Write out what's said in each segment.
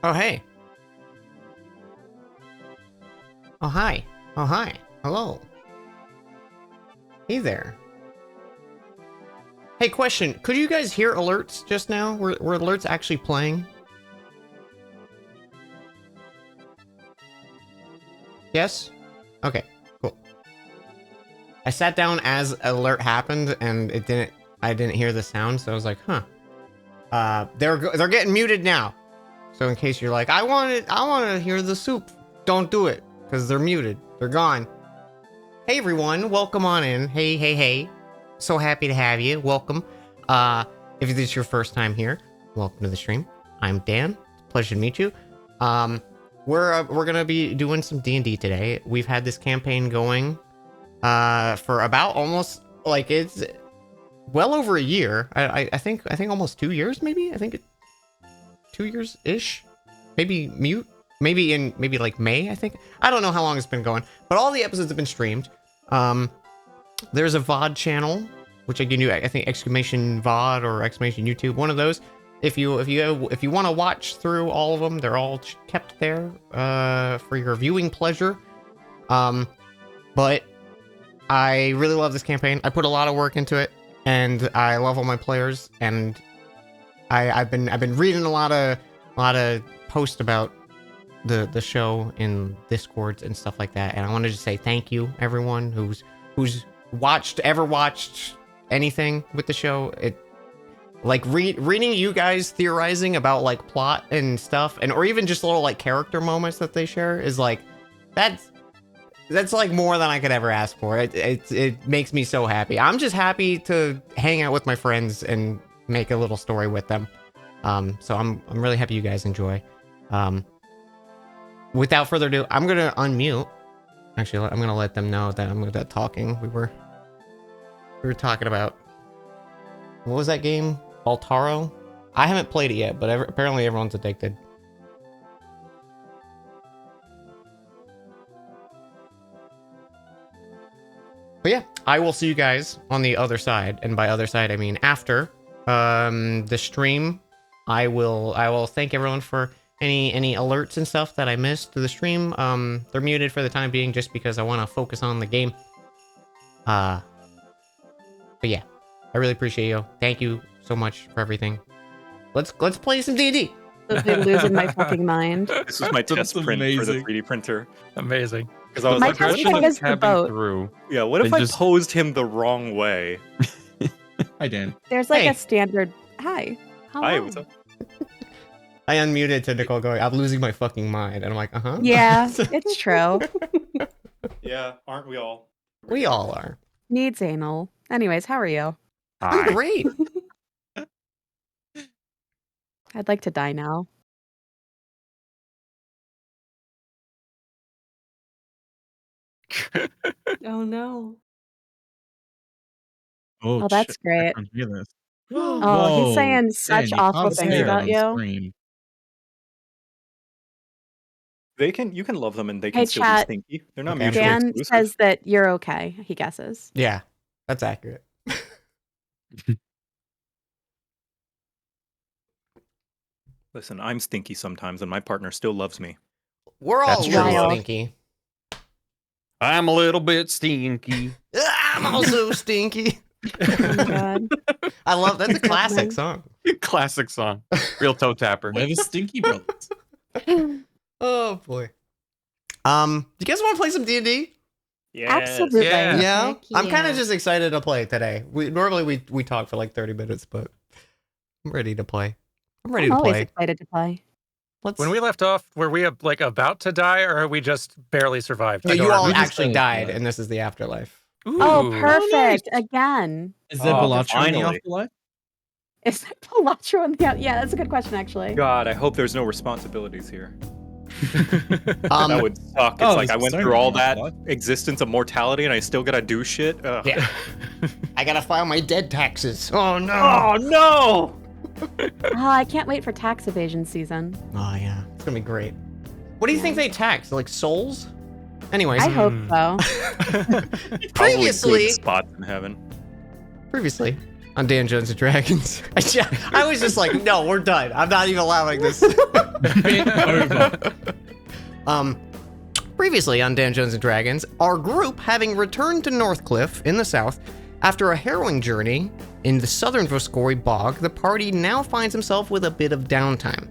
Oh, hey. Oh, hi. Oh, hi. Hello. Hey there. Hey, question. Could you guys hear alerts just now? Were alerts actually playing? Yes? Okay, cool. I sat down as alert happened and I didn't hear the sound, so I was like, huh. They're getting muted now. So in case you're like, I want to hear the soup. Don't do it, because they're muted. They're gone. Hey everyone, welcome on in. Hey. So happy to have you. Welcome. If this is your first time here, welcome to the stream. I'm Dan. Pleasure to meet you. we're gonna be doing some D&D today. We've had this campaign going for about almost like it's well over a year. I think almost 2 years maybe. I think 2 years ish. Maybe maybe like May. I think I don't know how long it's been going, but all the episodes have been streamed. There's a VOD channel which I can do. I think exclamation VOD or exclamation YouTube. One of those. If you want to watch through all of them, they're all kept there for your viewing pleasure. But I really love this campaign. I put a lot of work into it, and I love all my players. And I've been reading a lot of posts about the show in Discords and stuff like that. And I wanted to say thank you, everyone who's watched anything with the show. Like reading you guys theorizing about like plot and stuff, or even just little like character moments that they share is like that's like more than I could ever ask for. It makes me so happy. I'm just happy to hang out with my friends and make a little story with them. So I'm really happy you guys enjoy. Without further ado, I'm gonna unmute. Actually, I'm gonna let them know that I'm gonna talking. We were talking about, what was that game? Altaro? I haven't played it yet, but apparently everyone's addicted. But yeah, I will see you guys on the other side, and by other side I mean after the stream. I will thank everyone for any alerts and stuff that I missed to the stream. They're muted for the time being just because I want to focus on the game. But yeah, I really appreciate you. Thank you so much for everything. Let's play some D&D. I've been losing my fucking mind. This was my test print for the 3D printer. Amazing. Because I was My like, test what print if, is the boat. Through. yeah, what if and I just- posed him the wrong way? Hi, Dan. There's like Hey. a standard. Hi. Hello. Hi, what's up? I unmuted to Nicole going, I'm losing my fucking mind. And I'm like, uh-huh. Yeah, it's true. Yeah, aren't we all? We all are. Needs anal. Anyways, how are you? I'm Hi. great. I'd like to die now. Oh no. Oh, that's shit, great. I can't hear this. Oh, he's saying such Dan, you awful can't things say that about on you. stream. You can love them and they can Hey, still chat. be stinky. They're not Okay. mutually Dan exclusive. says that you're okay. He guesses. Yeah, that's accurate. Listen, I'm stinky sometimes and my partner still loves me. We're all That's a little true. stinky. I'm a little bit stinky. I'm also stinky. Oh my god. I love that's a classic song. Classic song. Real toe tapper. We're the Stinky Brothers. Oh boy. You guys want to play some D&D? Yes. Absolutely. Yeah. Yeah. Heck I'm kind of yeah. just excited to play today. Normally we talk for like 30 minutes, but I'm ready to play. I'm ready I'm to always play. excited to play. Let's. When we left off, were we like about to die, or are we just barely survived? No, I you don't all we remember. just actually don't died, know. and this is the afterlife. Oh, Ooh. perfect. Again. Is there Oh, Balatro in the finally. afterlife? Is that Pilatro in the Yeah, that's a good question, actually. God, I hope there's no responsibilities here. Um, That would suck. It's oh, like there's I went so through many all that afterlife. existence of mortality and I still gotta do shit. Ugh. Yeah. I gotta file my dead taxes. Oh no. Oh no! Oh, I can't wait for tax evasion season. Oh yeah, it's gonna be great. What do you think they tax? Like souls? Anyways, I hope so. Probably previously good spots in heaven. on Dan Jones and Dragons, I was just like, no, we're done. I'm not even allowing this. Bit over. Previously on Dan Jones and Dragons, our group, having returned to Northcliff in the south after a harrowing journey in the southern Voskori bog, the party now finds himself with a bit of downtime.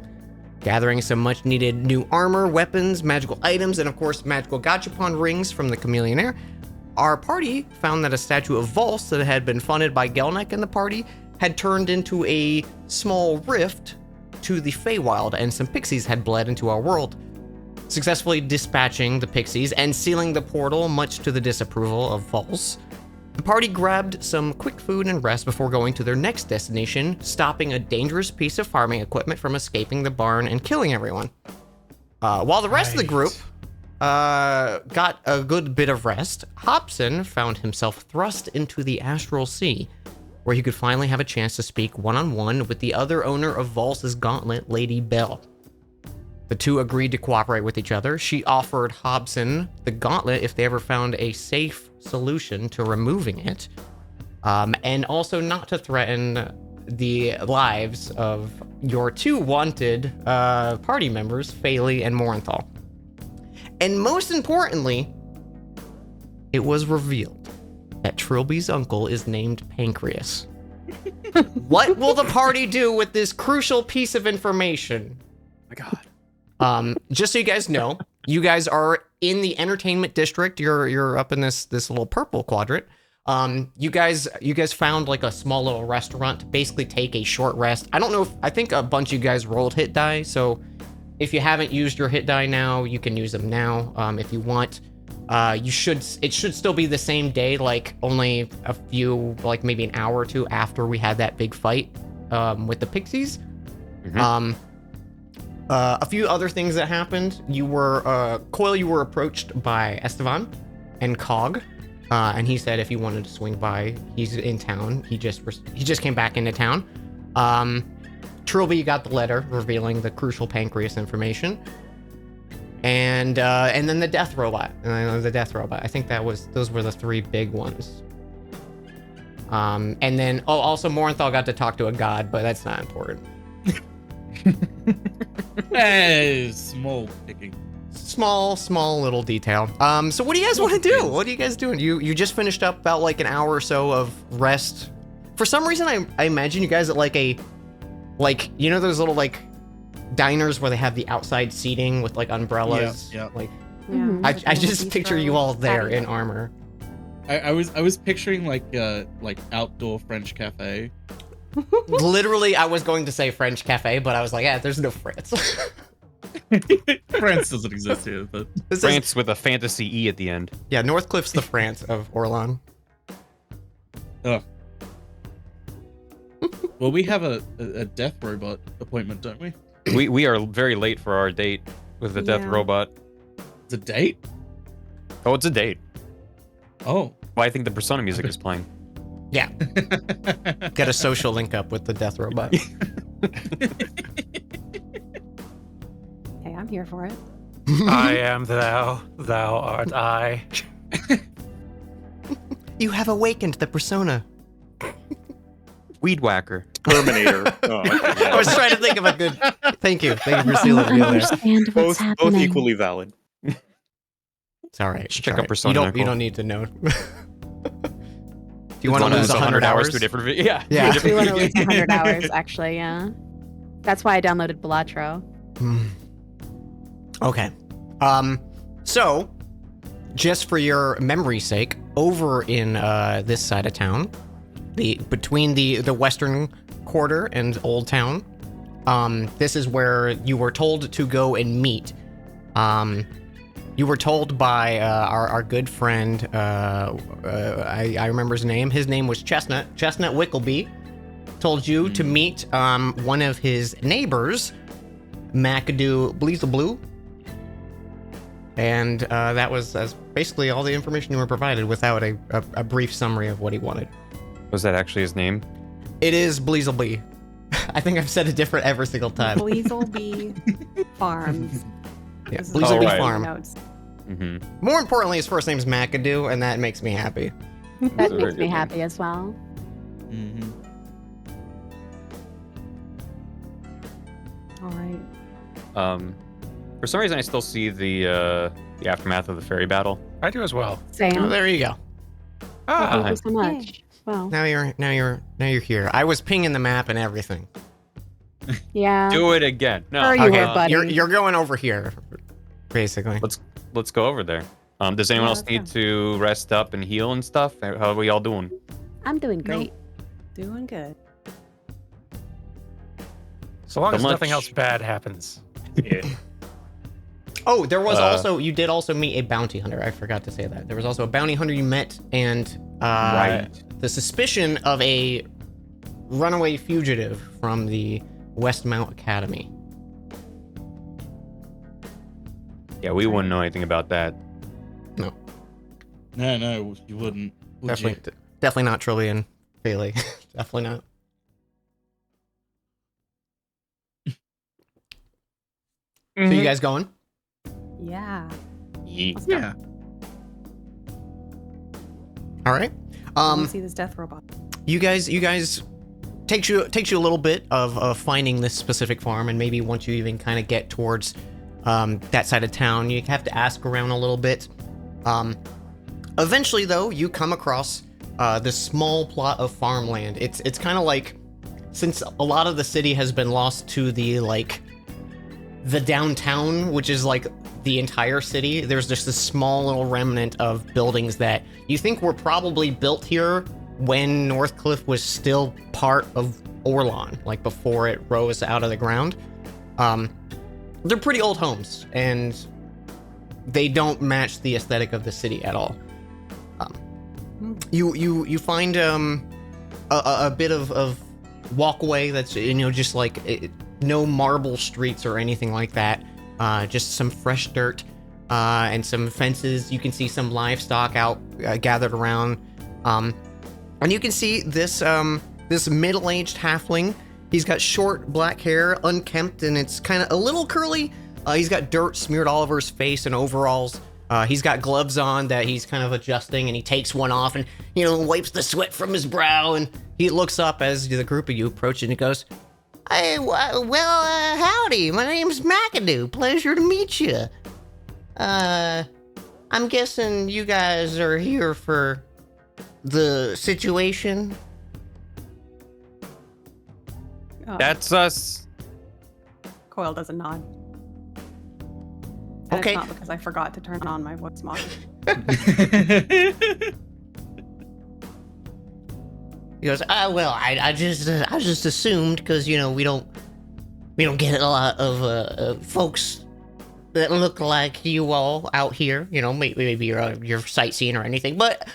Gathering some much needed new armor, weapons, magical items, and of course magical gachapon rings from the Chameleonaire, our party found that a statue of Volse that had been funded by Gelnek and the party had turned into a small rift to the Feywild, and some pixies had bled into our world. Successfully dispatching the pixies and sealing the portal, much to the disapproval of Volse, the party grabbed some quick food and rest before going to their next destination, stopping a dangerous piece of farming equipment from escaping the barn and killing everyone. While the rest of the Right. group got a good bit of rest, Hobson found himself thrust into the astral sea, where he could finally have a chance to speak one-on-one with the other owner of Vals's gauntlet, Lady Bell. The two agreed to cooperate with each other. She offered Hobson the gauntlet if they ever found a safe solution to removing it, and also not to threaten the lives of your two wanted party members, Faley and Morenthal. And most importantly, it was revealed that Trilby's uncle is named Pancreas. What will the party do with this crucial piece of information? My God. Just so you guys know, you guys are in the entertainment district. You're up in this little purple quadrant. You guys found like a small little restaurant to basically take a short rest. I don't know I think a bunch of you guys rolled hit die, so if you haven't used your hit die now, you can use them now. If you want, it should still be the same day, like only a few, like maybe an hour or two after we had that big fight with the Pixies. A few other things that happened. You were Coil. You were approached by Estevan and Cog, and he said if you wanted to swing by, he's in town. He just came back into town. Trilby got the letter revealing the crucial Pancreas information, and then the death robot. I think those were the three big ones. And then also Morenthal got to talk to a god, but that's not important. Hey, small picking. Small little detail. So what do you guys want to do? What are you guys doing? You just finished up about like an hour or so of rest. For some reason, I imagine you guys at like you know those little like diners where they have the outside seating with like umbrellas. Yeah. Like Mhm. I just picture you all there in armor. I was picturing like outdoor French cafe. Literally, I was going to say French cafe, but I was like, yeah, there's no France. France doesn't exist here, but This is- France with a fantasy E at the end. yeah, Northcliffe's the France of Orlan. well, we have a death robot appointment, don't we? We are very late for our date with the death Yeah. robot. It's a date. Oh, it's a date. Oh. Well, I think the Persona music is playing. Yeah, get a social link up with the death robot. Hey, I'm here for it. I am thou, thou art I. You have awakened the persona. Weed whacker. Terminator. Oh, okay. I was trying to think of a good. Thank you for sealing I the don't deal there. understand what's both happening. equally valid. It's all right. Just it's check all out right. Persona, You Nicole. don't need to know. Do you want to lose 100 hours? to a different video? Yeah. Yeah. We want to lose 100 hours, actually, yeah. That's why I downloaded Balatro. Okay. So, just for your memory's sake, over in this side of town, between the western quarter and Old Town, this is where you were told to go and meet. You were told by our good friend, I remember his name. His name was Chestnut Wickleby. Told you to meet one of his neighbors, McAdoo Bleazablue. And that was basically all the information you were provided without a brief summary of what he wanted. Was that actually his name? It is Bleazablue. I think I've said it different every single time. Bleaselby Farms. Yeah, This is Bleaselby right. Farm. Notes. Mm-hmm. More importantly, his first name's McAdoo, and that makes me happy. That That's a very makes me good happy as well. Mm-hmm. All right. For some reason, I still see the aftermath of the fairy battle. I do as well. Oh, Sam, there you go. Ah, thank you so much. Well, Now you're here. I was pinging the map and everything. yeah. Do it again. No. Sure you Okay, were, buddy. you're going over here, basically. Let's go over there. Does anyone Yeah, else let's need to rest up and heal and stuff? How are we all doing? I'm doing great. Doing good. so long So as nothing much- else bad happens. Yeah. Oh, there was Uh, you did also meet a bounty hunter. I forgot to say that. There was also a bounty hunter you met, and Right. the suspicion of a runaway fugitive from the Westmount Academy. Yeah, we wouldn't know anything about that. No, you wouldn't. Would Definitely not Trillian Bailey. Definitely not. So you guys going? Yeah. Yeet. Let's go. Yeah. All right. I wanna see this death robot. You guys takes you a little bit of finding this specific farm, and maybe once you even kind of get towards that side of town, you have to ask around a little bit. Eventually, though, you come across this small plot of farmland. It's kind of like, since a lot of the city has been lost to the downtown, which is like the entire city, there's just this small little remnant of buildings that you think were probably built here when Northcliff was still part of Orlon, like before it rose out of the ground. They're pretty old homes, and they don't match the aesthetic of the city at all. You find a bit of walkway that's just like no marble streets or anything like that. Just some fresh dirt and some fences. You can see some livestock out gathered around. And you can see this middle-aged halfling. He's got short black hair, unkempt, and it's kind of a little curly. He's got dirt smeared all over his face and overalls. He's got gloves on that he's kind of adjusting, and he takes one off and, wipes the sweat from his brow, and he looks up as the group of you approach, and he goes, "Hey, well, howdy, my name's McAdoo. Pleasure to meet you. I'm guessing you guys are here for the situation?" That's us. Coil does a nod. And Okay. It's not because I forgot to turn on my voice model. He goes, well, I just assumed, because we don't get a lot of folks that look like you all out here. Maybe you're sightseeing or anything. But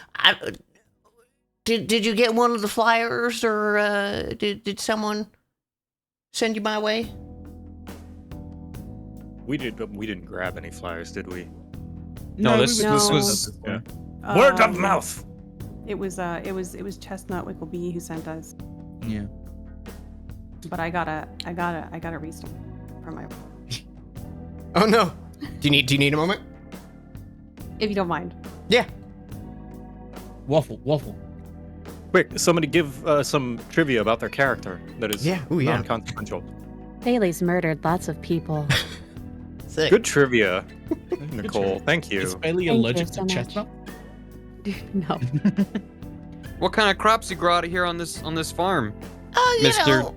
did you get one of the flyers, or did someone send you my way? We didn't grab any flyers, did we? No, we this would- was Yeah. Word of Um, mouth. It was Chestnut Wicklebee who sent us, Yeah. but I gotta restart from my, Oh no. Do you need a moment? if you don't mind. Yeah. Waffle. Quick, somebody give some trivia about their character that is Yeah. Ooh, yeah. non-consequential. Bailey's murdered lots of people. Sick. Good trivia, Nicole. job. Thank Is you. Thank Bailey you allergic so to much. chestnut? No. what kind of crops you grow out here on this farm, Oh, Mr.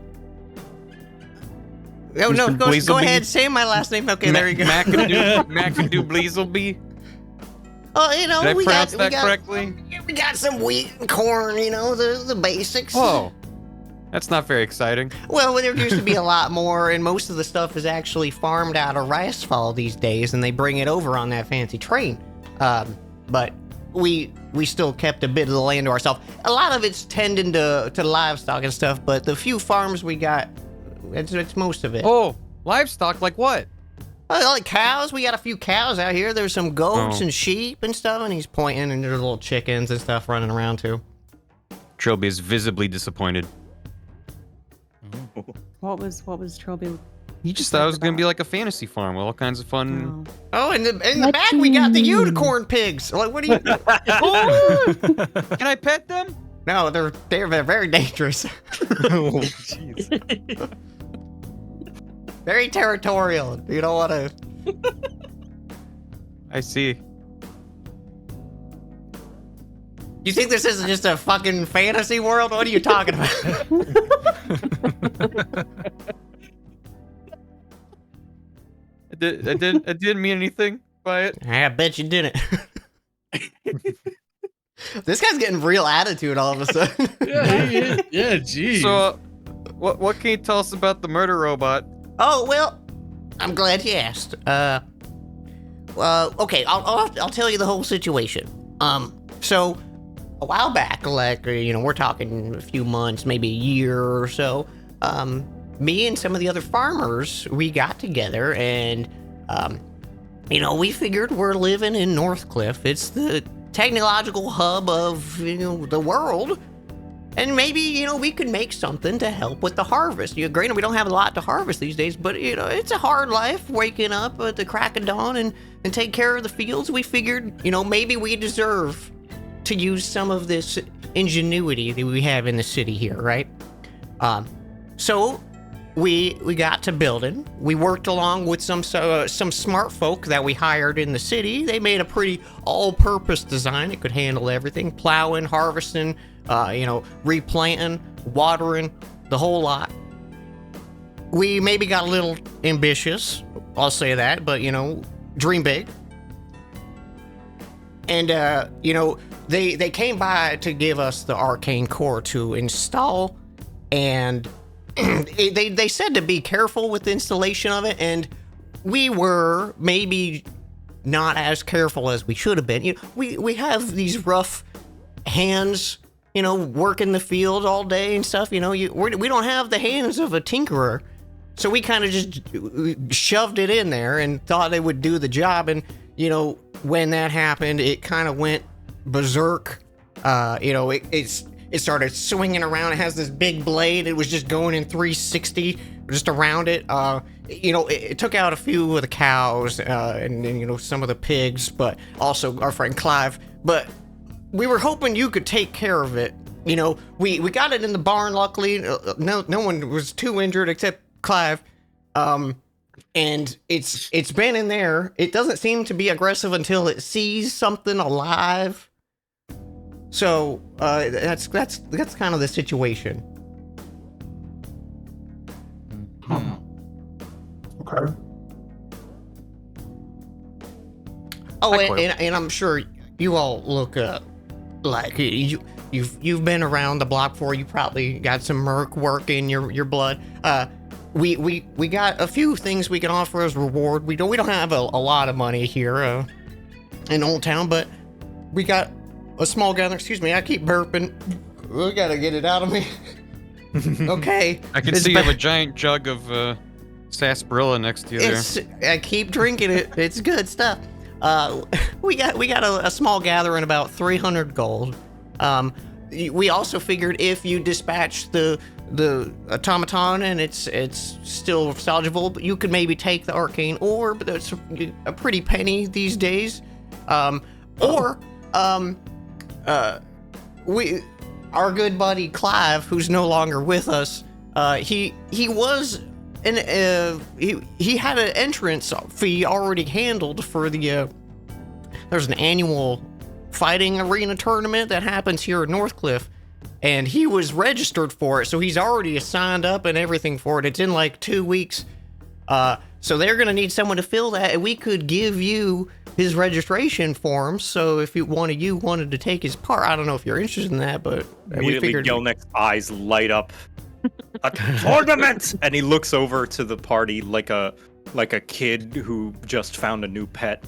Oh no, Mr. go Bleaselby? ahead. Say my last name. Okay, there you go. McAdoo Bleaselby? Oh, Did I we pronounce got that correctly? we got some wheat and corn. The basics. Oh, that's not very exciting. Well, there used to be a lot more, and most of the stuff is actually farmed out of Ricefall these days, and they bring it over on that fancy train. But we still kept a bit of the land to ourselves. A lot of it's tending to livestock and stuff, but the few farms we got, it's most of it. Oh, livestock, like what? Like cows, we got a few cows out here. There's some goats Oh. and sheep and stuff, and he's pointing, and there's little chickens and stuff running around too. Trilby is visibly disappointed. What was Trilby? He just thought it was gonna be like a fantasy farm with all kinds of fun. Oh, in the What back do we got the you mean? unicorn pigs. Like, what do you? Can I pet them? No, they're very dangerous. Oh, jeez. Very territorial. You don't want to. I see. You think this isn't just a fucking fantasy world? What are you talking about? I didn't mean anything by it. I bet you didn't. This guy's getting real attitude all of a sudden. Yeah, he is. Yeah, geez. So, what can you tell us about the murder robot? Oh, well, I'm glad you asked. Okay, I'll tell you the whole situation. So a while back, like, we're talking a few months, maybe a year or so, me and some of the other farmers, we got together and, we figured we're living in Northcliff. It's the technological hub of, the world. And maybe, we could make something to help with the harvest. Granted, we don't have a lot to harvest these days, but, it's a hard life waking up at the crack of dawn and take care of the fields. We figured, maybe we deserve to use some of this ingenuity that we have in the city here, right? So we got to building. We worked along with some smart folk that we hired in the city. They made a pretty all-purpose design. It could handle everything: plowing, harvesting, replanting, watering, the whole lot. We maybe got a little ambitious, I'll say that, but dream big. And they came by to give us the arcane core to install, and they said to be careful with the installation of it, and we were maybe not as careful as we should have been. We have these rough hands, working the field all day and stuff. We don't have the hands of a tinkerer, so we kind of just shoved it in there and thought it would do the job. And when that happened, it kind of went berserk. It started swinging around. It has this big blade. It was just going in 360 just around it. It took out a few of the cows and some of the pigs, but also our friend Clive. But we were hoping you could take care of it. We got it in the barn. Luckily, no one was too injured except Clive. And it's been in there. It doesn't seem to be aggressive until it sees something alive. So that's kind of the situation. Okay. Oh, and I'm sure you all look like you've been around the block before. You probably got some merc work in your blood. We got a few things we can offer as reward. We don't have a lot of money here in Old Town, but we got a small gathering. Excuse me, I keep burping. We gotta get it out of me. Okay. I can see you have a giant jug of sarsaparilla next to you there. I keep drinking it. It's good stuff. We got a small gathering, about 300 gold. We also figured if you dispatch the automaton and it's still salvageable, but you could maybe take the arcane orb. That's a pretty penny these days. Our good buddy Clive, who's no longer with us, he was he had an entrance fee already handled for there's an annual fighting arena tournament that happens here at Northcliff, and he was registered for it, so he's already signed up and everything for it. It's in like 2 weeks, so they're gonna need someone to fill that, and we could give you his registration forms. So if you wanted to take his part, I don't know if you're interested in that, but we figured Gelnick's eyes light up. A tournament! And he looks over to the party like a kid who just found a new pet.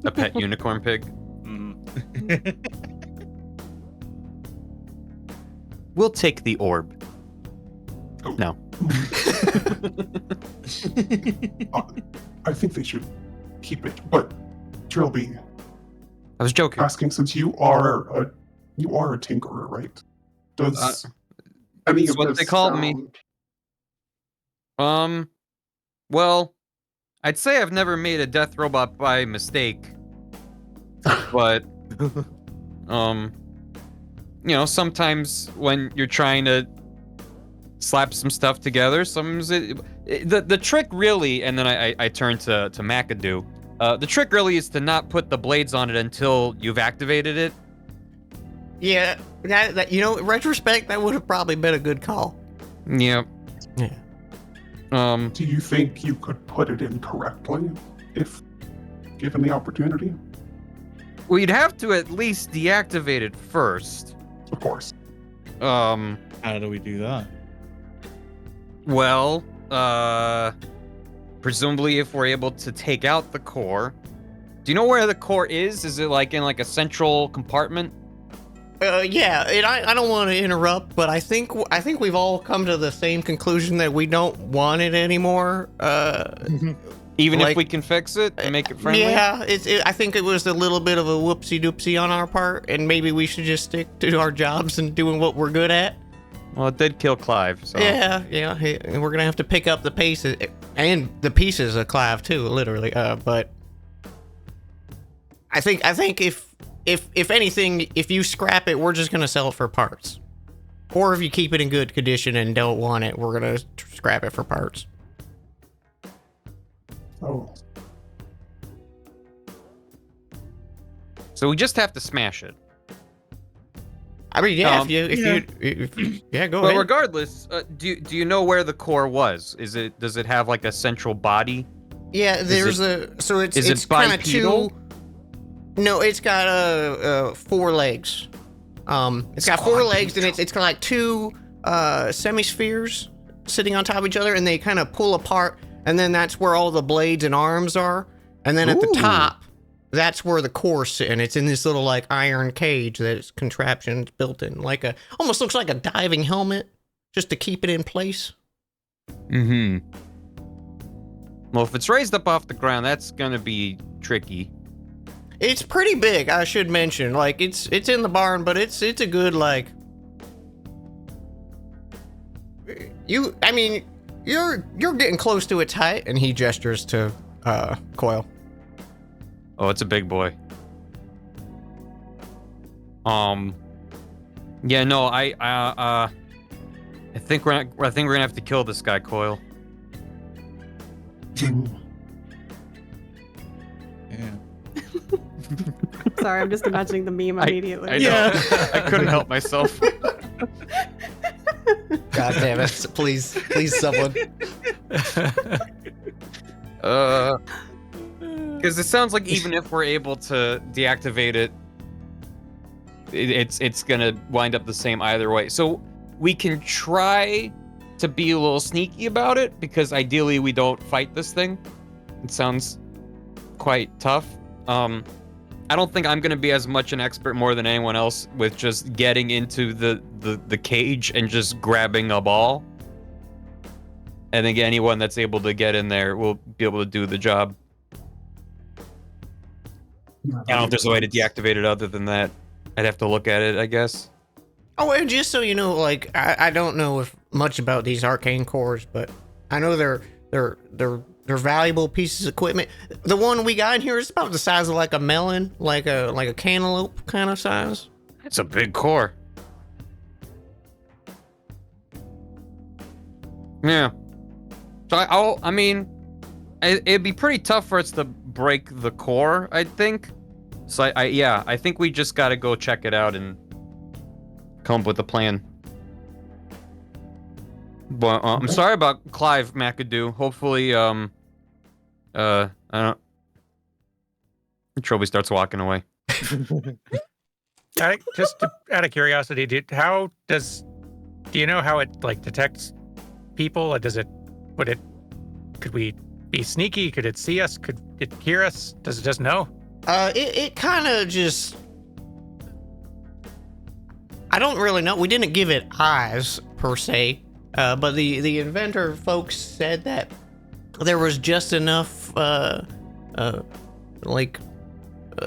A pet unicorn pig. We'll take the orb. Oh. No. I think they should keep it. But Trilby, I was joking. asking, since you are a tinkerer, right? Does any that's of what this they called me. Well, I'd say I've never made a death robot by mistake. But sometimes when you're trying to slap some stuff together, the trick really, and then I turn to McAdoo. The trick really is to not put the blades on it until you've activated it. Yeah, that in retrospect, that would have probably been a good call. Yeah. Do you think you could put it in correctly if given the opportunity? Well, you'd have to at least deactivate it first. Of course. How do we do that? Well, presumably if we're able to take out the core. Do you know where the core is? Is it like in like a central compartment? Yeah, and I don't want to interrupt, but I think we've all come to the same conclusion that we don't want it anymore. Even Like- if we can fix it and make it friendly? Yeah, I think it was a little bit of a whoopsie doopsie on our part, and maybe we should just stick to our jobs and doing what we're good at. Well, it did kill Clive, so... Yeah, and we're gonna have to pick up the paces and the pieces of Clive too, literally. But I think if anything, if you scrap it, we're just gonna sell it for parts. Or if you keep it in good condition and don't want it, we're gonna scrap it for parts. Oh, So we just have to smash it. I mean, yeah, Um, yeah, go But ahead. regardless, do you know where the core was? Does it have like a central body? Yeah, there's so is it's it kind of bipedal? two. No, it's got 4 legs. It's got 4 legs, and it's got like 2 semispheres sitting on top of each other, and they kind of pull apart, and then that's where all the blades and arms are, and then at the Ooh. top, that's where the core's sitting. It's in this little like iron cage that's contraption built in, like almost looks like a diving helmet, just to keep it in place. Mm-hmm. Well, if it's raised up off the ground, that's gonna be tricky. It's pretty big, I should mention. Like it's in the barn, but it's a good like. I mean, you're getting close to its height, and he gestures to Coil. Oh, it's a big boy. Yeah, no, I think we're gonna have to kill this guy, Coil. Yeah. Sorry, I'm just imagining the meme immediately. I know. Yeah. I couldn't help myself. God damn it! Please, someone. Because it sounds like even if we're able to deactivate it, it's gonna wind up the same either way. So we can try to be a little sneaky about it, because ideally we don't fight this thing. It sounds quite tough. I don't think I'm gonna be as much an expert more than anyone else with just getting into the cage and just grabbing a ball. I think anyone that's able to get in there will be able to do the job. I don't know if there's a way to deactivate it other than that. I'd have to look at it, I guess. Oh, and just so you know, like I don't know much about these arcane cores, but I know they're valuable pieces of equipment. The one we got in here is about the size of like a melon, like a cantaloupe kind of size. It's a big core. Yeah. So I mean, it'd be pretty tough for us to break the core, I think. So I think we just gotta go check it out and come up with a plan. But I'm sorry about Clive McAdoo. Hopefully, I don't. Trilby starts walking away. Just out of curiosity, do you know how it like detects people? Could we be sneaky? Could it see us? Could it hear us? Does it just know? It kind of just. I don't really know. We didn't give it eyes per se, but the inventor folks said that there was just enough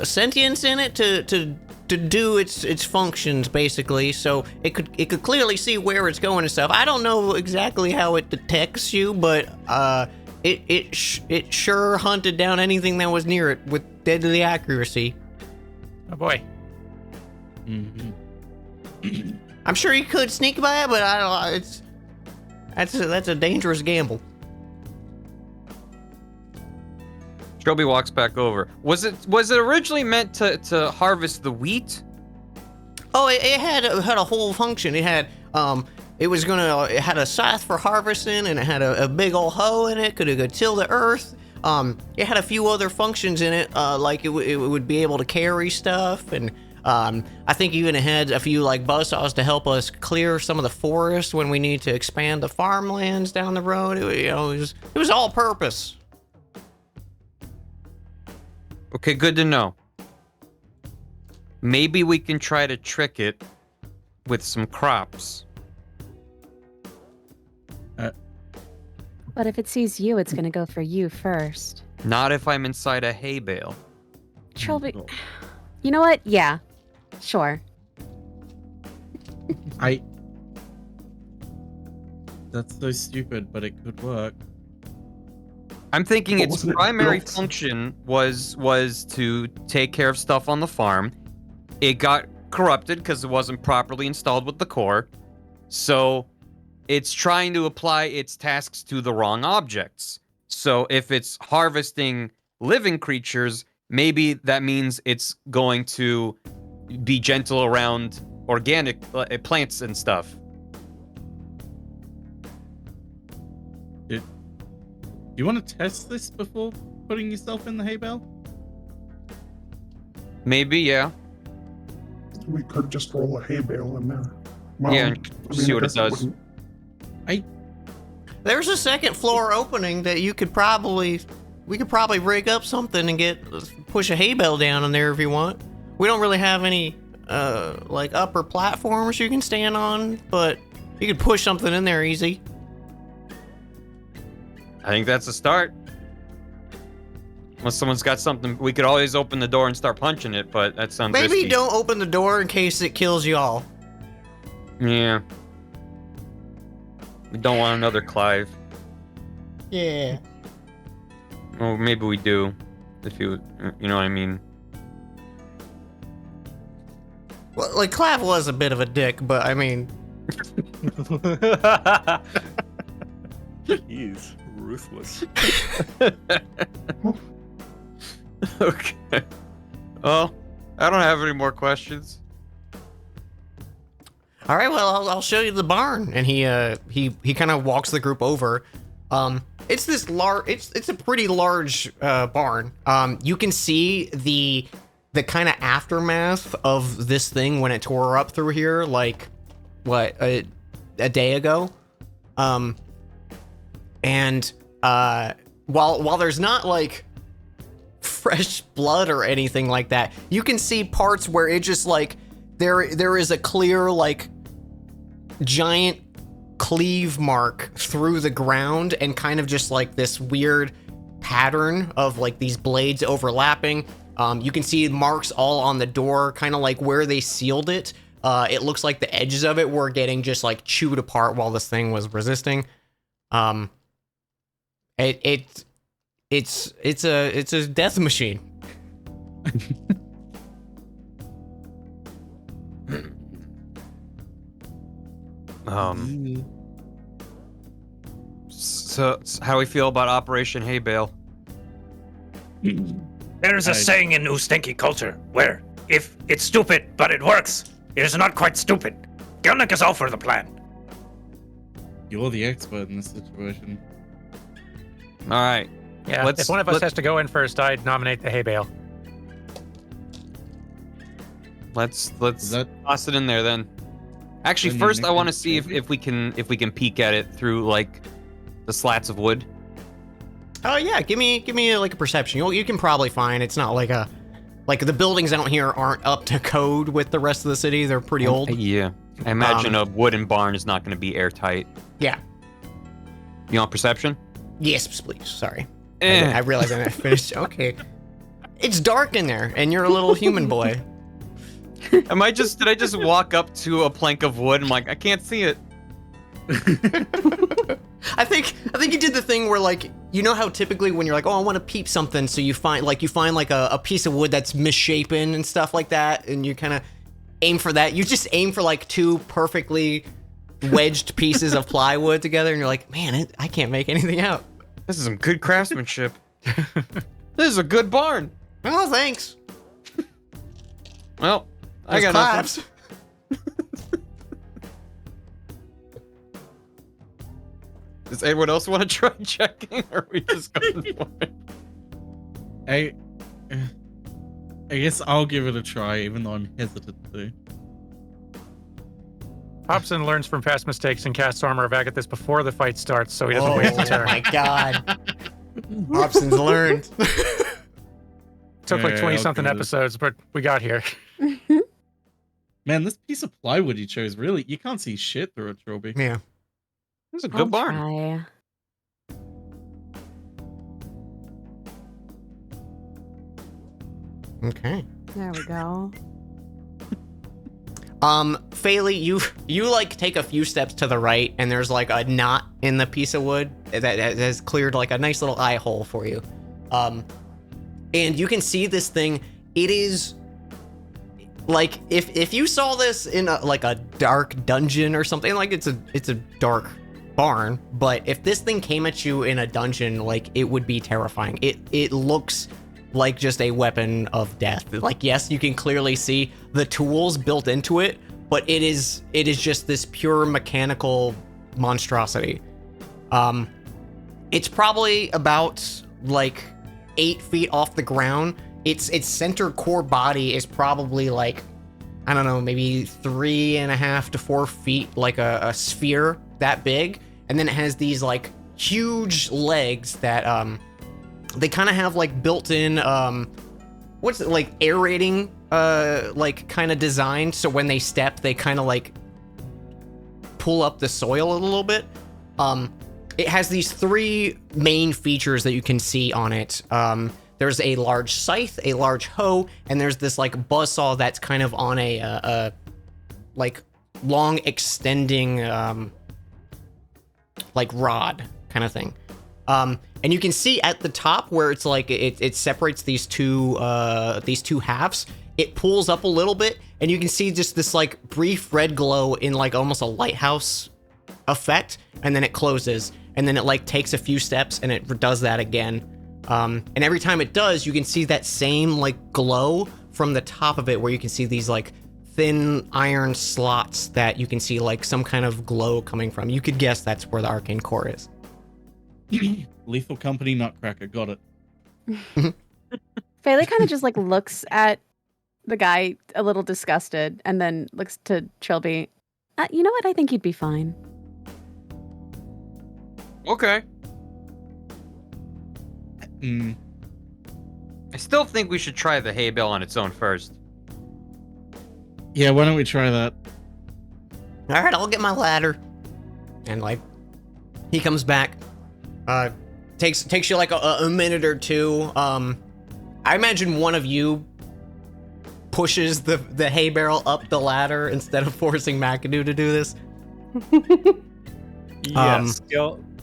sentience in it to do its functions basically. So it could clearly see where it's going and stuff. I don't know exactly how it detects you, but it sure hunted down anything that was near it with deadly accuracy. Oh boy. Mm-hmm. I'm sure you could sneak by it, but I don't. That's a dangerous gamble. Trilby walks back over. Was it originally meant to harvest the wheat? Oh, it had a whole function. It had it had a scythe for harvesting, and it had a big old hoe in it. Could till the earth. It had a few other functions in it, like it would be able to carry stuff, and I think even it had a few like buzzsaws to help us clear some of the forest when we need to expand the farmlands down the road. It was all purpose. Okay, good to know. Maybe we can try to trick it with some crops. But if it sees you, it's gonna go for you first. Not if I'm inside a hay bale. Trilby, you know what? Yeah, sure. That's so stupid, but it could work. I'm thinking But its wasn't it primary built? function was to take care of stuff on the farm. It got corrupted because it wasn't properly installed with the core. So it's trying to apply its tasks to the wrong objects. So if it's harvesting living creatures, maybe that means it's going to be gentle around organic plants and stuff. Do you want to test this before putting yourself in the hay bale? Maybe, yeah. We could just roll a hay bale in there. Well, Yeah, and see what it guess does. wouldn't- There's a second floor opening that we could probably rig up something and push a hay bale down in there if you want. We don't really have any like upper platforms you can stand on, but you could push something in there easy. I think that's a start. Unless someone's got something, we could always open the door and start punching it, but that sounds Maybe risky. don't open the door in case it kills you all. Yeah. We don't want another Clive. Yeah. Well, maybe we do. If you know what I mean. Well, like Clav was a bit of a dick, but I mean, He's ruthless. Okay. Well, I don't have any more questions. all right. Well, I'll show you the barn, and he kind of walks the group over. It's this large. It's a pretty large barn. You can see the kind of aftermath of this thing when it tore up through here, like what a day ago. And while there's not like fresh blood or anything like that, you can see parts where it just like there is a clear like giant cleave mark through the ground and kind of just like this weird pattern of like these blades overlapping. You can see marks all on the door, kind of like where they sealed it. It looks like the edges of it were getting just like chewed apart while this thing was resisting. It's a death machine. So how we feel about Operation Hay Bale? There's a saying in Ustenki culture where, if it's stupid but it works, it is not quite stupid. Gelnick is all for the plan. You're the expert in this situation. All right. Yeah, Let's- if one of us let- has to go in first, I'd nominate the hay bale. Let's Is that toss it in there then. Actually, Then you first I make want to it see trophy? if we can peek at it through like the slats of wood. Oh yeah, give me like a perception. You can probably find it's not like the buildings out here aren't up to code with the rest of the city. They're pretty old. Yeah. I imagine a wooden barn is not going to be airtight. Yeah. You want perception? Yes, please. Sorry. I Eh. realized I didn't finish. Okay. It's dark in there, and you're a little human boy. Did I just walk up to a plank of wood and I'm like, I can't see it. I think you did the thing where like you know how typically when you're like, oh, I want to peep something, so you find like a piece of wood that's misshapen and stuff like that, and you kind of aim for that. You just aim for like two perfectly wedged pieces of plywood together, and you're like, man, I can't make anything out. This is some good craftsmanship. This is a good barn. Oh, thanks. Well, I There's got nothing. claps. Does anyone else want to try checking, or are we just going for it? I guess I'll give it a try, even though I'm hesitant to. Hobson learns from past mistakes and casts Armor of Agathis before the fight starts, so he doesn't waste a Oh turn. my god. Hobson's learned. Took like Yeah, 20 I'll something give it a- episodes, but we got here. Man, this piece of plywood you chose, really, you can't see shit through it, Trilby. Yeah. This is a I'll good barn. try. Okay. There we go. Faley, you like take a few steps to the right, and there's like a knot in the piece of wood that has cleared like a nice little eye hole for you. And you can see this thing. It is like if you saw this in like a dark dungeon or something, like it's a dark barn, but if this thing came at you in a dungeon, like it would be terrifying. It looks like just a weapon of death. Like, yes, you can clearly see the tools built into it, but it is just this pure mechanical monstrosity. It's probably about like 8 feet off the ground. Its center core body is probably like, I don't know, maybe 3.5 to 4 feet, like a sphere that big. And then it has these like huge legs that they kind of have like built-in what's it, like aerating like kind of design, so when they step they kind of like pull up the soil a little bit. It has these 3 main features that you can see on it. There's a large scythe, a large hoe, and there's this like buzzsaw that's kind of on a like long extending like rod kind of thing. And you can see at the top where it's like it separates these two halves. It pulls up a little bit, and you can see just this like brief red glow in like almost a lighthouse effect, and then it closes, and then it like takes a few steps, and it does that again. And every time it does, you can see that same like glow from the top of it, where you can see these like thin iron slots that you can see like some kind of glow coming from. You could guess that's where the arcane core is. Lethal Company Nutcracker, got it. Faley kind of just like looks at the guy a little disgusted, and then looks to Trilby. You know what? I think you'd be fine. Okay. I still think we should try the hay bale on its own first. Yeah, why don't we try that? All right, I'll get my ladder. And like, he comes back. Takes you like a minute or two. I imagine one of you pushes the hay barrel up the ladder instead of forcing McAdoo to do this. Yes,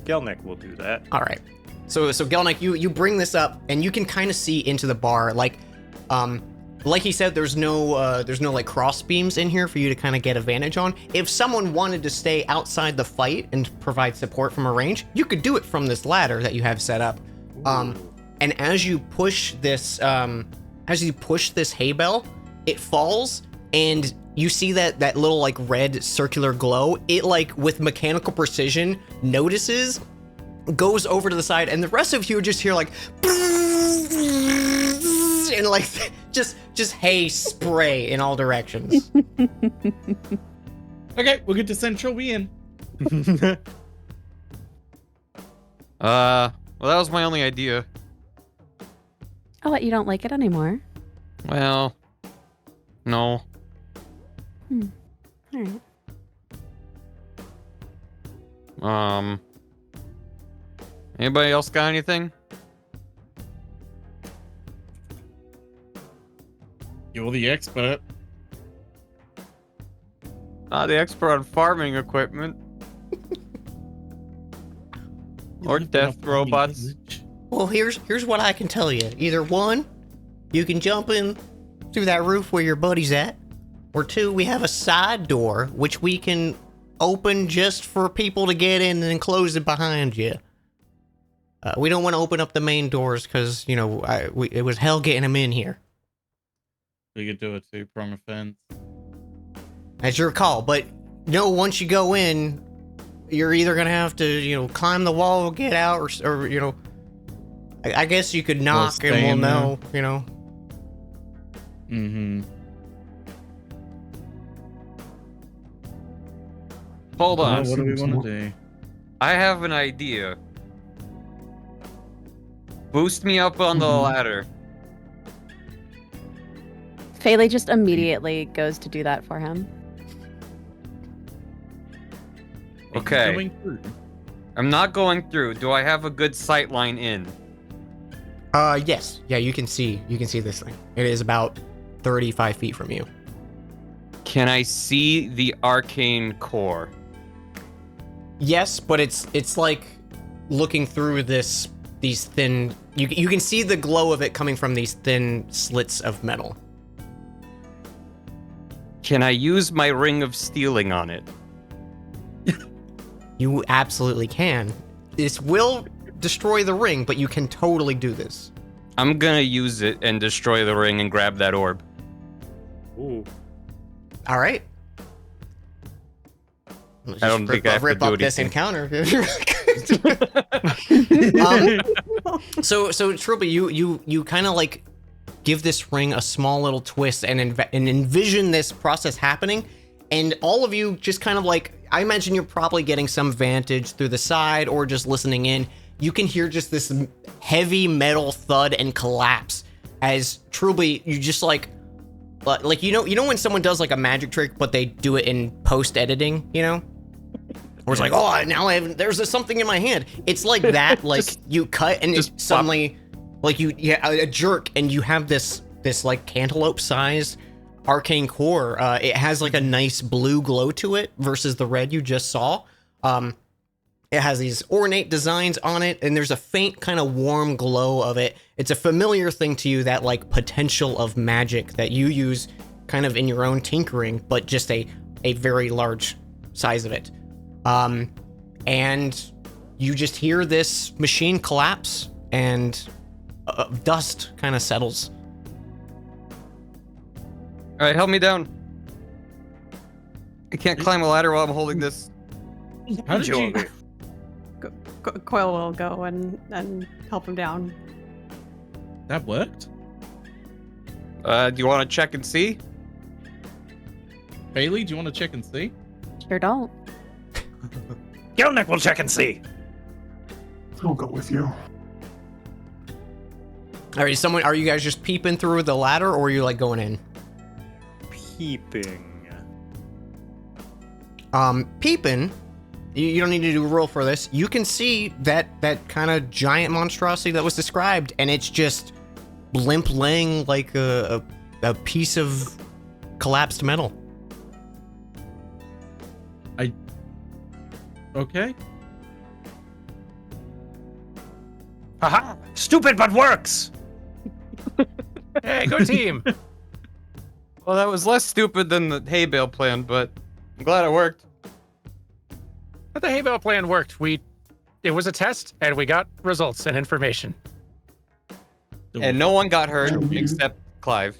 Gelnick will do that. All right. So Gelnick, you bring this up, and you can kind of see into the bar. Like he said, there's no like cross beams in here for you to kind of get advantage on. If someone wanted to stay outside the fight and provide support from a range, you could do it from this ladder that you have set up. And as you push this hay bale, it falls, and you see that little like red circular glow. It like with mechanical precision notices, goes over to the side, and the rest of you just hear like and like just hay spray in all directions. Okay, we'll get to Central. We in. Well, that was my only idea. Oh, what? You don't like it anymore? Well, no. All right. Anybody else got anything? You're the expert. Not the expert on farming equipment. Or death robots. Well, here's what I can tell you. Either one, you can jump in through that roof where your buddy's at, or two, we have a side door which we can open just for people to get in and then close it behind you. We don't want to open up the main doors because, you know, it was hell getting them in here. We could do a 2-prong offense. That's your call, but no, once you go in, you're either gonna have to, you know, climb the wall, get out, or you know, I guess you could knock and we'll know, you know. Mm-hmm. Hold on. What do we want to do? I have an idea. Boost me up on the ladder. Faley just immediately goes to do that for him. Okay. Going through? I'm not going through. Do I have a good sight line in? Yes. Yeah, you can see this thing. It is about 35 feet from you. Can I see the arcane core? Yes, but it's like looking through these thin. You can see the glow of it coming from these thin slits of metal. Can I use my ring of stealing on it? You absolutely can. This will destroy the ring, but you can totally do this. I'm gonna use it and destroy the ring and grab that orb. Ooh. All right. I don't think I have to rip do up this anything. encounter. So Trilby, you kind of like give this ring a small little twist and envision this process happening, and all of you just kind of like, I imagine you're probably getting some vantage through the side or just listening in. You can hear just this heavy metal thud and collapse as Trilby, you just like you know when someone does like a magic trick but they do it in post editing, you know? Or it's like, oh, now there's something in my hand. It's like that, like you cut and it suddenly, like a jerk, and you have this like cantaloupe-sized arcane core. It has like a nice blue glow to it versus the red you just saw. It has these ornate designs on it, and there's a faint kind of warm glow of it. It's a familiar thing to you, that like potential of magic that you use kind of in your own tinkering, but just a very large size of it. And you just hear this machine collapse, and dust kind of settles. All right, help me down. I can't climb a ladder while I'm holding this. How did you? Coil will go and help him down. That worked? Do you want to check and see? Bailey, do you want to check and see? Sure don't. Gelnick will check and see. I'll go with you. All right, are you guys just peeping through the ladder, or are you like going in? Peeping. Peeping. You don't need to do a roll for this. You can see that kind of giant monstrosity that was described, and it's just limp laying like a piece of collapsed metal. Okay. Haha! Stupid but works! Hey, go team! Well, that was less stupid than the hay bale plan, but I'm glad it worked. But the hay bale plan worked. It was a test, and we got results and information. And no one got hurt except Clive.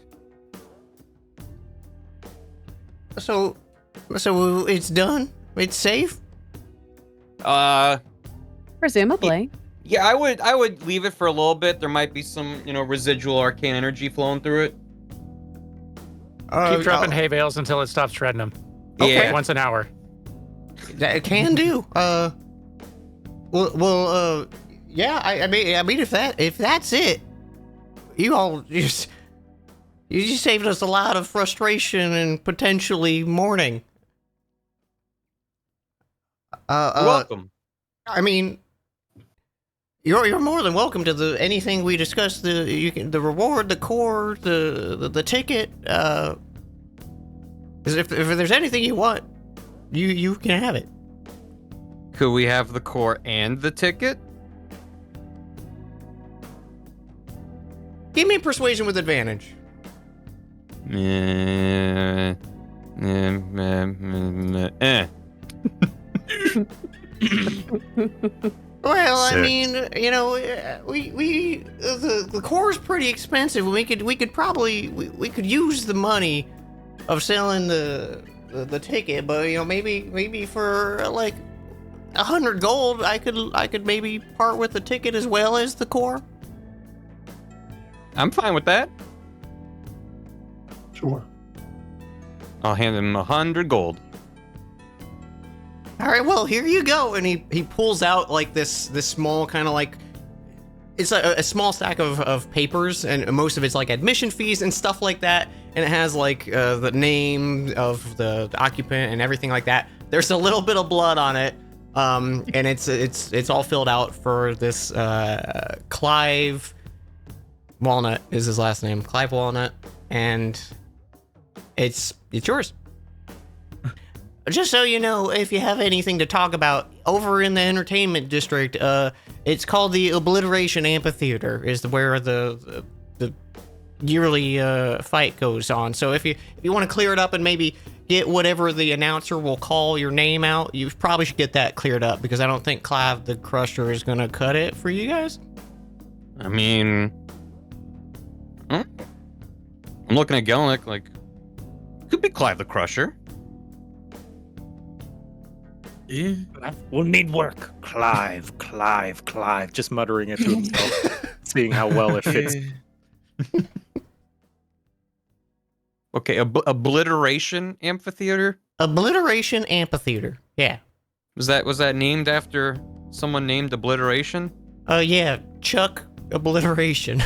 So it's done? It's safe? Presumably. Yeah, I would leave it for a little bit. There might be some, residual arcane energy flowing through it. Keep dropping hay bales until it stops shredding them. Okay. Once an hour. That can do. Yeah. I mean, if that's it, you just saved us a lot of frustration and potentially mourning. You're welcome. I mean, you're more than welcome to anything we discussed. The reward, the core, the ticket. If there's anything you want, you can have it. Could we have the core and the ticket? Give me persuasion with advantage. Well, I mean, the core is pretty expensive. We could probably use the money of selling the ticket, but maybe for like 100 gold, I could maybe part with the ticket as well as the core. I'm fine with that. Sure. I'll hand him 100 gold. All right, well, here you go. And he pulls out like this small kind of like, it's a small stack of papers, and most of it's like admission fees and stuff like that. And it has like the name of the occupant and everything like that. There's a little bit of blood on it, and it's all filled out for this Clive Walnut is his last name, Clive Walnut, and it's yours. Just so you know, if you have anything to talk about over in the entertainment district, it's called the Obliteration Amphitheater. Is where the yearly fight goes on. So if you want to clear it up and maybe get whatever the announcer will call your name out, you probably should get that cleared up because I don't think Clive the Crusher is gonna cut it for you guys. I mean, I'm looking at Gelnick like, could be Clive the Crusher. Yeah. We'll need work. Clive, Clive, Clive. Just muttering it to himself, seeing how well it fits. Okay, Obliteration Amphitheater. Obliteration Amphitheater. Yeah. Was that named after someone named Obliteration? Yeah, Chuck Obliteration.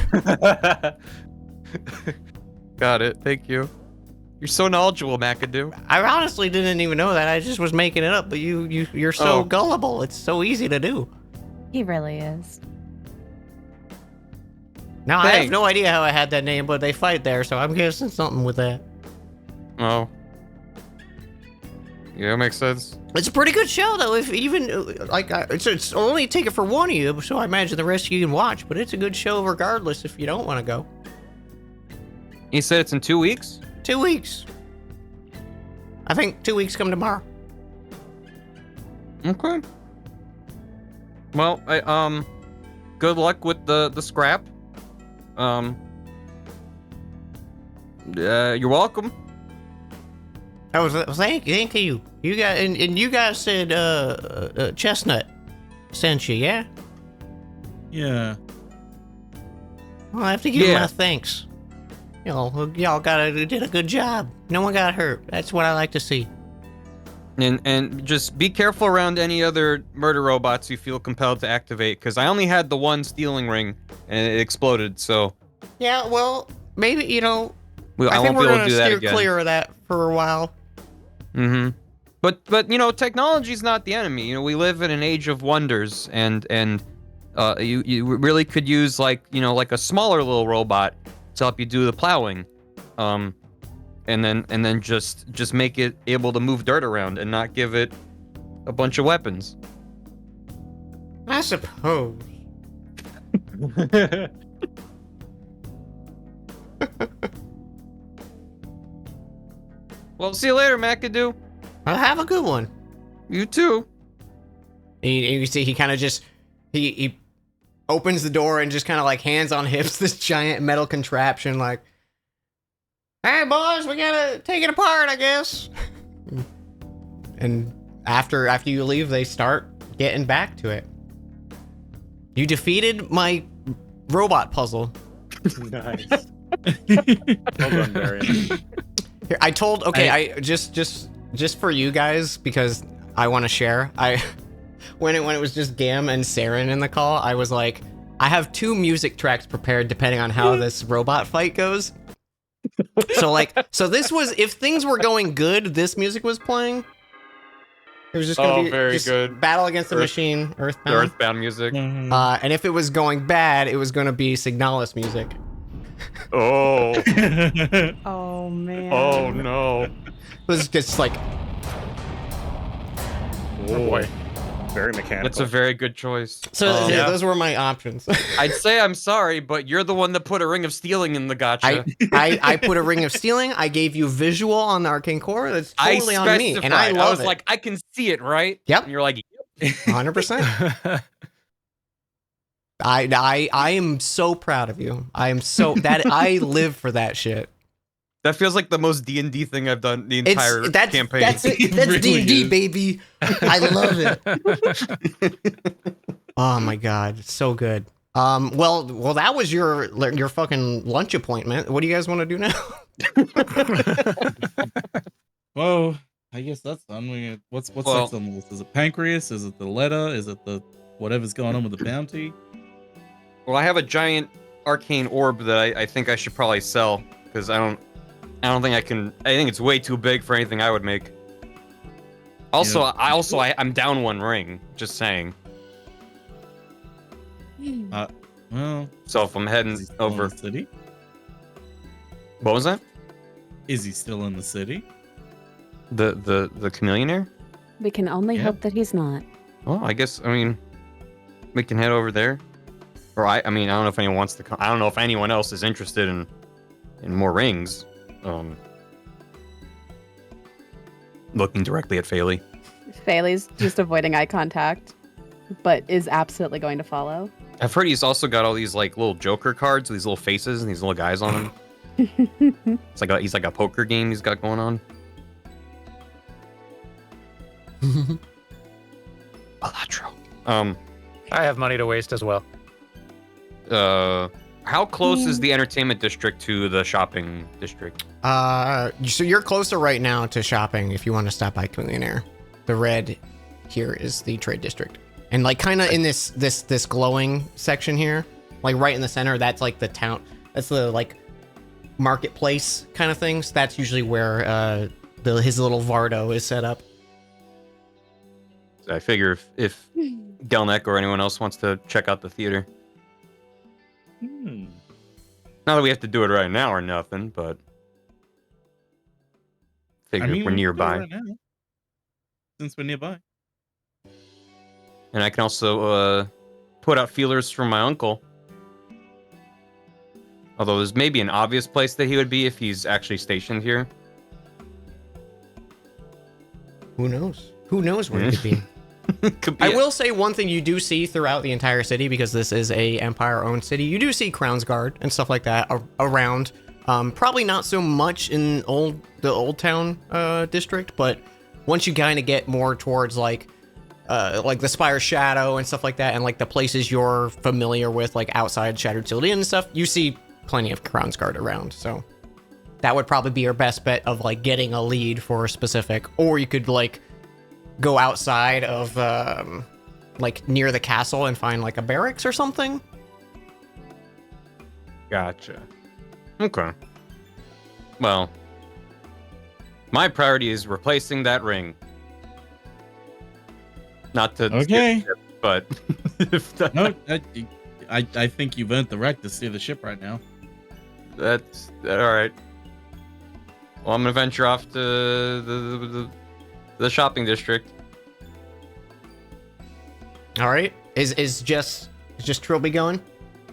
Got it. Thank you. You're so knowledgeable, McAdoo. I honestly didn't even know that. I just was making it up, but you're so gullible. It's so easy to do. He really is. Now, I have no idea how I had that name, but they fight there, so I'm guessing something with that. Oh. Yeah, makes sense. It's a pretty good show, though. If even like it's only a ticket for one of you, so I imagine the rest of you can watch. But it's a good show regardless if you don't want to go. You said it's in 2 weeks? 2 weeks. I think 2 weeks come tomorrow. Okay. Well, good luck with the scrap. You're welcome. Thank you. You guys and you guys said Chestnut sent you, yeah? Yeah. Well, I have to give my thanks. You know, y'all did a good job. No one got hurt. That's what I like to see. And just be careful around any other murder robots you feel compelled to activate, because I only had the one stealing ring and it exploded. So yeah, well, maybe I I think won't we're be able gonna to do that steer again. clear of that for a while. Mm-hmm. But technology's not the enemy. We live in an age of wonders, and you really could use like a smaller little robot to help you do the plowing, and then just make it able to move dirt around and not give it a bunch of weapons. I suppose. Well, see you later, McAdoo. Well, have a good one. You too. You see, he kind of just he opens the door and just kind of like hands on hips this giant metal contraption, like, "Hey boys, we gotta take it apart, I guess." And after you leave, they start getting back to it. You defeated my robot puzzle. Nice. Well done, Darian. Here, I just for you guys, because I want to share. When it was just Gam and Saren in the call, I was like, I have 2 music tracks prepared depending on how this robot fight goes. So this was, if things were going good, this music was playing. It was just gonna be very just good. Battle Against the Machine, Earthbound. The Earthbound music. And if it was going bad, it was gonna be Signalis music. Oh. Oh man. Oh no. It was just like, Oh boy. Very mechanical. That's a very good choice. so Yeah. those were my options. I'd say I'm sorry, but you're the one that put a ring of stealing in the gotcha. I put a Ring of Stealing. I gave you visual on the Arcane Core. That's totally on me, and I love was it. like, I can see it, right? Yep. And you're like, 100%. I am so proud of you. I am so that I live for that shit. that feels like the most D&D thing I've done the entire campaign. That's it. That's really D&D, is. baby. I love it. Oh my god, it's so good. Well, that was your fucking lunch appointment. What do you guys want to do now? Well, I guess that's done. What's Well- next on the list? Is it Pancreas? Is it the letter? Is it the whatever's going on with the bounty? Well, I have a giant arcane orb that I think I should probably sell, because I don't think I can. I think it's way too big for anything I would make. Also, Yeah. I'm down 1 ring. Just saying. Well, So if I'm is heading he still over, in the city? what was that? Is he still in the city? The chameleonaire? We can only Yeah. hope that he's not. Well, I guess we can head over there. Or I don't know if anyone wants to come. I don't know if anyone else is interested in more rings. Looking directly at Faley. Faley's just avoiding eye contact, but is absolutely going to follow. I've heard he's also got all these like little Joker cards with these little faces and these little guys on them. It's like he's like a poker game he's got going on. Alatro. I have money to waste as well. How close is the entertainment district to the shopping district? So you're closer right now to shopping if you want to stop by Chameleonaire. The red here is the trade district. And like kind of in this glowing section here, like right in the center, that's like the town. That's the like marketplace kind of things. That's usually where his little Vardo is set up. I figure if Gelnek or anyone else wants to check out the theater. Not that we have to do it right now or nothing, but figure we we're can do it nearby. right now, since we're nearby. And I can also put out feelers from my uncle. Although there's maybe an obvious place that he would be if he's actually stationed here. Who knows? Who knows where it could be? Could be I it. will say one thing you do see throughout the entire city, because this is a Empire-owned city. You do see Crownsguard and stuff like that around. Probably not so much in the Old Town district, but once you kind of get more towards like the Spire Shadow and stuff like that, and like the places you're familiar with, like outside Shattered Sealed Inn and stuff, you see plenty of Crownsguard around. So that would probably be your best bet of like getting a lead for a specific, or you could like go outside of like near the castle and find like a barracks or something. Gotcha. Okay. Well, my priority is replacing that ring. Not to Okay. skip, but if that, No, I think you've earned the right to steer the ship right now. that's all right. Well, I'm gonna venture off to the shopping district. All right. Is just Trilby going?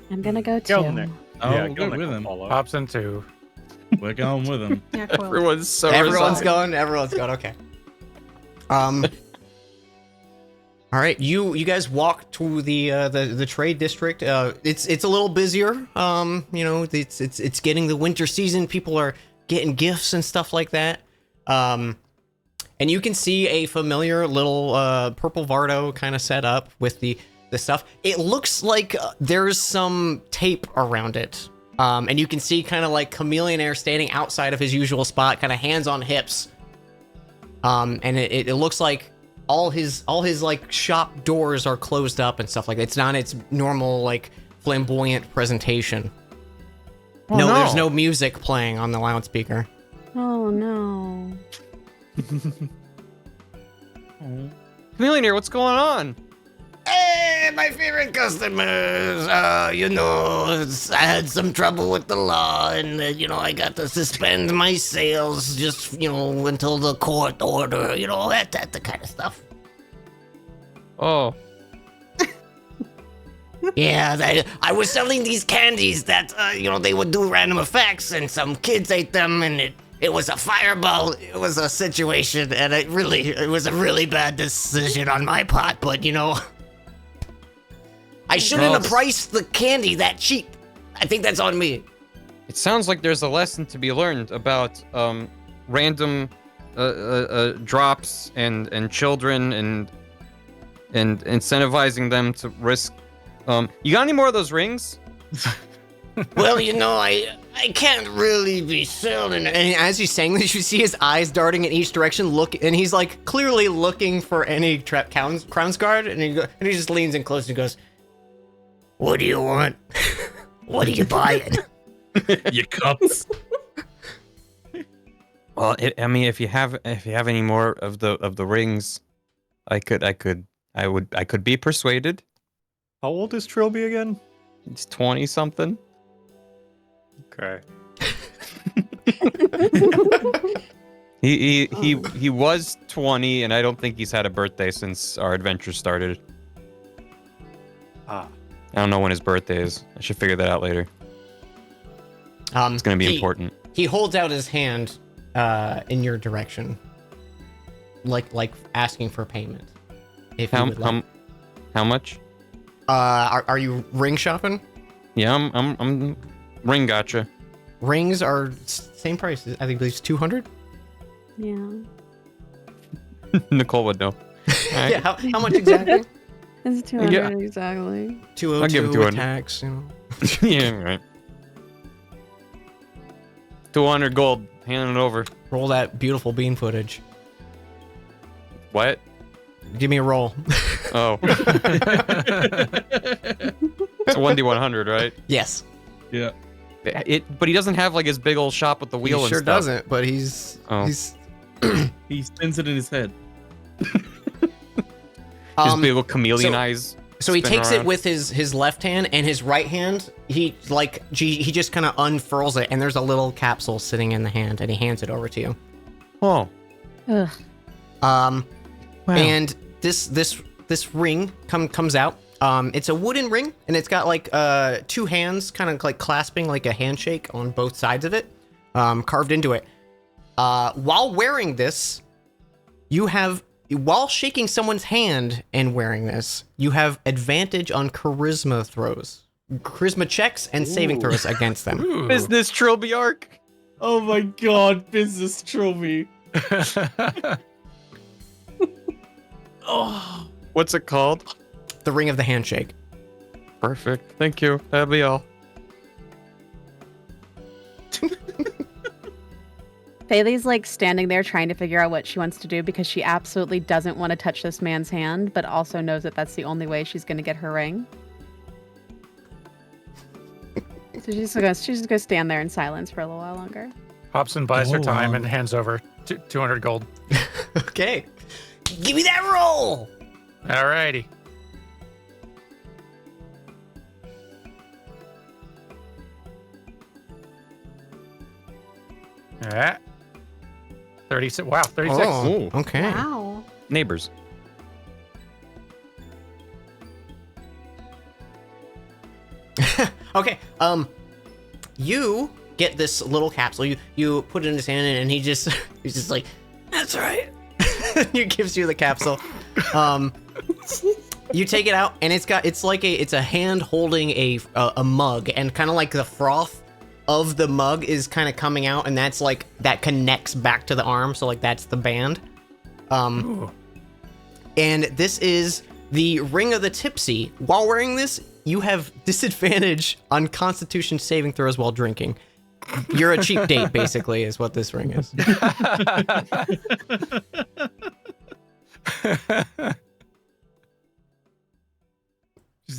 I'm gonna go too. Gelnek. Oh, Yeah, we'll go Gelnek with will him. follow. Pops in two. We're going with him. Yeah, cool. Everyone's so Everyone's resigned. going. Everyone's going. Okay. All right. You guys walk to the trade district. It's a little busier. It's getting the winter season. People are getting gifts and stuff like that. And you can see a familiar little purple Vardo kind of set up with the stuff. It looks like there's some tape around it. And you can see kind of like Chameleonaire standing outside of his usual spot, kind of hands on hips. And it looks like all his like shop doors are closed up and stuff like that. It's not its normal like flamboyant presentation. Oh, no, no. there's no music playing on the loudspeaker. Oh no. Chameleonaire, what's going on? Hey, my favorite customers. I had some trouble with the law, and I got to suspend my sales just until the court order. That the kind of stuff. Oh, Yeah, I was selling these candies that they would do random effects, and some kids ate them, and it was a fireball. It was a situation, and it was a really bad decision on my part, but I shouldn't have priced the candy that cheap. I think that's on me. it sounds like there's a lesson to be learned about random drops and children and incentivizing them to risk. You got any more of those rings? Well, I can't really be selling it. And as he's saying this, you see his eyes darting in each direction, and he's like clearly looking for any Crownsguard, and he just leans in close and goes, "What do you want? What are you buying?" Your cups. Well, if you have any more of the rings, I could be persuaded. How old is Trilby again? He's 20 something. Okay. He was 20, and I don't think he's had a birthday since our adventure started. Ah. I don't know when his birthday is. I should figure that out later. It's gonna be important. He holds out his hand in your direction, like asking for payment. If you would like. How much? Are you ring shopping? Yeah, I'm ring gotcha. Rings are same price. I think it's 200. Yeah. Nicole would know. Yeah. How much exactly? It's 200 exactly. 202 I'll give him 200. tax. You know. Yeah, right. 200 gold. Handing it over. Roll that beautiful bean footage. What? Give me a roll. Oh. It's a 1d100, right? Yes. Yeah. But he doesn't have like his big old shop with the wheel He and sure stuff. doesn't, but he's He spins it in his head. His big old chameleon eyes. So he spin takes around. it with his left hand, and his right hand, he just kind of unfurls it, and there's a little capsule sitting in the hand, and he hands it over to you. Oh. Ugh. Wow. And this ring comes out. It's a wooden ring, and it's got like two hands kind of like clasping like a handshake on both sides of it, carved into it. While wearing this, while shaking someone's hand and wearing this, you have advantage on charisma checks and saving throws against them. Ooh. Business trophy arc. Oh my god, business trophy. Oh. What's it called? The ring of the handshake. Perfect. Thank you. That'll be all. Bailey's like standing there trying to figure out what she wants to do because she absolutely doesn't want to touch this man's hand, but also knows that that's the only way she's going to get her ring. So she's just gonna stand there in silence for a little while longer. Hobson buys her Oh, time wow. and hands over 200 gold. Okay. Give me that roll! Alrighty. Alright. 36. Wow, 36. Oh, okay. Wow. Neighbors. Okay. You get this little capsule. You put it in his hand, and he's just like, that's right. He gives you the capsule. You take it out, and it's a hand holding a mug, and kind of like the froth of the mug is kind of coming out, and that's like that connects back to the arm. So like that's the band. Ooh. And this is the Ring of the Tipsy. While wearing this, you have disadvantage on Constitution saving throws while drinking. You're a cheap date, basically, is what this ring is.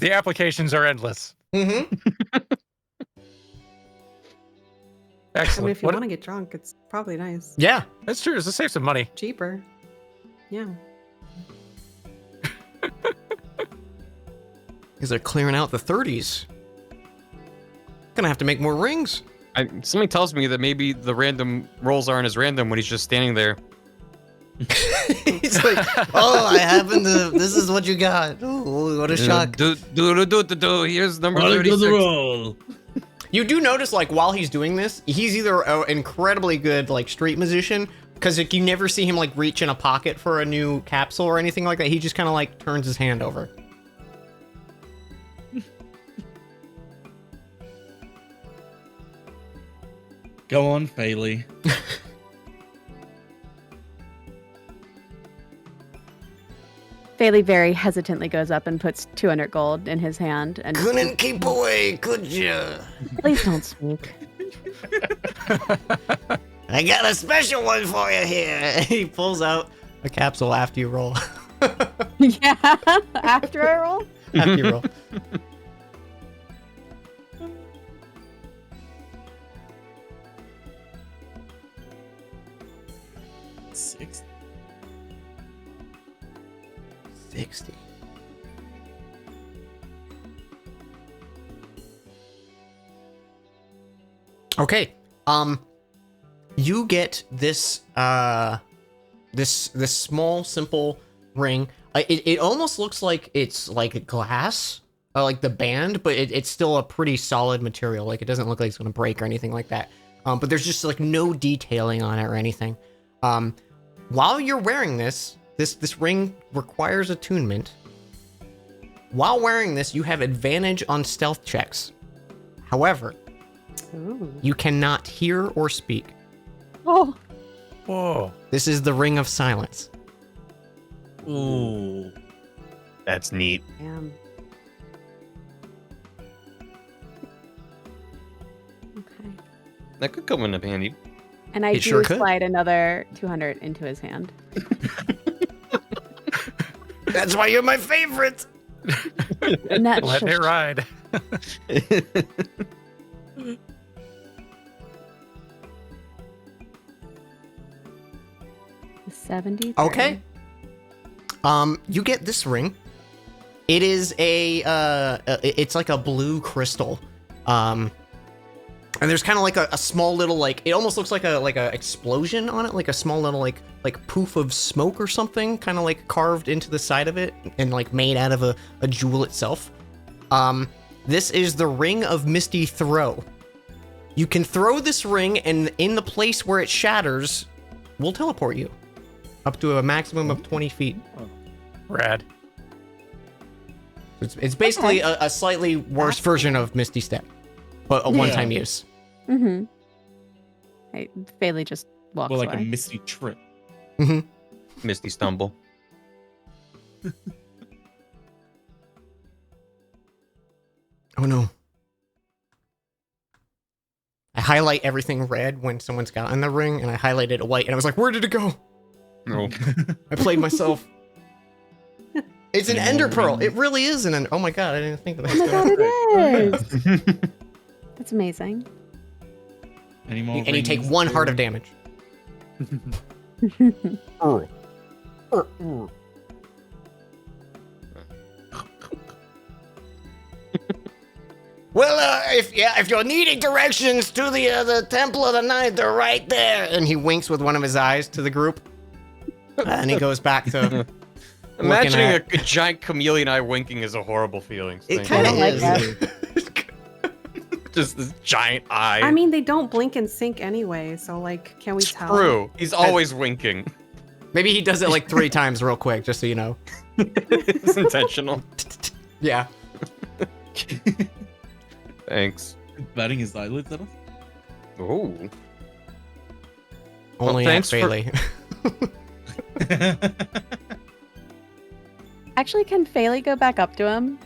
The applications are endless. Mm-hmm. I mean, Excellent. if you want to get drunk, it's probably nice. Yeah. That's true. It's to save some money. Cheaper. Yeah. Because they're clearing out the 30s. Gonna have to make more rings. Something tells me that maybe the random rolls aren't as random when he's just standing there. He's like, oh, I happen to. This is what you got. Oh, what a shock. Here's number What a good 36. roll. You do notice, like, while he's doing this, he's either an incredibly good, like, street musician, because like, you never see him, like, reach in a pocket for a new capsule or anything like that. He just kind of, like, turns his hand over. Go on, Faley. Bailey very hesitantly goes up and puts 200 gold in his hand and Couldn't keep away, could ya? please don't speak. I got a special one for you here. He pulls out a capsule after you roll. Yeah, after I roll. After you roll. Six. 60. Okay. You get this this small simple ring. It almost looks like it's like glass, like the band, but it's still a pretty solid material. Like it doesn't look like it's gonna break or anything like that. But there's just like no detailing on it or anything. While you're wearing this ring requires attunement. While wearing this, you have advantage on stealth checks. However, Ooh. you cannot hear or speak. Oh. Whoa. This is the Ring of Silence. Ooh. That's neat. Damn. Okay. That could come in handy. And I It do sure could. slide another 200 into his hand. That's why you're my favorite. Not Let it ride. 70. Okay. You get this ring. It is it's like a blue crystal. And there's kind of like a small little like, it almost looks like a explosion on it, like a small little like poof of smoke or something, kind of like carved into the side of it and like made out of a jewel itself. This is the Ring of Misty Throw. You can throw this ring, and in the place where it shatters, we'll teleport you up to a maximum of 20 feet. Rad. It's basically a slightly worse version of Misty Step, but a Yeah. one-time use. Mm-hmm. Right. Bailey just walks Well, like away. a misty trip. Misty Stumble. Oh no. I highlight everything red when someone's gotten the ring, and I highlighted it white, and I was like, where did it go? No. I played myself. It's an Any ender more pearl. rings? It really is an ender. Oh my god, I didn't think that was Oh my god, gonna it is! That's amazing. Any more And you take rings? 1 heart of damage. Well, if you're needing directions to the Temple of the Night, they're right there. And he winks with one of his eyes to the group, and he goes back to. Imagining a, at- giant chameleon eye winking is a horrible feeling. It Think kind of I don't is. like just this giant eye. I mean, they don't blink and sync anyway, so like, can we tell? True. He's always winking. Maybe he does it like 3 times real quick, just so you know. It's intentional. Yeah. Thanks. Batting his eyelids at us? Oh. Only thanks at for- Bailey. Actually, can Fayley go back up to him?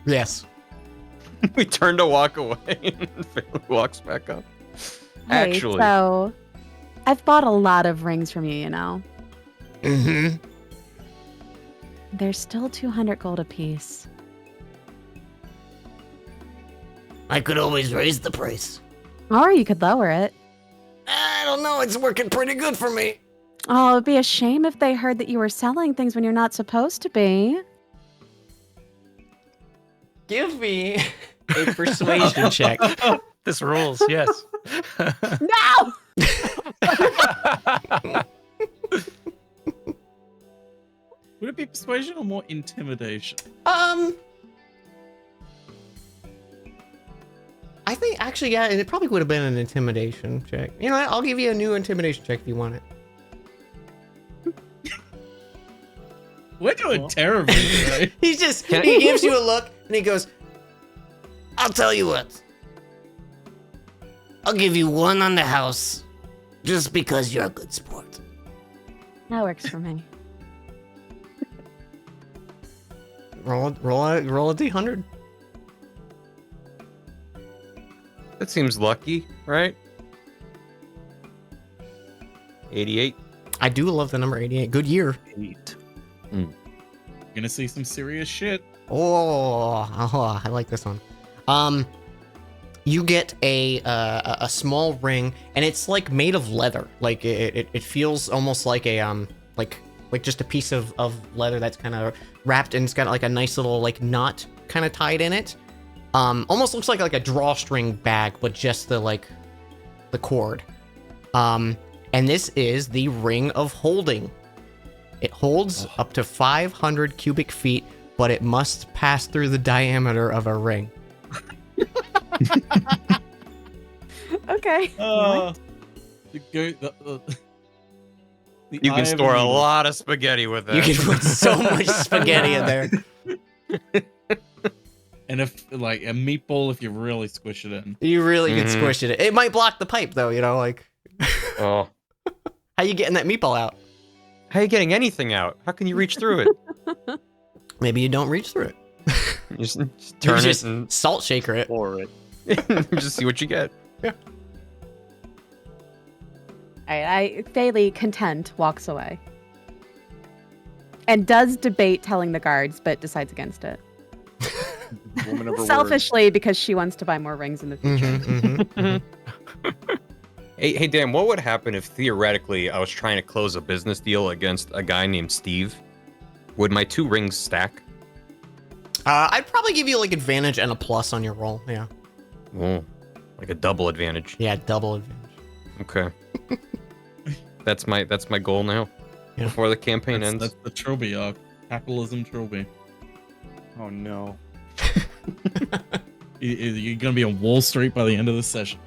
Yes. We turn to walk away and Faye walks back up. Hey, Actually. So, I've bought a lot of rings from you, you know. Mm-hmm. They're still 200 gold apiece. I could always raise the price. Or you could lower it. I don't know. It's working pretty good for me. Oh, it'd be a shame if they heard that you were selling things when you're not supposed to be. Give me a persuasion check. This rules, yes. No! Would it be persuasion or more intimidation? I think actually, yeah, it probably would have been an intimidation check. You know what? I'll give you a new intimidation check if you want it. We're doing terribly, right? He gives you a look and he goes, I'll tell you what. I'll give you 1 on the house just because you're a good sport. That works for me. Roll a D100. That seems lucky, right? 88. I do love the number 88. Good year. 8. Gonna see some serious shit. Oh, I like this one. You get a small ring, and it's like made of leather. Like it feels almost like a like just a piece of leather that's kind of wrapped, and it's got like a nice little like knot kind of tied in it. Almost looks like a drawstring bag, but just the like the cord. And this is the Ring of Holding. It holds up to 500 cubic feet, but it must pass through the diameter of a ring. Okay. You can store a lot of spaghetti with that. You can put so much spaghetti in there. And if like a meatball, if you really squish it in. You really can squish it. It might block the pipe though, you know, like. Oh. How you getting that meatball out? How are you getting anything out? How can you reach through it? Maybe you don't reach through it. You just turn You it just and salt shaker it. Or it. just see what you get. Fairly content, walks away. And does debate telling the guards, but decides against it. Woman of her word. Selfishly, because she wants to buy more rings in the future. Hey, Dan, what would happen if theoretically I was trying to close a business deal against a guy named Steve? Would my 2 rings stack? I'd probably give you like advantage and a plus on your roll. Yeah. Oh, like a double advantage. Yeah, double advantage. Okay. That's my goal now. Yeah. Before the campaign ends. That's the trophy, capitalism trophy. Oh no. You're gonna be on Wall Street by the end of the session.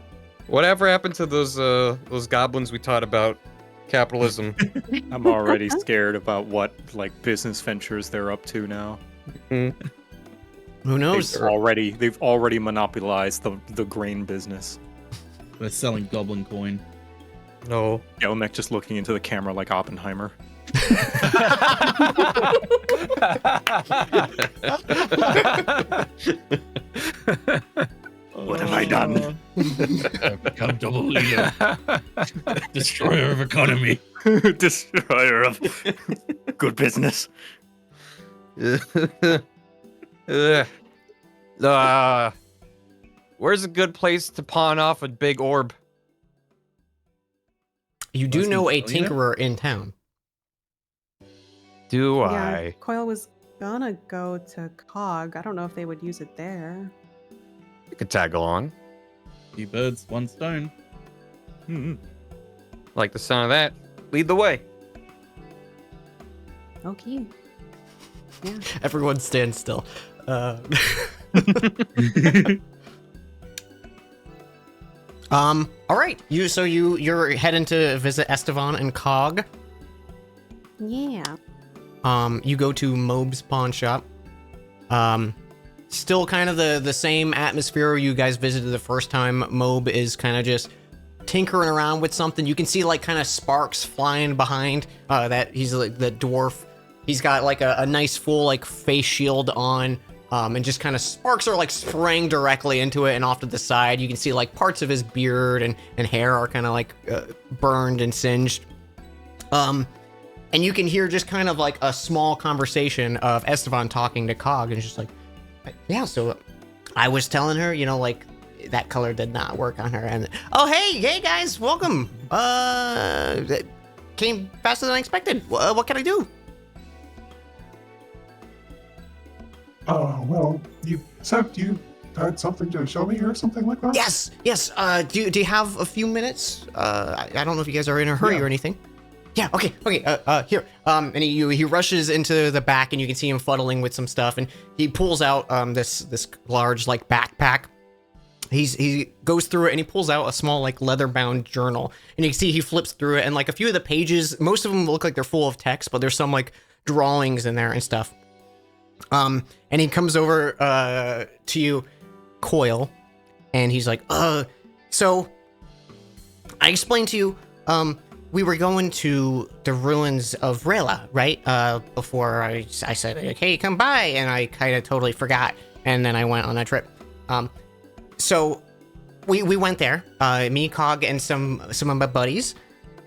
Whatever happened to those goblins we taught about capitalism? I'm already scared about what like business ventures they're up to now. Who knows? They've already monopolized the grain business. They're selling goblin coin. No. Gelnick just looking into the camera like Oppenheimer. What have I done? I've become double leader. Destroyer of economy. Destroyer of good business. Where's a good place to pawn off a big orb? You do know a tinkerer in town. Do Yeah, I? Coil was gonna go to Cog. I don't know if they would use it there. You could tag along. 2 birds, 1 stone. Like the sound of that. Lead the way. Okay. Yeah. Everyone stand still. All right. You're heading to visit Estevan and Cog. Yeah. You go to Mobe's pawn shop. Still kind of the same atmosphere you guys visited the first time. Mobe is kind of just tinkering around with something. You can see like kind of sparks flying behind. That he's like the dwarf. He's got like a nice full like face shield on. And just kind of sparks are like spraying directly into it and off to the side. You can see like parts of his beard and hair are kind of like burned and singed. And you can hear just kind of like a small conversation of Estevan talking to Cog, and just like, yeah, so I was telling her, you know, like that color did not work on her. And oh, hey guys, welcome. Came faster than I expected. What can I do? Well, you said you had something to show me or something like that? Yes. Do you have a few minutes? I don't know if you guys are in a hurry or anything. Yeah, okay. Here. And he rushes into the back, and you can see him fuddling with some stuff, and he pulls out this large like backpack. He goes through it, and he pulls out a small like leather-bound journal, and you can see he flips through it, and like a few of the pages, most of them look like they're full of text, but there's some like drawings in there and stuff. And he comes over to you, Coil, and he's like, so I explained to you, we were going to the ruins of Rela, right? Before I said, like, hey, come by, and I kind of totally forgot, and then I went on that trip. So we went there, me, Cog, and some of my buddies,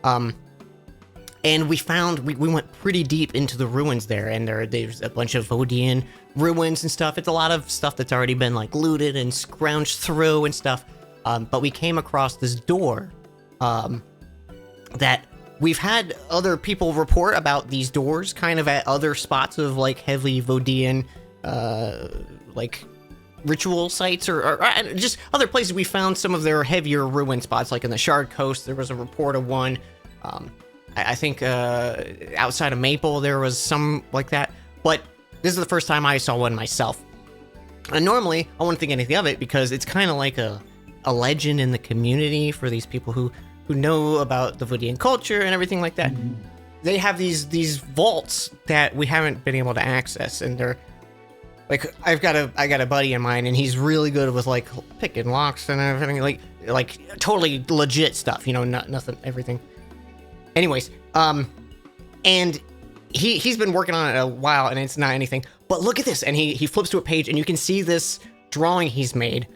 and we went pretty deep into the ruins there, and there's a bunch of Vodian ruins and stuff. It's a lot of stuff that's already been like looted and scrounged through and stuff. But we came across this door that we've had other people report about these doors kind of at other spots of like heavy Vodian like ritual sites or just other places. We found some of their heavier ruin spots, like in the Shard Coast. There was a report of one. I think outside of Maple there was some like that. But this is the first time I saw one myself. And normally I wouldn't think anything of it because it's kind of like a legend in the community for these people who know about the Viridian culture and everything like that. They have these vaults that we haven't been able to access, and they're like, I got a buddy of mine, and he's really good with like picking locks and everything, like totally legit stuff, you know, nothing, everything. Anyways, and he's been working on it a while, and it's not anything. But look at this, and he flips to a page, and you can see this drawing he's made.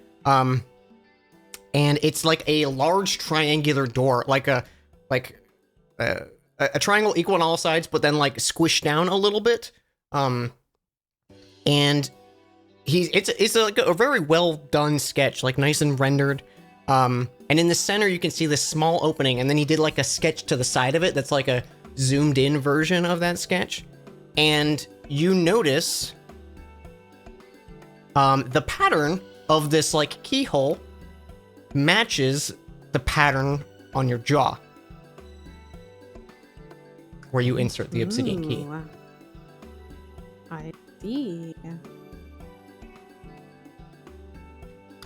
And it's like a large triangular door, like a triangle equal on all sides, but then like squished down a little bit. And it's like a very well done sketch, like nice and rendered. And in the center you can see this small opening, and then he did like a sketch to the side of it that's like a zoomed in version of that sketch. And you notice the pattern of this like keyhole matches the pattern on your jaw where you insert the obsidian key. I see.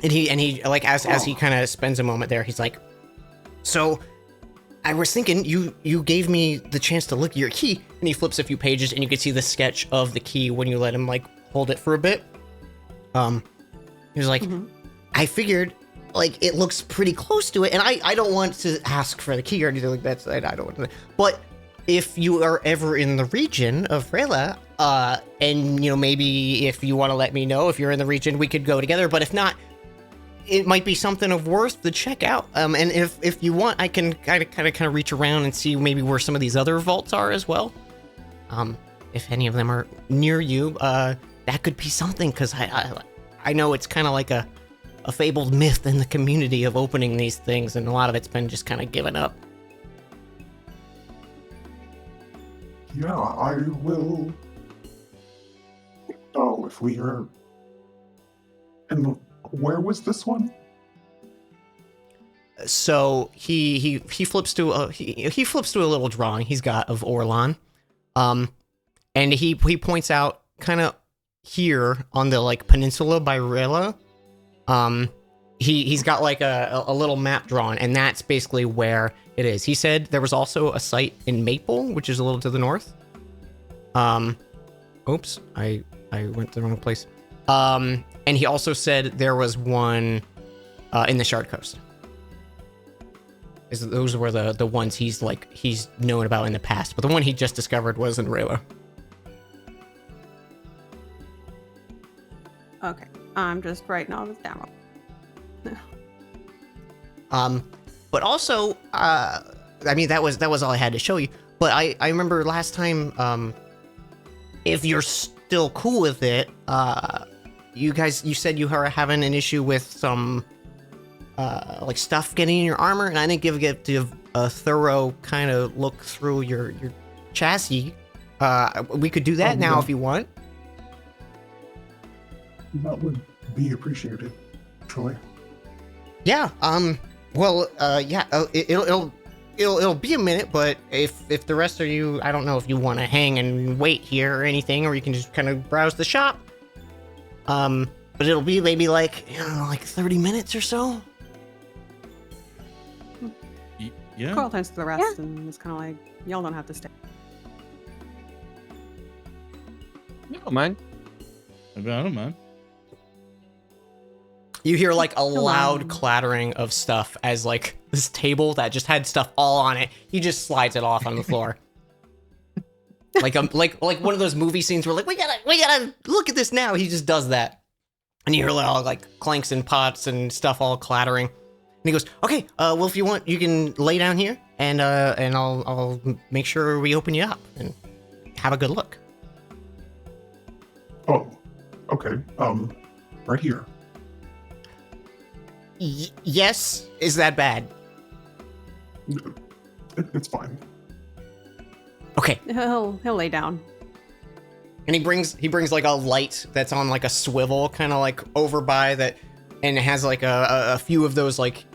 And he like as he kind of spends a moment there, he's like, so I was thinking you gave me the chance to look at your key. And he flips a few pages, and you can see the sketch of the key when you let him like hold it for a bit. He was like, I figured like it looks pretty close to it, and I don't want to ask for the key or anything like that. So I don't want to. But if you are ever in the region of Rayla, and you know, maybe if you want to let me know if you're in the region, we could go together. But if not, it might be something of worth to check out. And if you want, I can kind of reach around and see maybe where some of these other vaults are as well. If any of them are near you, that could be something, because I know it's kind of like a fabled myth in the community of opening these things, and a lot of it's been just kind of given up. Yeah, I will. Oh, if we are. And where was this one? So he flips to he flips to a little drawing he's got of Orlan, and he points out kind of here on the like peninsula by Rayla. He's got like a little map drawn, and that's basically where it is. He said there was also a site in Maple, which is a little to the north. Oops, I went to the wrong place. And he also said there was one in the Shard Coast. Those were the ones he's known about in the past, but the one he just discovered was in Rayla. Okay, I'm just writing all this down. But also, I mean, that was all I had to show you. But I remember last time, if you're still cool with it, you said you were having an issue with some like stuff getting in your armor, and I didn't give a thorough kind of look through your chassis. We could do that now if you want. That would be appreciated, Troy. Yeah. Well. Yeah. It'll be a minute, but if the rest of you, I don't know if you want to hang and wait here or anything, or you can just kind of browse the shop. But it'll be maybe like 30 minutes or so. Yeah. Coral turns to the rest and it's kind of like, y'all don't have to stay. I don't mind. I don't mind. You hear like a loud clattering of stuff as like this table that just had stuff all on it, he just slides it off on the floor. like one of those movie scenes where like we gotta look at this now. He just does that, and you hear all like clanks and pots and stuff all clattering. And he goes, "Okay, well if you want, you can lay down here, and I'll make sure we open you up and have a good look." Oh, okay. Right here. Yes, is that bad? It's fine. Okay. He'll lay down. And he brings like a light that's on like a swivel, kind of like over by that, and it has like a few of those, like,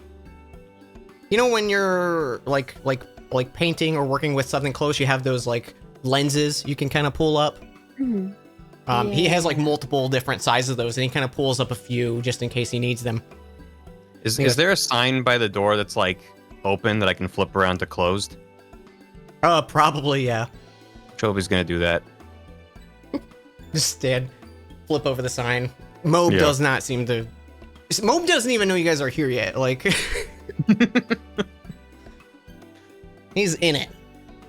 you know, when you're like painting or working with something close, you have those like lenses you can kind of pull up. He has like multiple different sizes of those, and he kind of pulls up a few just in case he needs them. Is there a sign by the door that's like open that I can flip around to closed? Probably, yeah. Choby's gonna do that. Just flip over the sign. Mobe does not seem to. Mobe doesn't even know you guys are here yet. Like, he's in it.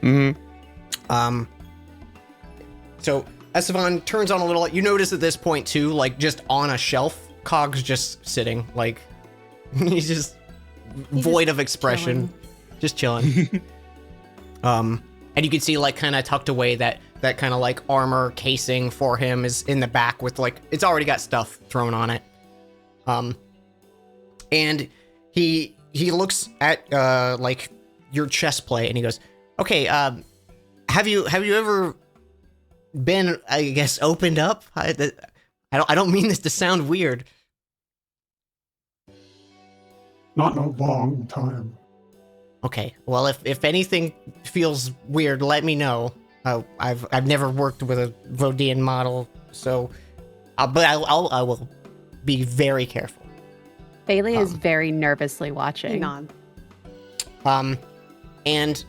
Mm-hmm. So Esteban turns on a little. You notice at this point too, like just on a shelf, Cog's just sitting, like he's just void of expression, just chilling. And you can see like kind of tucked away that kind of like armor casing for him is in the back with like it's already got stuff thrown on it. And he looks at like your chest plate and he goes, "Okay, have you ever been, I guess, opened up? I don't mean this to sound weird." Not in a long time. Okay, well, if anything feels weird, let me know. I've never worked with a Vodian model, so, but I will be very careful. Bailey is very nervously watching. Hang on. And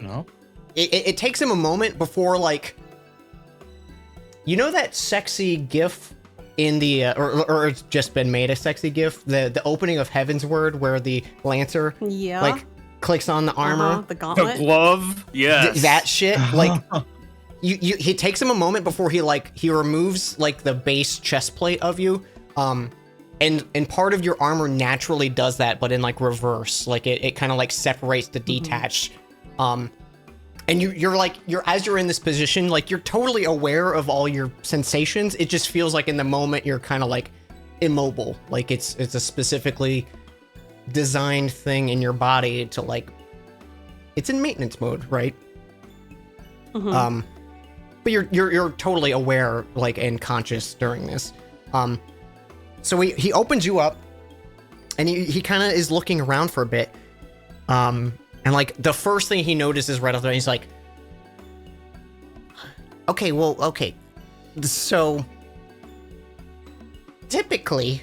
No. it takes him a moment before, like, you know that sexy GIF in the or it's just been made a sexy GIF, the opening of Heaven's Word where the Lancer Yeah. like clicks on the armor, The The gauntlet. glove, yes. that shit, like he takes him a moment before he removes like the base chest plate of you, and part of your armor naturally does that, but in like reverse, like it kind of like separates to detach. And you're as you're in this position, like you're totally aware of all your sensations. It just feels like in the moment you're kind of like immobile, like it's a specifically designed thing in your body to like, it's in maintenance mode, right? But you're totally aware, like, and conscious during this. So he opens you up, and he kind of is looking around for a bit. And like the first thing he notices right off the bat, he's like, okay. So typically,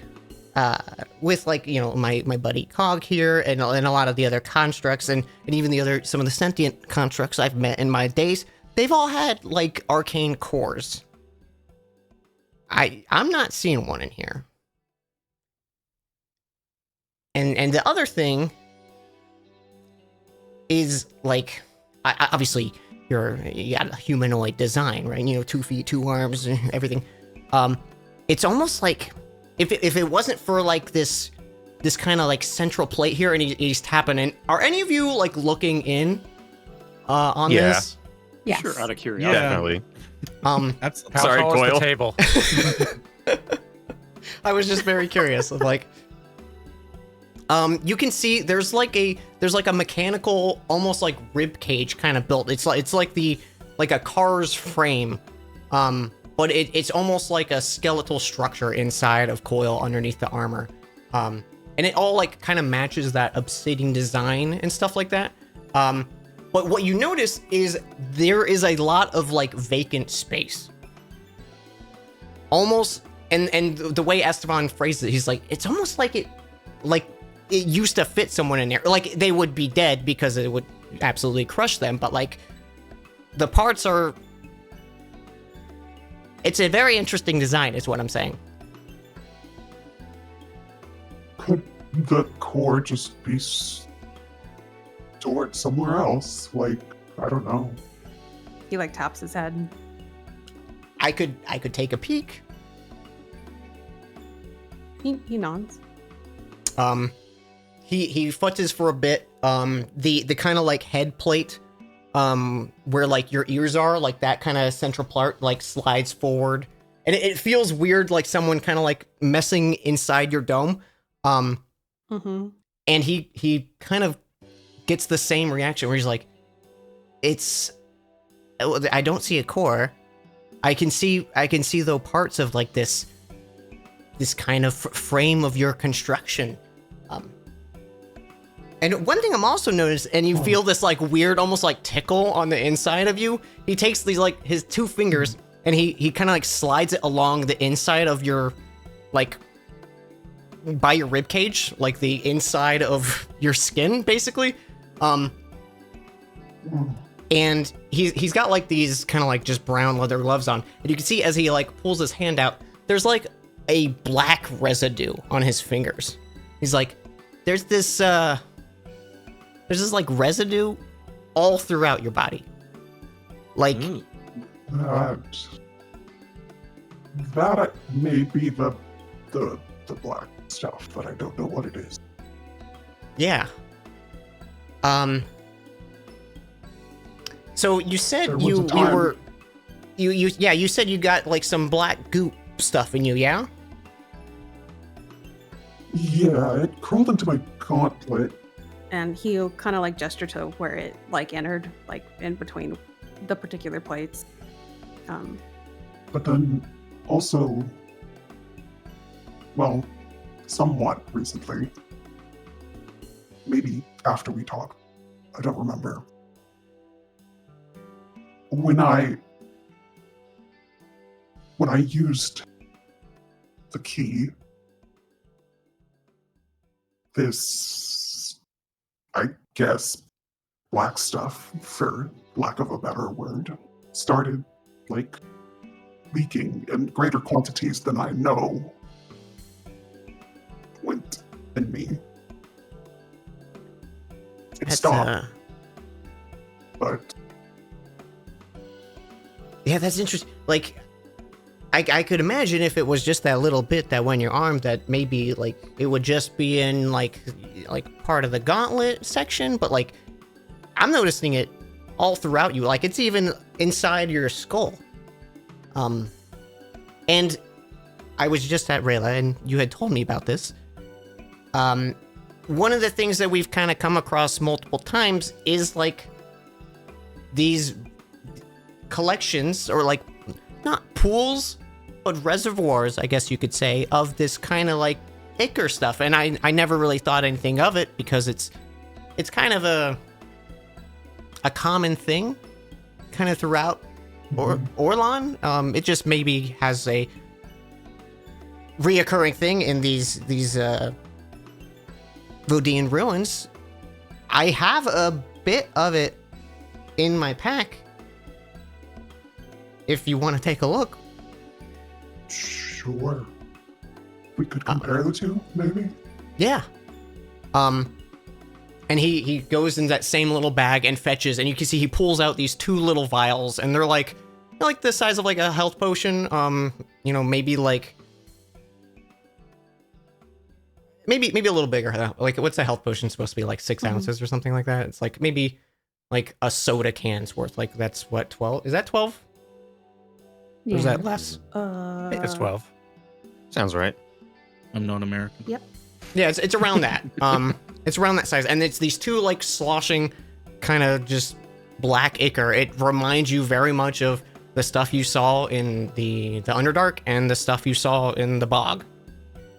with like, you know, my buddy Cog here and a lot of the other constructs and even some of the sentient constructs I've met in my days, they've all had like arcane cores. I'm not seeing one in here. And the other thing is like, obviously you got a humanoid design, right? You know, 2 feet, 2 arms, and everything. It's almost like if it wasn't for like this kind of like central plate here, and he's tapping in. Are any of you like looking in on this? Yes. Sure, out of curiosity. Definitely. That's How Sorry, tall is Coil. the table? I was just very curious of like, you can see there's like a mechanical, almost like rib cage kind of built. It's like a car's frame, but it's almost like a skeletal structure inside of Coil underneath the armor, and it all like kind of matches that obsidian design and stuff like that. But what you notice is there is a lot of like vacant space, almost, and the way Esteban phrased it, he's like, it's almost like it used to fit someone in there. Like, they would be dead because it would absolutely crush them, but like, the parts are... It's a very interesting design, is what I'm saying. Could the core just be stored somewhere else? Like, I don't know. He like taps his head. I could take a peek. He nods. He futzes for a bit. The kind of like head plate, where like your ears are, like that kind of central part, like slides forward, and it feels weird, like someone kind of like messing inside your dome. And he kind of gets the same reaction where he's like, I don't see a core. I can see though parts of like this kind of frame of your construction. And one thing I'm also noticing, and you feel this like weird, almost like tickle on the inside of you. He takes these like his 2 fingers and he kind of like slides it along the inside of your, like, by your rib cage, like the inside of your skin, basically. And he's got like these kind of like just brown leather gloves on, and you can see as he like pulls his hand out, there's like a black residue on his fingers. He's like, there's this like residue all throughout your body. Like, that may be the black stuff, but I don't know what it is. yeah. So you said There was you a time- were you said you got like some black goop stuff in you, yeah? Yeah, it crawled into my gauntlet. And he'll kind of like gesture to where it like entered, like in between the particular plates. But then also, well, somewhat recently, maybe after we talked, I don't remember. When I used the key, this, I guess, black stuff, for lack of a better word, started, like, leaking in greater quantities than I know went in me. It stopped, but Yeah, that's interesting. Like, I could imagine if it was just that little bit that went in your arm, that maybe like it would just be in like part of the gauntlet section, but like I'm noticing it all throughout you. Like it's even inside your skull. And I was just at Rayla, and you had told me about this. One of the things that we've kind of come across multiple times is like these collections, or like not pools, but reservoirs, I guess you could say, of this kind of like ichor stuff. And I never really thought anything of it because it's kind of a common thing kind of throughout Orlan. It just maybe has a reoccurring thing in these Vodian ruins. I have a bit of it in my pack if you want to take a look. sure. We could compare the two, maybe? Yeah. And he goes in that same little bag and fetches, and you can see he pulls out these 2 little vials, and they're like the size of like a health potion. Maybe like maybe a little bigger. Like, what's a health potion supposed to be, like 6 ounces or something like that? It's like maybe like a soda can's worth. Like that's what, 12? Is that 12? Or is that less? I think it's 12. Sounds right. I'm not American. Yep. Yeah, it's around that. It's around that size, and it's these 2 like sloshing, kind of just black ichor. It reminds you very much of the stuff you saw in the Underdark and the stuff you saw in the Bog.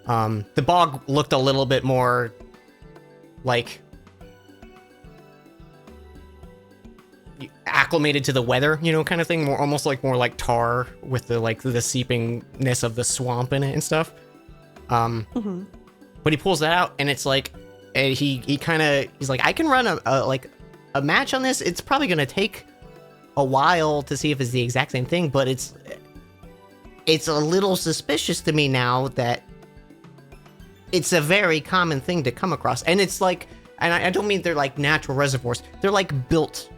The Bog looked a little bit more like acclimated to the weather, kind of thing. More like tar with the seepingness of the swamp in it and stuff. But he pulls that out, and it's like, and he's like, I can run a match on this. It's probably gonna take a while to see if it's the exact same thing, but it's a little suspicious to me now that it's a very common thing to come across. And it's like, and I don't mean they're like natural reservoirs. They're like built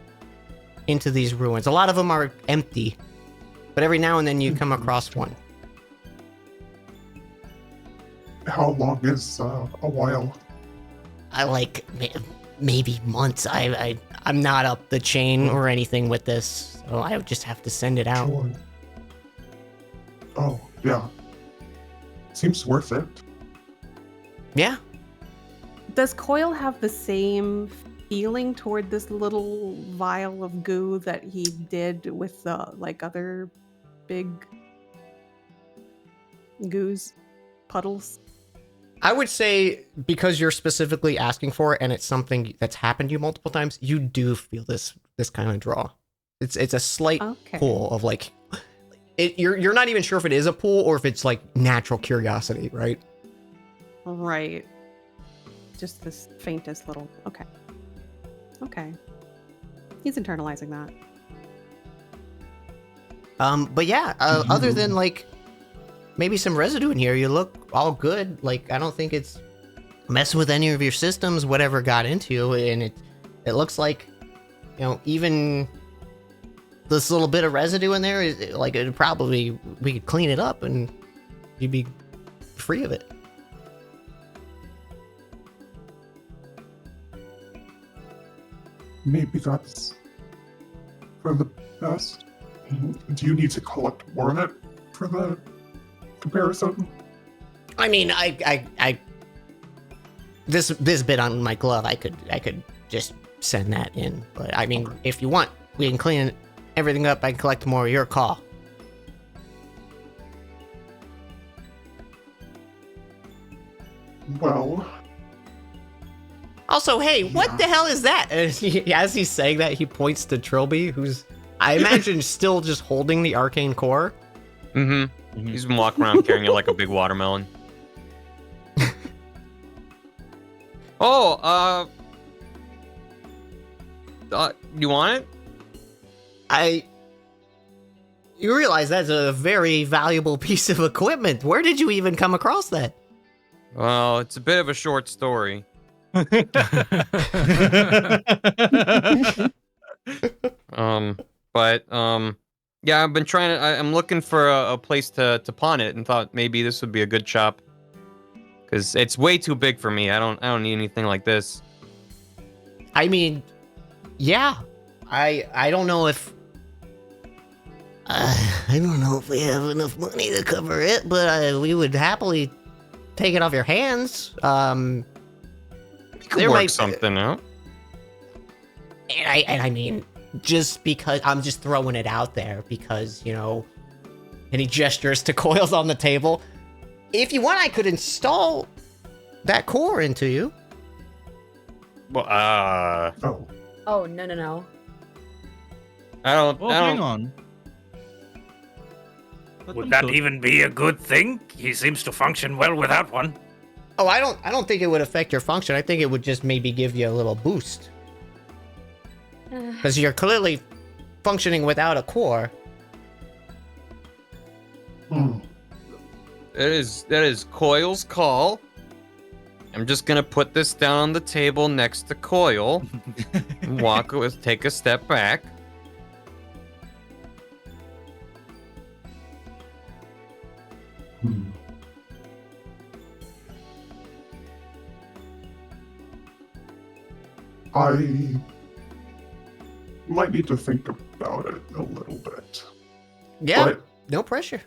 into these ruins. A lot of them are empty, but every now and then you come across one. How long is a while? I like maybe months. I'm not up the chain or anything with this, so I would just have to send it out. Sure. Oh, yeah. Seems worth it. Yeah. Does Coil have the same feeling toward this little vial of goo that he did with the other big goos puddles? I would say because you're specifically asking for it and it's something that's happened to you multiple times, you do feel this kind of draw. It's a slight Okay. pull of like you're not even sure if it is a pull or if it's like natural curiosity, right? Right. Just this faintest little. Okay. Okay. He's internalizing that. But yeah, other than like maybe some residue in here, you look all good. Like I don't think it's messing with any of your systems, whatever got into you, and it looks like, you know, even this little bit of residue in there is like it probably we could clean it up and you'd be free of it. Maybe that's for the best. Do you need to collect more of it for the comparison? I mean, I this bit on my glove, I could just send that in. But I mean, if you want, we can clean everything up. I can collect more. Your call. Well, Also, hey, what the hell is that? As he's saying that, he points to Trilby, who's I imagine still just holding the arcane core. Mm-hmm. He's been walking around carrying it like a big watermelon. Oh, you want it? You realize that's a very valuable piece of equipment. Where did you even come across that? Well, it's a bit of a short story. Yeah, I've been trying to. I'm looking for a place to pawn it, and thought maybe this would be a good shop. Cause it's way too big for me. I don't need anything like this. I mean, yeah, I don't know if I don't know if we have enough money to cover it, but we would happily take it off your hands. You could work something out. And I mean, just because I'm just throwing it out there because, you know, and he gestures to coils on the table. If you want, I could install that core into you. Well, Oh, no. I don't. Well, I don't hang on. Let Would them that cook. even be a good thing? He seems to function well without one. Oh, I don't think it would affect your function. I think it would just maybe give you a little boost. Because you're clearly functioning without a core. That is Coil's call. I'm just gonna put this down on the table next to Coil. Take a step back. I might need to think about it a little bit. Yeah, But no pressure.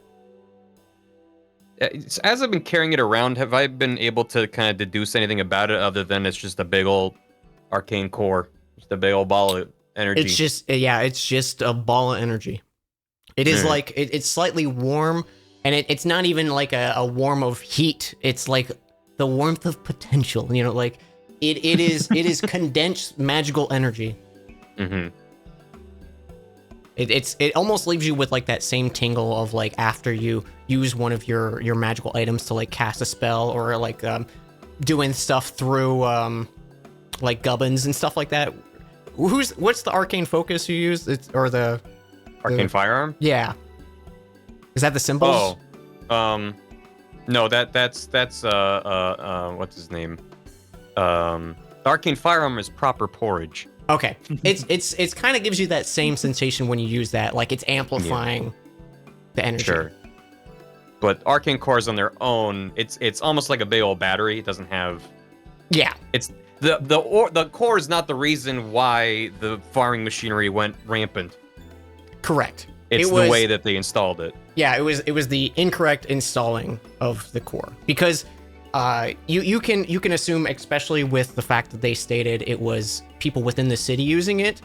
As I've been carrying it around, have I been able to kind of deduce anything about it other than it's just a big old arcane core, just a big old ball of energy? It's just a ball of energy. It is Yeah. like it's slightly warm, and it's not even like a warm of heat. It's like the warmth of potential. You know, like it is condensed magical energy. Mm-hmm. It almost leaves you with like that same tingle of like after you use one of your magical items to like cast a spell or like doing stuff through like gubbins and stuff like that. What's the arcane focus you use? Arcane firearm? Yeah. Is that the symbols? Oh, no, that's what's his name? The arcane firearm is proper porridge. Okay. It's kind of gives you that same sensation when you use that, like it's amplifying the energy. Sure. But arcane cores on their own, it's almost like a big old battery. It doesn't have. Yeah. It's the core is not the reason why the farming machinery went rampant. Correct. It's It was- the way that they installed it. Yeah, it was the incorrect installing of the core because you can assume, especially with the fact that they stated it was people within the city using it,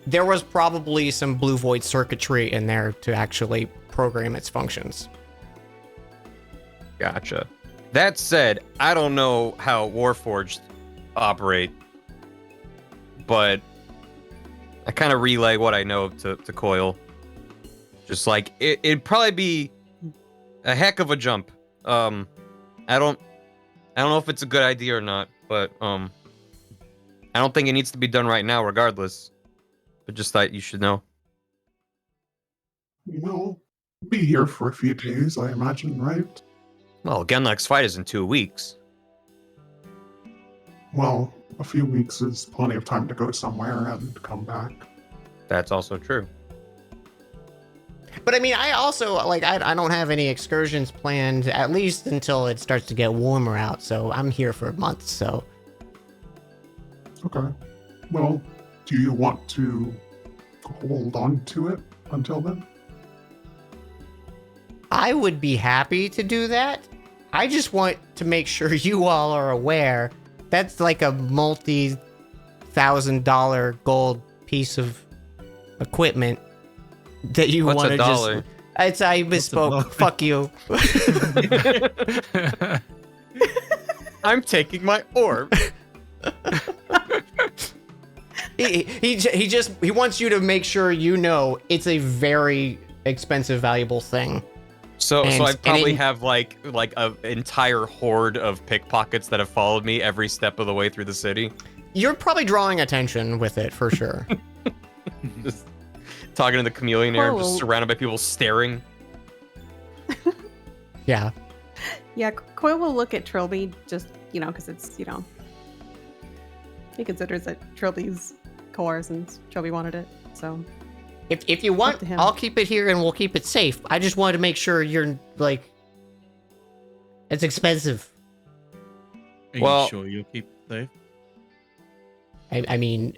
there was probably some blue void circuitry in there to actually program its functions. Gotcha. That said, I don't know how Warforged operate, but I kind of relay what I know to Coil. Just like it'd probably be a heck of a jump. I don't know if it's a good idea or not, but I don't think it needs to be done right now, regardless. But just thought you should know. We'll be here for a few days, I imagine, right? Well, Genlach's fight is in 2 weeks. Well, a few weeks is plenty of time to go somewhere and come back. That's also true. But I mean, I also, like, I don't have any excursions planned, at least until it starts to get warmer out, so I'm here for months, so. Okay. Well, do you want to hold on to it until then? I would be happy to do that. I just want to make sure you all are aware that's like a multi-$1,000 gold piece of equipment that you What's want a to dollar? just. It's I misspoke. Fuck you. I'm taking my orb. He wants you to make sure you know it's a very expensive, valuable thing. So And- I probably and have like an entire horde of pickpockets that have followed me every step of the way through the city. You're probably drawing attention with it for sure. Just talking to the chameleon here, Whoa. just surrounded by people staring. Yeah. Yeah, Coil will look at Trilby just, because it's, he considers it Trilby's core since Trilby wanted it, so. If you want, to him. I'll keep it here and we'll keep it safe. I just wanted to make sure you're like, it's expensive. Are Well- you sure you'll keep it safe? I mean,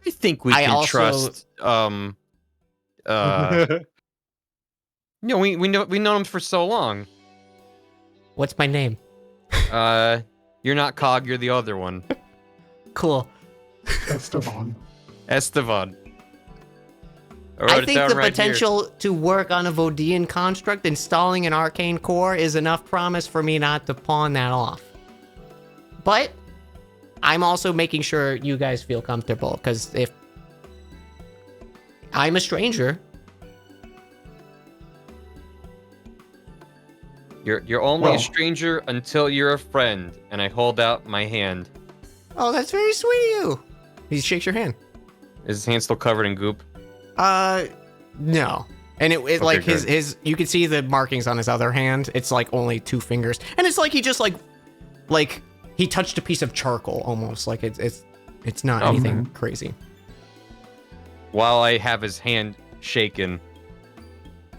I think we I can also- trust. We know him for so long. what's my name? You're not Cog. You're the other one, Cool. Esteban. Estevan. I I wrote it think down the right here. potential to work on a Vodian construct installing an arcane core is enough promise for me not to pawn that off. But I'm also making sure you guys feel comfortable, because if I'm a stranger, You're only a Well- stranger until you're a friend, and I hold out my hand. oh, that's very sweet of you. He shakes your hand. Is his hand still covered in goop? No. And it Okay, like good. his you can see the markings on his other hand. It's like only 2 fingers, and it's like he just like he touched a piece of charcoal almost. Like it's not Oh, anything crazy. While I have his hand shaken,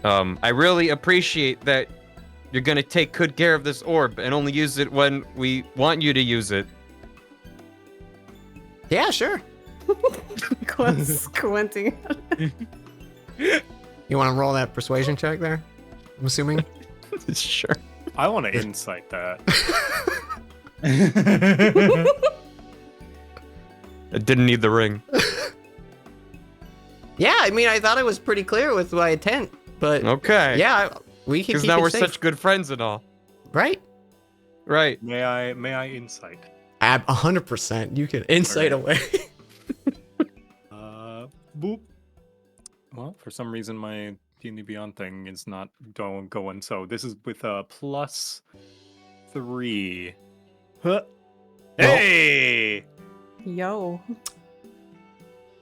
I really appreciate that you're gonna take good care of this orb and only use it when we want you to use it. Yeah, sure. Coil's squinting. You want to roll that persuasion check there? I'm assuming. Sure. I want to insight that. I didn't need the ring. Yeah, I mean, I thought it was pretty clear with my intent, but Okay. yeah, we can Because keep now it we're safe, such good friends and all. right? Right. May I insight? 100%. You can insight away. Boop. Well, for some reason my D&D Beyond thing is not going. So this is with a +3. Huh. Hey! Yo.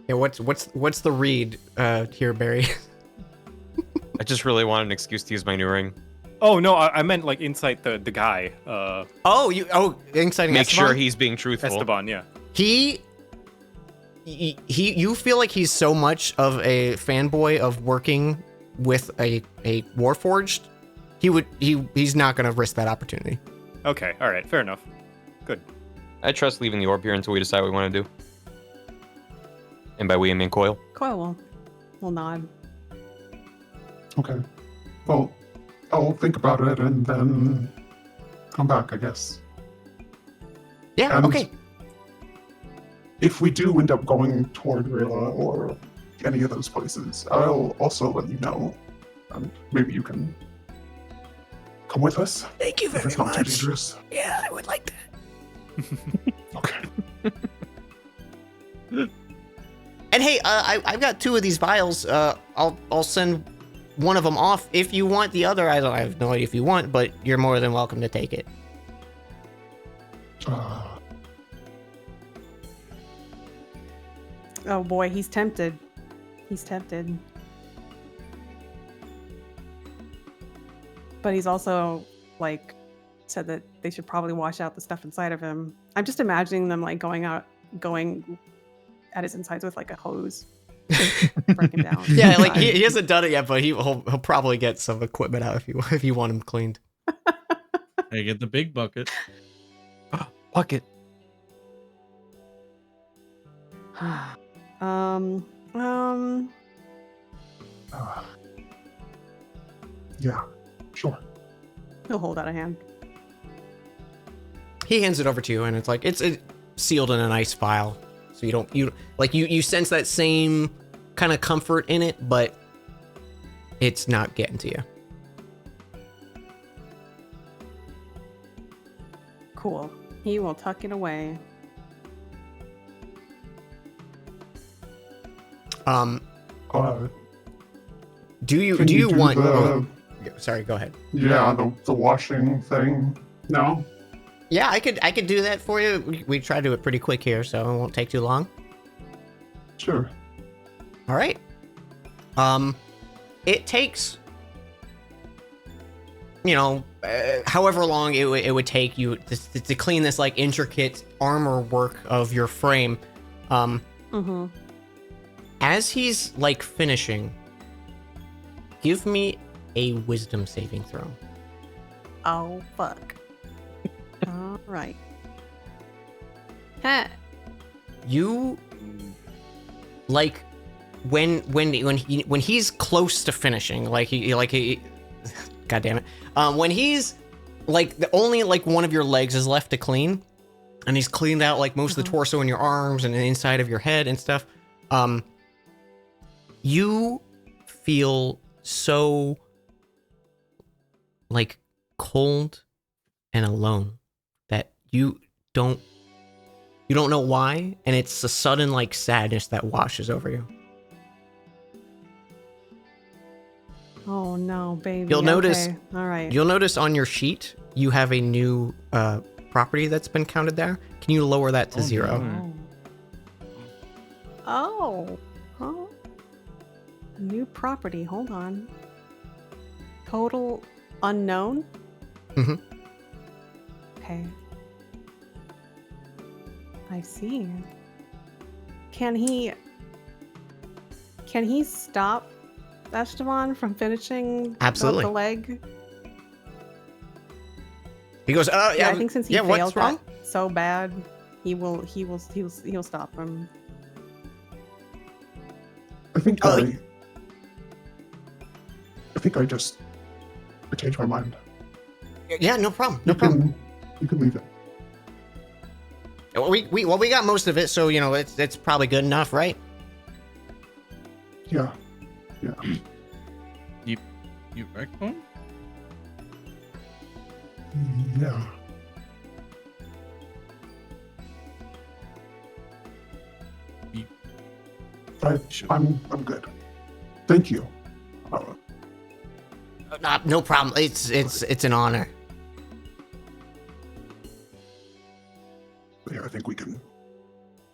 Yeah, what's the read here, Barry? I just really wanted an excuse to use my new ring. Oh no, I meant like insight the guy. Inciting Make sure Esteban? he's being truthful. Esteban, yeah. He you feel like he's so much of a fanboy of working with a Warforged. He's not gonna risk that opportunity. Okay, all right, fair enough. Good. I trust leaving the orb here until we decide what we want to do. And by we, I mean Coil. Coil will nod. Okay. Well, I'll think about it and then come back, I guess. Yeah, And- okay. if we do end up going toward Rayla or any of those places, I'll also let you know. Maybe you can come with us. Thank you If very it's not too much. dangerous. Yeah, I would like that. Okay. And hey, I've got 2 of these vials. I'll send one of them off if you want the other. I have no idea if you want, but you're more than welcome to take it. Oh boy, he's tempted. He's tempted. But he's also like said that they should probably wash out the stuff inside of him. I'm just imagining them like going at his insides with like a hose. Break him down. Yeah, like he hasn't done it yet, but he'll probably get some equipment out if you want him cleaned. I get the big bucket. Bucket. Yeah, sure. He'll hold out a hand. He hands it over to you, and it's like it's sealed in a nice file, so you sense that same kind of comfort in it, but it's not getting to you. Cool. He will tuck it away. Do you Can you do want? the- Sorry, go ahead. Yeah, the washing thing. No? Yeah, I could do that for you. We try to do it pretty quick here, so it won't take too long. Sure. All right. It takes, however long it would take you to clean this like intricate armor work of your frame. As he's like finishing, give me a wisdom saving throw. Oh fuck. All right. Huh. You like when he's close to finishing, God damn it. When he's like only like one of your legs is left to clean, and he's cleaned out like most of the torso and your arms and the inside of your head and stuff. You feel so like cold and alone that you don't know why, and it's a sudden like sadness that washes over you. Oh no, baby. You'll notice. Okay. All right. You'll notice on your sheet you have a new property that's been counted there. Can you lower that to 0? Oh. Oh. New property. Hold on. Total unknown? Mhm. Okay. I see. Can he stop Esteban from finishing Absolutely. the leg? He goes, Yeah, I think since he yeah, failed what's wrong? that so bad, he'll stop him. I think I changed my mind. Yeah, no problem. You can leave it. We got most of it, so it's probably good enough, right? Yeah. You back home? Yeah. I'm good. Thank you. No problem. It's an honor. Yeah, I think we can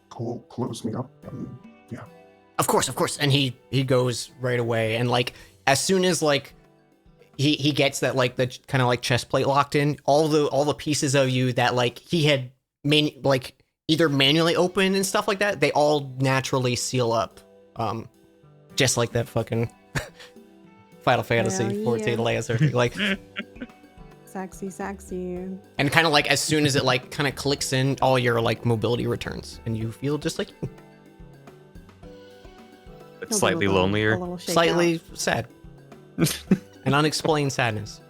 close me up. Yeah. Of course. And he goes right away, and like as soon as like he gets that like the kind of like chest plate locked in, all the pieces of you that like he had either manually opened and stuff like that, they all naturally seal up, just like that fucking Final Fantasy 14 laser, like. Sexy. And kind of like as soon as it like kind of clicks in, all your like mobility returns, and you feel just like It's slightly lonelier. slightly sad, an unexplained sadness.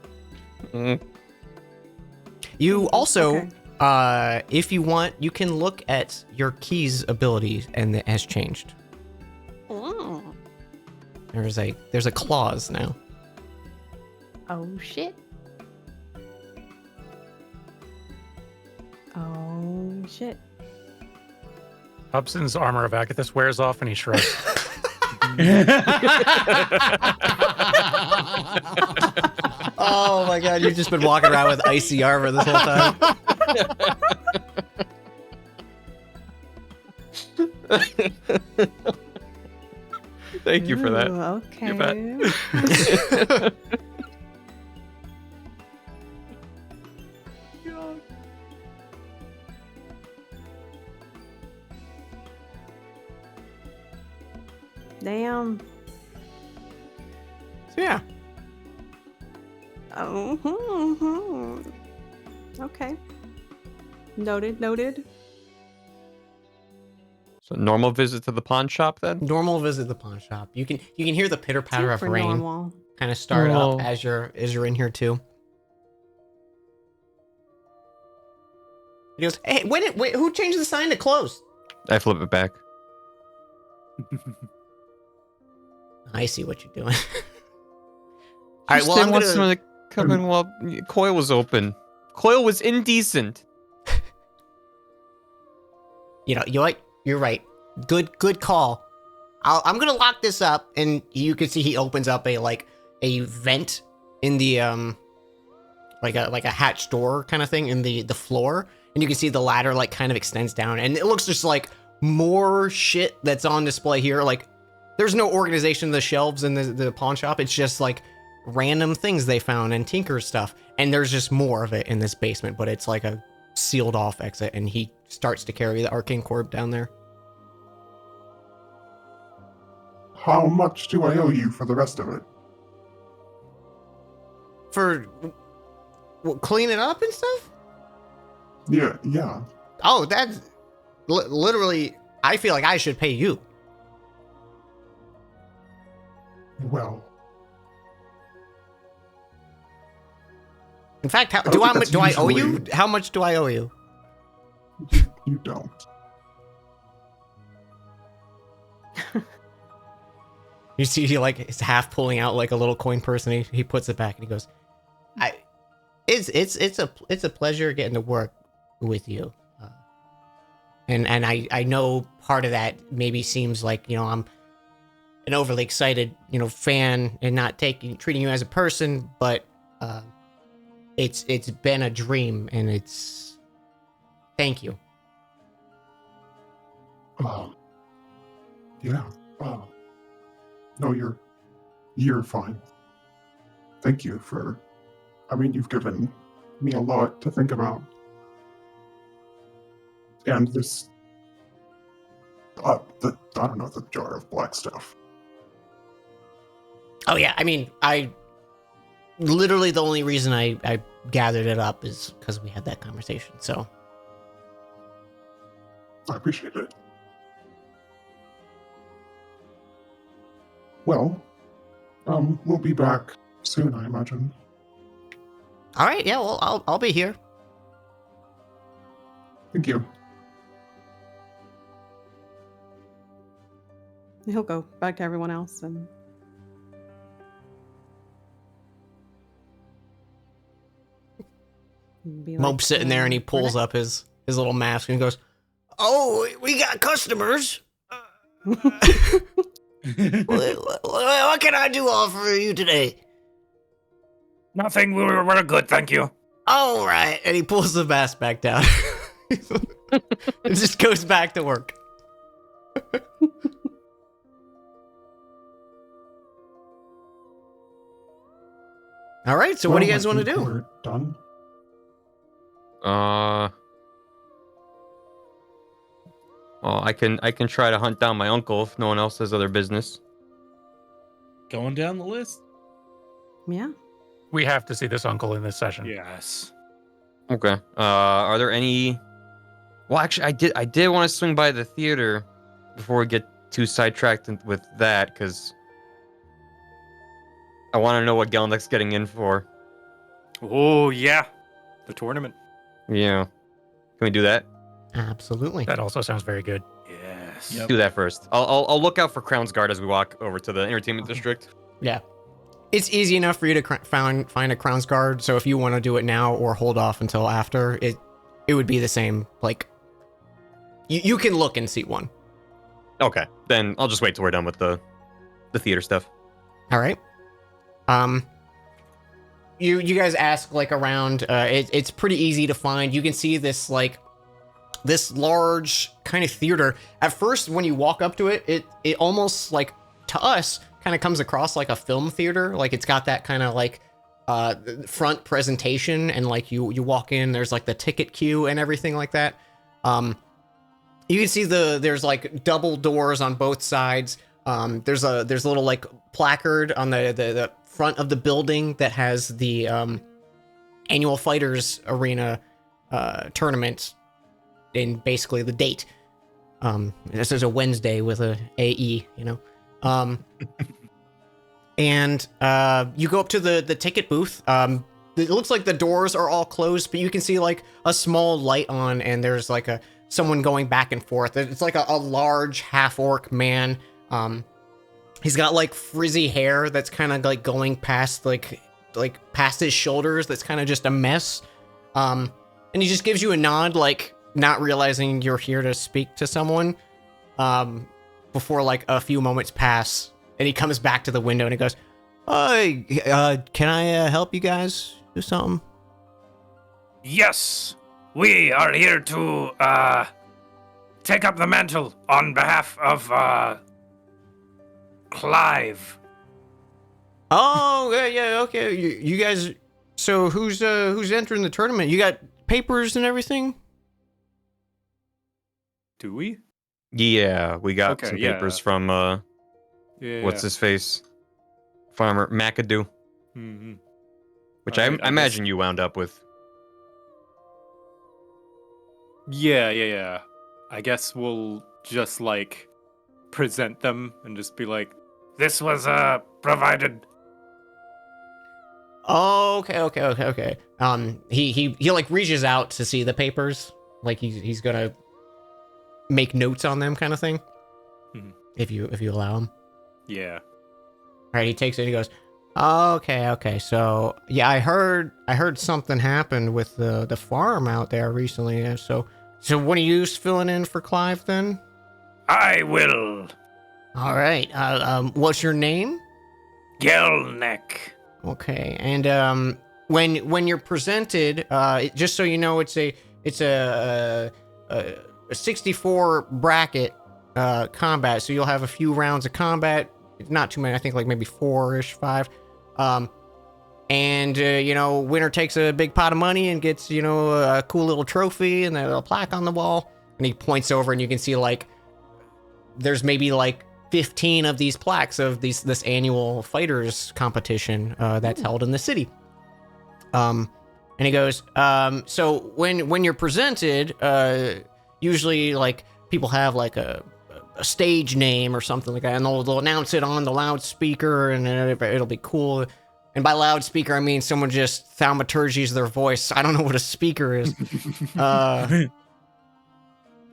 You also, If you want, you can look at your keys ability, and it has changed. Oh. There's a clause now. Oh shit. Oh shit. Hobson's armor of Agathis wears off and he shrugs. Oh my god, you've just been walking around with icy armor this whole time. Thank you for that. Ooh, okay. You bet. Damn. So yeah. Oh. Okay. Noted. Noted. So normal visit to the pawn shop then? Normal visit the pawn shop. You can hear the pitter patter of Super rain normal. kind of start Oh. up as you're in here too. He goes, "Hey, wait, who changed the sign to closed?" I flip it back. I see what you're doing. All right, Just well, didn't I'm want gonna. someone to come in while Coil was open. Coil was indecent. You're right. Good call. I'm gonna lock this up, and you can see he opens up a vent in the like a hatch door kind of thing in the floor, and you can see the ladder like kind of extends down, and it looks just like more shit that's on display here. Like there's no organization of the shelves in the pawn shop. It's just like random things they found and tinker stuff, and there's just more of it in this basement, but it's like a sealed off exit, and he starts to carry the arcane corb down there. How much do I owe you for the rest of it? For clean it up and stuff? Yeah. Oh, that's literally, I feel like I should pay you. Well, In fact, don't think that's do I owe you? usually- How much do I owe you? you don't. You see, he like is half pulling out like a little coin purse, and he puts it back, and he goes, It's a pleasure getting to work with you, and I know part of that maybe seems like I'm an overly excited fan and not treating you as a person, but it's been a dream, and it's thank you. Yeah. No, you're fine. Thank you for. I mean, you've given me a lot to think about, and this. I don't know, the jar of black stuff. Oh yeah, I mean, I literally the only reason I gathered it up is because we had that conversation. So I appreciate it. Well, we'll be back soon, I imagine. all right, yeah, well, I'll be here. Thank you. He'll go back to everyone else and be like, Mope's sitting there, and he pulls up his little mask and goes, "Oh, we got customers. What can I do all for you today?" Nothing. We're good, thank you. All right, and he pulls the mask back down. It just goes back to work. All right, so what do you Well, guys I want to think do? We're done. Well, I can try to hunt down my uncle if no one else has other business. Going down the list. Yeah. We have to see this uncle in this session. Yes. Okay. Are there any? Well, actually, I did want to swing by the theater before we get too sidetracked with that, because I want to know what Gelnick's getting in for. Oh yeah, the tournament. Yeah. Can we do that? Absolutely. That also sounds very good. Yes. Yep. Do that first. I'll look out for Crown's Guard as we walk over to the entertainment district. Yeah. It's easy enough for you to find a Crown's Guard, so if you want to do it now or hold off until after, it would be the same. Like, you can look and see one. Okay, then I'll just wait till we're done with the theater stuff. All right. You guys ask like around. It's pretty easy to find. You can see this like this large kind of theater. At first, when you walk up to it, it almost like to us kind of comes across like a film theater. Like it's got that kind of like front presentation, and like you walk in, there's like the ticket queue and everything like that. You can see there's like double doors on both sides. There's a little like placard on the front of the building that has the annual Fighters Arena tournament in basically the date. This is a Wednesday with a AE, you know. And you go up to the ticket booth. It looks like the doors are all closed, but you can see like a small light on, and there's like someone going back and forth. It's like a large half-orc man. He's got like frizzy hair that's kind of like going past like past his shoulders. That's kind of just a mess. And he just gives you a nod, like not realizing you're here to speak to someone. Before like a few moments pass, and he comes back to the window and he goes, can I help you guys do something? Yes, we are here to take up the mantle on behalf of Clive. Oh, yeah, okay. You guys, so who's entering the tournament? You got papers and everything? Do we? Yeah, we got Okay, some yeah. papers from Yeah. what's his face, Farmer McAdoo, Mm-hmm. which Alright, I imagine you wound up with. Yeah. I guess we'll just like present them and just be like, This was provided. Oh, okay. He like reaches out to see the papers, like he's gonna make notes on them, kind of thing. Mhm. If you allow him. yeah. All right, he takes it and he goes, okay. So yeah, I heard something happened with the farm out there recently. And so what are you filling in for Clive then? I will. All right. What's your name? Gelnek. Okay. And when you're presented, just so you know, it's a 64 bracket combat. So you'll have a few rounds of combat. Not too many. I think like maybe 4-ish, 5. And winner takes a big pot of money and gets a cool little trophy and a plaque on the wall. And he points over and you can see like there's maybe like 15 of these plaques of this annual fighters competition that's held in the city. And he goes, so when you're presented, usually like people have like a stage name or something like that, and they'll announce it on the loudspeaker, and it'll be cool. And by loudspeaker, I mean someone just thaumaturgies their voice. I don't know what a speaker is.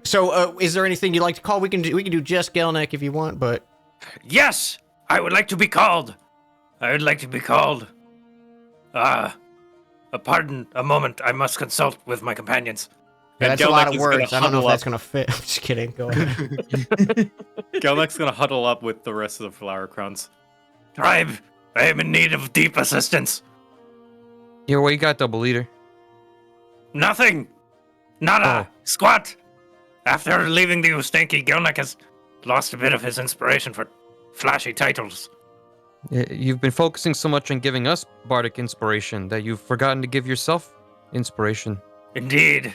So, is there anything you'd like to call? We can do just Gelnek if you want, but Yes, I would like to be called. Pardon a moment. I must consult with my companions. yeah, And that's a lot Gelnek of is gonna words. I don't know if huddle that's up. gonna fit. I'm just kidding. Go ahead. Gelnek's gonna huddle up with the rest of the flower crowns. Tribe, I am in need of deep assistance. Yeah, what you got, double leader? Nothing. Nada. Squat. After leaving the Ustenki, Gelnek has lost a bit of his inspiration for flashy titles. You've been focusing so much on giving us bardic inspiration that you've forgotten to give yourself inspiration. Indeed.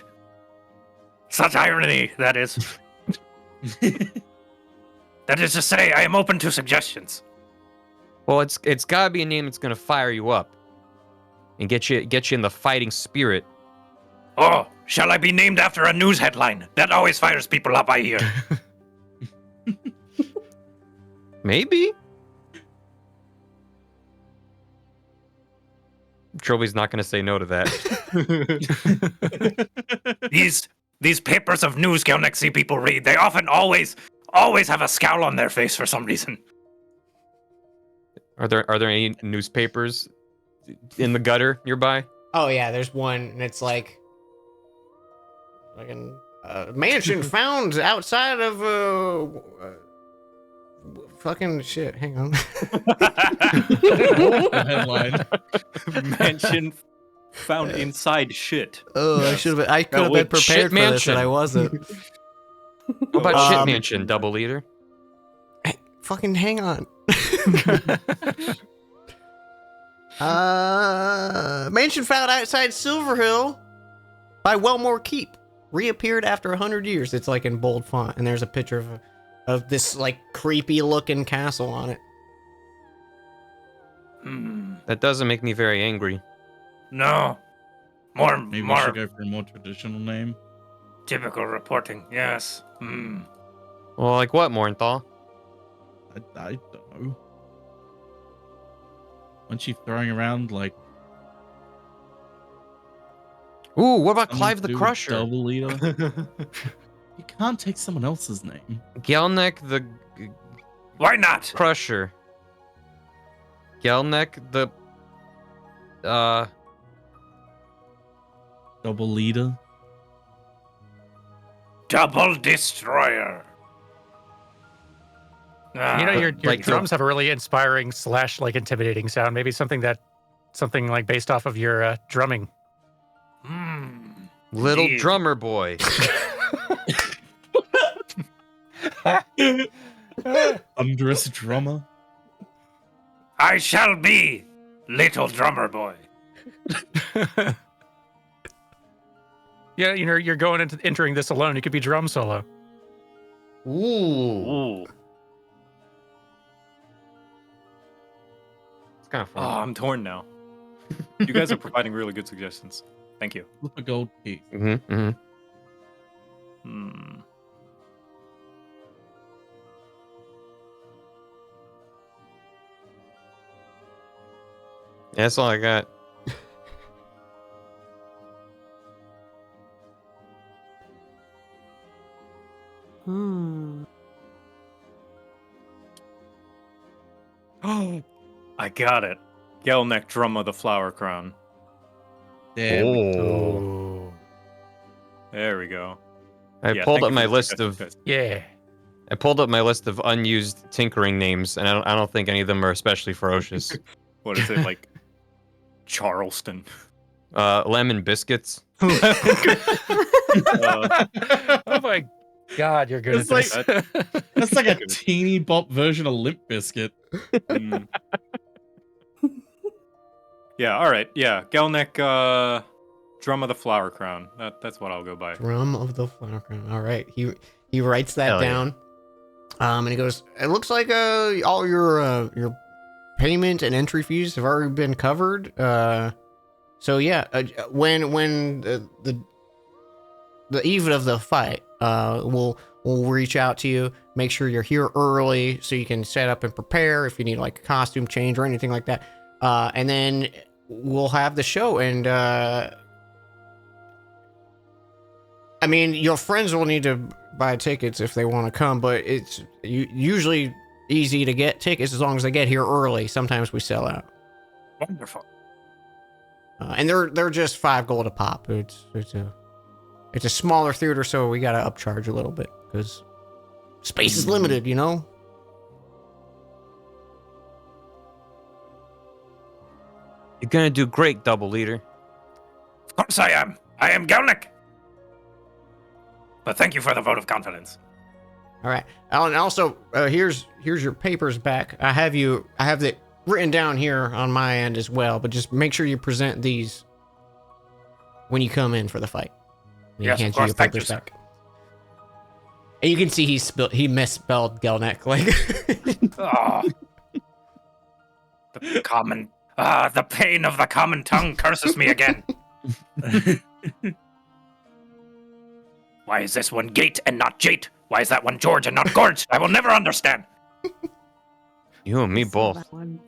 Such irony, that is. That is to say, I am open to suggestions. Well, it's gotta be a name that's gonna fire you up and get you in the fighting spirit. Oh, shall I be named after a news headline? That always fires people up, I hear. Maybe. Trilby's not gonna say no to that. these papers of news Gelnick see people read, they often always have a scowl on their face for some reason. Are there any newspapers in the gutter nearby? Oh yeah, there's one, and it's like mansion found outside of fucking shit. Hang on. The headline. Mansion found inside shit. Oh, I should have. I could have been prepared Shit for this, and mansion. I wasn't. What about Shit Um, Mansion, double leader? Fucking hang on. Mansion found outside Silverhill by Wellmore Keep. Reappeared after 100 years. It's like in bold font, and there's a picture of this like creepy looking castle on it. That doesn't make me very angry. No. Maybe we More should go for a more traditional name. typical reporting, yes. Well, like what, Mornthal? I don't know. Aren't you throwing around like Ooh, what about something Clive to the do with Crusher? Double leader? You can't take someone else's name. Gelnek the Why not? Crusher. Gelnek the Double leader. Double Destroyer. You know, your like the- drums have a really inspiring / like intimidating sound. Maybe something like based off of your drumming. little Indeed. drummer boy. Thunderous drummer. I shall be Little Drummer Boy. Yeah, you know, you're going into entering this alone. You could be drum solo. Ooh. Ooh. It's kind of Oh, fun. I'm torn now. You guys are providing really good suggestions. Thank you. Flip a gold piece. Mm-hmm. Hmm. Yeah, that's all I got. Oh, I got it. Gelnek Drum of the Flower Crown. There we go. Oh. There we go. I Yeah, pulled thank up you my for the list suggestions, of guys. Yeah. I pulled up my list of unused tinkering names, and I don't think any of them are especially ferocious. What is it like? Charleston. Lemon biscuits. Uh, Oh my God, you're good It's at this. That's like a teeny bop version of Limp Biscuit. mm. Yeah. All right. Yeah. Gelnek. Drum of the Flower Crown. That's what I'll go by. Drum of the Flower Crown. All right. He writes that Hell yeah. down. And he goes, it looks like all your payment and entry fees have already been covered. So yeah, when the eve of the fight, we'll reach out to you, make sure you're here early so you can set up and prepare if you need like a costume change or anything like that. And then we'll have the show, and I mean, your friends will need to buy tickets if they want to come, but it's usually easy to get tickets as long as they get here early. Sometimes we sell out. Wonderful. And they're just $5 a pop. It's a smaller theater, so we gotta upcharge a little bit because space is limited, you know. You're gonna do great, double leader. Of course I am. I am Gelnick. But thank you for the vote of confidence. All right. And also, here's your papers back. I have it written down here on my end as well, but just make sure you present these when you come in for the fight. When he Yes, of hands course. your Thank you, papers sir. back. And you can see he misspelled Gelnek. Like, Oh. The pain of the common tongue curses me again. Why is this one Gate and not Jate? Why is that one George and not Gorge? I will never understand. You and me I saw both. that one.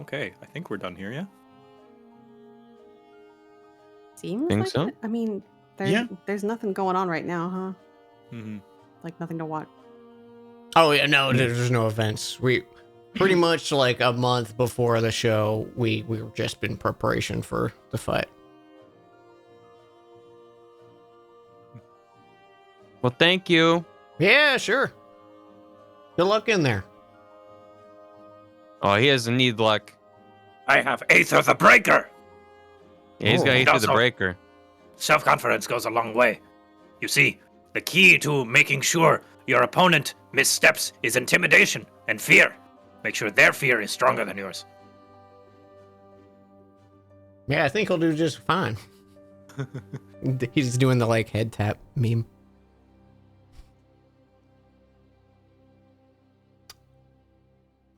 Okay. I think we're done here. Yeah. Seems Think like so? it. I mean, there's nothing going on right now, huh? Mm-hmm. Like nothing to watch. Oh yeah, no, there's no events. We pretty much like a month before the show, we were just in preparation for the fight. Well, thank you. Yeah, sure. Good luck in there. Oh, he doesn't need luck. I have Aether the Breaker. Yeah, he's got Oh. Aether the Also- Breaker. Self-confidence goes a long way. You see, the key to making sure your opponent missteps is intimidation and fear. Make sure their fear is stronger than yours. Yeah, I think he'll do just fine. He's doing the like head tap meme.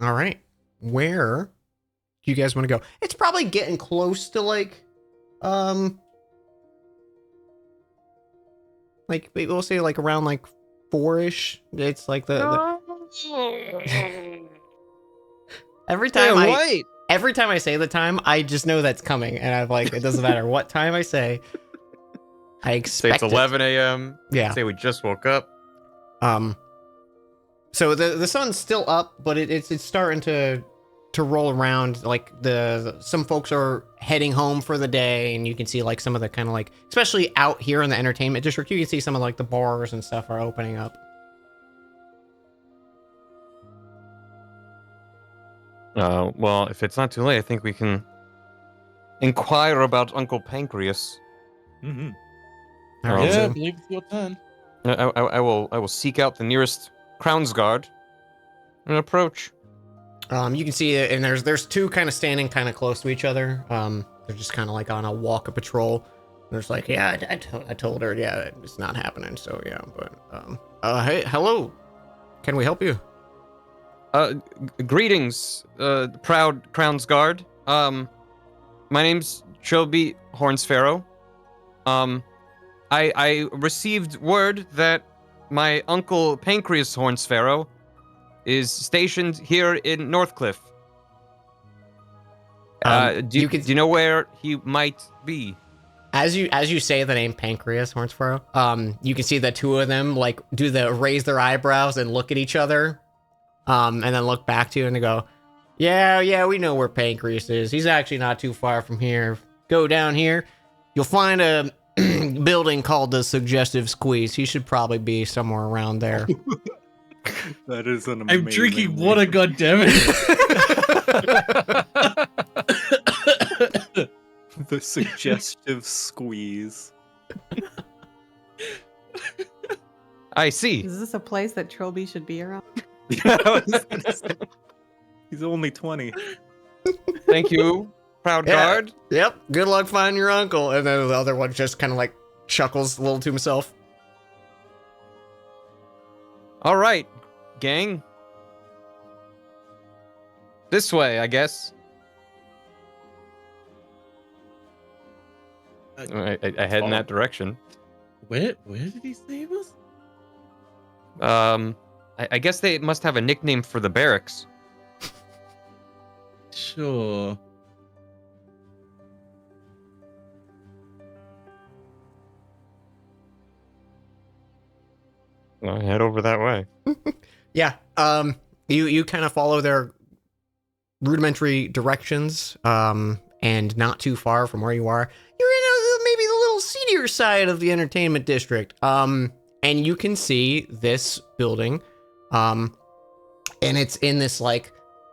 All right, where do you guys want to go? It's probably getting close to like we'll say like around like 4-ish. It's like the every time every time I say the time, I just know that's coming, and I'm like, it doesn't matter what time I say. I Say expect it's 11 a.m. Yeah. Say we just woke up. So the sun's still up, but it's starting to roll around. Like some folks are heading home for the day, and you can see like some of the kind of like, especially out here in the entertainment district, you can see some of like the bars and stuff are opening up. Well, if it's not too late, I think we can inquire about Uncle Pancreas. Mm-hmm. All right, Yeah, I so- believe it's your turn. I will seek out the nearest Crown's Guard and approach. You can see it, and there's two kind of standing kind of close to each other. They're just kind of like on a walk of patrol. There's like, yeah, I told her, yeah, it's not happening. So yeah, but hey, hello, can we help you? Greetings, proud Crown's Guard. My name's Trilby Hornsparrow. I received word that my uncle Pancreas Hornsparrow is stationed here in Northcliff. Do you know where he might be? As you say the name Pancreas Hornsparrow, you can see the two of them like raise their eyebrows and look at each other, and then look back to you and they go, yeah, we know where Pancreas is. He's actually not too far from here. Go down here, you'll find a building called the Suggestive Squeeze. He should probably be somewhere around there. That is an amazing. I'm drinking water, goddammit. The Suggestive Squeeze. I see. Is this a place that Trilby should be around? He's only 20. Thank you, proud Yeah. guard. Yep. Good luck finding your uncle. And then the other one just kind of like chuckles a little to himself. All right, gang. This way, I guess. I head in that direction. Where did he save us? I guess they must have a nickname for the barracks. Sure. I'll head over that way. Yeah. You kind of follow their rudimentary directions. And not too far from where you are, you're in maybe the little seedier side of the entertainment district. And you can see this building. And it's in this like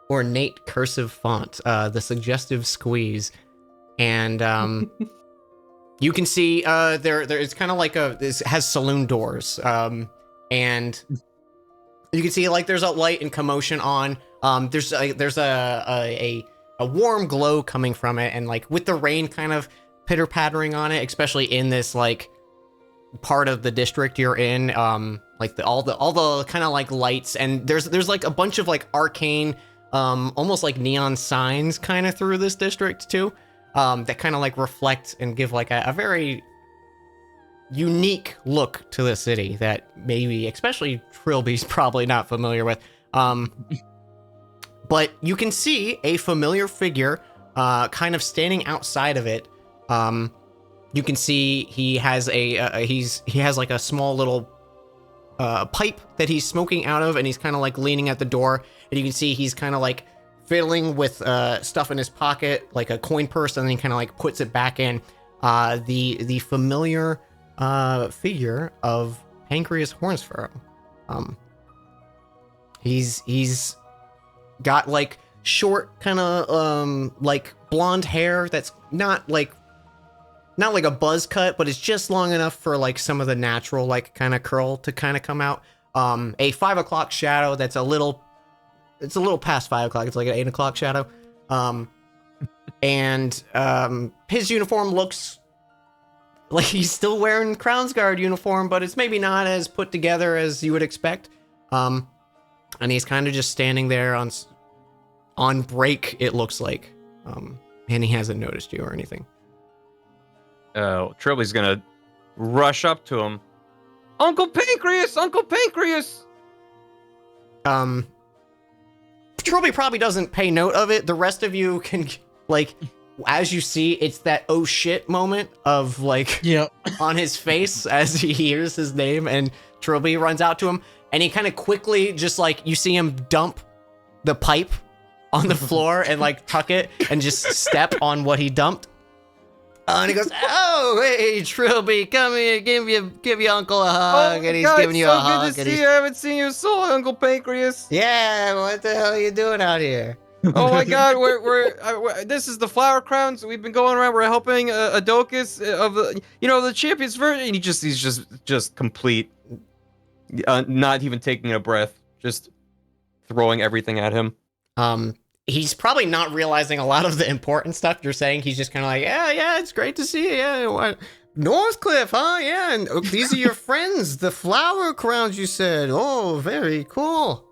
ornate cursive font, the Suggestive Squeeze. And you can see there it's kind of like this has saloon doors. And you can see like there's a light and commotion on. There's a warm glow coming from it, and like with the rain kind of pitter pattering on it, especially in this like part of the district you're in, like all the kind of like lights, and there's like a bunch of like arcane, almost like neon signs kind of through this district too, that kind of like reflect and give like a very unique look to the city that maybe especially Trilby's probably not familiar with. But you can see a familiar figure kind of standing outside of it. You can see he has he has like a small little pipe that he's smoking out of, and he's kind of like leaning at the door, and you can see he's kind of like fiddling with stuff in his pocket, like a coin purse, and then he kind of like puts it back in. The familiar figure of Pancreas Hornsfurrow. He's got like short kind of like blonde hair that's not like a buzz cut, but it's just long enough for like some of the natural like kind of curl to kind of come out. A 5 o'clock shadow that's a little past 5 o'clock. It's like an 8 o'clock shadow. And his uniform looks like he's still wearing Crownsguard uniform, but it's maybe not as put together as you would expect. And he's kind of just standing there on break, it looks like. And he hasn't noticed you or anything. Trilby's gonna rush up to him. Uncle Pancreas! Uncle Pancreas! Trilby probably doesn't pay note of it. The rest of you can, like, as you see, it's that oh shit moment of, like, on his face as he hears his name, and Trilby runs out to him, and he kind of quickly just, like, you see him dump the pipe on the floor and, like, tuck it and just step on what he dumped. And he goes, oh, hey, Trilby, come here, give your uncle a hug. And he's giving you a hug. Good to see you. I haven't seen you so long, Uncle Pancreas. Yeah, what the hell are you doing out here? Oh my God, this is the Flower Crowns. We've been going around. We're helping Adocus of the champions version. And he's just complete, not even taking a breath, just throwing everything at him. He's probably not realizing a lot of the important stuff you're saying. He's just kind of like, yeah, it's great to see you. Yeah, what? Northcliff, huh? Yeah, and these are your friends, the Flower Crowns, you said. Oh, very cool.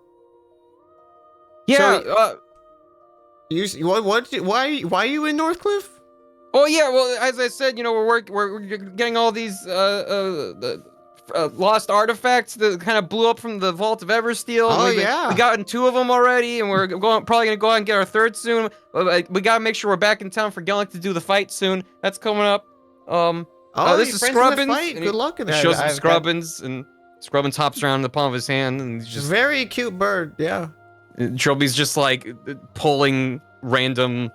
Yeah. So, why are you in Northcliff? Oh yeah, well, as I said, we're getting all these lost artifacts that kind of blew up from the Vault of Eversteel. Oh, we gotten 2 of them already, and we're probably gonna go out and get our 3rd soon. We gotta make sure we're back in town for Gellick to do the fight soon. That's coming up. This is Scrubbins. Good luck in that. Shows him Scrubbins, and Scrubbins hops around in the palm of his hand, and he's just very cute bird. Yeah. Trilby's just like pulling random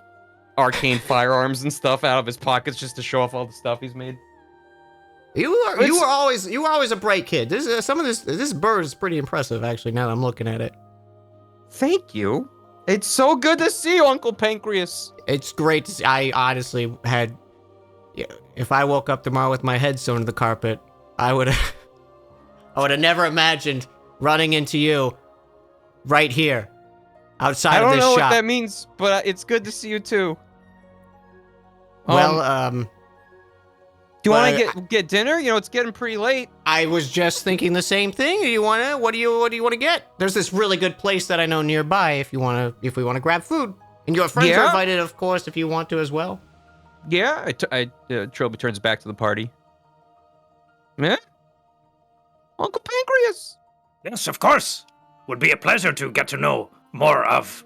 arcane firearms and stuff out of his pockets just to show off all the stuff he's made. You were always a bright kid. This bird is pretty impressive, actually. Now that I'm looking at it. Thank you. It's so good to see you, Uncle Pancreas. It's great to see. I honestly had, if I woke up tomorrow with my head sewn to the carpet, I would have never imagined running into you right here, outside of this shop. I don't know what that means, but it's good to see you too. Well, do you want to get dinner? It's getting pretty late. I was just thinking the same thing. What do you want to get? There's this really good place that I know nearby if we want to grab food. And your friends are invited, of course, if you want to as well. Yeah, Trilby turns back to the party. Yeah? Uncle Pancreas. Yes, of course. Would be a pleasure to get to know more of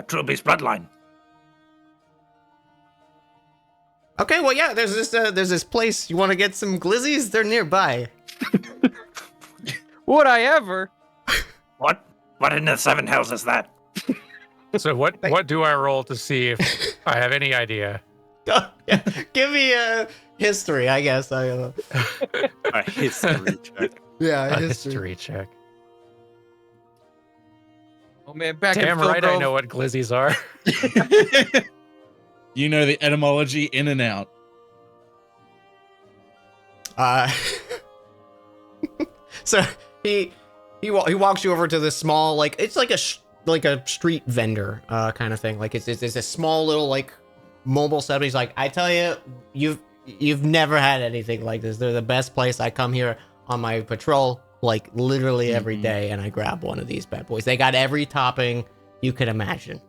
Trilby's bloodline. Okay, well, yeah, there's this place. You want to get some glizzies? They're nearby. Would I ever? What? What in the 7 hells is that? So what do I roll to see if I have any idea? Yeah, give me a history, I guess. I don't know. A history check. Yeah, A history check. Oh man, back Damn in right, I know what glizzies are. You know the etymology in and out. So he walks you over to this small, like, it's like a street vendor kind of thing. Like it's a small little like mobile setup. He's like, I tell you, you've never had anything like this. They're the best place. I come here on my patrol like literally every day, and I grab one of these bad boys. They got every topping you could imagine.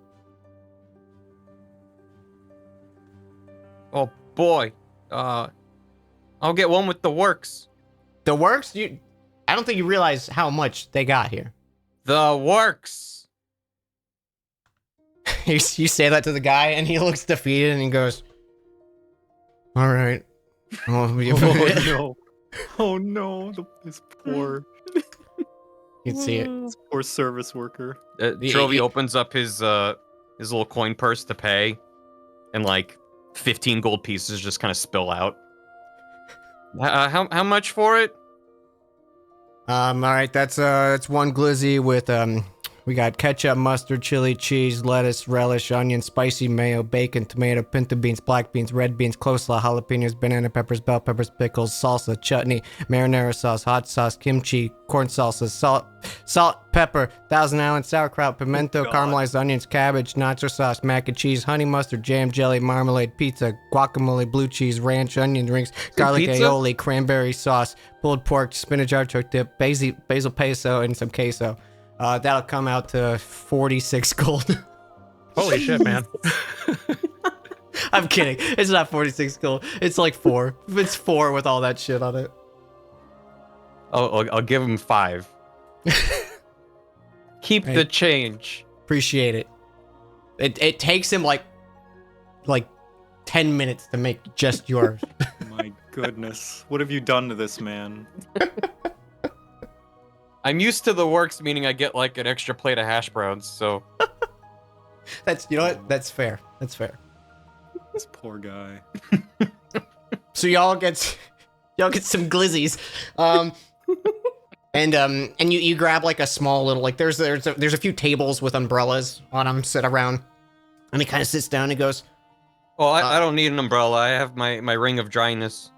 Oh boy, I'll get one with the works. The works? I don't think you realize how much they got here. The works. You say that to the guy, and he looks defeated, and he goes, "All right, Oh, you no. Oh no, this poor, can see it. this poor service worker. Trilby opens up his little coin purse to pay, and like 15 gold pieces just kind of spill out. How much for it? All right, that's one glizzy with we got ketchup, mustard, chili, cheese, lettuce, relish, onion, spicy mayo, bacon, tomato, pinto beans, black beans, red beans, coleslaw, jalapenos, banana peppers, bell peppers, pickles, salsa, chutney, marinara sauce, hot sauce, kimchi, corn salsa, salt, pepper, Thousand Island sauerkraut, pimento, caramelized onions, cabbage, nacho sauce, mac and cheese, honey mustard, jam, jelly, marmalade, pizza, guacamole, blue cheese, ranch, onion rings, garlic pizza? aioli, cranberry sauce, pulled pork, spinach artichoke dip, basil pesto, and some queso. That'll come out to 46 gold. Holy shit, man. I'm kidding. It's not 46 gold. It's like 4. It's 4 with all that shit on it. I'll give him 5. Keep Hey. the change. Appreciate it. It takes him like 10 minutes to make just yours. My goodness, what have you done to this man? I'm used to the works, meaning I get like an extra plate of hash browns. So That's, you know what? That's fair. That's fair. This poor guy. So y'all get some glizzies. And you grab like a small little, like there's a few tables with umbrellas on them sit around, and he kind of sits down and he goes, well, I don't need an umbrella. I have my ring of dryness.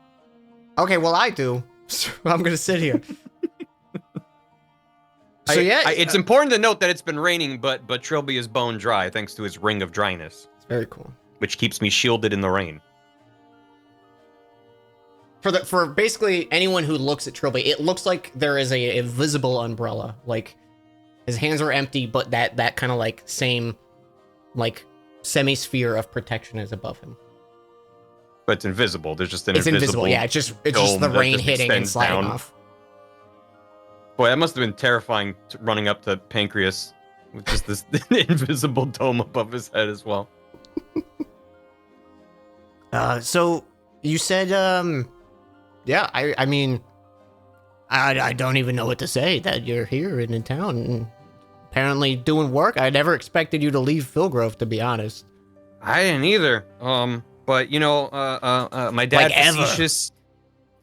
okay, well I do. So I'm gonna sit here. So It's important to note that it's been raining, but Trilby is bone dry thanks to his ring of dryness, it's very cool. which keeps me shielded in the rain. For basically anyone who looks at Trilby, it looks like there is a visible umbrella. Like his hands are empty, but that kind of like same like semi-sphere of protection is above him. But it's invisible. There's just an It's invisible, yeah. It's just dome the that rain just hitting and extends sliding down. off. Boy, that must have been terrifying running up to Pancreas with just this invisible dome above his head as well. So you said, yeah. I mean, I don't even know what to say that you're here in town, and apparently doing work. I never expected you to leave Philgrove, to be honest. I didn't either. But you know, my dad Like ever. Facetious.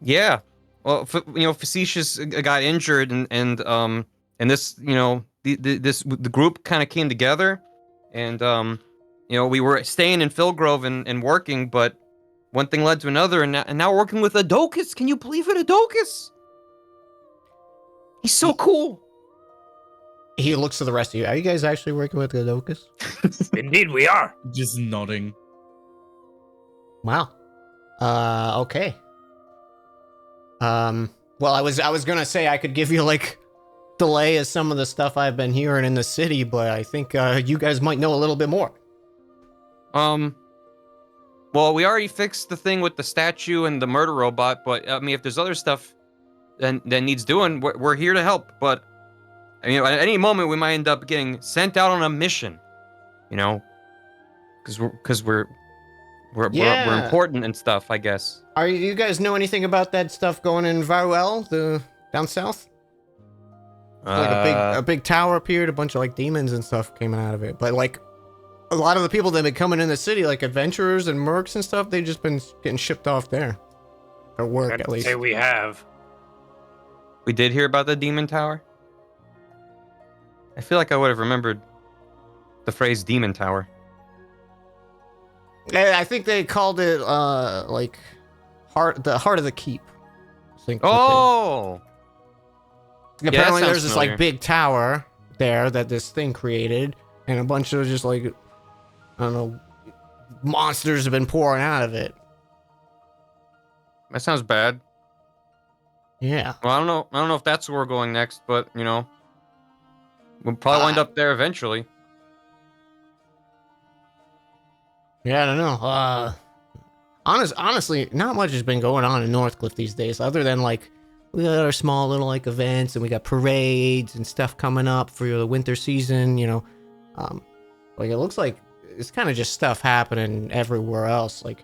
Yeah. Well, Facetious got injured, and this, you know, the group kind of came together, and you know, we were staying in Philgrove and working, but one thing led to another, and now we're working with Adocus. Can you believe it, Adocus? He's so cool. He looks to the rest of you. Are you guys actually working with Godocus? Indeed, we are. Just nodding. Wow. Okay. Well, I was gonna say I could give you like delay of some of the stuff I've been hearing in the city, but I think you guys might know a little bit more. Well, we already fixed the thing with the statue and the murder robot, but I mean, if there's other stuff that needs doing, we're here to help. But I mean, at any moment we might end up getting sent out on a mission, you know, because we're Yeah. important and stuff, I guess. Are you guys know anything about that stuff going in Varwell, the down south? Like a big tower appeared, a bunch of like demons and stuff came out of it. But like a lot of the people that have been coming in the city, like adventurers and mercs and stuff, they've just been getting shipped off there. For work, I'd at least. say we have. We did hear about the demon tower. I feel like I would have remembered the phrase demon tower. I think they called it like the heart of the keep. I think what Oh, they- that apparently sounds there's this familiar. like big tower there that this thing created, and a bunch of just like I don't know monsters have been pouring out of it. that sounds bad. Yeah. Well, I don't know if that's where we're going next, but you know, we'll probably wind up there eventually. Yeah, I don't know. Honestly, not much has been going on in Northcliff these days, other than like we got our small little like events, and we got parades and stuff coming up for the winter season. You know, like it looks like it's kind of just stuff happening everywhere else. Like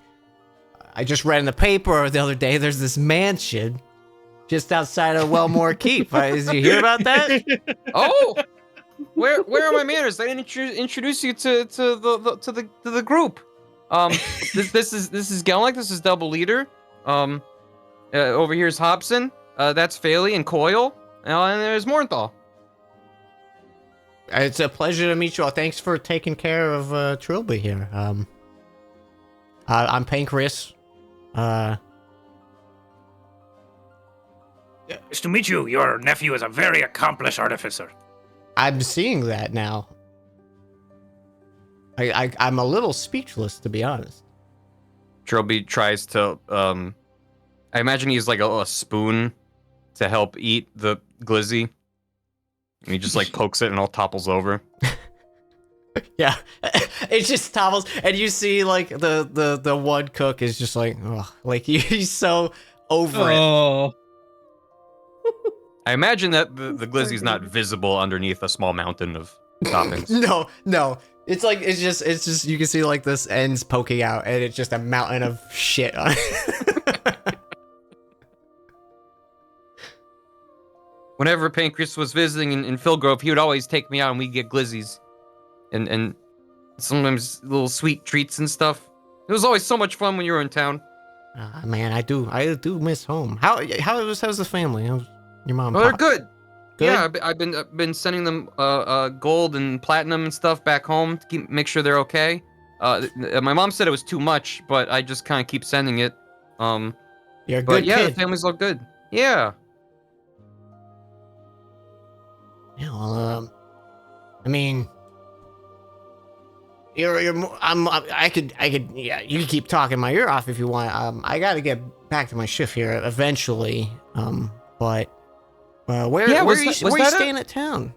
I just read in the paper the other day. There's this mansion just outside of Wellmore Keep. Did you hear about that? Oh, where are my manners? I didn't introduce you to the group. This is Gelnick. This is Double Leader. Over here is Hobson. That's Faley and Coyle. And there's Mornthal. It's a pleasure to meet you all. Thanks for taking care of Trilby here. I'm Pancreas. Nice to meet you. Your nephew is a very accomplished artificer. I'm seeing that now. I'm a little speechless, to be honest. Trilby tries to, I imagine he's like a spoon to help eat the glizzy. And he just like pokes it and all topples over. Yeah, it just topples, and you see like the one cook is just like, oh, like he's so over it. Oh. I imagine that the glizzy's not visible underneath a small mountain of toppings. No, it's just you can see like this ends poking out, and it's just a mountain of shit on it. Whenever Pancreas was visiting in Philgrove, he would always take me out and we'd get glizzies. And sometimes little sweet treats and stuff. It was always so much fun when you were in town. Man, I do miss home. How's the family? How's your mom? Oh, they're good. Good? Yeah, I've been sending them gold and platinum and stuff back home to make sure they're okay. My mom said it was too much, but I just kind of keep sending it. You're a but good yeah, kid. the family's all good. Yeah. Yeah, well, I mean, I could, yeah, you can keep talking my ear off if you want. I gotta get back to my shift here eventually. But where are you staying at town?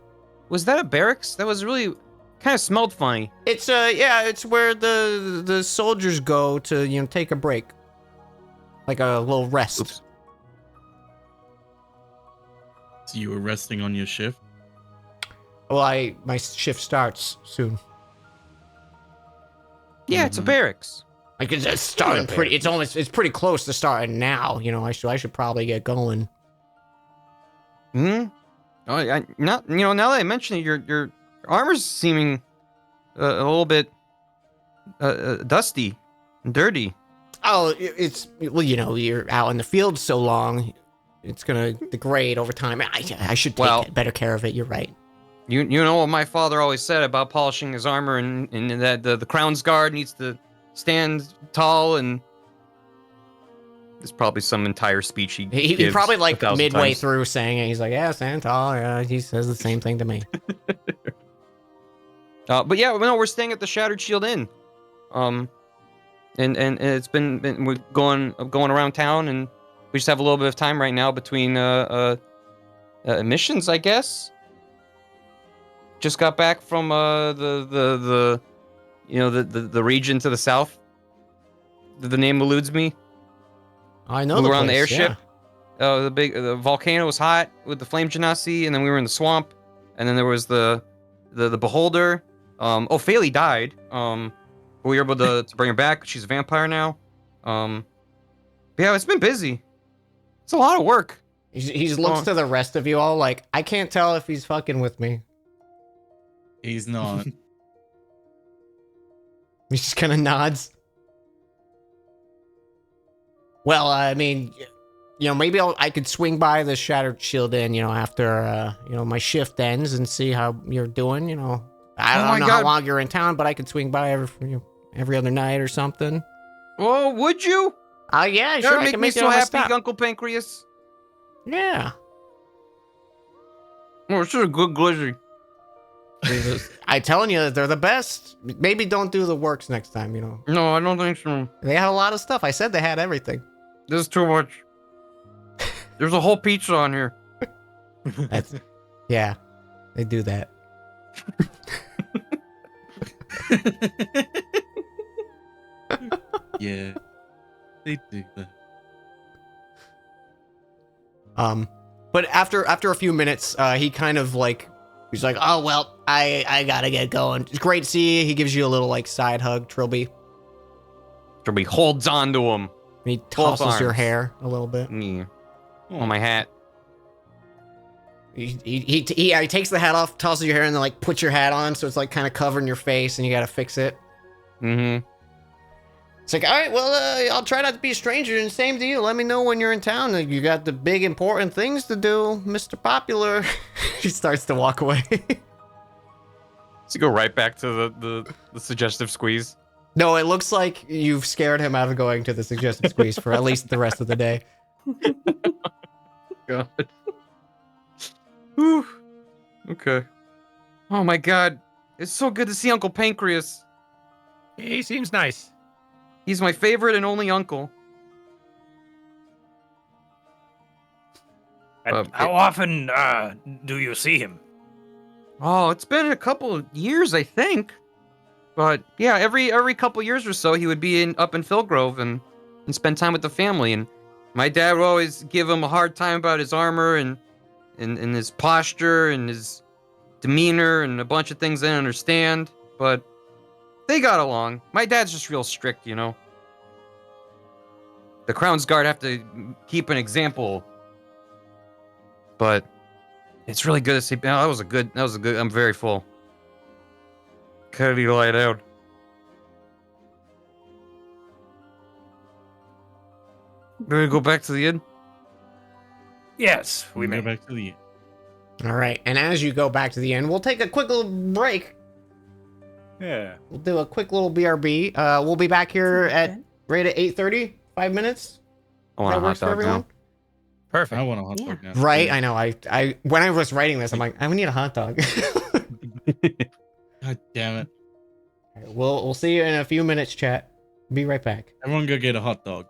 Was that a barracks? That was really kind of smelled funny. It's it's where the soldiers go to take a break, like a little rest. Oops. So you were resting on your shift? Well, my shift starts soon. Yeah, it's a barracks. Like it's starting pretty. It's pretty close to starting now. I should probably get going. Hmm. Oh, now that I mention it, your armor's seeming a little bit dusty and dirty. Oh, you're out in the field so long, it's gonna degrade over time. I should take better care of it. You're right. You know what my father always said about polishing his armor, and that the crown's guard needs to stand tall, and there's probably some entire speech he He probably like midway times. through saying it, he's like, yeah, stand tall. Yeah, he says the same thing to me. But yeah, no, we're staying at the Shattered Shield Inn. And it's been we're going around town, and we just have a little bit of time right now between missions, I guess. Just got back from the region to the south. The name eludes me. I know. We the were on the place, airship. yeah. The volcano was hot with the flame genasi, and then we were in the swamp, and then there was the beholder. Faley died. We were able to bring her back. She's a vampire now. But yeah, it's been busy. It's a lot of work. He looks to the rest of you all like, I can't tell if he's fucking with me. He's not. He just kind of nods. Well, I mean, maybe I could swing by the Shattered Shield Inn, after, my shift ends and see how you're doing, I don't know how long you're in town, but I could swing by every other night or something. Oh, would you? Yeah, sure. That I can make me make it so on a happy, stop. Uncle Pancreas. Yeah. Oh, it's just a good glizzy. I'm telling you, they're the best. Maybe don't do the works next time, No, I don't think so. They have a lot of stuff. I said they had everything. This is too much. There's a whole pizza on here. Yeah, they do that. Yeah, they do that. But after a few minutes, he kind of he's like, oh well, I gotta get going. It's great to see you. He gives you a little side hug, Trilby. Trilby holds on to him. He tosses your arms. hair a little bit. Yeah. On my hat. He takes the hat off, tosses your hair, and then like puts your hat on, so it's like kind of covering your face, and you gotta fix it. Mm-hmm. It's like, all right, well, I'll try not to be a stranger, and same to you. Let me know when you're in town. You got the big important things to do, Mr. Popular. He starts to walk away. Does he go right back to the suggestive squeeze? No, it looks like you've scared him out of going to the suggested squeeze for at least the rest of the day. God. Whew. Okay. Oh my God. It's so good to see Uncle Pancreas. He seems nice. He's my favorite and only uncle. And how often do you see him? Oh, it's been a couple of years, I think. But yeah, every couple years or so, he would be up in Philgrove and spend time with the family. And my dad would always give him a hard time about his armor and his posture and his demeanor and a bunch of things they didn't understand. But they got along. My dad's just real strict, you know. The Crown's Guard have to keep an example. But it's really good to see. That was a good. I'm very full. Cut the light out. Ready to go back to the inn? Yes, we Go may. back to the. All right, and as you go back to the end, we'll take a quick little break. Yeah. We'll do a quick little BRB. We'll be back here at right at 8:30. 5 minutes. I want That a hot works for dog everyone. now. Perfect. I want a hot Yeah. dog now. Right? I know. I when I was writing this, I'm like, I need a hot dog. God damn it! All right, we'll see you in a few minutes, chat. Be right back. Everyone go get a hot dog.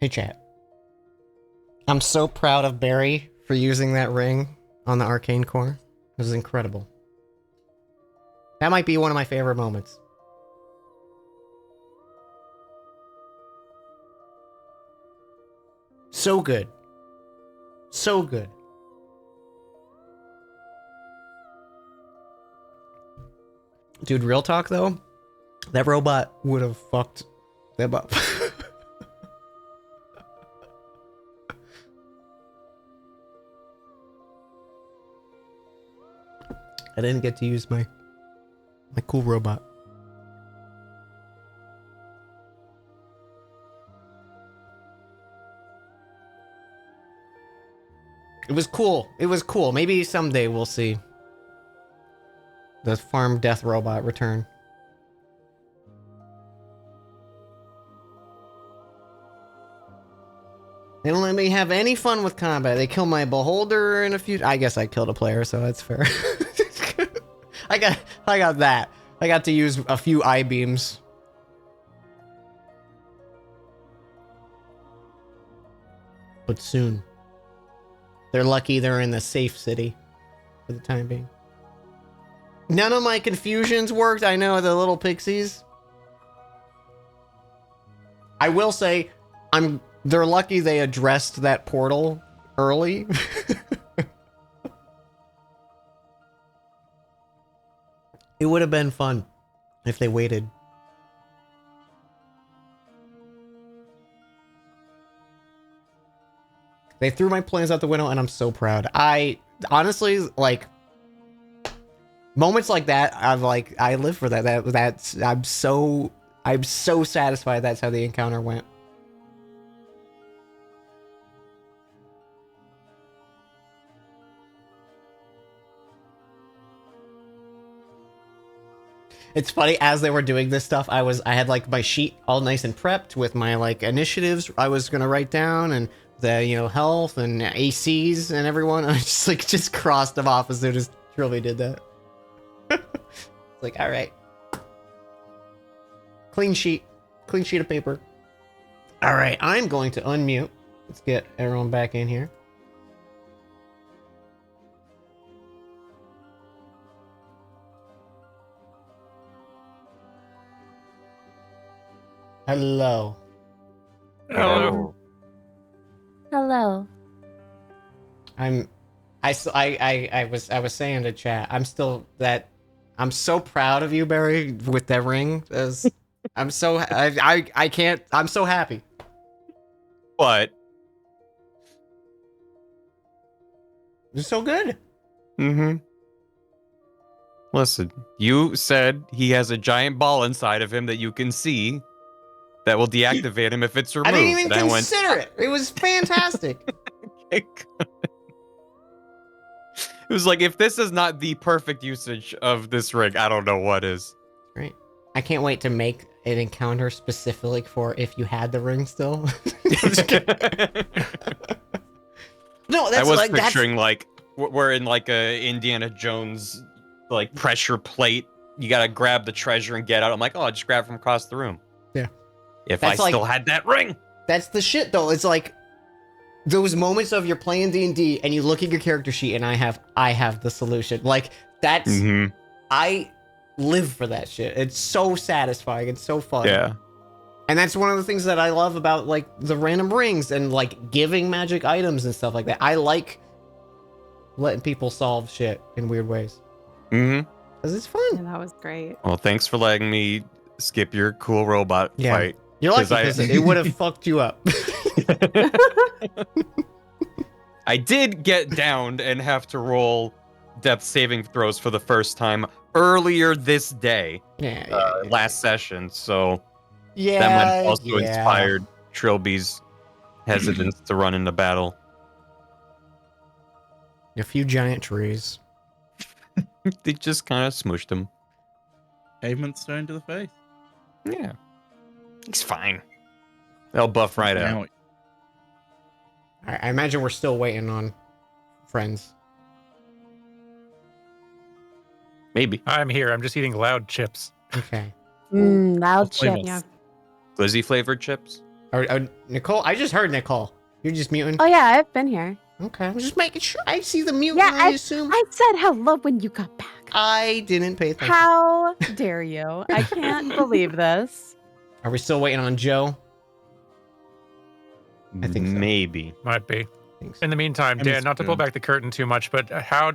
Hey, chat. I'm so proud of Barry for using that ring on the arcane core. It was incredible. That might be one of my favorite moments. So good. So good. Dude, real talk though, that robot would have fucked them up. I didn't get to use my cool robot. It was cool. It was cool. Maybe someday we'll see the farm death robot return. They don't let me have any fun with combat. They kill my beholder in a few. I guess I killed a player, so that's fair. I got that. I got to use a few I-beams. But soon. They're lucky they're in the safe city for the time being. None of my confusions worked. I know, the little pixies. I will say, they're lucky they addressed that portal early. It would have been fun if they waited. They threw my plans out the window, and I'm so proud. I honestly, like, moments like that, I live for that. I'm so satisfied that's how the encounter went. It's funny, as they were doing this stuff, I had like my sheet all nice and prepped with my like initiatives I was gonna write down, and the, you know, health and ACs and everyone. I just crossed them off as soon as Trilby did that. It's like, all right, clean sheet of paper. All right, I'm going to unmute. Let's get everyone back in here. Hello. Hello. Hello. I was saying to chat, I'm so proud of you, Barry, with that ring. I'm so happy. What? You're so good. Mm-hmm. Listen, you said he has a giant ball inside of him that you can see that will deactivate him if it's removed. I didn't even And consider it. It was fantastic. It was like, if this is not the perfect usage of this ring, I don't know what is. Right. I can't wait to make an encounter specifically for if you had the ring still. No, that's I was like picturing like we're in like a Indiana Jones like pressure plate. You gotta grab the treasure and get out. I'm like, oh, I'll just grab it from across the room. Yeah. If That's I like- still had that ring. That's the shit, though. It's like those moments of you're playing D&D and you look at your character sheet and I have the solution. Like that's Mm-hmm. I live for that shit. It's so satisfying. It's so fun. Yeah. And that's one of the things that I love about like the random rings and like giving magic items and stuff like that. I like letting people solve shit in weird ways. Mm-hmm. Because it's Yeah, fun. that was great. Well, thanks for letting me skip your cool robot Yeah. fight. You're lucky 'Cause I- because it would have fucked you up. I did get downed and have to roll death saving throws for the first time earlier this day, Yeah. last session. So Yeah. that might have also yeah. inspired Trilby's hesitance to run into battle. A few giant trees. They just kind of smooshed him. Pavement stone to the face. Yeah. He's fine. They'll buff right out. Now, I imagine we're still waiting on friends. Maybe. I'm here. I'm just eating loud chips. Okay. Loud flavor. chips. Yeah. Glizzy flavored chips. Nicole, I just heard Nicole. You're just muting. Oh yeah, I've been here. Okay, I'm just making sure. I see the mute. Yeah, and I assume. I said hello when you got back. I didn't pay attention. How dare you? I can't believe this. Are we still waiting on Joe? I think so. Maybe. Might be. think so. In the meantime, I Dan, missed not to pull it. back the curtain too much, but how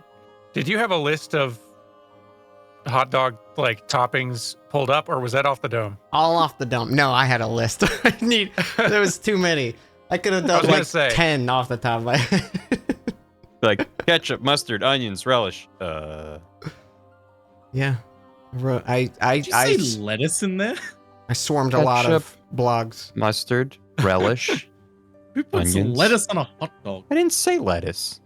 did you have a list of hot dog like toppings pulled up, or was that off the dome? All off the dump. No, I had a list. There was too many. I could have I done was gonna like say. 10 off the top of my head. Like ketchup, mustard, onions, relish. Yeah. I Did you say lettuce in there? I swarmed a lot of blogs. Mustard, relish. Who puts Onions. lettuce on a hot dog? I didn't say lettuce.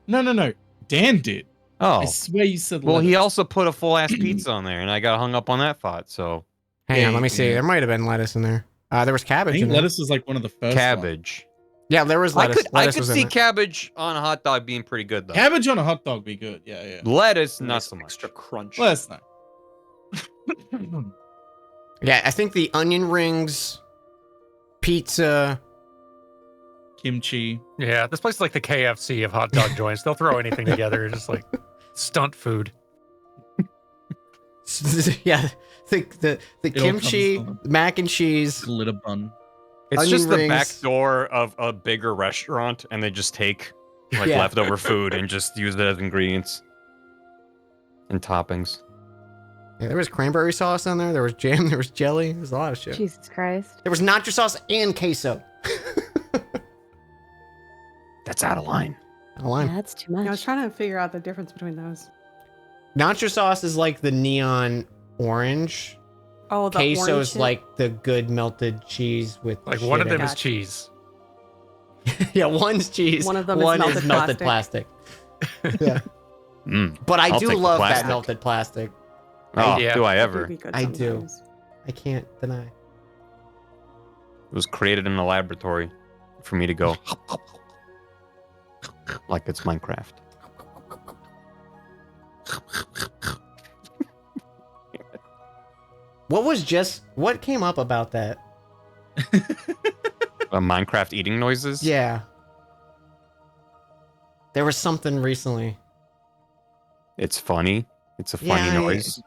No. Dan did. Oh. I swear you said Well, lettuce. he also put a full ass pizza on there, and I got hung up on that thought. So Hang Yeah, on, let me see. yeah. There might have been lettuce in there. There was I cabbage in think there. lettuce was like one of the first ones. cabbage. Yeah, there was I lettuce. could lettuce I could was in see it. cabbage on a hot dog being pretty good though. Cabbage on a hot dog be good. Yeah. Lettuce, not Nice so much. extra crunch. Lettuce, no. Yeah, I think the onion rings, pizza. Kimchi. Yeah, this place is like the KFC of hot dog joints. They'll throw anything together, just like stunt food. Yeah, the It all kimchi, comes mac and cheese. Glitter bun. It's Onion just the rings. back door of a bigger restaurant, and they just take like Yeah. leftover food and just use it as ingredients and toppings. Yeah, there was cranberry sauce on there. There was jam. There was jelly. There was a lot of shit. Jesus Christ. There was nacho sauce and queso. That's out of line. Not lying. Yeah, that's too I was much. trying to figure out the difference between those. Nacho sauce is like the neon orange. Oh, the Queso's orange shit? like the good melted cheese with Like shit one of in them it. is cheese. Yeah, one's cheese. One of them is one melted melted plastic. Yeah, Mm. but I I'll do take the love that plastic. melted plastic. Oh, Yeah. do I That ever? would be good I do. sometimes. I can't deny. It was created in a laboratory for me to go like it's Minecraft. What came up about that? Minecraft eating noises? Yeah. There was something recently. It's funny. It's a funny Yeah, noise.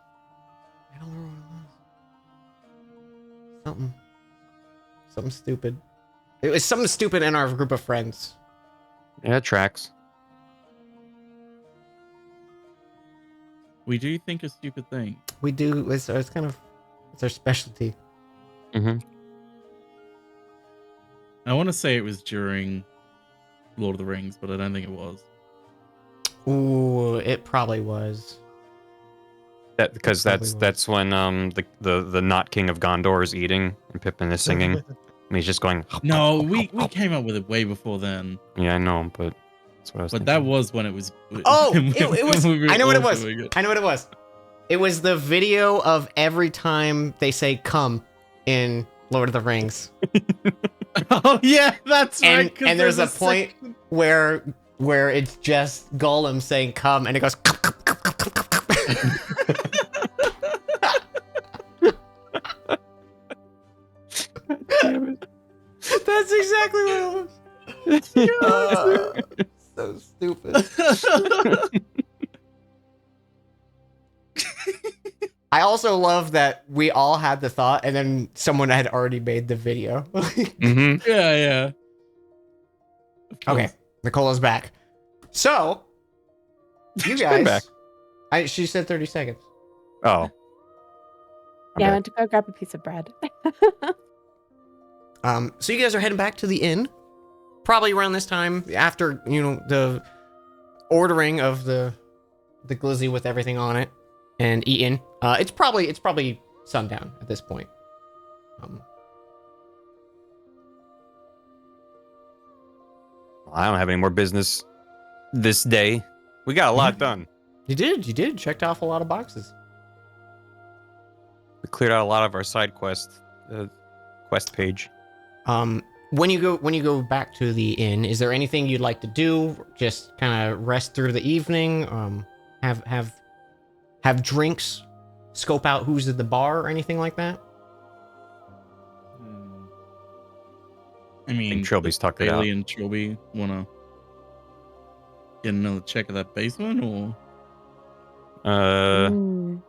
I don't remember what it was. Something stupid. It was something stupid in our group of friends. Yeah, it tracks. We do think a stupid thing. We do. It's kind of it's our specialty. Mm-hmm. I want to say it was during Lord of the Rings, but I don't think it was. Ooh, it probably was. That because Probably that's was. that's when the not king of Gondor is eating and Pippin is singing and he's just going. No, we came up with it way before then. Yeah, I know, but that's what I was. But that was when it was. Oh, when it was. we were I know what it all was. doing it. I know what it was. It was the video of every time they say "come" in Lord of the Rings, Oh yeah, that's and right. 'cause and there's a a point where it's just Gollum saying "come" and it goes. "Come, come, come, come, come, come, come." That's exactly what it was. So stupid. I also love that we all had the thought and then someone had already made the video. Mm-hmm. Yeah. Of course. Okay, Nicola's back. So, you I'm guys. back. She said 30 seconds. Oh. Yeah, I Okay. went to go grab a piece of bread. So you guys are heading back to the inn, probably around this time after the ordering of the glizzy with everything on it and eaten. It's probably sundown at this point. I don't have any more business this day. We got a lot done. You did checked off a lot of boxes. We cleared out a lot of our side quest page. When you go back to the inn, is there anything you'd like to do? Just kind of rest through the evening. Have drinks, scope out who's at the bar or anything like that. I mean, think Trilby's does tucked it out. Bailey and Trilby wanna get another check of that basement, or Mm.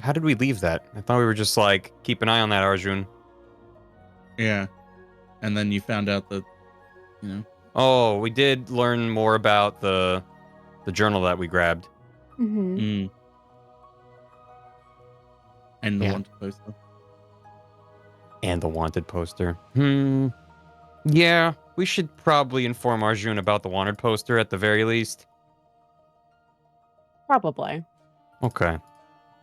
How did we leave that? I thought we were just like, keep an eye on that, Arjun. Yeah. And then you found out that, Oh, we did learn more about the journal that we grabbed. Mm-hmm. And the Yeah. wanted poster. And the wanted poster. Yeah, we should probably inform Arjun about the wanted poster at the very least. Probably. Okay.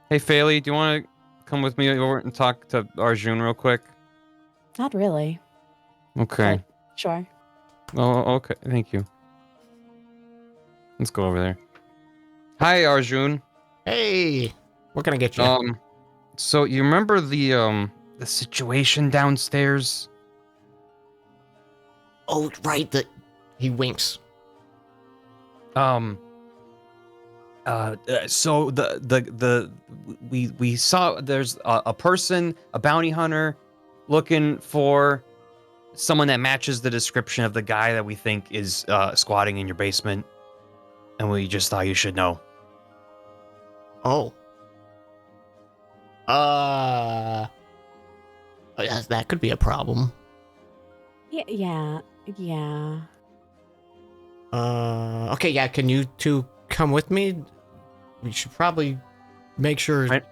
Hey, Faye, do you want to come with me over and talk to Arjun real quick? Not really. Okay. Sure. Oh, okay. Thank you. Let's go over there. Hi, Arjun. Hey, what can I get you? So you remember the situation downstairs? Oh, right. He winks. So we saw there's a person, a bounty hunter, looking for someone that matches the description of the guy that we think is squatting in your basement, and we just thought you should know. Oh. Yes, that could be a problem. Yeah. Okay, yeah, can you two come with me? We should probably make sure Right.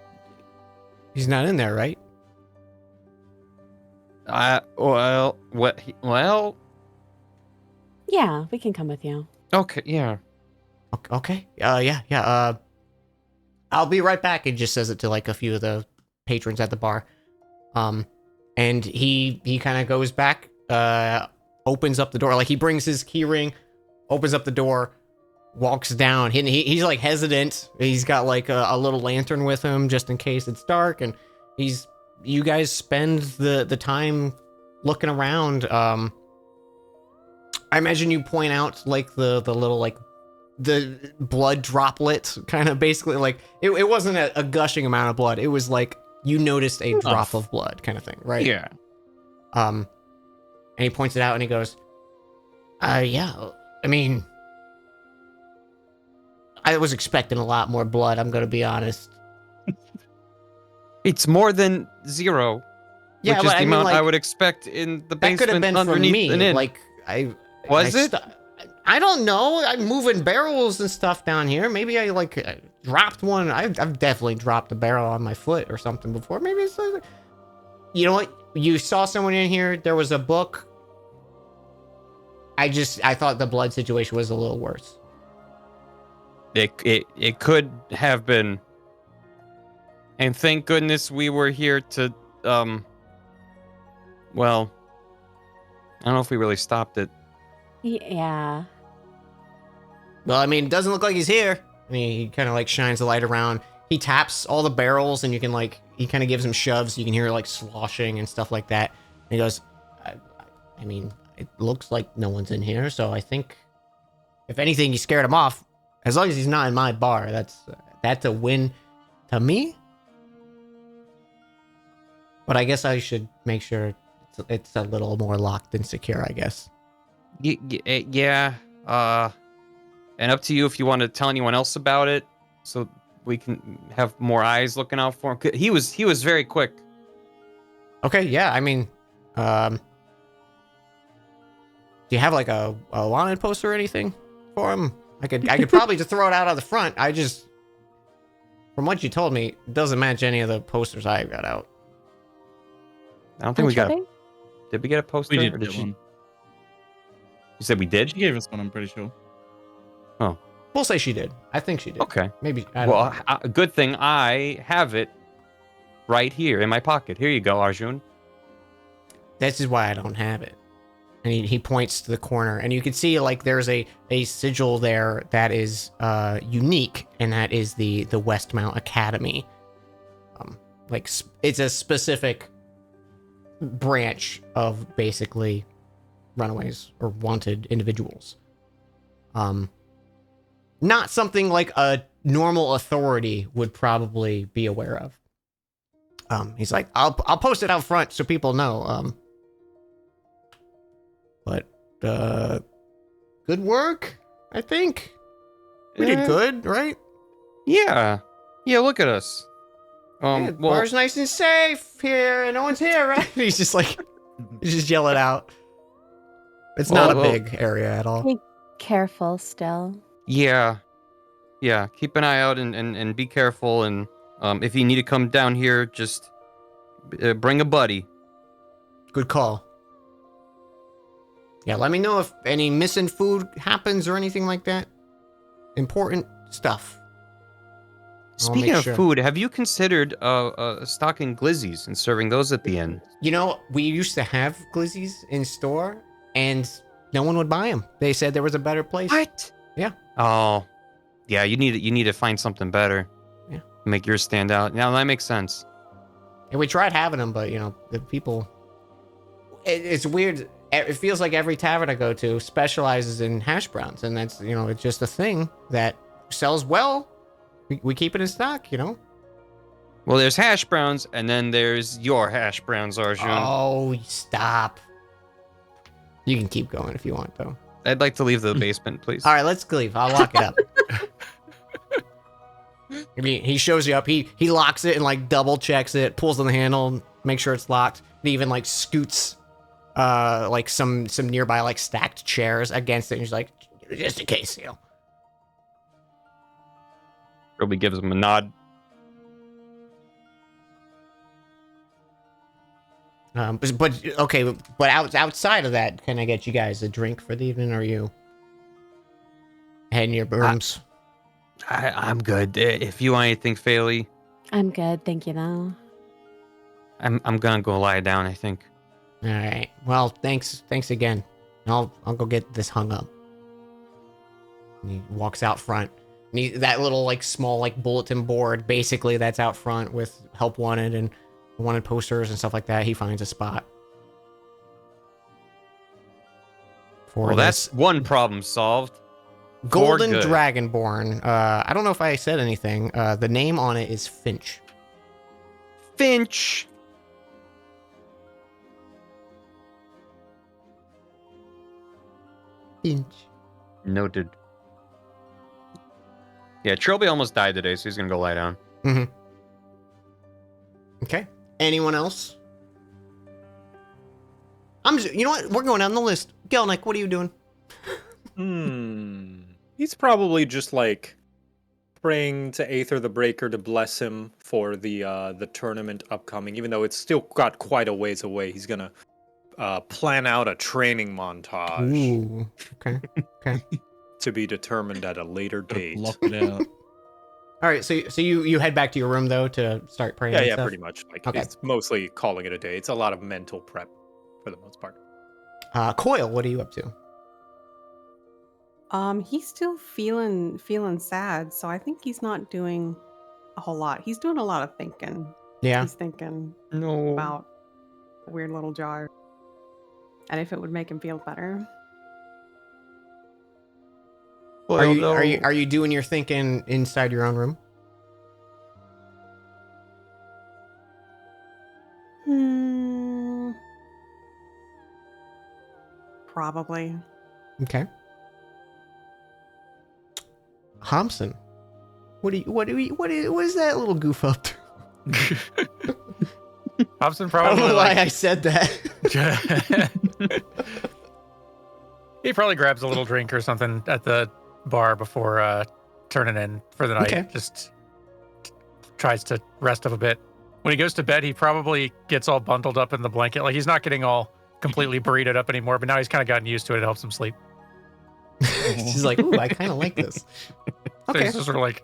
he's not in there, right? Well, Yeah, we can come with you. okay, yeah. Okay. Yeah. I'll be right back. And just says it to like a few of the patrons at the bar. And he kind of goes back, opens up the door. Like he brings his key ring, opens up the door, walks down. He's like hesitant. He's got like a little lantern with him just in case it's dark. And you guys spend the time looking around. I imagine you point out like the little like the blood droplet kind of basically like it wasn't a gushing amount of blood. It was like you noticed a drop of blood kind of thing, right? Yeah. And he points it out and he goes, yeah, I mean, I was expecting a lot more blood, I'm gonna be honest. It's more than 0. Yeah, which is but the I mean, amount I like, would expect in the that could have basement been from underneath me. an inn. Like Was it? I don't know. I'm moving barrels and stuff down here. Maybe I dropped one. I've definitely dropped a barrel on my foot or something before. Maybe it's you know what? You saw someone in here. There was a book. I thought the blood situation was a little worse. It could have been. And thank goodness we were here to well, I don't know if we really stopped it. Yeah. Well, I mean, it doesn't look like he's here. And he kind of like shines the light around. He taps all the barrels and you can like, he kind of gives him shoves. You can hear like sloshing and stuff like that. And he goes, I mean, it looks like no one's in here. So I think if anything, you scared him off. As long as he's not in my bar, that's a win to me. But I guess I should make sure it's a little more locked and secure, I guess. Yeah. And up to you if you want to tell anyone else about it, so we can have more eyes looking out for him. He was very quick. Okay, yeah. I mean, do you have like a wanted poster or anything for him? I could probably just throw it out on the front. From what you told me, it doesn't match any of the posters I got out. I don't think we got. Untreating? Did we get a poster? We did or get one. You said we did? She gave us one, I'm pretty sure. We'll say she did. I think she did. Okay. Maybe. I don't know. Well, good thing I have it right here in my pocket. Here you go, Arjun. This is why I don't have it. And he points to the corner, and you can see like there's a sigil there that is unique, and that is the Westmount Academy. Like it's a specific branch of basically runaways or wanted individuals. Not something like a normal authority would probably be aware of. He's like, I'll post it out front so people know. But good work, I think. We did good, right? Yeah. Yeah, look at us. Yeah, Well, bar's nice and safe here, and no one's here, right? He's just like, he's just yelling out. It's not a Well, big area at all. Be careful still. yeah. Yeah, keep an eye out and be careful. And if you need to come down here, just bring a buddy. Good call. Yeah, let me know if any missing food happens or anything like that. Important stuff. Speaking make of sure. food, have you considered stocking glizzies and serving those at the end? You know, we used to have glizzies in store, and no one would buy them. They said there was a better place. What? Yeah. Oh, yeah. You need to find something better. Yeah. Make yours stand out. Now that makes sense. And we tried having them, but you know, the people. It's weird. It feels like every tavern I go to specializes in hash browns, and that's, you know, it's just a thing that sells well. We keep it in stock, you know. Well, there's hash browns, and then there's your hash browns, Arjun. Oh, stop. You can keep going if you want, though. I'd like to leave the basement, please. All right, let's leave. I'll lock it up. I mean, he shows you up. He locks it and like double checks it, pulls on the handle, make sure it's locked. He even like scoots like some nearby like stacked chairs against it. And he's like, just in case, you know. Probably gives him a nod. But okay, but outside of that, can I get you guys a drink for the evening? Or are you heading your rooms? I'm good. If you want anything, Faley, I'm good, thank you though. I'm gonna go lie down, I think. All right. Well, thanks again. I'll go get this hung up. And he walks out front. And that little like small like bulletin board, basically that's out front with help wanted and wanted posters and stuff like that. He finds a spot. For Well, this that's one problem solved. Golden good. Dragonborn. I don't know if I said anything. The name on it is Finch. Finch. Finch. Noted. Yeah, Trilby almost died today, so he's gonna go lie down. Mm-hmm. Okay. Anyone else? You know what? We're going down the list. Gelnick, what are you doing? He's probably just like praying to Aether the Breaker to bless him for the tournament upcoming. Even though it's still got quite a ways away, he's gonna plan out a training montage Ooh. Okay. Okay. to be determined at a later date. Block it out. All right. So you head back to your room though to start praying. Yeah, and yeah, stuff? pretty much. Like Okay. it's mostly calling it a day. It's a lot of mental prep for the most part. Coil, what are you up to? He's still feeling sad, so I think he's not doing a whole lot. He's doing a lot of thinking. Yeah. He's thinking No. about a weird little jar and if it would make him feel better. Are you doing your thinking inside your own room? Probably. Okay. Homson, what is that little goof up to? Hobson I don't probably know why like, I said that. he probably grabs a little drink or something at the bar before turning in for the night. Okay. Just tries to rest up a bit. When he goes to bed, he probably gets all bundled up in the blanket. Like he's not getting all completely burrited up anymore, but now he's kind of gotten used to it. It helps him sleep. She's like, ooh, I kind of like this. So Okay. he's just sort of like,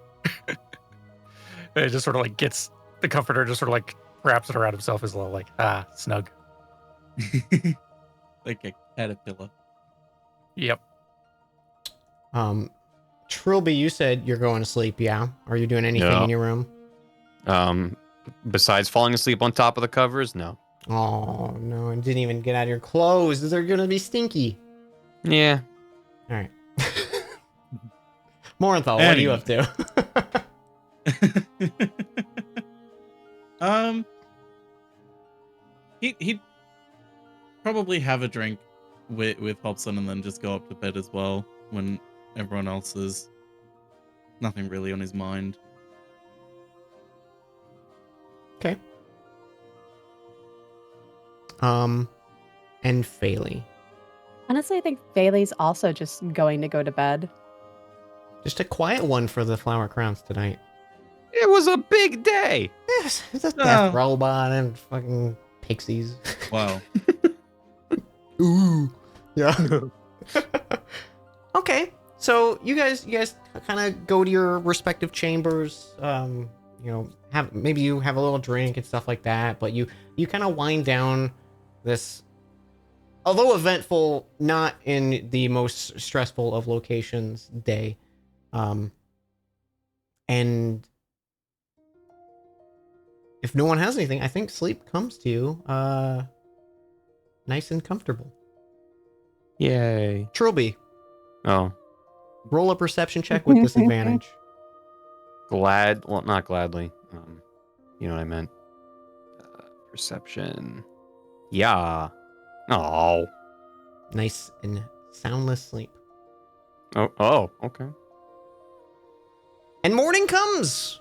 it just sort of like gets the comforter, just sort of like wraps it around himself as a little like, snug. Like a caterpillar. Yep. Trilby, you said you're going to sleep, yeah? Are you doing anything Yeah. in your room? Besides falling asleep on top of the covers, no. Oh, no, and didn't even get out of your clothes. They're going to be stinky. Yeah. All right. Morenthal, what are you up to? He'd probably have a drink with Hobson and then just go up to bed as well when everyone else is nothing really on his mind. Okay. And Phaley. Honestly, I think Bailey's also just going to go to bed. Just a quiet one for the Flower Crowns tonight. It was a big day. Yes, it's a death robot and fucking pixies. Wow. Ooh. Yeah. Okay. So you guys kind of go to your respective chambers. Maybe you have a little drink and stuff like that, but you kind of wind down this, although eventful, not in the most stressful of locations, day. And if no one has anything, I think sleep comes to you nice and comfortable. Yay. Trilby, Oh, roll a perception check with disadvantage. not gladly. You know what I meant. Perception. Yeah. Oh. Nice and soundless sleep. Oh, okay. And morning comes.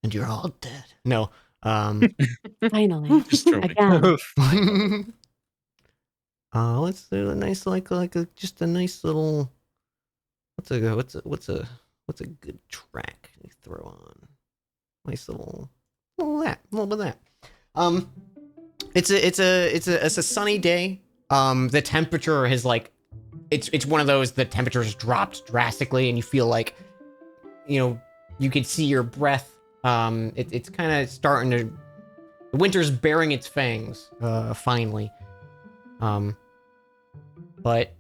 And you're all dead. No. Finally. Just joking. Again. Let's do a nice just a nice little. What's a good track you throw on? Nice little bit of that. It's a sunny day. The temperature has it's one of those, the temperature's dropped drastically and you feel like, you can see your breath. It's kind of starting to, the winter's bearing its fangs, finally. But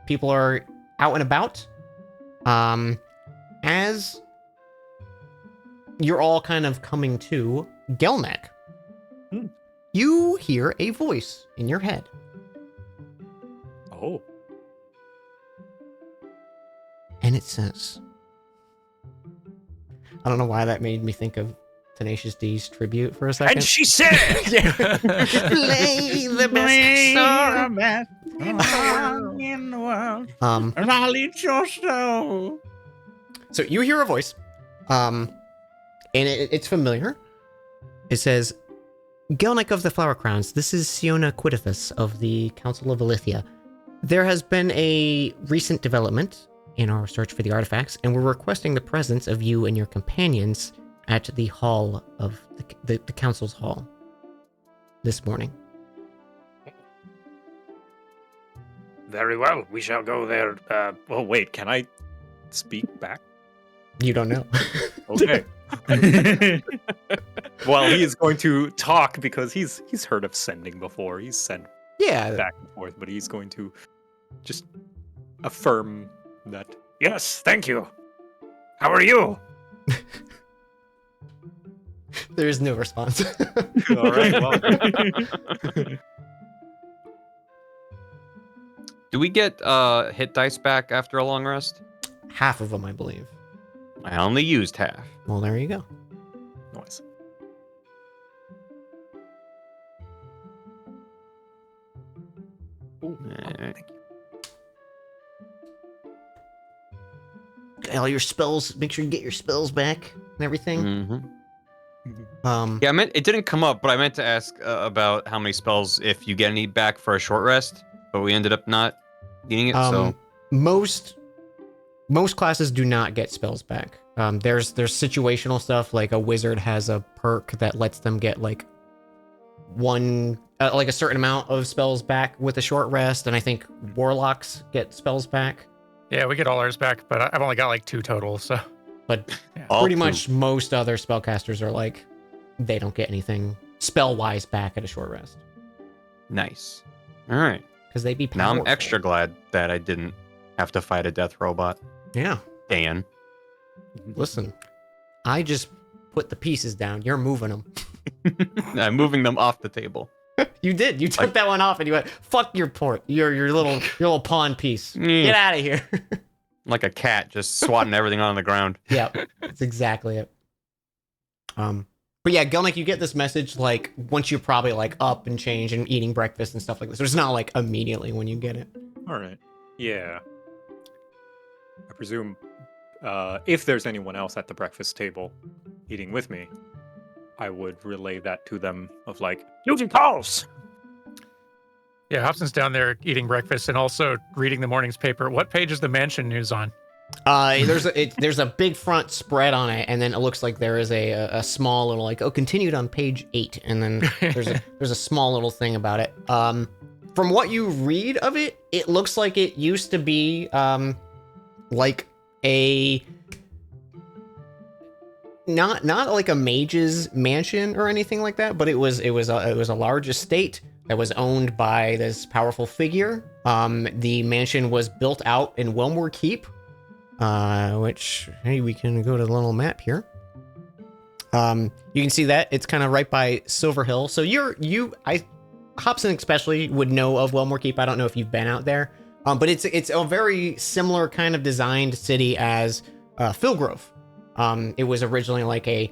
people are out and about. As you're all kind of coming to, Gelnek, you hear a voice in your head. Oh. And it says, I don't know why that made me think of Tenacious D's tribute for a second. And she said, Play the best song. in the world. And I'll eat your soul. So you hear a voice, and it's familiar. It says, Gelnek of the Flower Crowns, this is Siona Quidithus of the Council of Ilithia. There has been a recent development in our search for the artifacts, and we're requesting the presence of you and your companions at the hall of the council's hall this morning. very well, we shall go there. Well, wait, can I speak back? You don't know. Okay. Well, he is going to talk because he's heard of sending before. He's sent Yeah. back and forth, but he's going to just affirm that. Yes, thank you. How are you? There is no response. All right. Well, Do we get hit dice back after a long rest? Half of them, I believe. I only used half. Well, there you go. nice. Ooh, Alright. thank you. Okay, all your spells. Make sure you get your spells back and everything. Mm-hmm. Yeah. I meant it didn't come up, but I meant to ask about how many spells if you get any back for a short rest, but we ended up not getting it. So most classes do not get spells back. There's situational stuff, like a wizard has a perk that lets them get like a certain amount of spells back with a short rest, and I think warlocks get spells back. Yeah, we get all ours back, but I've only got like 2 total, so. But all pretty two. much most other spellcasters are like, they don't get anything spell-wise back at a short rest. Nice. All right. Because they'd be Now powerful. I'm extra glad that I didn't have to fight a death robot. Yeah. Dan. Listen, I just put the pieces down. You're moving them. I'm moving them off the table. You did. You took that one off and you went, fuck your port. Your little pawn piece. Mm. Get out of here. Like a cat just swatting everything on the ground. Yeah, that's exactly it. But yeah, Gelnek, you get this message like once you're probably like up and changed and eating breakfast and stuff like this. So it's not like immediately when you get it. All right. Yeah. I presume if there's anyone else at the breakfast table eating with me, I would relay that to them of like, Duty calls. Yeah, Hobson's down there eating breakfast and also reading the morning's paper. What page is the mansion news on? There's a big front spread on it, and then it looks like there is a small little like continued on page 8, and then there's a small little thing about it. From what you read of it, it looks like it used to be like a not like a mage's mansion or anything like that, but it was a large estate that was owned by this powerful figure. The mansion was built out in Wilmore Keep. Which, hey, we can go to the little map here. You can see that it's kind of right by Silver Hill. So Hobson especially would know of Wilmore Keep. I don't know if you've been out there. But it's a very similar kind of designed city as Philgrove. It was originally like a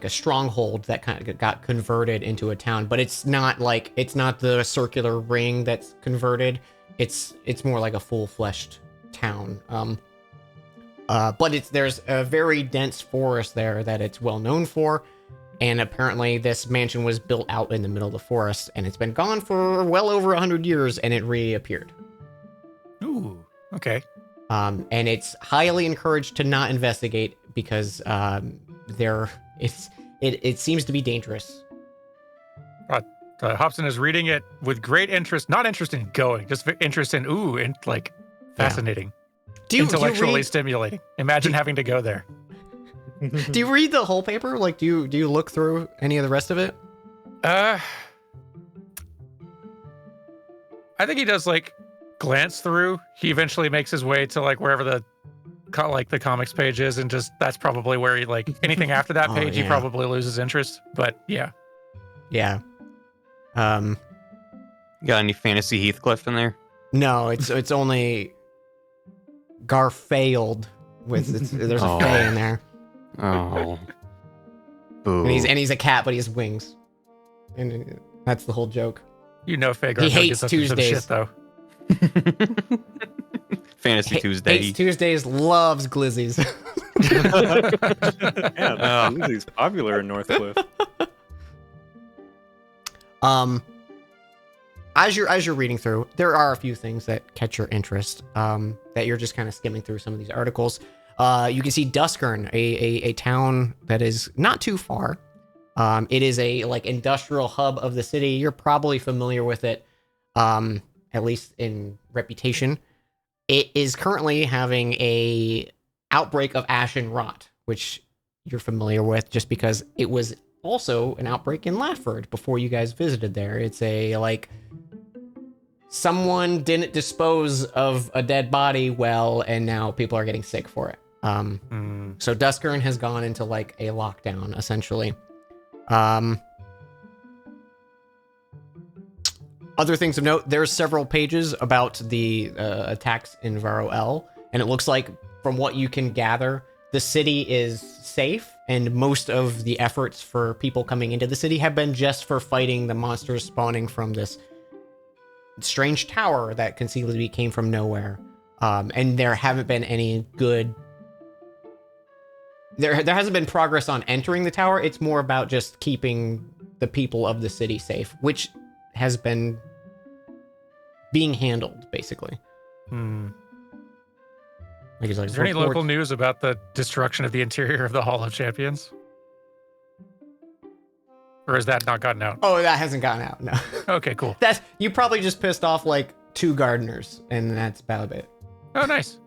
stronghold that kind of got converted into a town, but it's not the circular ring that's converted. It's more like a full-fleshed town. But there's a very dense forest there that it's well known for, and apparently this mansion was built out in the middle of the forest, and it's been gone for well over 100 years, and it reappeared. Ooh, okay. And it's highly encouraged to not investigate because it seems to be dangerous. Hobson is reading it with great interest, not interest in going, just interest in fascinating. Intellectually stimulating. Imagine having to go there. Do you read the whole paper? Like, do you look through any of the rest of it? I think he does glance through. He eventually makes his way to wherever the comics page is, and just that's probably where he anything after that page he probably loses interest. But yeah. Yeah. Got any fantasy Heathcliff in there? No, it's only Garfield with there's a Fae in there. Oh. Boo. And he's a cat, but he has wings. And that's the whole joke. Fagar. He hates Tuesdays. Shit, though. Fantasy Tuesday. Hates Tuesdays, loves glizzies. Yeah, glizzy's popular in Northcliff. As you're reading through, there are a few things that catch your interest. That you're just kind of skimming through some of these articles. You can see Duskern, a town that is not too far. It is a industrial hub of the city. You're probably familiar with it, at least in reputation. It is currently having a outbreak of ashen rot, which you're familiar with just because it was also an outbreak in Lafford before you guys visited there. It's someone didn't dispose of a dead body well, and now people are getting sick for it. So Duskern has gone into a lockdown essentially. Other things of note, there's several pages about the attacks in Varo-El, and it looks like, from what you can gather, the city is safe, and most of the efforts for people coming into the city have been just for fighting the monsters spawning from this strange tower that conceivably came from nowhere. And there haven't been any good... There hasn't been progress on entering the tower. It's more about just keeping the people of the city safe, which has been being handled, basically. Is there any local news about the destruction of the interior of the Hall of Champions? Or has that not gotten out? Oh, that hasn't gotten out, no. Okay, cool. You probably just pissed off 2 gardeners, and that's about it. Oh, nice.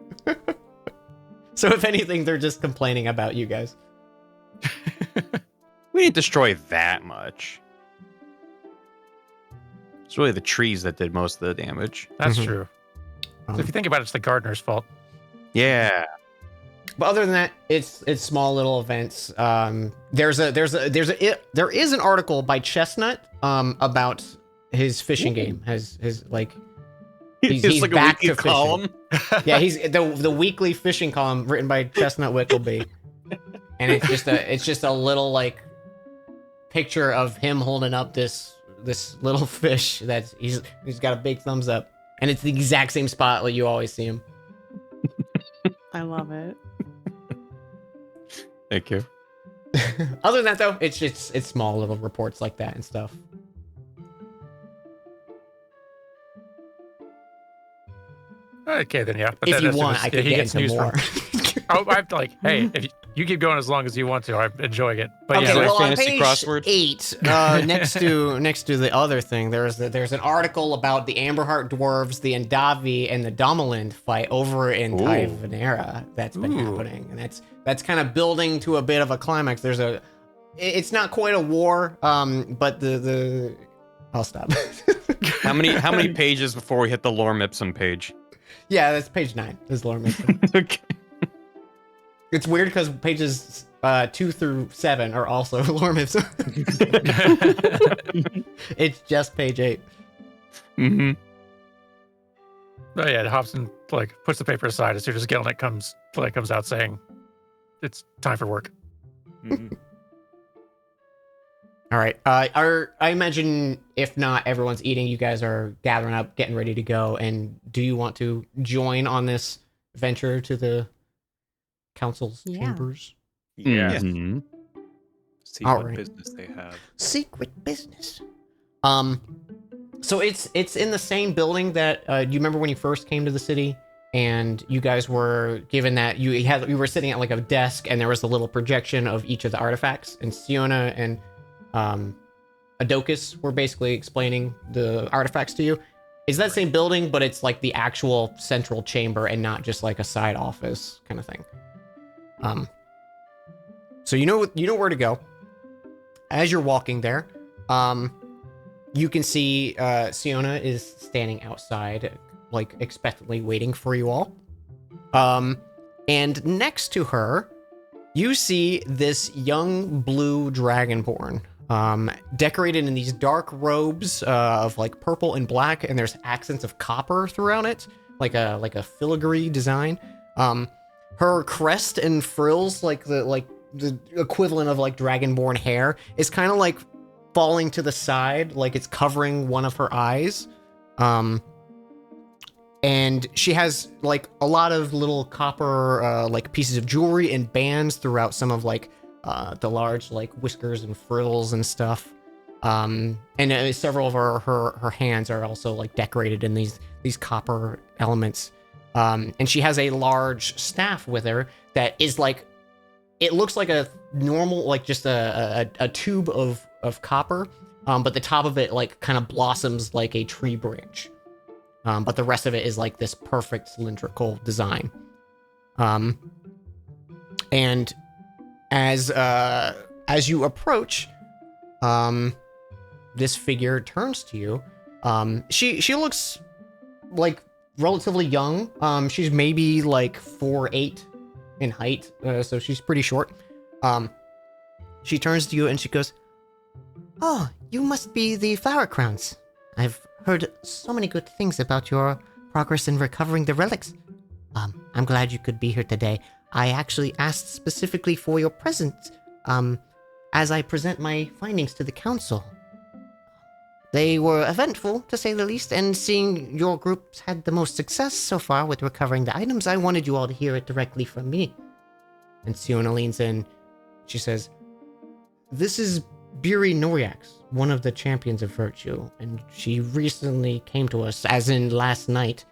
So if anything, they're just complaining about you guys. We didn't destroy that much. It's really the trees that did most of the damage. That's true. So if you think about it, it's the gardener's fault. Yeah. But other than that, it's small little events. There is an article by Chestnut about his fishing game. He's He's like back a weekly to column. Yeah, he's the weekly fishing column written by Chestnut Wickleby, and it's just a little picture of him holding up this little fish that he's got a big thumbs up, and it's the exact same spot you always see him. I love it. Thank you. Other than that, though, it's small little reports like that and stuff. Okay, then yeah. But If then you as soon want, as I could he get gets into news more. I'm like, hey, if you keep going as long as you want to, I'm enjoying it. But Okay, Is yeah, there well, on fantasy page crossword? 8, next to the other thing, there's an article about the Amberheart dwarves, the Endavi, and the Domalind fight over in Ooh. Tyvanera that's been Ooh. happening, and that's kind of building to a bit of a climax. It's not quite a war, but the I'll stop. How many pages before we hit the Lorem Ipsum page? Yeah, that's page 9. Is Lorem Ipsum. Okay. It's weird because pages 2 through 7 are also Lorem Ipsum. It's just page 8. Mm-hmm. oh yeah, Hobson like puts the paper aside as soon as Gilnet comes out saying it's time for work. Mhm. All right. I imagine if not everyone's eating, you guys are gathering up, getting ready to go. And do you want to join on this venture to the council's Yeah. chambers? Yeah. Mhm. See All what right. business they have. Secret business. So it's in the same building that you remember when you first came to the city, and you guys were given that you were sitting at like a desk, and there was a little projection of each of the artifacts, and Siona and Adokus were basically explaining the artifacts to you. It's that same building, but it's like the actual central chamber and not just like a side office kind of thing. So you know where to go. As you're walking there, you can see Siona is standing outside, like expectantly waiting for you all. And next to her, you see this young blue dragonborn, decorated in these dark robes of like purple and black, and there's accents of copper throughout it, like a filigree design. Her crest and frills, like the equivalent of like dragonborn hair, is kind of like falling to the side, like it's covering one of her eyes. And she has like a lot of little copper like pieces of jewelry and bands throughout some of like the large like whiskers and frills and stuff. And several of her hands are also like decorated in these copper elements. And she has a large staff with her that is like, it looks like a normal, like just a tube of copper, but the top of it like kind of blossoms like a tree branch. But the rest of it is like this perfect cylindrical design. And as you approach, this figure turns to you. She looks like relatively young. She's maybe like 4'8" in height, so she's pretty short. She turns to you and she goes, "Oh, you must be the Flower Crowns. I've heard so many good things about your progress in recovering the relics. I'm glad you could be here today. I actually asked specifically for your presence, as I present my findings to the council. They were eventful, to say the least, and seeing your groups had the most success so far with recovering the items, I wanted you all to hear it directly from me." And Siona leans in. She says, "This is Biri Noriax, one of the champions of virtue, and she recently came to us, as in last night.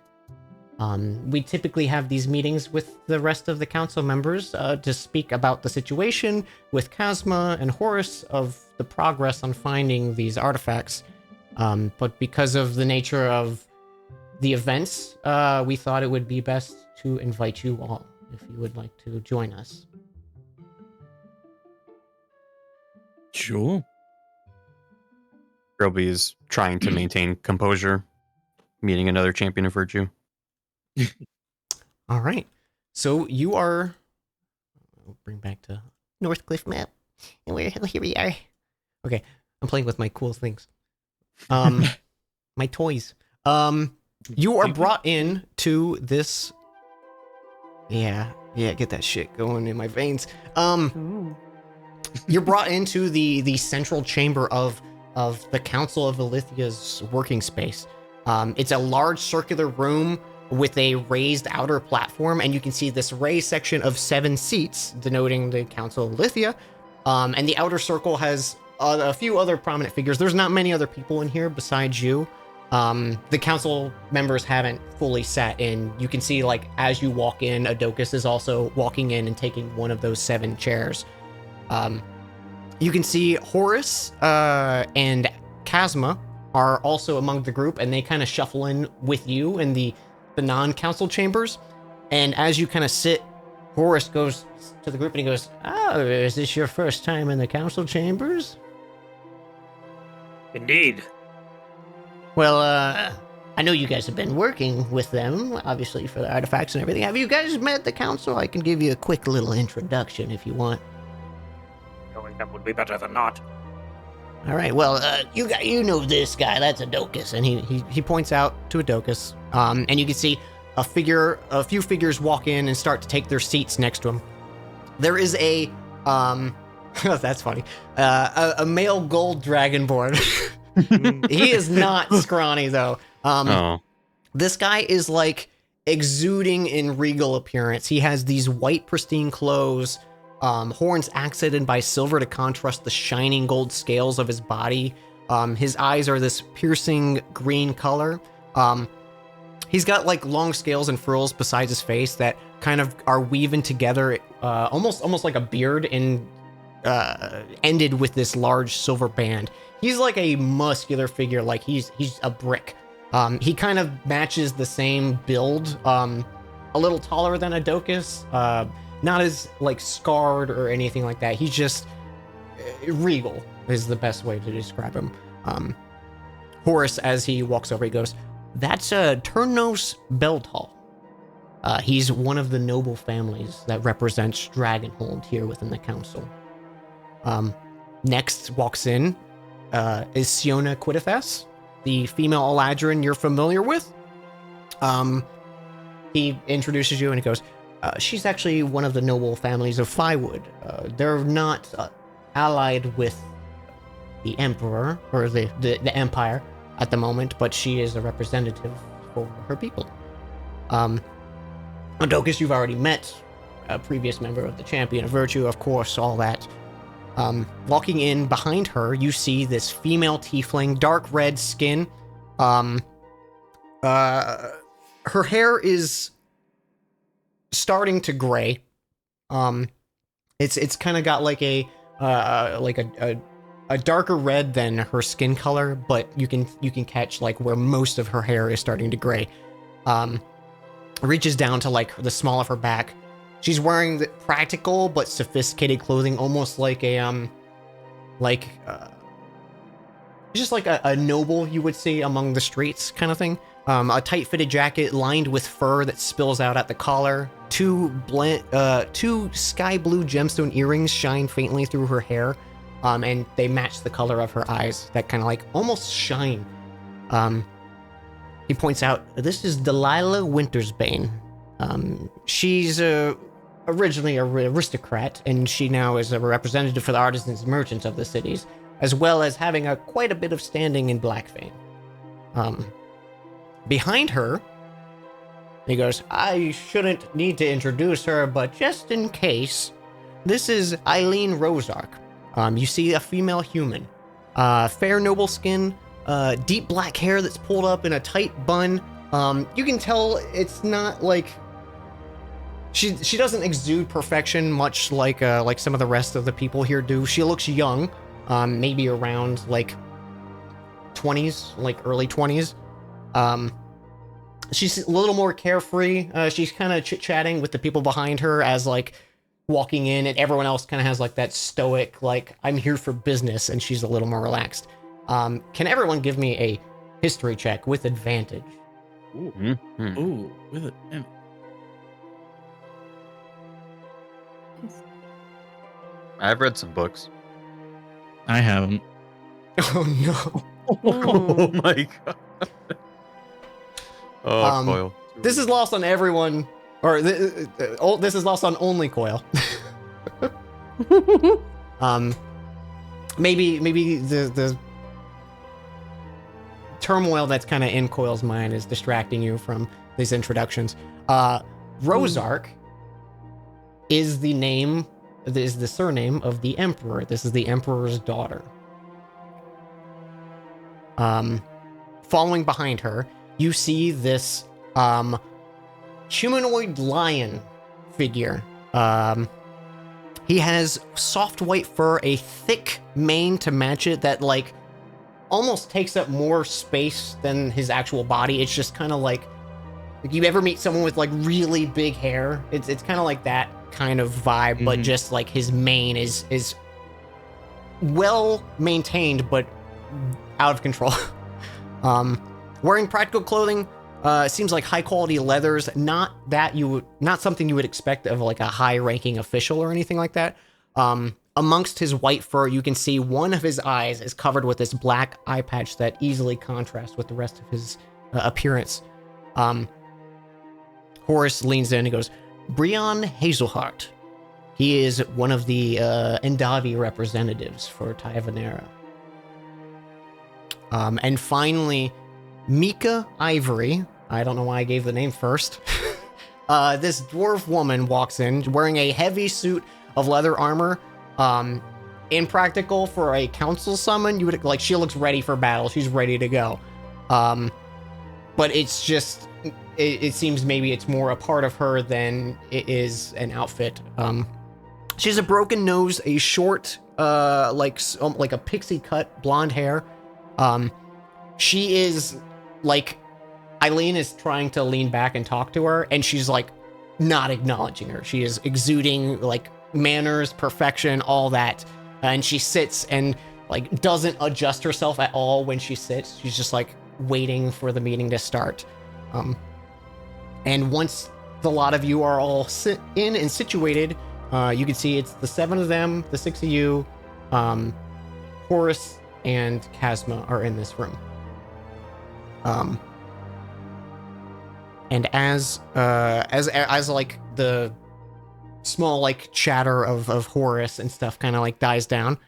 We typically have these meetings with the rest of the council members to speak about the situation with Kazma and Horus of the progress on finding these artifacts. But because of the nature of the events, we thought it would be best to invite you all, if you would like to join us." Sure. Groby is trying to maintain composure, meeting another champion of virtue. All right. So you are... I'll bring back to Northcliff map. And here we are. Okay. I'm playing with my cool things. My toys. You are brought in to this... Yeah, get that shit going in my veins. Ooh. You're brought into the central chamber of the Council of Ilithia's working space. It's a large circular room with a raised outer platform, and you can see this raised section of 7 seats denoting the Council of Lithia. And the outer circle has a few other prominent figures. There's not many other people in here besides you. The council members haven't fully sat in. You can see, like, as you walk in, Adokus is also walking in and taking one of those 7 chairs. You can see Horus and Chasma are also among the group, and they kind of shuffle in with you in the non-council chambers. And as you kind of sit, Horus goes to the group and he goes, "Oh, is this your first time in the council chambers?" Indeed. Well, I know you guys have been working with them, obviously, for the artifacts and everything. Have you guys met the council? I can give you a quick little introduction if you want. Knowing them would be better than not. All right, well, you know this guy, that's Adokus, and he points out to Adokus, and you can see a few figures walk in and start to take their seats next to him. There is a, that's funny, a male gold dragonborn. He is not scrawny, though. This guy is, like, exuding in regal appearance. He has these white, pristine clothes, horns accented by silver to contrast the shining gold scales of his body. His eyes are this piercing green color. He's got, like, long scales and frills beside his face that kind of are weaving together, almost like a beard, and ended with this large silver band. He's like a muscular figure, like he's a brick. He kind of matches the same build, a little taller than Adokus, not as, like, scarred or anything like that. He's just regal is the best way to describe him. Horus, as he walks over, he goes, "That's Turnos Beltal. He's one of the noble families that represents Dragonhold here within the council." Next walks in is Siona Quidifes, the female Eladrin you're familiar with. He introduces you and he goes, "She's actually one of the noble families of Firewood. They're not allied with the Emperor or the Empire at the moment, but she is a representative for her people." Adokus, you've already met, a previous member of the Champion of Virtue, of course, all that. Walking in behind her, you see this female tiefling, dark red skin. Her hair is starting to gray. It's kind of got like a darker red than her skin color, but you can catch, like, where most of her hair is starting to gray. Reaches down to, like, the small of her back. She's wearing the practical but sophisticated clothing, almost like a just like a noble you would see among the streets kind of thing. A tight-fitted jacket lined with fur that spills out at the collar. Two sky blue gemstone earrings shine faintly through her hair, and they match the color of her eyes that kind of, like, almost shine. He points out, "This is Delilah Wintersbane. She's originally an aristocrat, and she now is a representative for the artisans and merchants of the cities, as well as having quite a bit of standing in Blackfane." Behind her, he goes, "I shouldn't need to introduce her, but just in case, this is Eileen Rosark. You see a female human. Fair, noble skin, deep black hair that's pulled up in a tight bun. You can tell it's not like... She doesn't exude perfection, much like some of the rest of the people here do. She looks young, maybe around, like, 20s, like early 20s. She's a little more carefree. She's kind of chit-chatting with the people behind her as, like, walking in, and everyone else kind of has, like, that stoic, like, I'm here for business, and she's a little more relaxed. Can everyone give me a history check with advantage? Ooh, Mm-hmm. ooh, with it. I've read some books. I haven't. Oh, no. Oh my god. Oh, Coil. This is lost on everyone, or this is lost on only Coil. Maybe the turmoil that's kind of in Coil's mind is distracting you from these introductions. Rosark is the surname of the Emperor. This is the Emperor's daughter. Following behind her, you see this humanoid lion figure. He has soft white fur, a thick mane to match it that like almost takes up more space than his actual body. It's just kind of like you ever meet someone with like really big hair? It's kind of like that kind of vibe, but just like his mane is well maintained but out of control. Wearing practical clothing, seems like high quality leathers, not something you would expect of like a high ranking official or anything like that. Amongst his white fur, you can see one of his eyes is covered with this black eye patch that easily contrasts with the rest of his appearance. Horus leans in and goes, Brion Hazelheart. He is one of the Endavi representatives for Taivanera. And finally, Mika Ivory. I don't know why I gave the name first. This dwarf woman walks in wearing a heavy suit of leather armor. Impractical for a council summon. You would like, she looks ready for battle. She's ready to go. But it's just, it seems maybe it's more a part of her than it is an outfit. She has a broken nose, a short, like a pixie cut blonde hair. She is like, Eileen is trying to lean back and talk to her, and she's like not acknowledging her. She is exuding like manners, perfection, all that. And she sits and like doesn't adjust herself at all when she sits. She's just like waiting for the meeting to start. And once the lot of you are all in and situated, you can see it's the 7 of them, the 6 of you, Horus and Kazma are in this room. And as like the small like chatter of Horus and stuff kind of like dies down,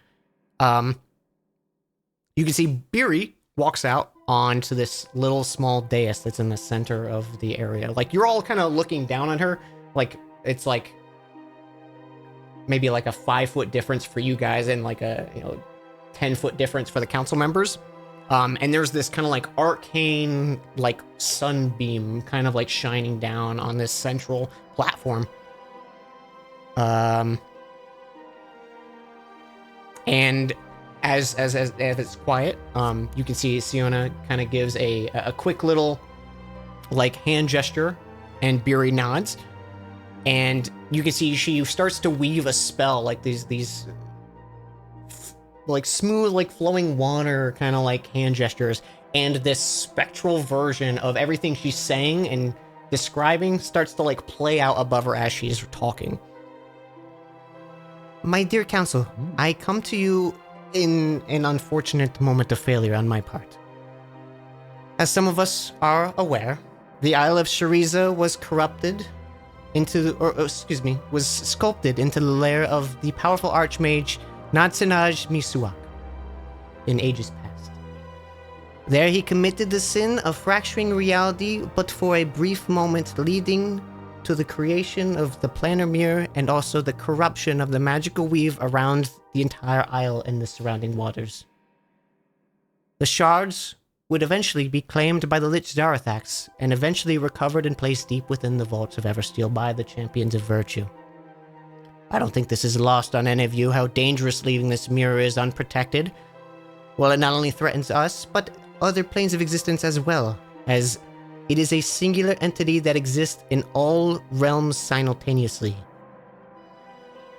you can see Beery walks out onto this little small dais that's in the center of the area. Like you're all kind of looking down on her, like it's like maybe like a 5-foot difference for you guys and like a 10-foot difference for the council members. And there's this kind of like arcane, like sunbeam kind of like shining down on this central platform. And as it's quiet, you can see Siona kind of gives a quick little like hand gesture, and Beery nods. And you can see she starts to weave a spell, like these like smooth, like flowing water kind of like hand gestures, and this spectral version of everything she's saying and describing starts to like play out above her as she's talking. My dear council, I come to you in an unfortunate moment of failure on my part. As some of us are aware, the Isle of Shariza was corrupted into, was sculpted into the lair of the powerful archmage Nadsanaj Misuak in ages past. There he committed the sin of fracturing reality, but for a brief moment, leading to the creation of the planar mirror and also the corruption of the magical weave around the entire isle and the surrounding waters. The shards would eventually be claimed by the Lich Zarathax and eventually recovered and placed deep within the vaults of Eversteel by the Champions of Virtue. I don't think this is lost on any of you how dangerous leaving this mirror is unprotected. Well, it not only threatens us, but other planes of existence as well, as it is a singular entity that exists in all realms simultaneously.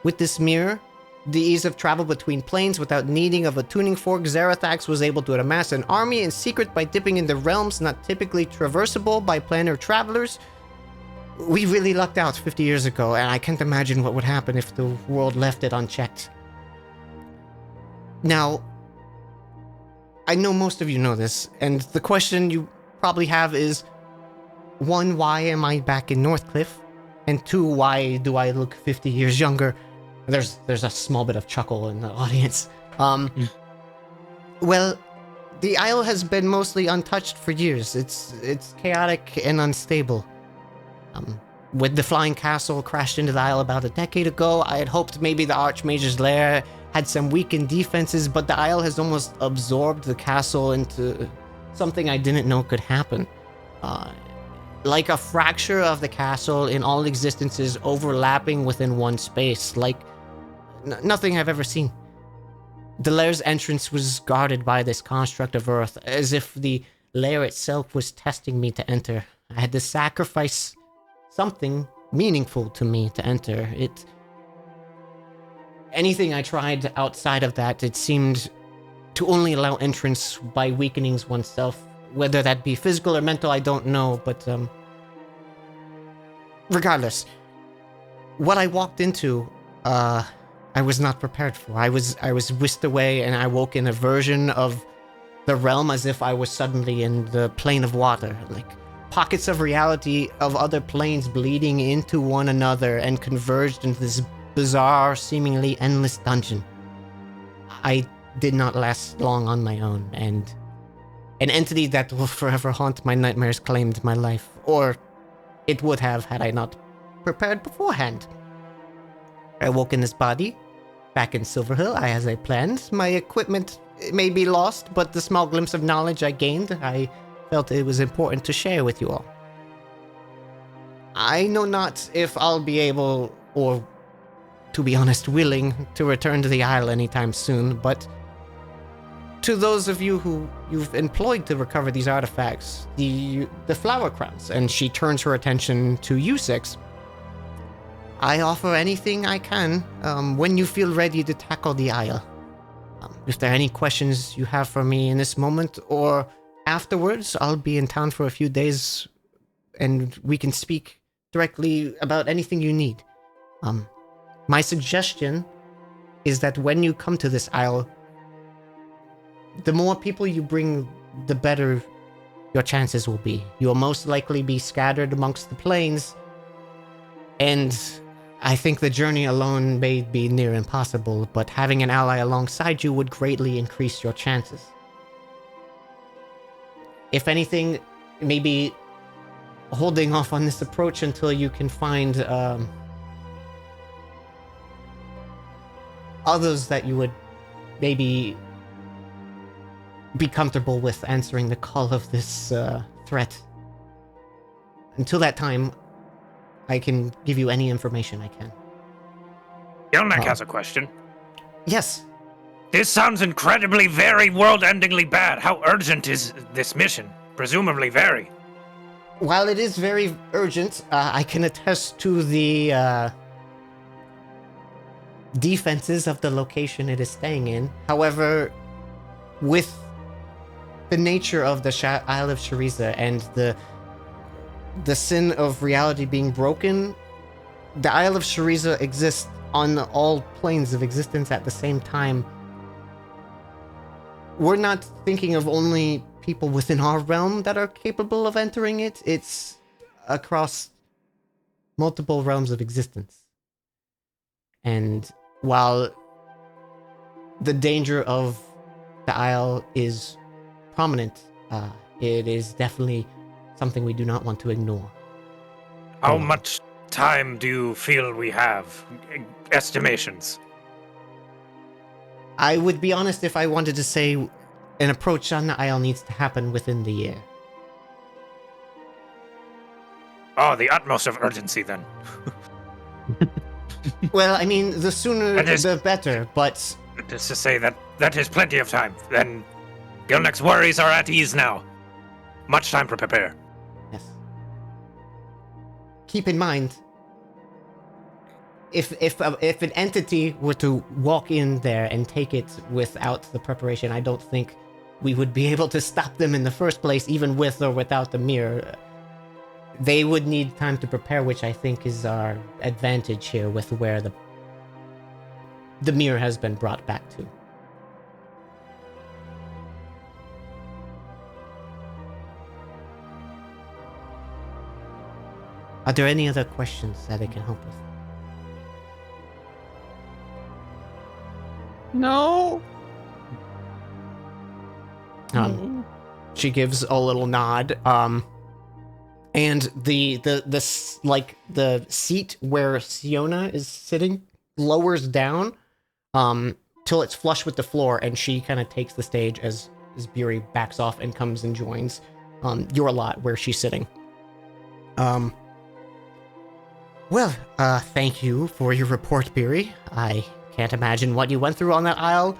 With this mirror, the ease of travel between planes without needing of a tuning fork, Zarathax was able to amass an army in secret by dipping into realms not typically traversable by planar travelers. We really lucked out 50 years ago, and I can't imagine what would happen if the world left it unchecked. Now, I know most of you know this, and the question you probably have is, 1, why am I back in Northcliff? And 2, why do I look 50 years younger? There's a small bit of chuckle in the audience. Well, The isle has been mostly untouched for years. It's chaotic and unstable. When the flying castle crashed into the isle about a decade ago, I had hoped maybe the Archmage's lair had some weakened defenses, but the isle has almost absorbed the castle into something I didn't know could happen. Like a fracture of the castle in all existences overlapping within one space, like nothing I've ever seen. The lair's entrance was guarded by this construct of earth, as if the lair itself was testing me to enter. I had to sacrifice something meaningful to me to enter. Anything I tried outside of that, it seemed to only allow entrance by weakening oneself. Whether that be physical or mental, I don't know, but regardless, what I walked into, I was not prepared for. I was whisked away, and I woke in a version of the realm as if I was suddenly in the plane of water, like pockets of reality of other planes bleeding into one another and converged into this bizarre, seemingly endless dungeon. I did not last long on my own, and an entity that will forever haunt my nightmares claimed my life, or it would have had I not prepared beforehand. I woke in this body, back in Silverhill, as I planned. My equipment may be lost, but the small glimpse of knowledge I gained, I felt it was important to share with you all. I know not if I'll be able, or to be honest, willing to return to the isle anytime soon, but to those of you who you've employed to recover these artifacts, the flower crowns, and she turns her attention to you six, I offer anything I can when you feel ready to tackle the isle. If there are any questions you have for me in this moment or afterwards, I'll be in town for a few days and we can speak directly about anything you need. My suggestion is that when you come to this isle, the more people you bring, the better your chances will be. You'll most likely be scattered amongst the plains, and I think the journey alone may be near impossible, but having an ally alongside you would greatly increase your chances. If anything, maybe holding off on this approach until you can find others that you would maybe be comfortable with answering the call of this threat. Until that time, I can give you any information I can. Yelnak has a question. Yes. This sounds incredibly, very world-endingly bad. How urgent is this mission? Presumably very. While it is very urgent, I can attest to the defenses of the location it is staying in. However, with the nature of the Isle of Shariza and the sin of reality being broken, the Isle of Shariza exists on all planes of existence at the same time. We're not thinking of only people within our realm that are capable of entering it. It's across multiple realms of existence. And while the danger of the Isle is prominent, it is definitely something we do not want to ignore. How much time do you feel we have? Estimations. I would be honest if I wanted to say an approach on the Isle needs to happen within the year. Oh, the utmost of urgency then. Well, I mean, the sooner the better, but... Just to say that is plenty of time. Then Gilnek's worries are at ease now. Much time to prepare. Yes. Keep in mind, if an entity were to walk in there and take it without the preparation, I don't think we would be able to stop them in the first place, even with or without the mirror. They would need time to prepare, which I think is our advantage here with where the mirror has been brought back to. Are there any other questions that I can help with? No. She gives a little nod. And the seat where Siona is sitting lowers down till it's flush with the floor, and she kind of takes the stage as Buri backs off and comes and joins your lot where she's sitting. Well, thank you for your report, Buri. I can't imagine what you went through on that isle,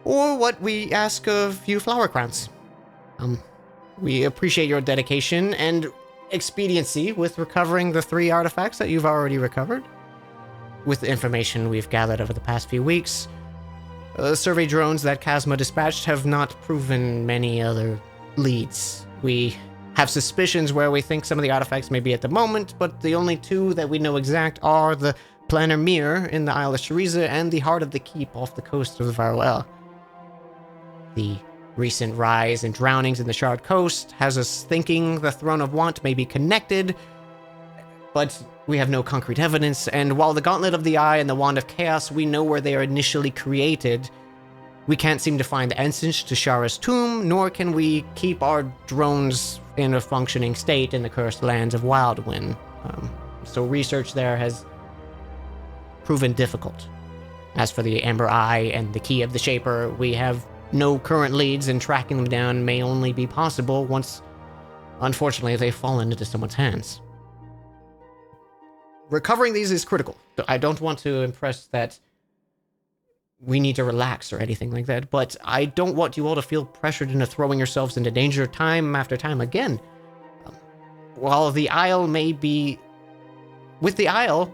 or what we ask of you Flower Crowns. We appreciate your dedication and expediency with recovering the 3 artifacts that you've already recovered. With the information we've gathered over the past few weeks, survey drones that Chasma dispatched have not proven many other leads. We have suspicions where we think some of the artifacts may be at the moment, but the only 2 that we know exact are the Planar Mirror in the Isle of Shariza and the Heart of the Keep off the coast of Varroel. The recent rise in drownings in the Shard Coast has us thinking the Throne of Want may be connected, but we have no concrete evidence, and while the Gauntlet of the Eye and the Wand of Chaos, we know where they are initially created, we can't seem to find the entrance to Shara's tomb, nor can we keep our drones in a functioning state in the cursed lands of Wildwind. So research there has proven difficult. As for the Amber Eye and the Key of the Shaper, we have no current leads, and tracking them down may only be possible once, unfortunately, they've fallen into someone's hands. Recovering these is critical. I don't want to impress that we need to relax or anything like that, but I don't want you all to feel pressured into throwing yourselves into danger time after time again. While the Isle may be... With the Isle,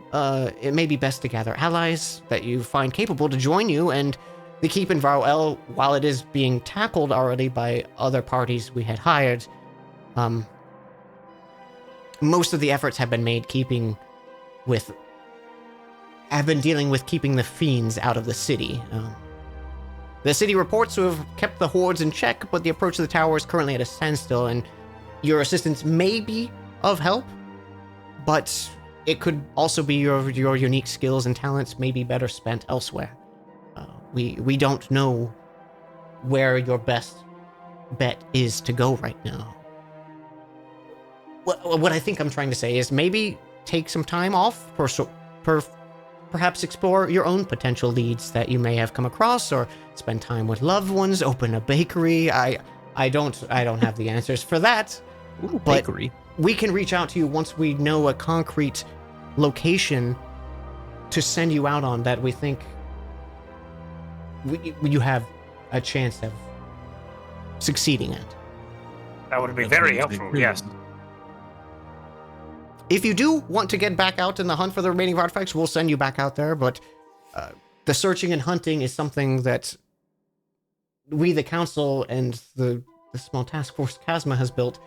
it may be best to gather allies that you find capable to join you, and the Keep in Varroel, while it is being tackled already by other parties we had hired, most of the efforts have been made dealing with keeping the fiends out of the city. The city reports to have kept the hordes in check, but the approach to the tower is currently at a standstill, and your assistance may be of help, but it could also be your unique skills and talents may be better spent elsewhere. We don't know where your best bet is to go right now. What I think I'm trying to say is maybe take some time off, perhaps explore your own potential leads that you may have come across, or spend time with loved ones, open a bakery. I don't have the answers for that. Ooh, but bakery. We can reach out to you once we know a concrete location to send you out on that we think you have a chance of succeeding at. That would be very helpful, yes. If you do want to get back out in the hunt for the remaining artifacts, we'll send you back out there, but the searching and hunting is something that we, the council, and the small task force Chasma has built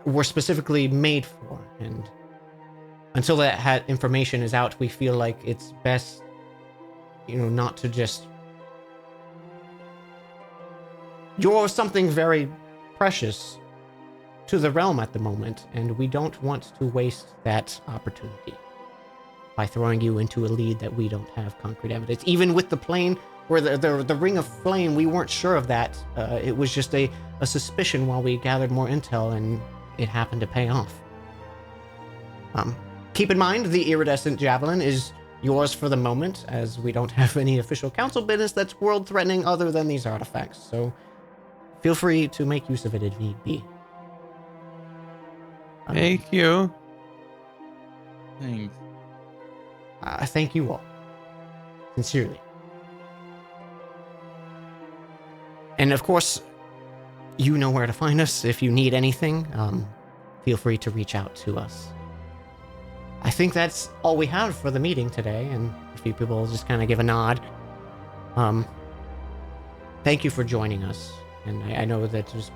were specifically made for, and until that information is out, we feel like it's best, not to just... You're something very precious to the realm at the moment, and we don't want to waste that opportunity by throwing you into a lead that we don't have concrete evidence. Even with the plane, or the ring of flame, we weren't sure of that. It was just a suspicion while we gathered more intel, and it happened to pay off. Keep in mind, the iridescent javelin is yours for the moment, as we don't have any official council business that's world-threatening other than these artifacts, so feel free to make use of it if need be. Thank you. Thanks. Thank you all. Sincerely. And of course, you know where to find us if you need anything. Feel free to reach out to us. I think that's all we have for the meeting today, and a few people just kind of give a nod. Thank you for joining us, and I know that it was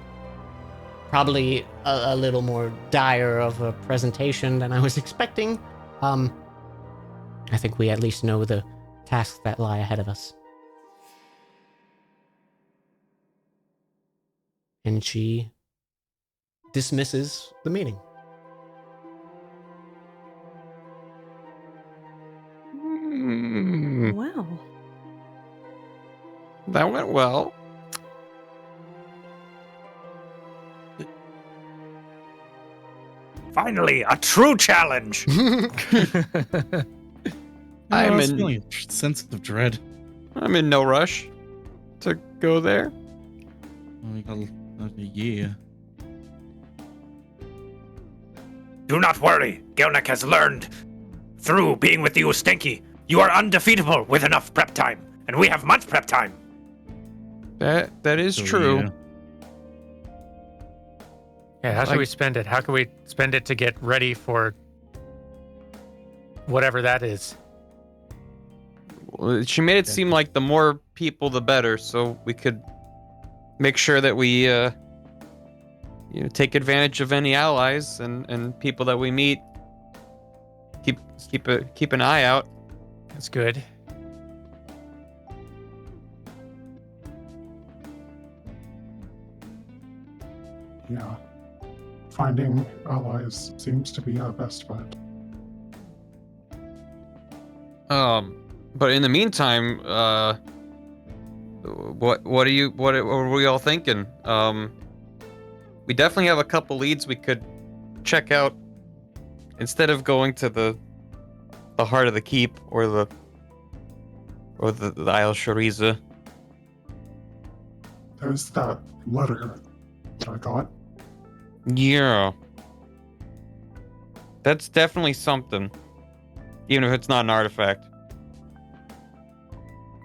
probably a little more dire of a presentation than I was expecting. I think we at least know the tasks that lie ahead of us. And she dismisses the meeting. Hmm. Wow. That went well. Finally, a true challenge. I I'm was in- feeling a sense of dread. I'm in no rush to go there. We got a year. Do not worry. Gelnek has learned through being with you, Stinky. You are undefeatable with enough prep time, and we have much prep time. That is So, true. yeah. Yeah, how should Like- we spend it? How can we spend it to get ready for whatever that is? Well, she made it seem like the more people, the better, so we could make sure that we, take advantage of any allies and people that we meet. Keep an eye out. That's good. Yeah. Finding allies seems to be our best bet. But in the meantime, what are we all thinking? We definitely have a couple leads we could check out instead of going to the heart of the keep or the Isle Shariza. There's that letter that I got. Yeah. That's definitely something. Even if it's not an artifact.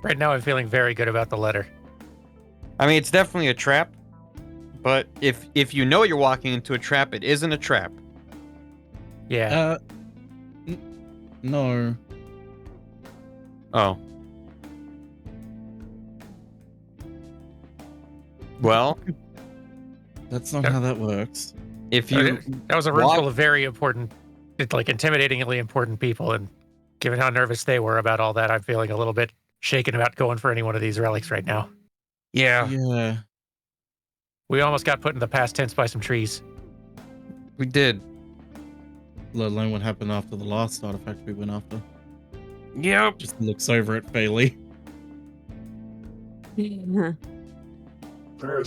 Right now, I'm feeling very good about the letter. I mean, it's definitely a trap. But if you know you're walking into a trap, it isn't a trap. Yeah. No. Oh. Well, That's not Yeah. how that works. if you That was a room walk- full of very important, like intimidatingly important people. And given how nervous they were about all that, I'm feeling a little bit shaken about going for any one of these relics right now. yeah, Yeah. We almost got put in the past tense by some trees. we did. Let alone what happened after the last artifact we went after. Yep. Just looks over at Bailey. There's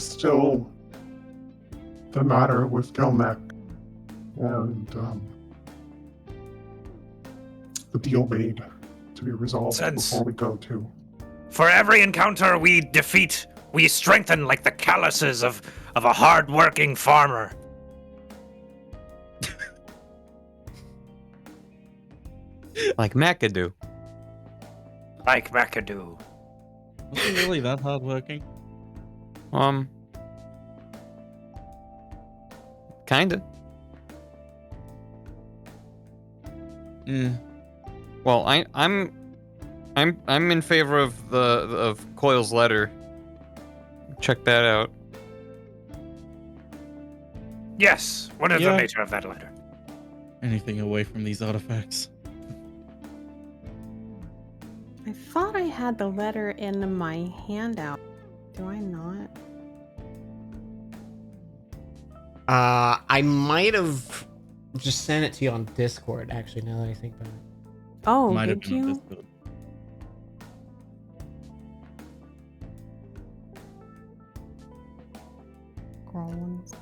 still the matter with Gelnek and the deal made to be resolved Sense. before we go to. For every encounter we defeat, we strengthen like the calluses of a hard-working farmer. Like McAdoo. Like McAdoo. Wasn't really that hardworking. Kinda. Yeah. Well, I'm in favor of Coil's letter. Check that out. Yes. What is Yeah. the nature of that letter? Anything away from these artifacts. I thought I had the letter in my handout. Do I not? I might have just sent it to you on Discord, actually, now that I think about it. Oh, Might have did been on you? Discord. Scrolls.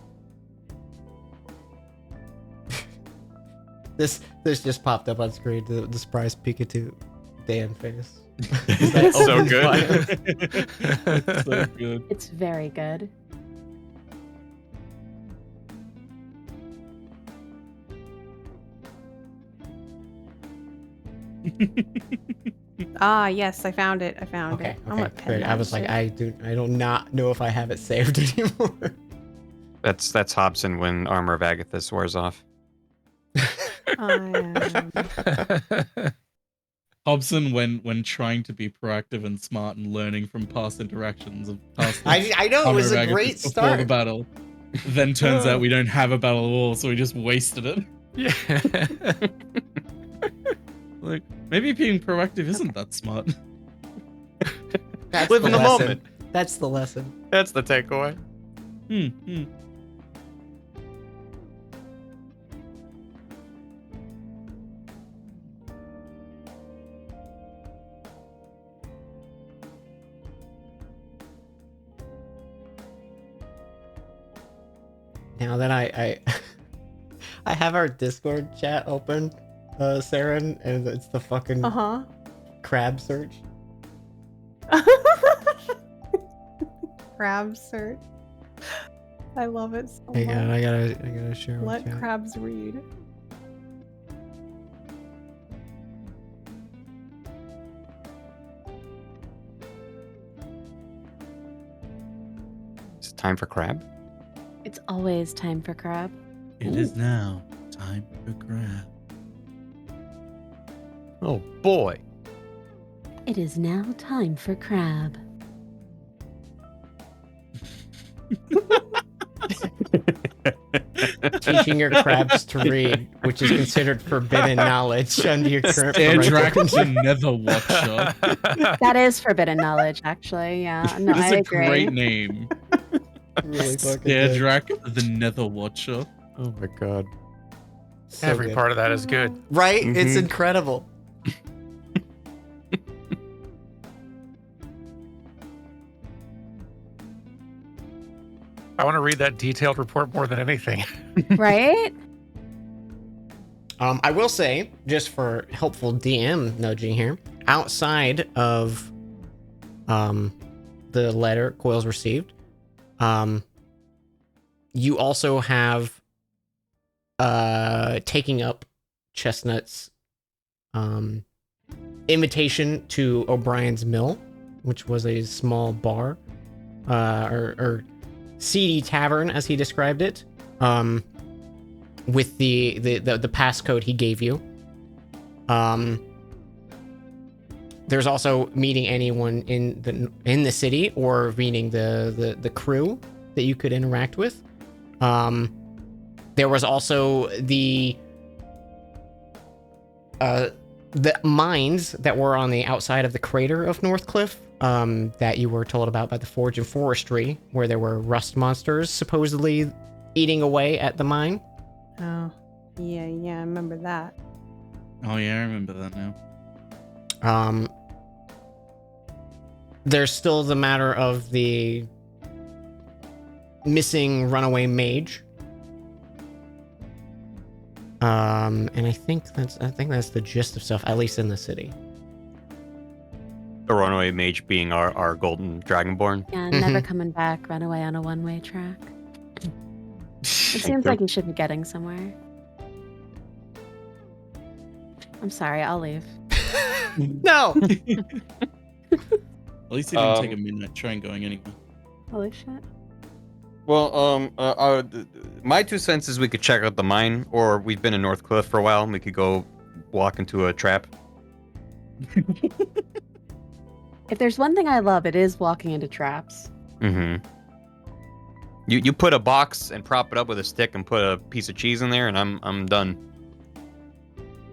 This just popped up on screen, the surprise Pikachu Dan face. That's so good. That's so good. It's very good. Ah, yes, I found it. I found Okay, it. I'm okay, gonna pen great. I that was like, shit. I do not know if I have it saved anymore. That's Hobson when Armor of Agathis wears off. Hobson when trying to be proactive and smart and learning from past interactions of past I know, it Armor was of a Agathis great before start. the battle. Then turns out we don't have a battle at all, so we just wasted it. Yeah. Like, maybe being proactive isn't that smart. That's Live in the lesson. moment. That's the lesson. That's the takeaway. Hmm. Now that I I have our Discord chat open, Saren, and it's the fucking Uh crab search. huh. Crab search. I love it so Hey, much. God, I gotta share with Let chat. crabs read. Is it time for crab? It's always time for crab. It is now time for grab. Oh boy. It is now time for crab. Teaching your crabs to read, which is considered forbidden knowledge under your current parental Deirdre the control. Nether Watcher. That is forbidden knowledge, actually. Yeah, no, That is I a agree. great name. Really fucking good. Deirdre the Nether Watcher. Oh my god. So Every good. part of that is good. Right? It's Mhm. incredible. I want to read that detailed report more than anything. Right? I will say, just for helpful DM nudging here, outside of the letter Coils received, you also have taking up Chestnut's invitation to O'Brien's Mill, which was a small bar or seedy tavern, as he described it, with the passcode he gave you. There's also meeting anyone in the city, or meeting the crew that you could interact with. There was also the mines that were on the outside of the crater of Northcliffe, that you were told about by the Forge and Forestry, where there were rust monsters supposedly eating away at the mine. Oh, yeah, I remember that. Oh yeah, I remember that now. There's still the matter of the missing runaway mage. And I think that's the gist of stuff, at least in the city. The runaway mage being our golden dragonborn. Yeah, never coming back. Run away on a one-way track. It seems like you should be getting somewhere. I'm sorry, I'll leave. No. At least he didn't take a midnight train going anywhere. Holy shit. Well, my 2 cents is we could check out the mine, or we've been in Northcliffe for a while, and we could go walk into a trap. If there's one thing I love, it is walking into traps. Mm-hmm. You put a box and prop it up with a stick and put a piece of cheese in there, and I'm done.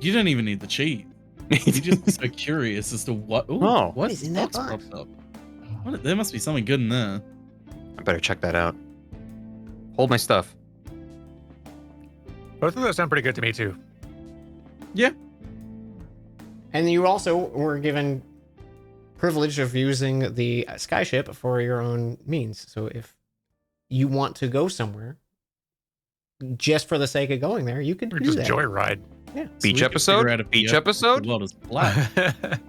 You don't even need the cheese. You're just so curious as to what. Ooh, Oh. What is in that what's box? popped up? There must be something good in there. I better check that out. Hold my stuff. Both of those sound pretty good to me too. And you also were given privilege of using the skyship for your own means. So if you want to go somewhere, just for the sake of going there, you could Or do just that. joyride. Yeah. So Beach we could episode? figure out if Beach the episode? world is flat.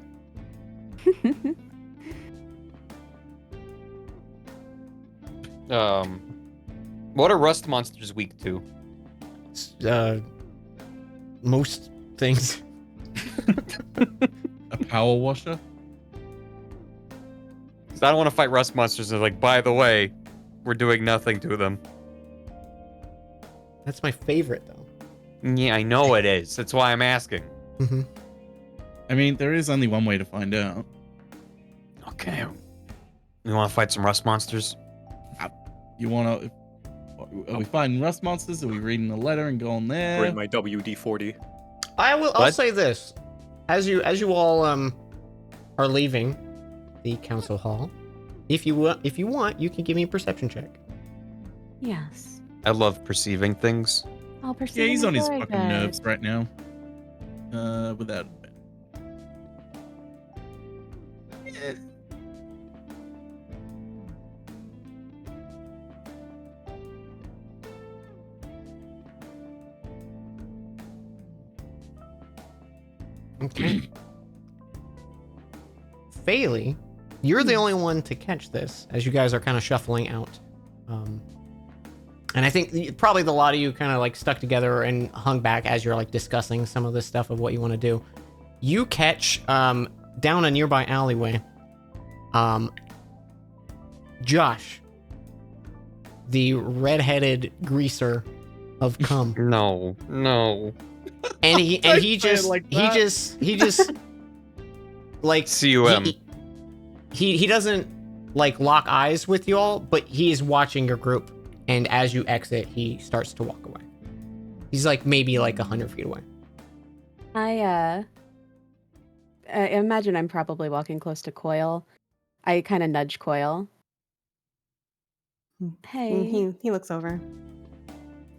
What are rust monsters weak to? Most things. A power washer? 'Cause I don't want to fight rust monsters and like, by the way, we're doing nothing to them. That's my favorite, though. Yeah, I know it is. That's why I'm asking. Mm-hmm. I mean, there is only one way to find out. Okay. You want to fight some rust monsters? You want to? Are we fighting rust monsters? Are we reading the letter and going there? Bring my WD-40. I'll What? say this: as you all are leaving the council hall, if you want, you can give me a perception check. Yes. I love perceiving things. I'll pursue. Yeah, he's on his very fucking good. nerves right now. Without. Yeah. Okay. Faley, you're the only one to catch this as you guys are kind of shuffling out. And I think probably the lot of you kind of like stuck together and hung back as you're like discussing some of this stuff of what you want to do. You catch down a nearby alleyway Josh, the redheaded greaser of cum. No. And he Don't say just it like he that. just like cum. he doesn't like lock eyes with you all, but he is watching your group, and as you exit he starts to walk away. He's like maybe like 100 feet away. I imagine I'm probably walking close to Coil. I kind of nudge Coil. Hey, He looks over.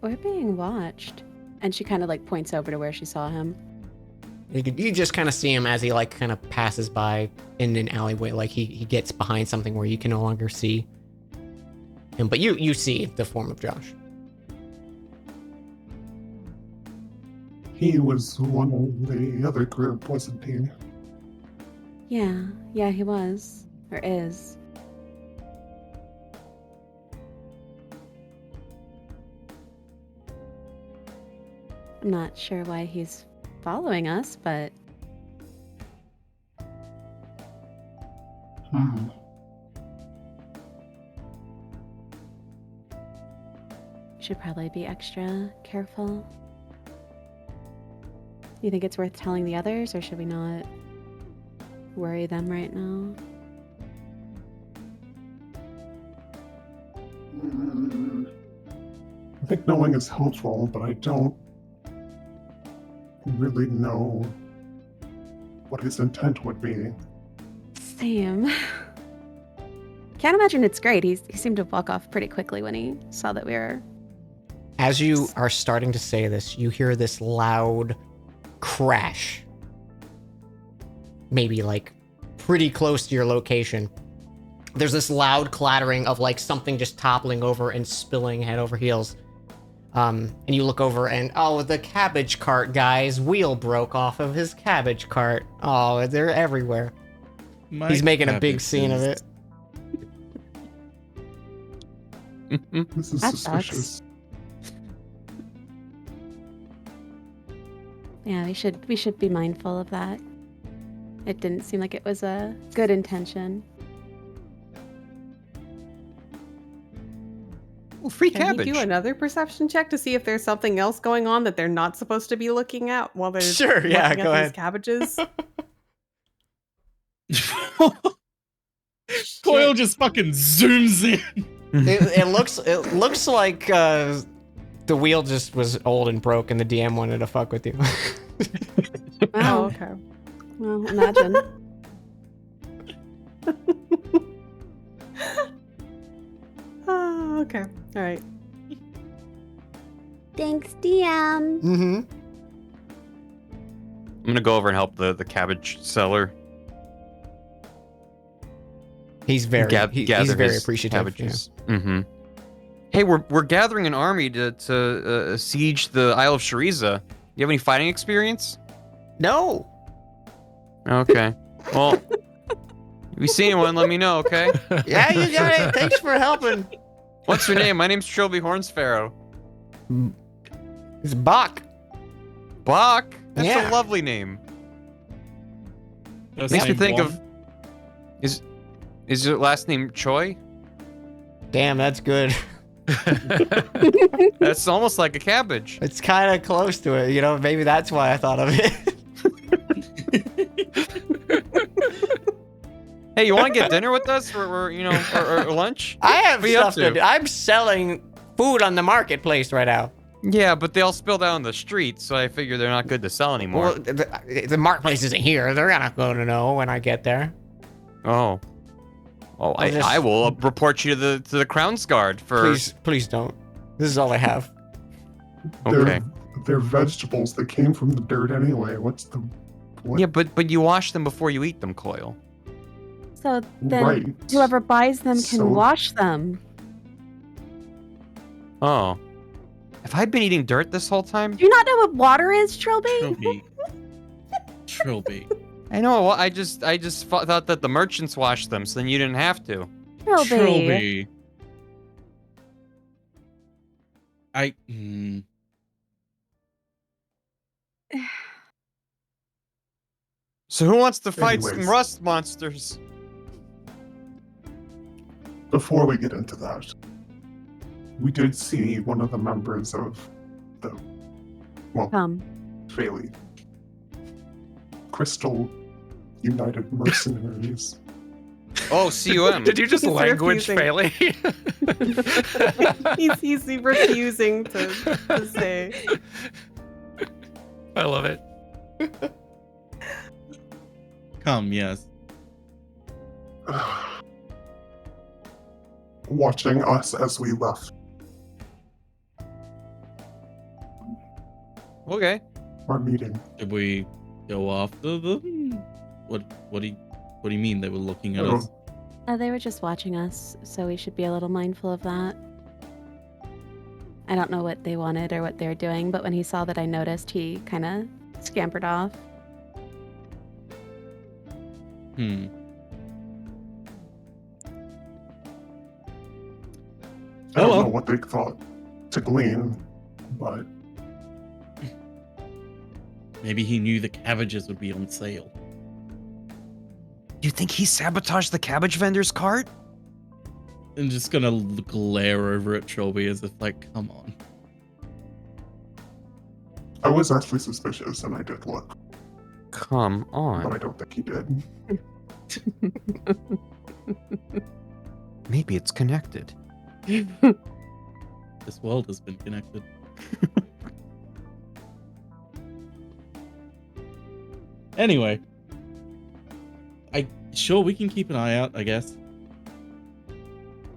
we're being watched. And she kind of like points over to where she saw him. You just kind of see him as he like kind of passes by in an alleyway, like he gets behind something where you can no longer see him, but you see the form of Josh. He was one of the other group, wasn't he? Yeah, he was. Or is. I'm not sure why he's following us, but Hmm. we should probably be extra careful. You think it's worth telling the others, or should we not worry them right now? I think knowing is helpful, but I don't really know what his intent would be. Same. Can't imagine it's great. He seemed to walk off pretty quickly when he saw that we were. As you are starting to say this, you hear this loud crash. Maybe like pretty close to your location. There's this loud clattering of like something just toppling over and spilling head over heels. And you look over and, oh, the cabbage cart guy's wheel broke off of his cabbage cart. Oh, they're everywhere. He's making a big scene of it. This is That suspicious. Yeah, we should be mindful of that. It didn't seem like it was a good intention. Ooh, free Can cabbage. he do another perception check to see if there's something else going on that they're not supposed to be looking at while they're Sure, yeah, looking go at ahead. these cabbages? Coil just fucking zooms in. It looks like the wheel just was old and broke, and the DM wanted to fuck with you. Oh, Wow. okay. Well, imagine. Oh, okay. All right. Thanks, DM. Mm-hmm. I'm gonna go over and help the cabbage seller He's very gather he's very his appreciative. cabbages. Mm-hmm. Hey, we're gathering an army to siege the Isle of Shariza. You have any fighting experience? No. Okay. Well, if you see anyone, let me know. Okay. Yeah, you got it. Thanks for helping. What's your name? My name's Trilby Hornsparrow. It's Bach. Bach. That's Yeah. a lovely name. That's Makes me name think one. of. Is your last name Choi? Damn, that's good. That's almost like a cabbage. It's kind of close to it, you know. Maybe that's why I thought of it. Hey, you want to get dinner with us, or or lunch? I have What are you up stuff to to? do. I'm selling food on the marketplace right now. Yeah, but they all spilled out on the street, so I figure they're not good to sell anymore. Well, the marketplace isn't here. They're not going to know when I get there. Oh, I will report you to the Crown's Guard for. Please don't. This is all I have. Okay. They're vegetables that came from the dirt anyway. What's the what? Yeah, but you wash them before you eat them, Coil. So then Right. whoever buys them can So- wash them. Oh, have I been eating dirt this whole time? Do you not know what water is, Trilby? Trilby. Trilby. I know. Well, I just thought that the merchants washed them, so then you didn't have to. Trilby. Trilby. So who wants to fight some Anyways. rust monsters? Before we get into that, we did see one of the members of the, well, Come. Faylee. Crystal United Mercenaries. Oh, CUM. Did you just He's language refusing. Failing? he's refusing to say. I love it. Come, yes. Watching us as we left Okay. our meeting. Did we go after them? What do you mean they were looking at Oh. us? They were just watching us, so we should be a little mindful of that. I don't know what they wanted or what they were doing, but when he saw that I noticed, he kind of scampered off. Hmm. I don't Oh, well. know what they thought to glean, but Maybe he knew the cabbages would be on sale. You think he sabotaged the cabbage vendor's cart? I'm just gonna glare over at Trilby as if, like, come on. I was actually suspicious and I did look, Come but on. I don't think he did. Maybe it's connected. This world has been connected. Anyway. Sure, we can keep an eye out, I guess.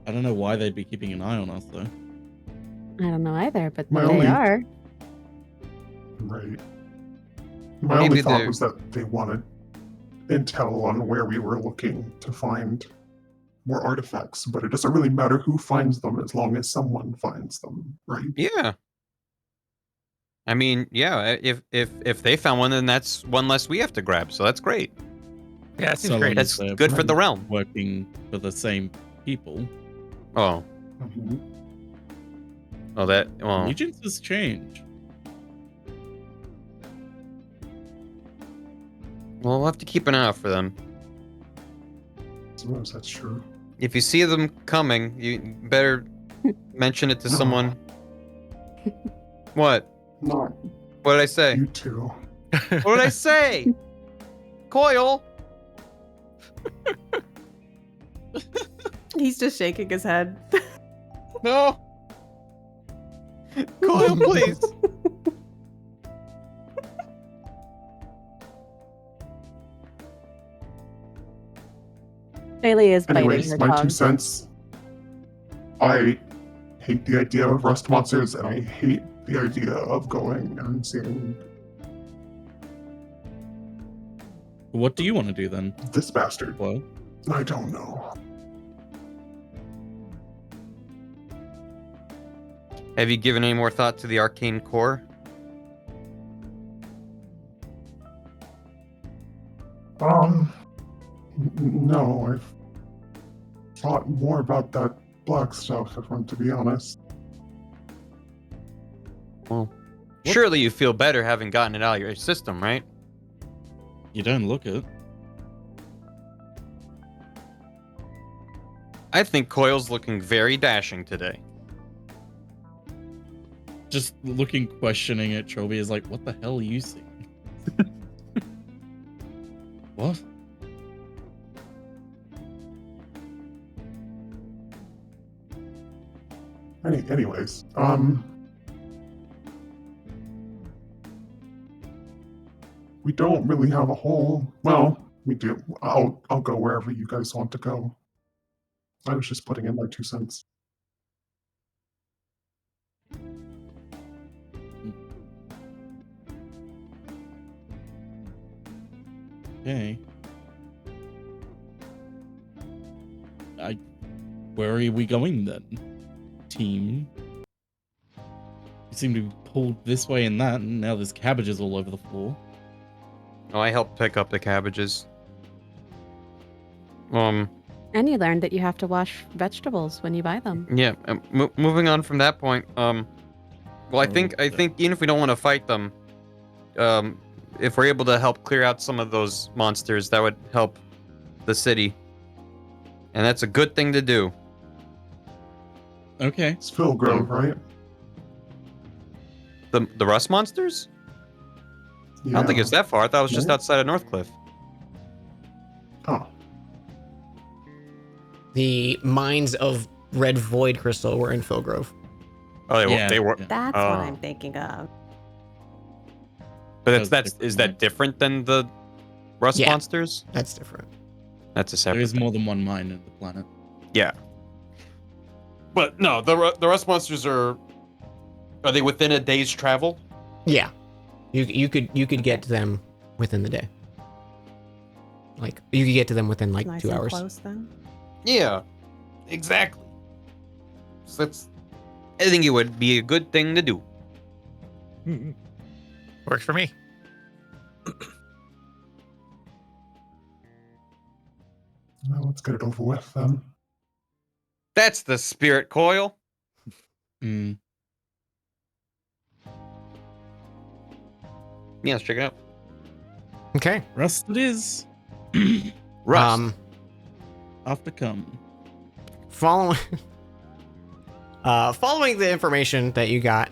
I don't know why they'd be keeping an eye on us, though. I don't know either, but My they only- are. Right. My Maybe only thought they're- was that they wanted intel on where we were looking to find more artifacts, but it doesn't really matter who finds them as long as someone finds them, right? Yeah. I mean, yeah, if they found one, then that's one less we have to grab, so that's great. Yeah, that seems So great. That's they're good for the realm. working for the same people. Oh. Mhm. Oh, that, well, Allegiances change. we'll have to keep an eye out for them. Suppose that's true. If you see them coming, you better mention it to No. someone. What? Not What did I say? you two. What did I say? Coil! He's just shaking his head. No! Coil, please! Bailey is biting Anyways, her my tongue. 2 cents. I hate the idea of rust monsters, and I hate the idea of going and seeing What do you want to do then? this bastard. Well, I don't know. Have you given any more thought to the arcane core? No, I've thought more about that black stuff, if I'm to be honest. Surely you feel better having gotten it out of your system, right? you don't look it. I think Coil's looking very dashing today. Just looking questioning at Trilby is like, what the hell are you seeing? What? Anyways, we don't really have a whole. Well, we do. I'll go wherever you guys want to go. I was just putting in my 2 cents. Okay. Where are we going then, team? You seem to be pulled this way and that, and now there's cabbages all over the floor. Oh, I helped pick up the cabbages. And you learned that you have to wash vegetables when you buy them. Yeah. Moving on from that point. Well, I think even if we don't want to fight them, if we're able to help clear out some of those monsters, that would help the city, and that's a good thing to do. Okay. It's Phil Grove, right? The rust monsters? I don't think it's that far. I thought it was just No? outside of Northcliff. Oh, The mines of red void crystal were in Philgrove. Oh, Yeah, they were. yeah. That's Oh. what I'm thinking of. But That's is different, that right? different than the rust Yeah. monsters? That's different. That's a There separate. is more than one mine in the planet. Yeah. But no, the rust monsters are they within a day's travel? Yeah, you could get to them within the day. Like you could get to them within like Nice 2 and hours. close then. Yeah. Exactly. So I think it would be a good thing to do. Works for me. well, let's get it over with then. That's the spirit, Coil. Mm. Yeah, let's check it out. Okay. Rust it is. Rust. After come. Following following the information that you got,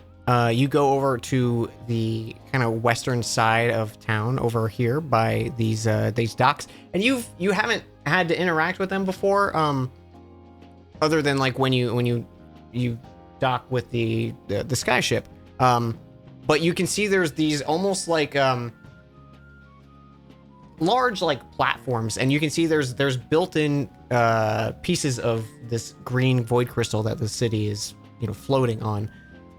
you go over to the kind of western side of town over here by these docks, and you haven't had to interact with them before, other than like when you dock with the skyship. But you can see there's these almost like large like platforms, and you can see there's built-in pieces of this green void crystal that the city is floating on,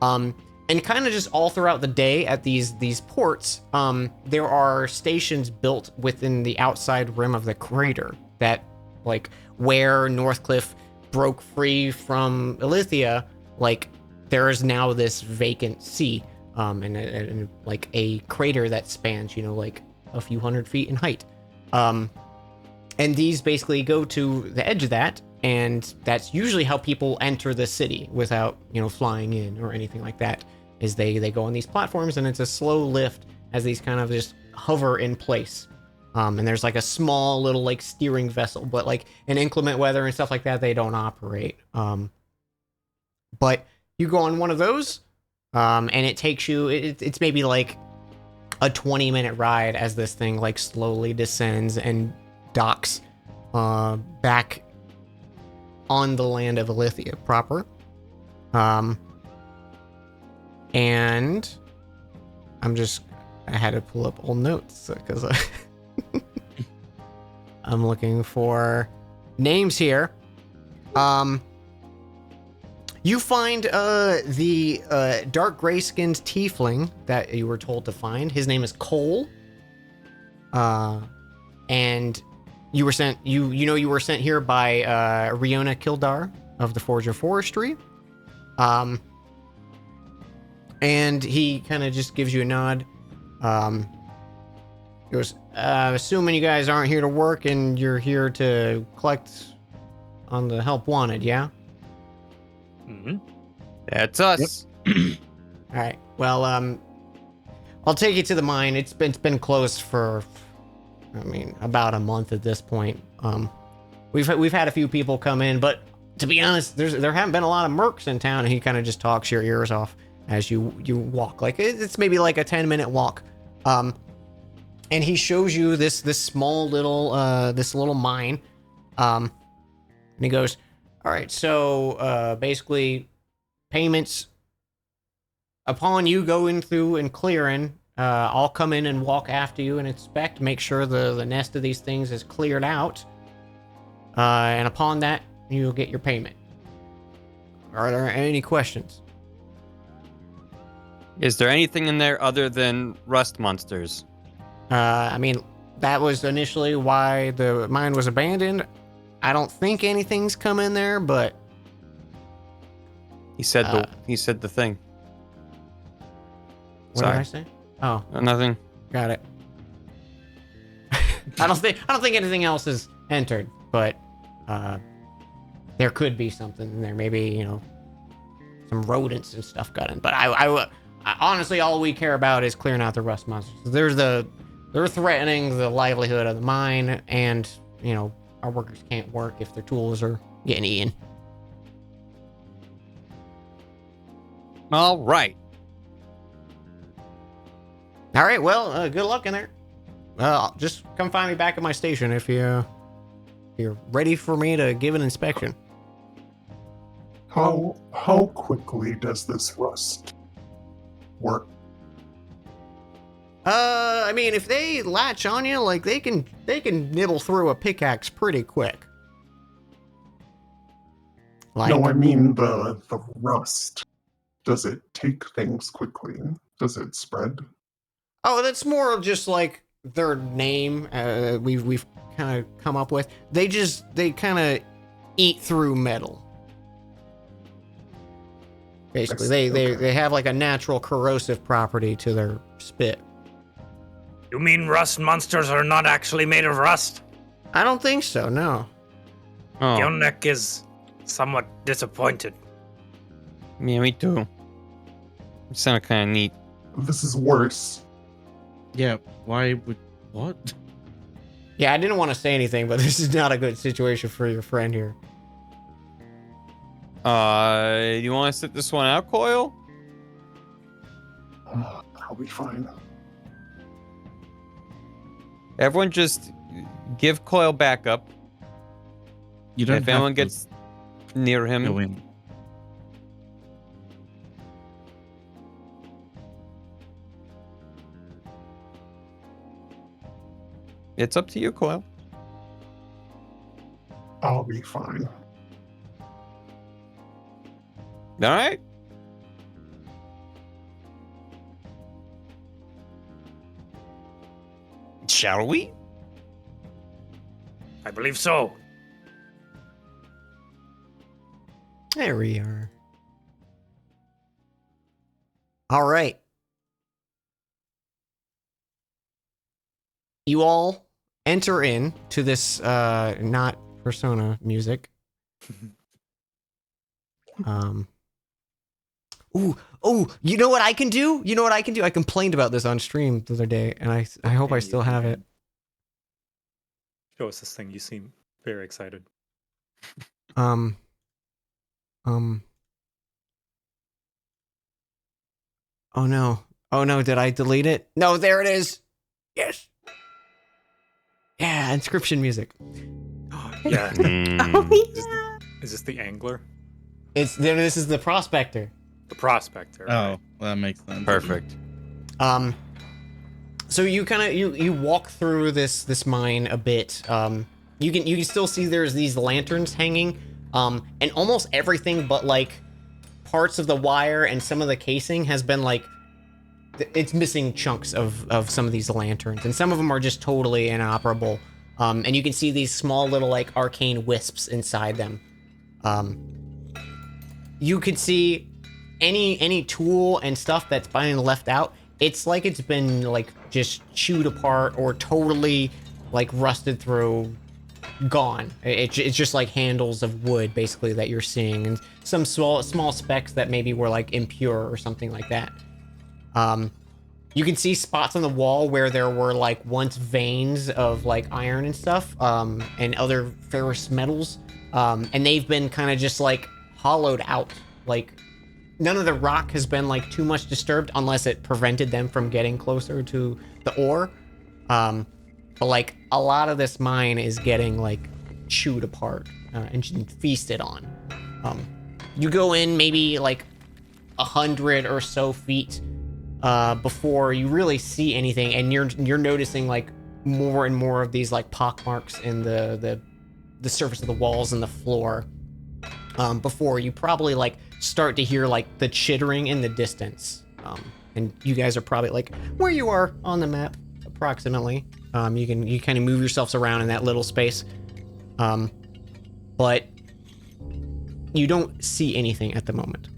and kind of just all throughout the day at these ports, there are stations built within the outside rim of the crater that, like, where Northcliff broke free from Ilithia, like there is now this vacant sea, and like a crater that spans like a few hundred feet in height. And these basically go to the edge of that, and that's usually how people enter the city without, flying in or anything like that, is they go on these platforms, and it's a slow lift as these kind of just hover in place. And there's like a small little like steering vessel, but like in inclement weather and stuff like that, they don't operate. But you go on one of those, and it takes you, it's maybe like a 20-minute ride as this thing like slowly descends and docks back on the land of Ilithia proper. And I had to pull up old notes because I'm looking for names here. You find the dark gray-skinned tiefling that you were told to find. His name is Cole. And you were sent. You were sent here by Riona Kildar of the Forge of Forestry. And he kind of just gives you a nod. He goes, assuming you guys aren't here to work and you're here to collect on the help wanted, yeah? Mm-hmm. That's us. All right. Well, I'll take you to the mine. It's been closed for, about a month at this point. We've had a few people come in, but to be honest, there haven't been a lot of mercs in town. And he kind of just talks your ears off as you walk. Like it's maybe like a 10-minute walk. And he shows you this small little this little mine. And he goes, all right, so basically payments upon you going through and clearing, I'll come in and walk after you and inspect, make sure the nest of these things is cleared out. And upon that, you'll get your payment. Are there any questions? Is there anything in there other than rust monsters? That was initially why the mine was abandoned. I don't think anything's come in there, but He said the thing. what did I say? Oh, Nothing. got it. I don't think anything else is entered, but there could be something in there. Maybe, you know, some rodents and stuff got in. But I honestly, all we care about is clearing out the rust monsters. They're threatening the livelihood of the mine, and, you know, our workers can't work if their tools are getting eaten. All right. All right, well, good luck in there. Just come find me back at my station if you're ready for me to give an inspection. How quickly does this rust work? I mean, if they latch on you, like they can nibble through a pickaxe pretty quick. Like, No, I mean the rust. Does it take things quickly? Does it spread? oh, that's more of just like their name. We've kind of come up with. They kind of eat through metal. Basically, they have like a natural corrosive property to their spit. You mean rust monsters are not actually made of rust? I don't think so. No. Oh, Gilnek is somewhat disappointed. yeah, me too. It sounded kind of neat. This is worse. Yeah, why would what? Yeah, I didn't want to say anything, but this is not a good situation for your friend here. You want to sit this one out, Coil? I'll be fine. Everyone just give Coil backup. You don't If have anyone to gets near him, go in. it's up to you, Coil. I'll be fine. All right. Shall we? I believe so. There we are. All right. You all enter in to this not Persona music. You know what I can do? I complained about this on stream the other day, and I hope I still have it. Show us this thing. You seem very excited. Oh no, did I delete it? No, there it is. Yes. Yeah, inscription music. Yeah. Oh, yeah. Is this the angler? This is the prospector. The prospector. Oh, well, that makes sense. Perfect. So you kind of you walk through this mine a bit. You can still see there's these lanterns hanging. And almost everything but like parts of the wire and some of the casing has been like it's missing chunks of some of these lanterns, and some of them are just totally inoperable. And you can see these small little like arcane wisps inside them. You could see any tool and stuff that's being left out. It's like it's been like just chewed apart or totally like rusted through, gone. It's just like handles of wood basically that you're seeing, and some small specks that maybe were like impure or something like that. You can see spots on the wall where there were like once veins of like iron and stuff, and other ferrous metals, and they've been kind of just like hollowed out. Like none of the rock has been like too much disturbed unless it prevented them from getting closer to the ore. But like a lot of this mine is getting like chewed apart and feasted on. You go in maybe like 100 or so feet before you really see anything, and you're noticing like more and more of these like pock marks in the surface of the walls and the floor. Before you probably like start to hear like the chittering in the distance. And you guys are probably like where you are on the map approximately. You kind of move yourselves around in that little space. But you don't see anything at the moment.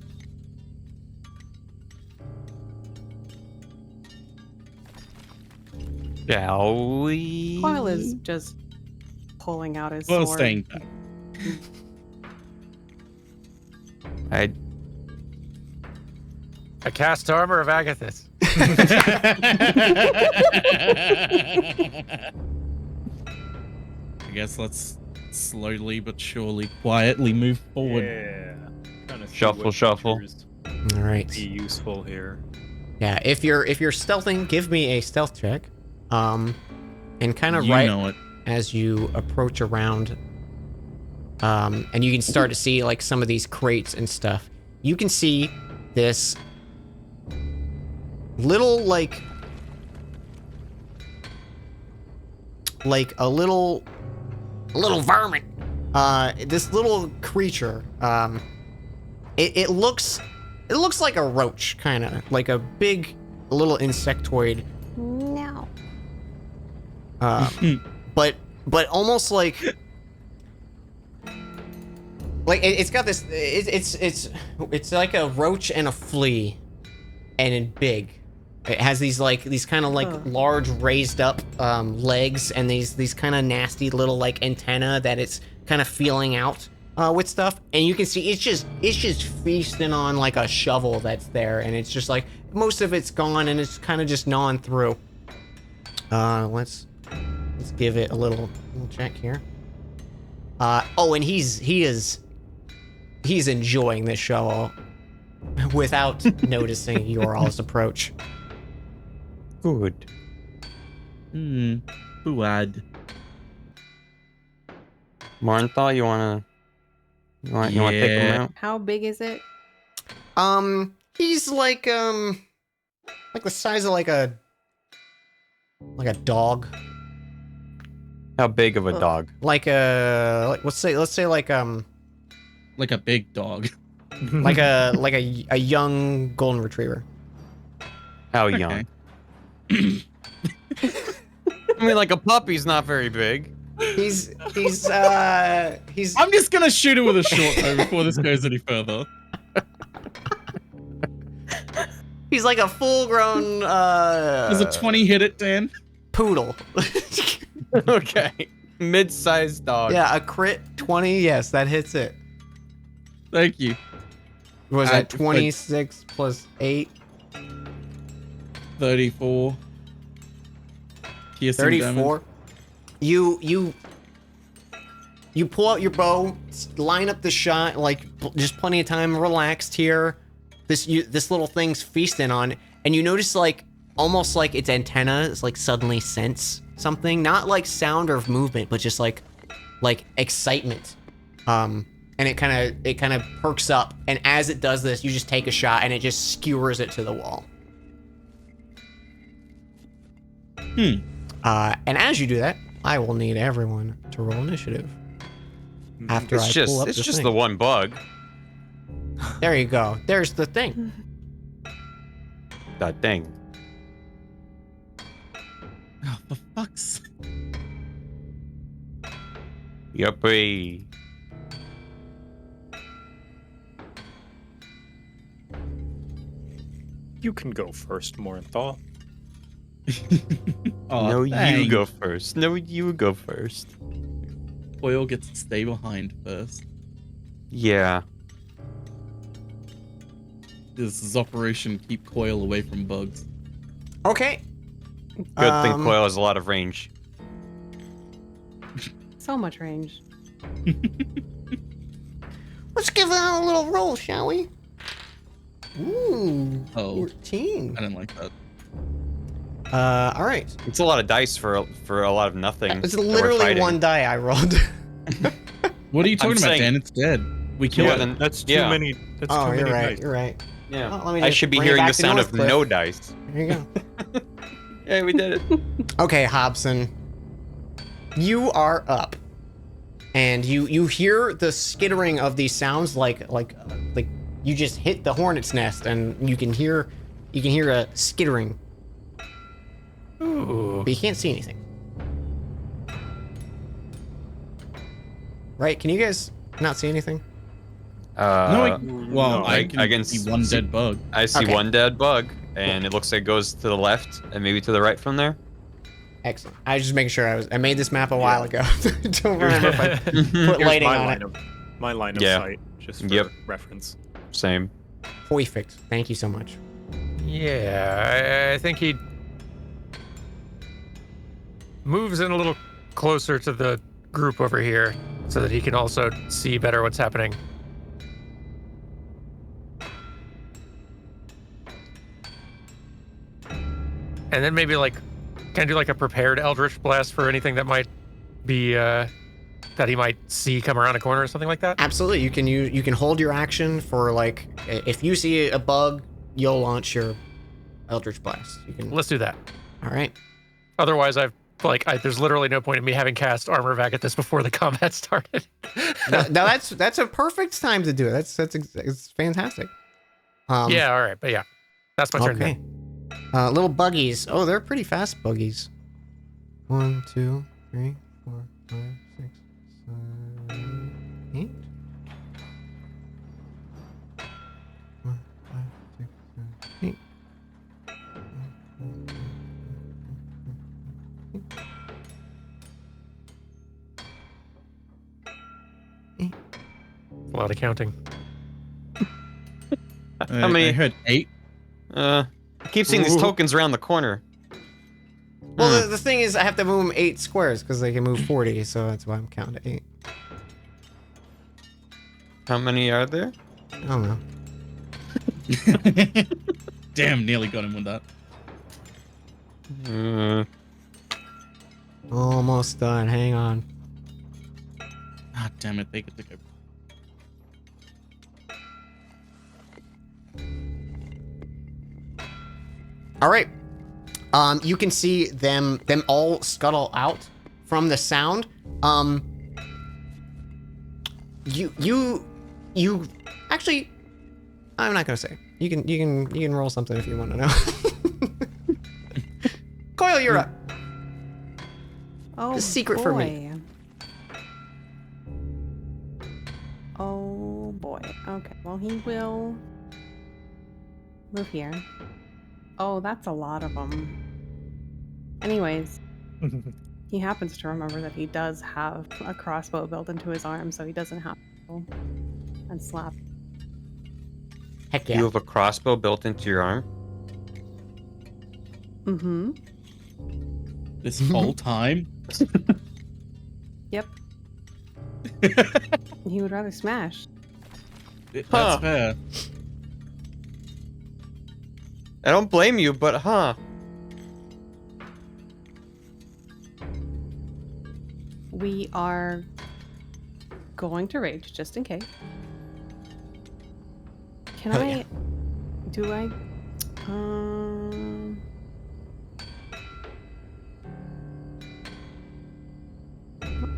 Shall we? Coil is just pulling out his Well, sword. staying back. I cast armor of Agathis. I guess let's slowly but surely, quietly move forward. Yeah. Trying to see Shuffle, what shuffle. features All right. Be useful here. Yeah, if you're stealthing, give me a stealth check. And kind of You right know it. as you approach around, and you can start to see like some of these crates and stuff. You can see this little like a little varmint. This little creature. It looks like a roach, kind of like a big little insectoid. No. But almost like it's got this. It's like a roach and a flea, and in big. It has these kind of large raised up legs and these kind of nasty little like antenna that it's kind of feeling out with stuff, and you can see it's just feasting on like a shovel that's there, and it's just like most of it's gone and it's kind of just gnawing through. Let's give it a little check here. Oh, and he's enjoying this shovel without noticing Yoral's approach. Good. Fuad. Marnthal, you wanna take him Yeah. out? How big is it? He's like the size of like a dog. How big of a dog? Like let's say like a big dog. like a young golden retriever. How Okay. young? I mean, like a puppy's not very big. He's I'm just gonna shoot him with a short bow before this goes any further. he's like a full grown Does a 20 hit it, Dan? poodle. Okay. Mid-sized dog. Yeah, a crit 20. Yes, that hits it. Thank you. Was I- that 26 plus 8? 34. Piercing 34. You pull out your bow, line up the shot, like just plenty of time, relaxed here. This little thing's feasting on, and you notice like almost like its antenna is like suddenly sense something, not like sound or movement, but just like excitement. And it kind of perks up, and as it does this, you just take a shot, and it just skewers it to the wall. And as you do that, I will need everyone to roll initiative. After It's I just pull up it's the just thing. the one bug. There you go. There's the thing. That thing. Oh, for fuck's sake. Yuppie. You can go first, Morinthal. Oh, No, you thanks. go first. No, you go first. Coil gets to stay behind first. Yeah. This is Operation Keep Coil away from bugs. Okay. Good thing Coil has a lot of range. So much range. Let's give it a little roll, shall we? Ooh. Oh. 14. I didn't like that. All right. It's a lot of dice for a lot of nothing. It's that we're literally fighting. one die I rolled. What are you talking about, saying- Dan? It's dead. We killed Yeah, it. then That's too yeah. many. That's Oh, too you're many right. dice. You're right. Yeah. Well, let me I just should be bring it hearing back the to sound of Northcliffe. no dice. There you go. Yeah, we did it. Okay, Hobson. You are up. And you hear the skittering of these sounds like you just hit the hornet's nest, and you can hear a skittering. Ooh. But you can't see anything. Right? Can you guys not see anything? Well, no, I I can can see one dead bug. I see Okay. one dead bug, and it looks like it goes to the left and maybe to the right from there. Excellent. I was just making sure I made this map a while ago. Don't remember if I put Here's lighting my on line it. of my line of Yeah. sight, just for Yep. reference. Same. Perfect. Thank you so much. Yeah, I think he moves in a little closer to the group over here so that he can also see better what's happening. And then maybe like, can I do like a prepared Eldritch Blast for anything that might be, that he might see come around a corner or something like that? Absolutely. You can hold your action for like if you see a bug, you'll launch your Eldritch Blast. You can. Let's do that. All right. Otherwise, there's literally no point in me having cast Armor Vac at this before the combat started. Now that's a perfect time to do it. It's fantastic. Yeah, all right, but yeah, that's my turn. Okay. Then. Little buggies. Oh, they're pretty fast buggies. 1, 2, 3, 4, 5, 6, 7, 8. 1, 5, 6, 7, 8. A lot of counting. How many? I heard 8. I keep seeing these tokens around the corner. Well, the thing is, I have to move them 8 squares because they can move 40, so that's why I'm counting 8. How many are there? I don't know. Damn, nearly got him with that. Almost done. Hang on. Ah, damn it, they could take a... All right. You can see them all scuttle out from the sound. You actually, I'm not gonna say. You can roll something if you want to know. Coil, you're up. Oh, The secret for me. Oh boy. Okay. Well, he will move here. Oh, that's a lot of them. Anyways, he happens to remember that he does have a crossbow built into his arm, so he doesn't have to go and slap. Heck You yeah. have a crossbow built into your arm? Mm-hmm. This whole time? Yep. He would rather smash. That's Huh. fair. I don't blame you, but We are going to rage just in case. Can Hell I? yeah. Do I? Oh,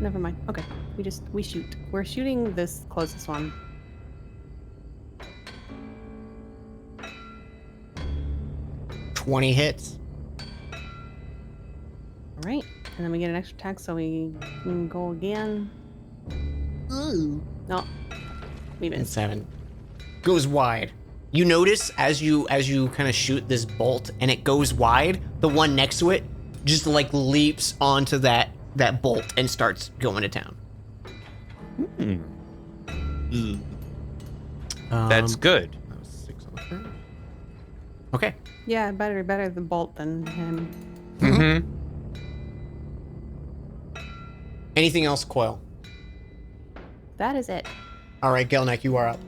never mind. Okay, we shoot. We're shooting this closest one. 20 hits. All right, and then we get an extra attack, so we can go again. Ooh. No, we And missed. 7 goes wide. You notice as you kind of shoot this bolt and it goes wide, the one next to it just like leaps onto that bolt and starts going to town. Ugh. that's good. That was 6 on the first. Okay. Yeah, better the bolt than him. Mm-hmm. Anything else, Coil? That is it. All right, Gelnek, you are up.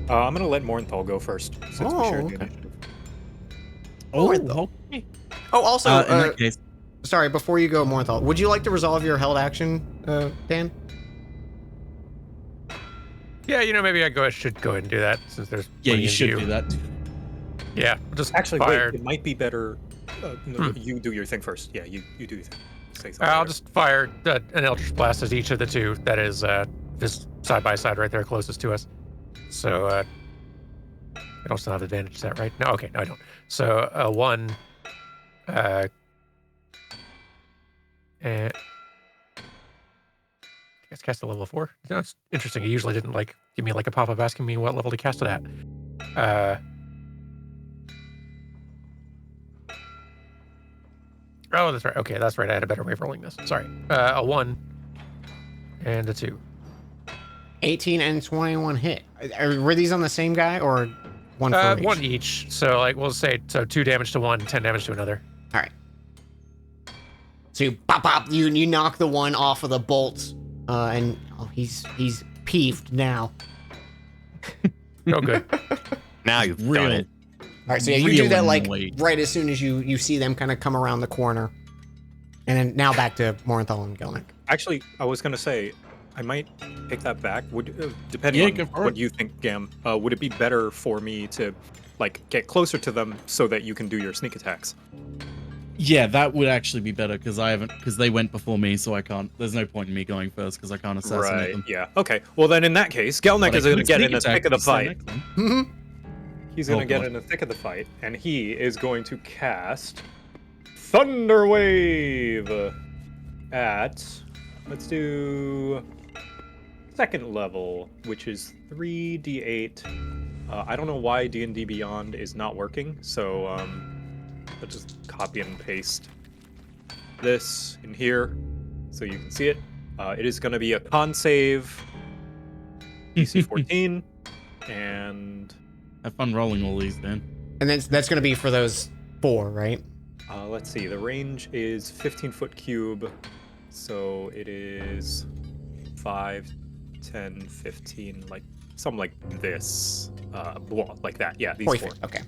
I'm gonna let Mornthal go first since we Oh, shared the okay. initiative. Oh, Mornthal. okay. Oh, also, In that case, sorry, before you go, Morthal, would you like to resolve your held action, Dan? Yeah, maybe I should go ahead and do that since there's yeah, plenty you in should view. do that. Yeah, just Actually, fire. wait, it might be better. No, you do your thing first. Yeah, you do your thing. Say something I'll there. just fire an Eldritch Blast as each of the two that is just side by side right there closest to us. So I don't still have advantage to that, right? No, okay, no, I don't. So 1, and I guess cast a level 4. That's interesting. He usually didn't give me a pop-up asking me what level to cast it at. Oh, that's right. Okay, that's right. I had a better way of rolling this. Sorry. A 1 and a 2. 18 and 21 hit. Were these on the same guy or one for each? 1 each. So like we'll say 2 damage to one, 10 damage to another. All right. So you pop, you knock the one off of the bolt, and he's peeved now. Oh, good. Now you've done it. All right, so yeah, you do that like Really? right as soon as you see them kind of come around the corner, and then now back to Morinthal and Gelnick. Actually, I was gonna say, I might take that back. Would depending go on for what it. you think, Gam, would it be better for me to like get closer to them so that you can do your sneak attacks? Yeah, that would actually be better because they went before me, so I can't. There's no point in me going first because I can't assassinate Right. them. Yeah. Okay. Well, then in that case, Gelnick But I is gonna could get sneak in the attack thick of the if you stand fight. next to them. Mm-hmm. He's gonna Oh, get God. in the thick of the fight, and he is going to cast Thunder Wave at, let's do second level, which is 3d8. I don't know why D&D Beyond is not working, so let's just copy and paste this in here so you can see it. It is going to be a con save, DC 14, and Have fun rolling all these, then. And then that's gonna be for those 4, right? let's see, the range is 15-foot cube, so it is 5, 10, 15, like something like this. Well, like that. Yeah, these 40 4. feet. Okay.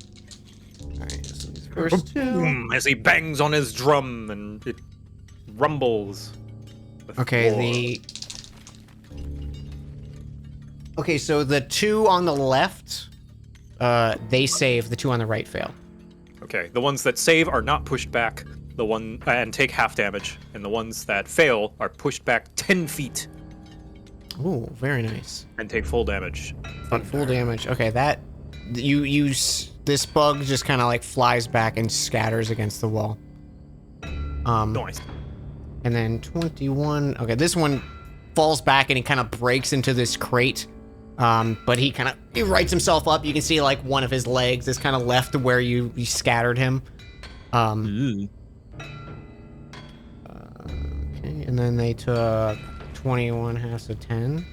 All right. So these first 2. Boom, as he bangs on his drum and it rumbles. the Okay. floor. Okay. So the 2 on the left, they save. The 2 on the right fail. Okay, the ones that save are not pushed back. The one and take half damage, and the ones that fail are pushed back 10 feet Ooh, very nice. and take full damage. Full damage. Okay, that you use this bug just kind of like flies back and scatters against the wall. Nice. And then 21. Okay, this one falls back and he kind of breaks into this crate. But he rights himself up. You can see like one of his legs is kind of left to where you scattered him. Ooh. Okay, and then they took 21 halves of 10.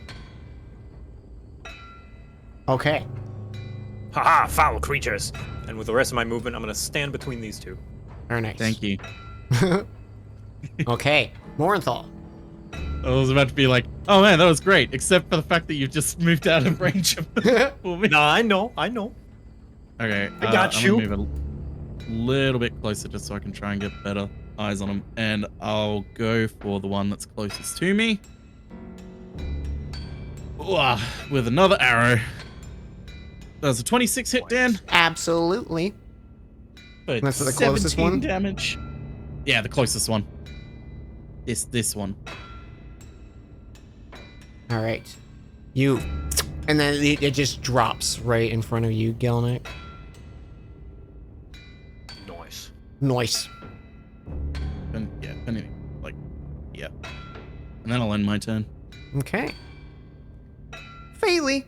Okay. Haha, foul creatures. And with the rest of my movement, I'm gonna stand between these two. Very nice. Thank you. Okay, Morinthal. I was about to be like, oh man, that was great, except for the fact that you just moved out of range of for me. No, I know. Okay, I got I'm you. gonna move a little bit closer just so I can try and get better eyes on him, and I'll go for the one that's closest to me. Ooh, with another arrow. Does a 26 hit, Dan? Absolutely. But That's the closest 17 one? damage. Yeah, the closest one. This one. All right. And then it just drops right in front of you, Gelnick. Nice. Nice. And yeah, anything like, yeah. And then I'll end my turn. Okay. Failey.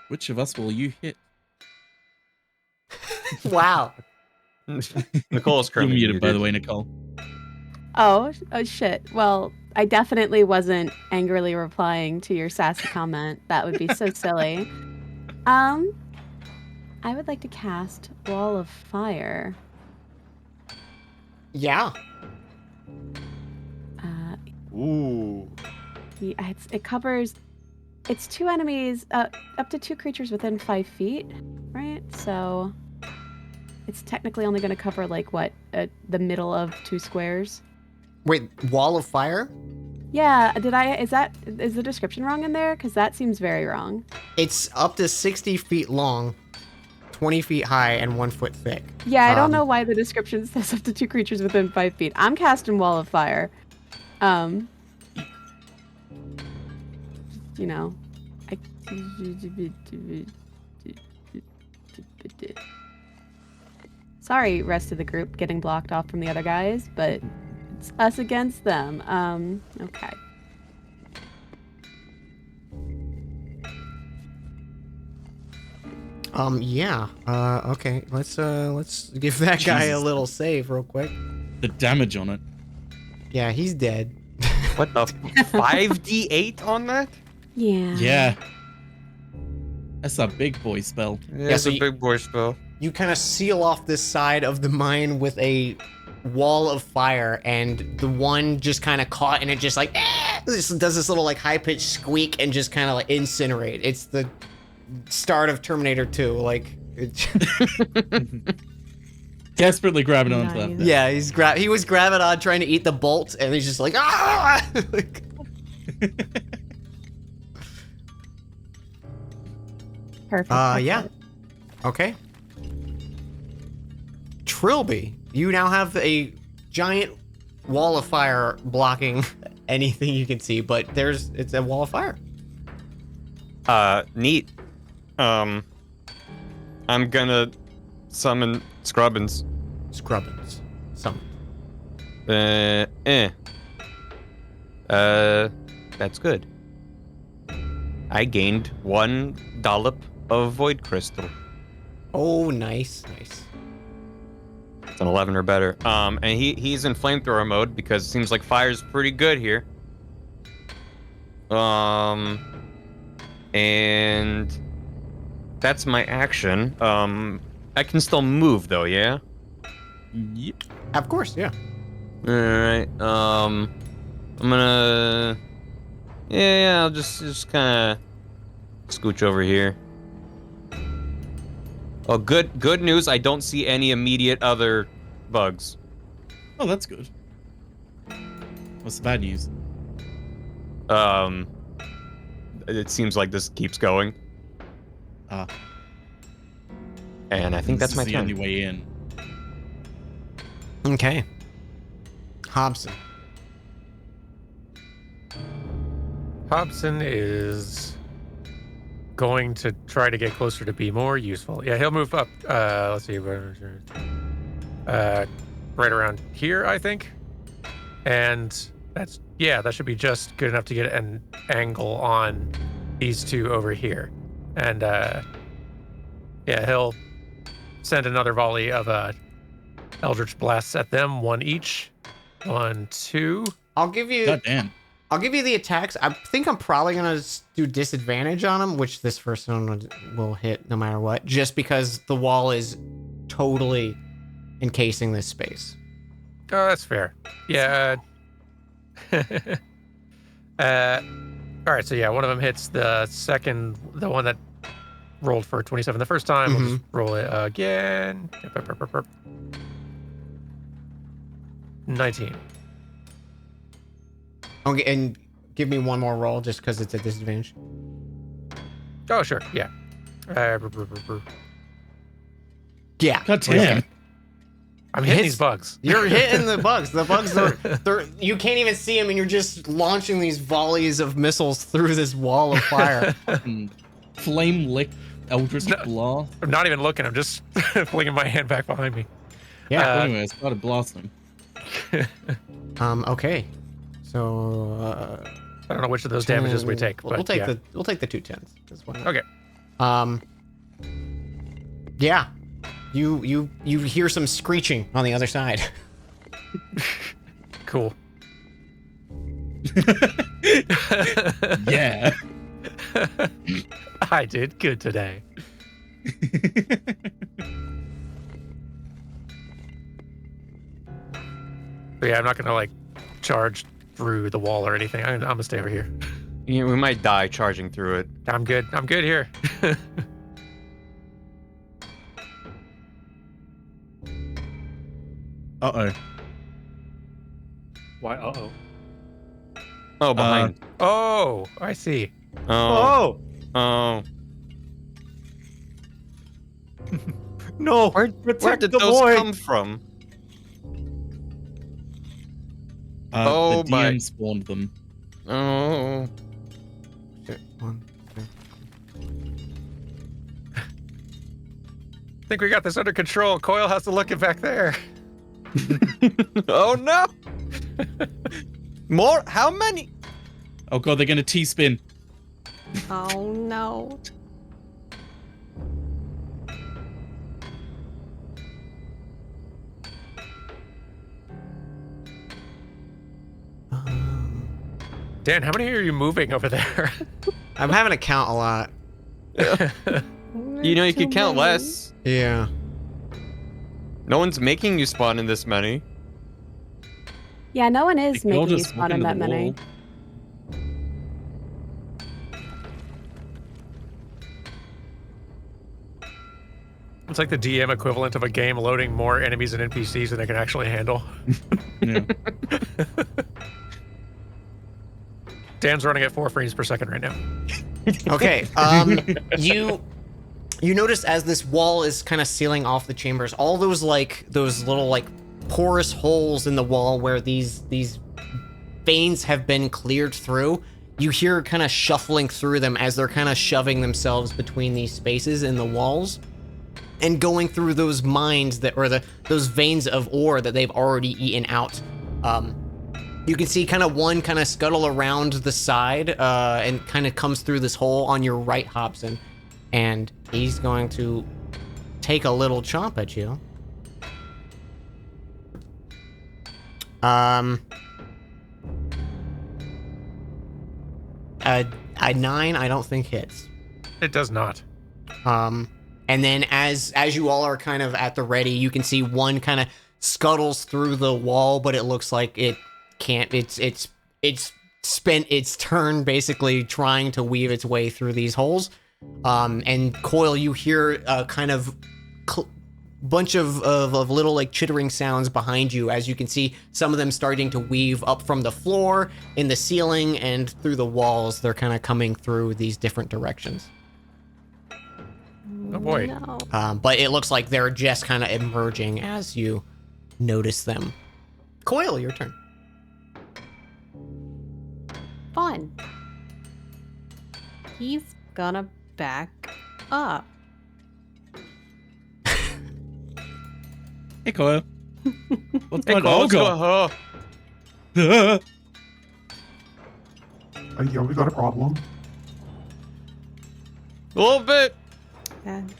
Which of us will you hit? Wow. Nicole's You're currently muted, by the way, Nicole. Oh shit. Well, I definitely wasn't angrily replying to your sassy comment. That would be so silly. I would like to cast Wall of Fire. Yeah. Ooh. It covers. It's 2 enemies, up to 2 creatures within 5 feet, right? So it's technically only going to cover like what, the middle of 2 squares. Wait, Wall of Fire? Yeah. Is the description wrong in there? Because that seems very wrong. It's up to 60 feet long, 20 feet high, and 1 foot thick. Yeah, I don't know why the description says up to 2 creatures within 5 feet. I'm casting Wall of Fire. You know, sorry, rest of the group getting blocked off from the other guys, but it's us against them. Okay. Yeah. Okay. Let's give that guy a Jesus. little save real quick. The damage on it. Yeah, he's dead. What the 5d8 on that? Yeah. Yeah. That's a big boy spell. Yeah, it's so a you- big boy spell. You kind of seal off this side of the mine with a wall of fire, and the one just kind of caught, and it just like just does this little like high pitched squeak and just kind of like incinerate. It's the start of Terminator 2. Like, Desperately grabbing onto that. Nice. thing. yeah, he was grabbing on trying to eat the bolt, and he's just like ah. Like, Perfect. yeah. Okay. Trilby, you now have a giant wall of fire blocking anything you can see, but it's a wall of fire. Neat. I'm gonna summon Scrubbins. Scrubbins. Some. That's good. I gained 1 dollop of Void Crystal. Oh, nice. It's an 11 or better. And he's in flamethrower mode because it seems like fire's pretty good here. And that's my action. I can still move though, yeah? Yep. Of course, yeah. Alright, I'm gonna... Yeah, I'll just kinda scooch over here. Oh, good news, I don't see any immediate other bugs. Oh, that's good. What's the bad news? It seems like this keeps going. Ah. And I think This that's my is the turn. only way in. Okay. Hobson. Hobson is going to try to get closer to be more useful. Yeah, he'll move up. Let's see. Right around here, I think. And that should be just good enough to get an angle on these two over here. And he'll send another volley of Eldritch Blasts at them, 1 each. 1, 2. I'll give you God damn. the attacks. I think I'm probably gonna do disadvantage on them, which this first one will hit no matter what, just because the wall is totally encasing this space. Oh, that's fair. Yeah. All right, so yeah, one of them hits the the one that rolled for 27 the first time. We'll just roll it again. 19. Okay, and give me one more roll just because it's a disadvantage. Oh, sure, yeah. Yeah. God damn. I'm hitting Hits- these bugs. You're hitting the bugs. The bugs they're you can't even see them, and you're just launching these volleys of missiles through this wall of fire. Fucking flame lick Eldritch No. Blast. I'm not even looking. I'm just flinging my hand back behind me. Yeah. Anyway, I started blasting. Okay. So I don't know which of those damages we take, but we'll take yeah. we'll take the 2 10s. That's why not? Okay. Yeah. You hear some screeching on the other side. Cool. Yeah. I did good today. But yeah, I'm not gonna charge through the wall or anything. I'm gonna stay over here. Yeah, we might die charging through it. I'm good. I'm good here. Uh-oh. Why? Uh-oh. Oh, behind. Oh, I see. Oh. Oh. No! Where Protect did the those boy! come from? The my- DM spawned them. Oh. Okay, 1, 2. I think we got this under control. Coil has to look it back there. Oh no! More? How many? Oh god, they're gonna T-spin. Oh no. Dan, how many are you moving over there? I'm having to count a lot. You know, you could count less. Yeah. No one's making you spawn in this many. Yeah, no one is We can all making you just spawn look in into that the many. wall. It's like the DM equivalent of a game loading more enemies and NPCs than they can actually handle. Yeah. Dan's running at 4 frames per second right now. Okay. You notice as this wall is kind of sealing off the chambers, all those little like porous holes in the wall where these veins have been cleared through. You hear kind of shuffling through them as they're kind of shoving themselves between these spaces in the walls and going through those mines those veins of ore that they've already eaten out. You can see kind of one kind of scuttle around the side and kind of comes through this hole on your right, Hobson. And he's going to take a little chomp at you. A 9, I don't think hits. It does not. And then as you all are kind of at the ready, you can see one kind of scuttles through the wall, but it looks like it can't. It's spent its turn basically trying to weave its way through these holes. And Coil, you hear a kind of bunch of little like chittering sounds behind you as you can see some of them starting to weave up from the floor, in the ceiling, and through the walls. They're kind of coming through these different directions. Oh boy. No. But it looks like they're just kind of emerging as you notice them. Coil, your turn. Fun. He's gonna back up. Hey, Kyle. What's Hey, going Cole, on? let's go. Yeah, we got a problem. A little bit. And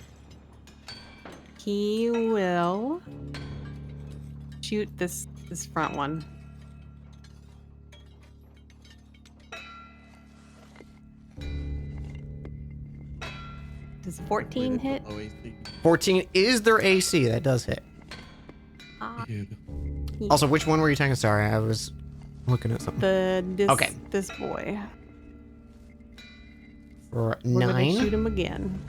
he will shoot this front one. Does 14 hit? 14 is their AC. That does hit. Also, which one were you taking? Sorry, I was looking at something. This this boy. For We're gonna 9. shoot him again.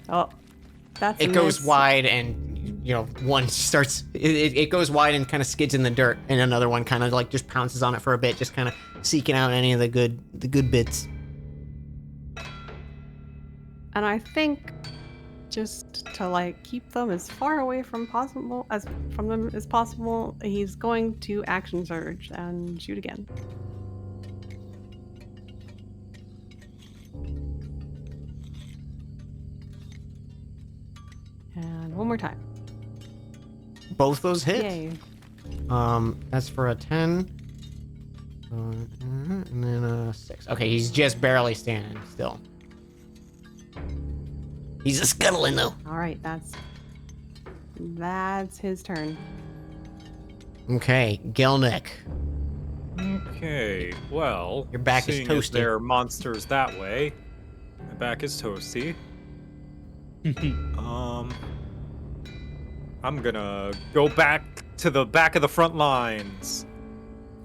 Oh, that's a It goes miss. wide, and one starts. It goes wide and kind of skids in the dirt, and another one kind of like just pounces on it for a bit, just kind of seeking out any of the good bits. And I think just to like keep them as far away from them as possible, he's going to action surge and shoot again. And one more time. Both those hit. Yay. That's for a 10. And then a 6. Okay, he's just barely standing still. He's a scuttling though. All right, that's his turn. Okay, Gilnick. Okay, well, Your back is seeing as toasty. there are monsters that way, my back is toasty. I'm gonna go back to the back of the front lines.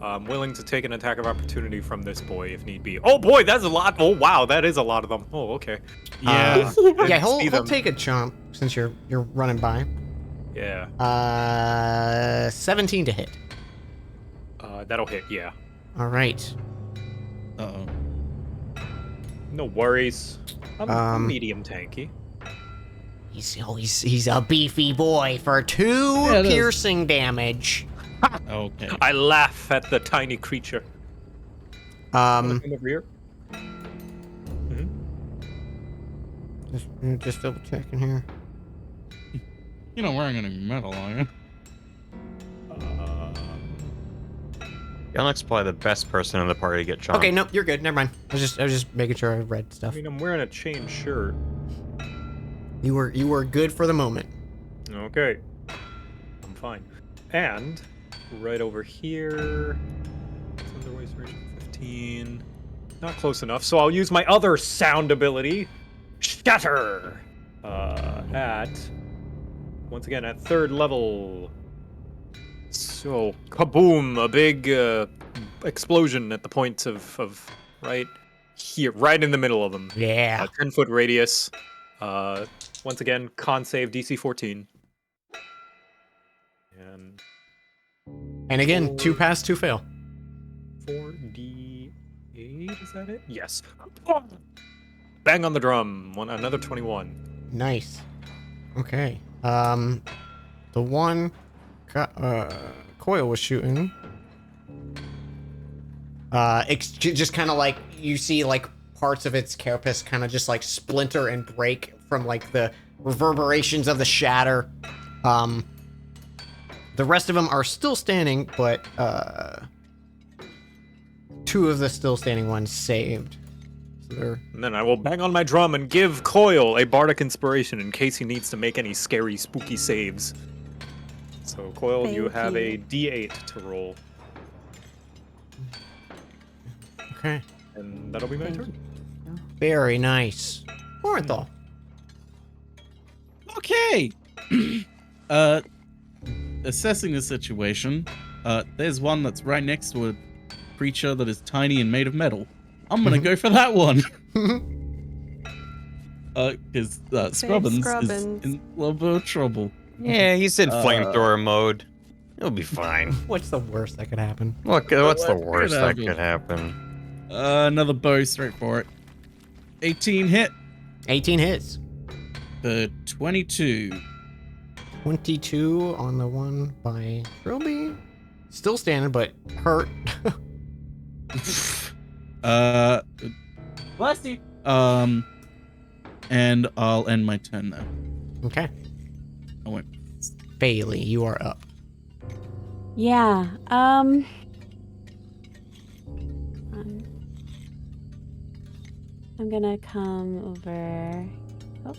I'm willing to take an attack of opportunity from this boy if need be. Oh boy, that's a lot. Oh wow, that is a lot of them. Oh, okay. Yeah. Yeah, he'll see them. take a chomp since you're running by. Yeah, 17 to hit. that'll hit. Yeah, All right. Uh-oh. no worries. I'm medium tanky. He's a beefy boy for 2 Yeah, it is. piercing damage. Okay. I laugh at the tiny creature. Um, In the rear. just double checking here. You're not wearing any metal, are you? Yelnick's probably the best person in the party to get chomped. Okay, nope, you're good. Never mind. I was just making sure I read I stuff. mean, I'm wearing a chain shirt. You were good for the moment. Okay. I'm fine. And right over here, Thunder Waste Radius 15. Not close enough, so I'll use my other sound ability, Shatter. Once again, at 3rd level. So, kaboom! A big explosion at the point of right here, right in the middle of them. Yeah. 10-foot radius. Once again, con save DC 14. And again, 2 pass, 2 fail. 4d8, is that it? Yes. Bang on the drum. Another 21. Nice. Okay. The one Coil was shooting. It's just kind of like you see like parts of its carapace kind of just like splinter and break from like the reverberations of the shatter. The rest of them are still standing, but 2 of the still standing ones saved. So they're... And then I will bang on my drum and give Coil a bardic inspiration in case he needs to make any scary, spooky saves. So Coil, you have a D8 to roll. Okay. And that'll be my turn. Very nice. Orenthal. Okay. Assessing the situation, there's one that's right next to a creature that is tiny and made of metal. I'm gonna go for that one. Because Scrubbins is Scrubbins. in a little bit of trouble. Yeah, he's in flamethrower mode. He'll be fine. What's the worst that could happen? Look, what's the What worst could that happen? could happen? Another bow straight for it. 18 hit. 18 hits. 22. 22 on the one by Trilby. Still standing, but hurt. Bless you. And I'll end my turn there. Okay. I won't. Bailey, you are up. Yeah. I'm gonna come over. Oh.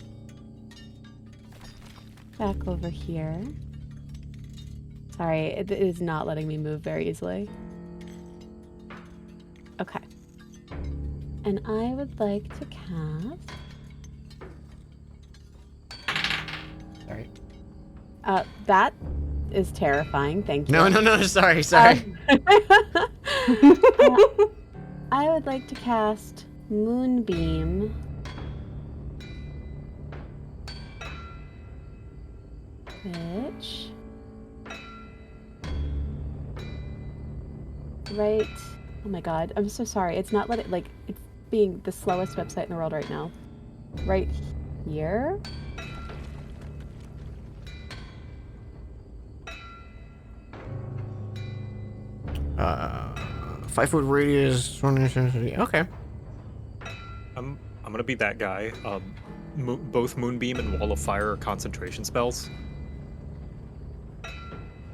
Back over here. Sorry, it is not letting me move very easily. Okay. And I would like to cast. Sorry. That is terrifying. Thank you. No, sorry. I would like to cast Moonbeam. Which... Right... Oh my god, I'm so sorry. It's not letting... Like, it's being the slowest website in the world right now. Right here? Uh, 5-foot radius. Okay. I'm gonna be that guy. Both Moonbeam and Wall of Fire are concentration spells.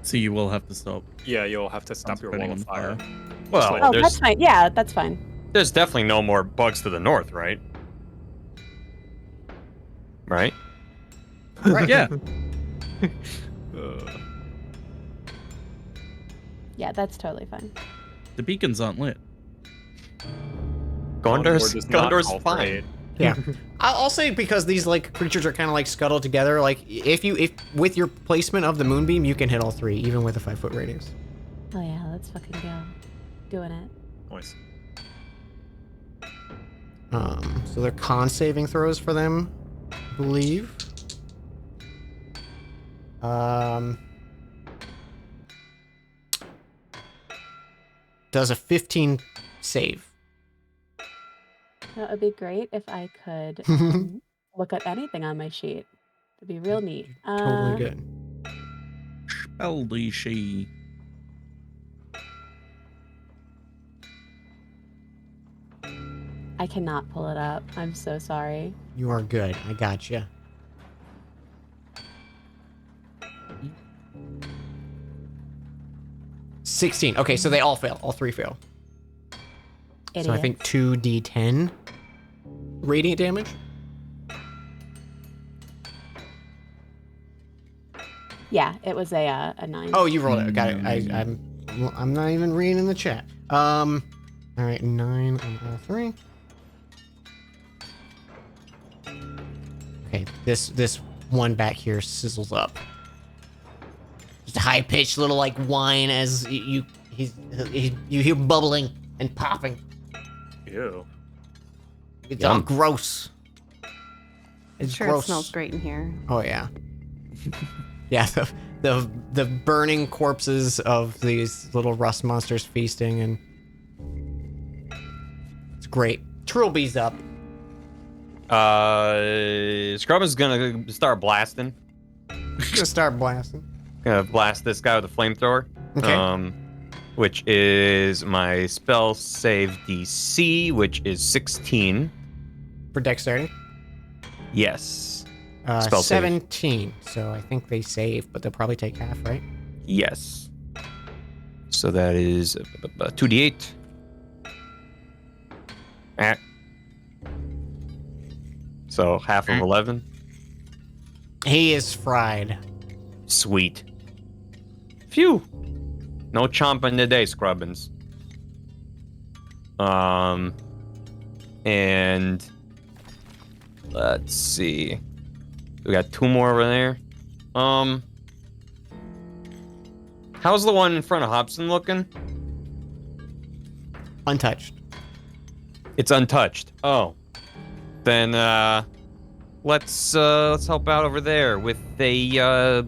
So you will have to stop. Yeah, you'll have to stop your Wall of Fire. Well, Oh, there's that's fine. Yeah, that's fine. there's definitely no more bugs to the north, right? Right? Right. Yeah. Yeah, that's totally fine. The beacons aren't lit. Gondor's does not call for fine. aid. Yeah. I'll say because these like creatures are kind of like scuttled together. Like if with your placement of the moonbeam, you can hit all 3, even with a 5-foot radius. Oh yeah, let's fucking go. Doing it. Nice. So they're con saving throws for them, I believe. Does a 15 save? That would be great if I could look at anything on my sheet. It'd be real neat. Totally good. Speldishi. I cannot pull it up. I'm so sorry. You are good. I gotcha. $16. Okay, so they all fail. All 3 fail. Idiot. So I think 2d10 radiant damage. Yeah, it was a 9. Oh, you rolled it. Got it. I'm not even reading in the chat. All right, 9 on all 3. Okay, this one back here sizzles up. Just a high pitched little like whine as you hear bubbling and popping. Ew. It's all gross. It's Sure, gross. it smells great in here. Oh yeah. Yeah, the burning corpses of these little rust monsters feasting, and it's great. Trilby's up. Scrub is gonna start blasting. Gonna start blasting. Gonna blast this guy with a flamethrower. Okay. Which is my spell save DC, which is 16. For dexterity. Yes. Spell save. 17. So I think they save, but they'll probably take half, right? Yes. So that is 2d8. Ah. So half of 11. He is fried. Sweet. Phew. No chomping today, Scrubbins. And let's see. We got 2 more over there. How's the one in front of Hobson looking? Untouched. It's untouched. Oh. Then let's help out over there with a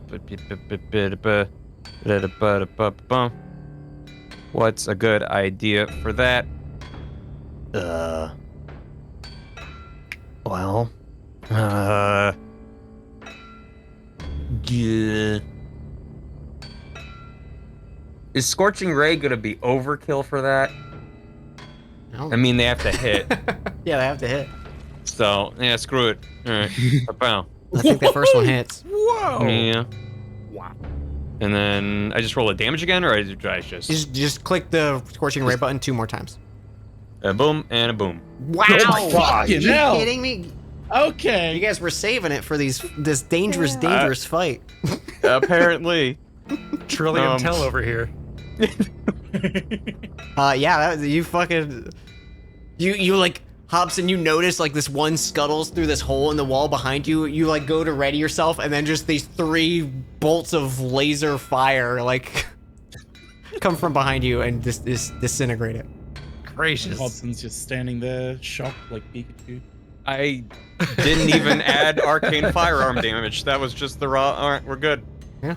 what's a good idea for that? Well, yeah. Is Scorching Ray gonna be overkill for that? I mean, they have to hit. Yeah, they have to hit. So, yeah, screw it. All right. Ba-pow. I think the first one hits. Whoa! Yeah. Wow. And then I just roll a damage again, or I just Just click the Scorching Ray button 2 more times. a boom and a boom. Wow! Oh my God. Are you Hell. kidding me? Okay. You guys were saving it for this dangerous fight. Apparently. Trillium Tell over here. Yeah, you fucking... You like... Hobson, you notice like this one scuttles through this hole in the wall behind you. You like go to ready yourself, and then just these 3 bolts of laser fire like come from behind you and disintegrate it. Gracious. Hobson's just standing there, shocked like Pikachu. I didn't even add arcane firearm damage. That was just the raw. All right, we're good. Yeah.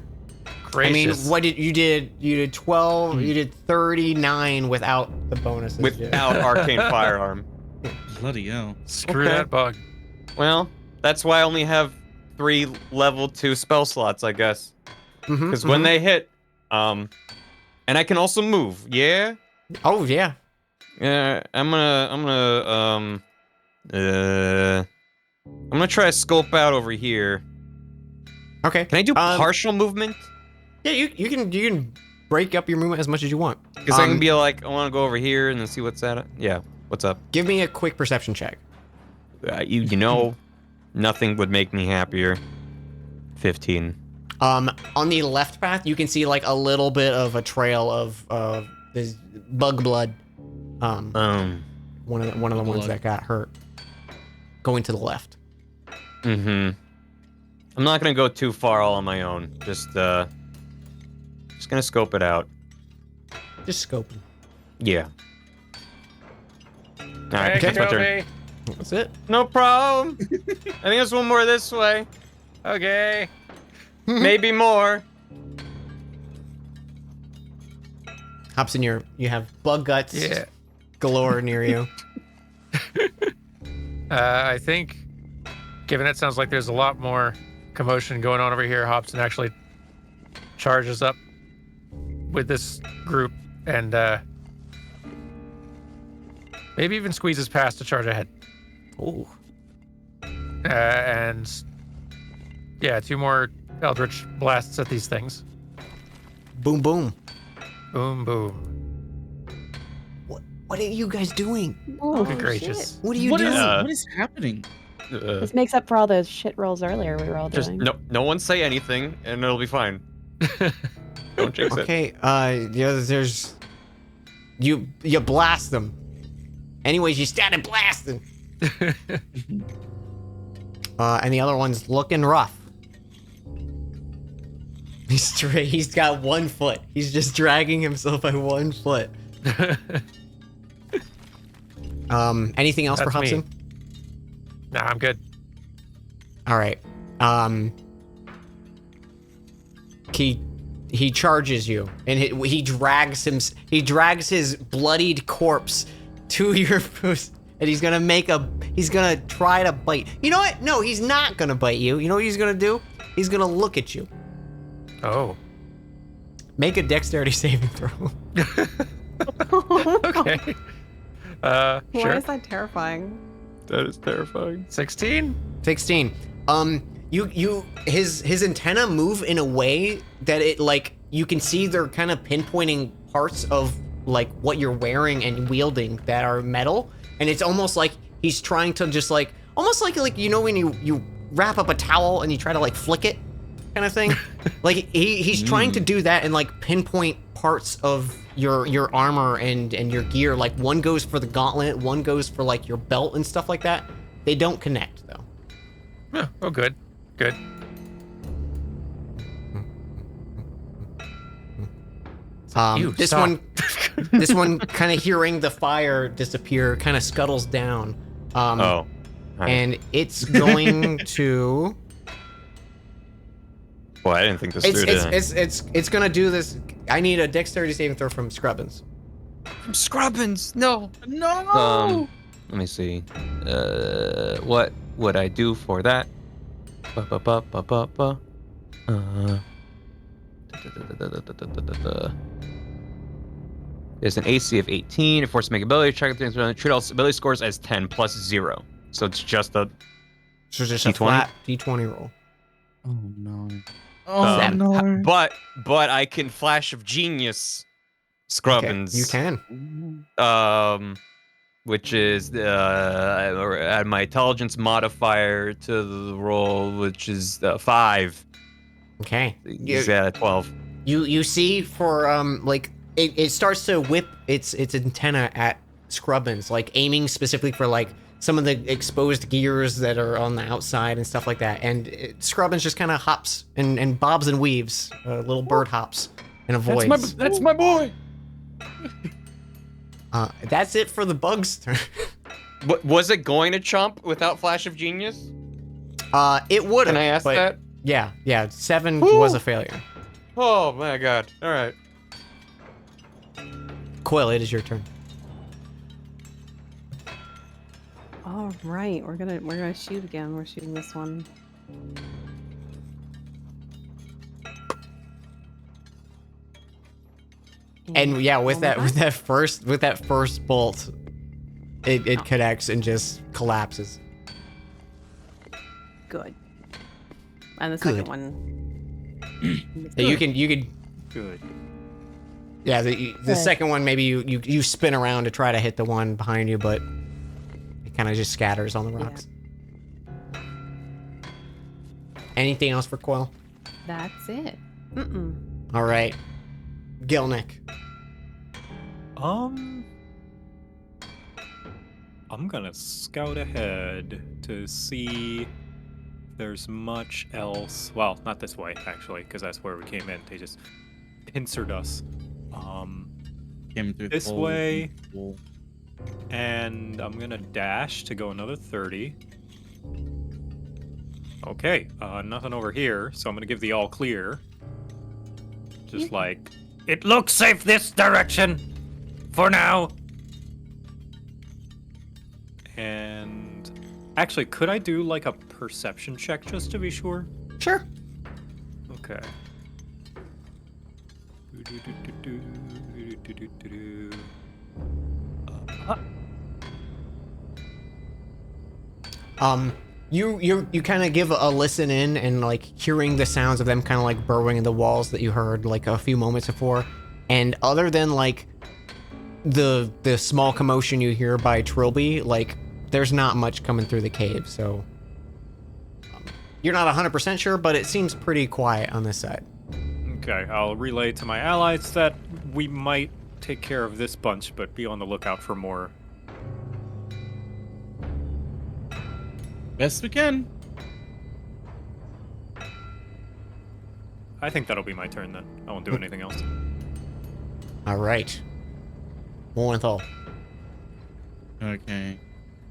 Gracious. I mean, what did you did? You did 12. You did 39 without the bonuses. Without arcane firearm. Bloody hell. Screw Okay. that bug. Well, that's why I only have 3 level 2 spell slots, I guess. Because when they hit, and I can also move. Yeah. Oh yeah. Yeah. I'm gonna try to scope out over here. Okay. Can I do partial movement? Yeah, you can break up your movement as much as you want. Because I can be like, I want to go over here and then see what's at it. Yeah. What's up? Give me a quick perception check. You know, nothing would make me happier. 15. On the left path, you can see like a little bit of a trail of this bug blood. One of the ones that got hurt. Going to the left. I'm not gonna go too far all on my own. Just gonna scope it out. Just scoping. Yeah. All right, Hey, that's my turn. Kenobi. That's it. No problem. I think there's one more this way. Okay. Maybe more. Hobson, you have bug guts Yeah. galore near you. I think, given it sounds like there's a lot more commotion going on over here, Hobson actually charges up with this group and maybe even squeezes past to charge ahead. Ooh. And yeah, 2 more Eldritch blasts at these things. Boom boom. Boom, boom. What are you guys doing? Oh, Good gracious. What are you What doing? is happening? This makes up for all those shit rolls earlier we were all Just doing. no one say anything, and it'll be fine. Don't jinx it. Okay, there's you blast them. Anyways, you started blasting. And the other one's looking rough. He's got 1 foot. He's just dragging himself by 1 foot. Anything else for That's me. Hudson? Nah, I'm good. All right. He charges you, and he drags his bloodied corpse to your booth, and he's gonna try to bite. You know what? No, he's not gonna bite you. You know what he's gonna do? He's gonna look at you. Oh. Make a dexterity saving throw. Okay. Why Sure. is that terrifying? That is terrifying. 16? 16. His antenna move in a way that it, like, you can see they're kind of pinpointing parts of, like, what you're wearing and wielding that are metal, and it's almost like he's trying to just, like, almost like you know when you wrap up a towel and you try to, like, flick it kind of thing. Like he's trying to do that and, like, pinpoint parts of your armor and your gear. Like, one goes for the gauntlet, one goes for, like, your belt and stuff like that. They don't connect though. Oh, good. Good. You This stop. this one kind of hearing the fire disappear kind of scuttles down. Alright. And it's going to Boy, I didn't think this through. did I? it's gonna do this. I need a dexterity saving throw from Scrubbins. From Scrubbins, no. No. Let me see. What would I do for that? There's an AC of 18. It forces to make ability check. Treat all ability scores as 10 plus 0. So it's just a So just D20? a flat D20 roll. Oh no. Oh no. But I can flash of genius Scrubbins. Okay, you can. Which is add my intelligence modifier to the roll, which is 5. Okay. Yeah, 12. You see for like it starts to whip its antenna at Scrubbins, like aiming specifically for like some of the exposed gears that are on the outside and stuff like that. And Scrubbins just kind of hops and bobs and weaves, little bird hops and avoids. That's my boy. That's it for the bug's turn. Was it going to chomp without flash of genius? It would. Can I ask that? Yeah. 7 Woo! was a failure. Oh my god. All right. Quill, it is your turn. All right, we're gonna shoot again. We're shooting this one. And yeah, with roll that my with that first bolt, it connects and just collapses. Good. And the Good. second one. Yeah, you can Good. yeah, the second one maybe you spin around to try to hit the one behind you, but it kind of just scatters on the rocks. Anything else for Quill? That's it. All right, Gilnick. I'm gonna scout ahead to see if there's much else. Well, not this way actually, because that's where we came in. They just pincered us. Came through This the hole. way. And I'm gonna dash to go another 30. Okay, nothing over here, so I'm gonna give the all clear. Just like, It looks safe this direction. For now. and actually, could I do like a perception check just to be sure? Sure. Okay. You kind of give a listen in and like hearing the sounds of them kind of like burrowing in the walls that you heard like a few moments before, and other than like the small commotion you hear by Trilby, like there's not much coming through the cave, so you're not 100% sure, but it seems pretty quiet on this side. Okay, I'll relay to my allies that we might take care of this bunch, but be on the lookout for more. Best we can. I think that'll be my turn then. I won't do anything else. All right. Mornthal. Okay.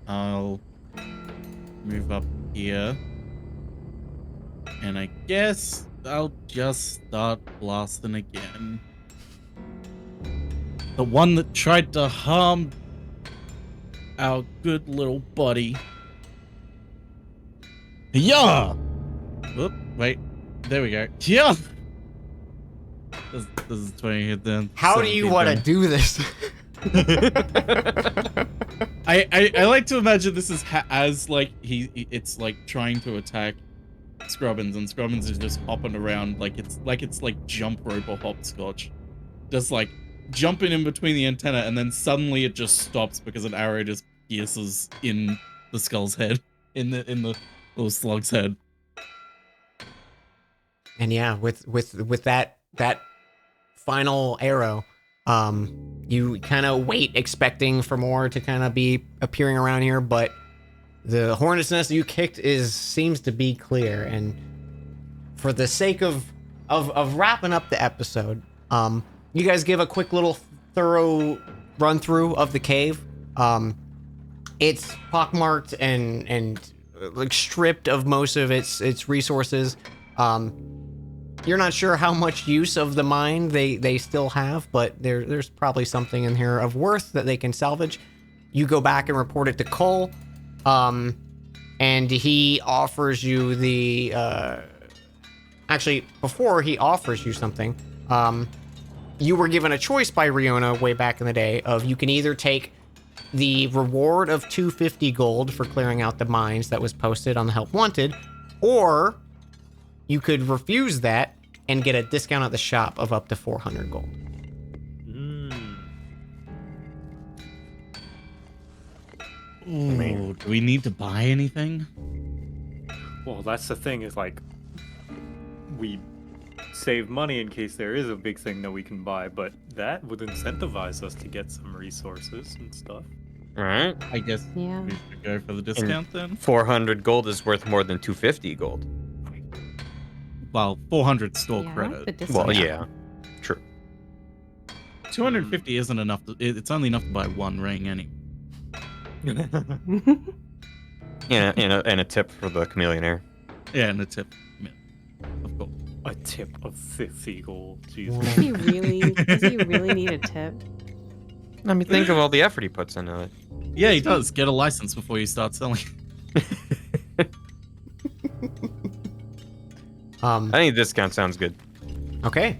I'll move up here. And I guess I'll just start blasting again. The one that tried to harm our good little buddy. Yeah! Whoop, wait. There we go. Yeah! This is 20 hit then. How do you 17 want to then. do this? I like to imagine this is as like it's like trying to attack Scrubbins, and Scrubbins is just hopping around like it's like jump rope or hopscotch, just like jumping in between the antenna, and then suddenly it just stops because an arrow just pierces in the skull's head, in the little slug's head. And yeah, with that final arrow, you kind of wait, expecting for more to kind of be appearing around here, but the hornet's nest you kicked seems to be clear. And for the sake of wrapping up the episode, you guys give a quick little thorough run through of the cave. It's pockmarked and like stripped of most of its resources. You're not sure how much use of the mine they still have, but there's probably something in here of worth that they can salvage. You go back and report it to Cole, and he offers you the actually, before he offers you something, you were given a choice by Riona way back in the day of you can either take the reward of 250 gold for clearing out the mines that was posted on the Help Wanted, or you could refuse that and get a discount at the shop of up to 400 gold. Ooh, do we need to buy anything? Well, that's the thing, is like, we save money in case there is a big thing that we can buy, but that would incentivize us to get some resources and stuff. Alright. I guess Yeah. we should go for the discount then. 400 gold is worth more than 250 gold. Well, 400 store Yeah, credit. the discount. Well, yeah. True. 250 isn't enough. It's only enough to buy one ring anyway. And a tip for the chameleonaire. Yeah, and a tip. Yeah, of course. A tip of 50 gold. Does Jesus. he really need a tip? I mean, think of all the effort he puts into it. Yeah, he does. Get a license before you start selling. I think discount sounds good. Okay.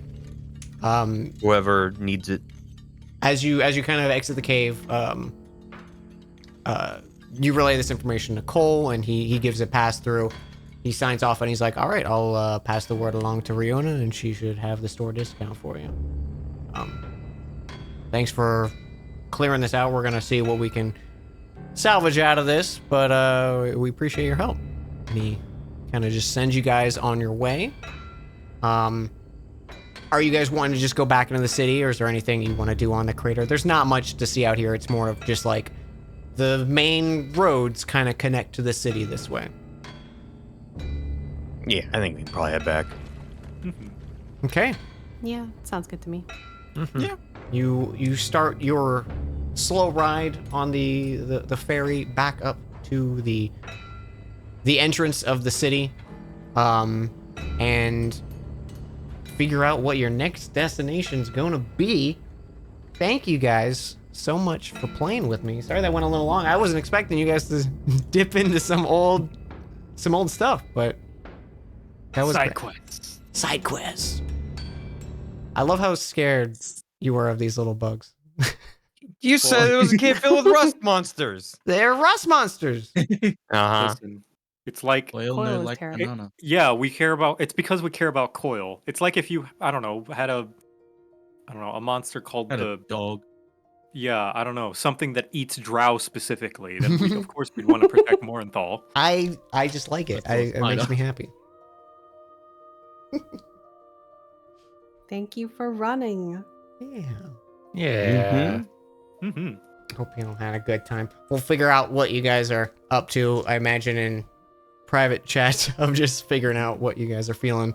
Whoever needs it. As you kind of exit the cave, you relay this information to Cole, and he gives a pass through. He signs off, and he's like, "All right, I'll pass the word along to Riona, and she should have the store discount for you." Thanks for clearing this out. We're gonna see what we can salvage out of this, but we appreciate your help. And he kind of just sends you guys on your way. Are you guys wanting to just go back into the city, or is there anything you want to do on the crater? There's not much to see out here. It's more of just like the main roads kind of connect to the city this way. Yeah, I think we can probably head back. Okay. Yeah, sounds good to me. Yeah. You start your slow ride on the ferry back up to the entrance of the city, and figure out what your next destination's gonna be. Thank you guys so much for playing with me. Sorry that went a little long. I wasn't expecting you guys to dip into some old stuff, but that was Side great. quests. Side quests. I love how scared you were of these little bugs. You said it was a cave filled with rust monsters. They're rust monsters. Uh-huh. Listen, it's like, Oil Coil no is like terrible. banana. yeah, it's because we care about Coil. It's like if you, I don't know, had a monster called Had the, a dog. Yeah, I don't know, something that eats drow specifically. Then we, of course we'd want to protect Morenthal. I just like it. It makes me happy. Thank you for running. Yeah. Yeah. Hmm. Hope you all had a good time. We'll figure out what you guys are up to, I imagine, in private chat of just figuring out what you guys are feeling.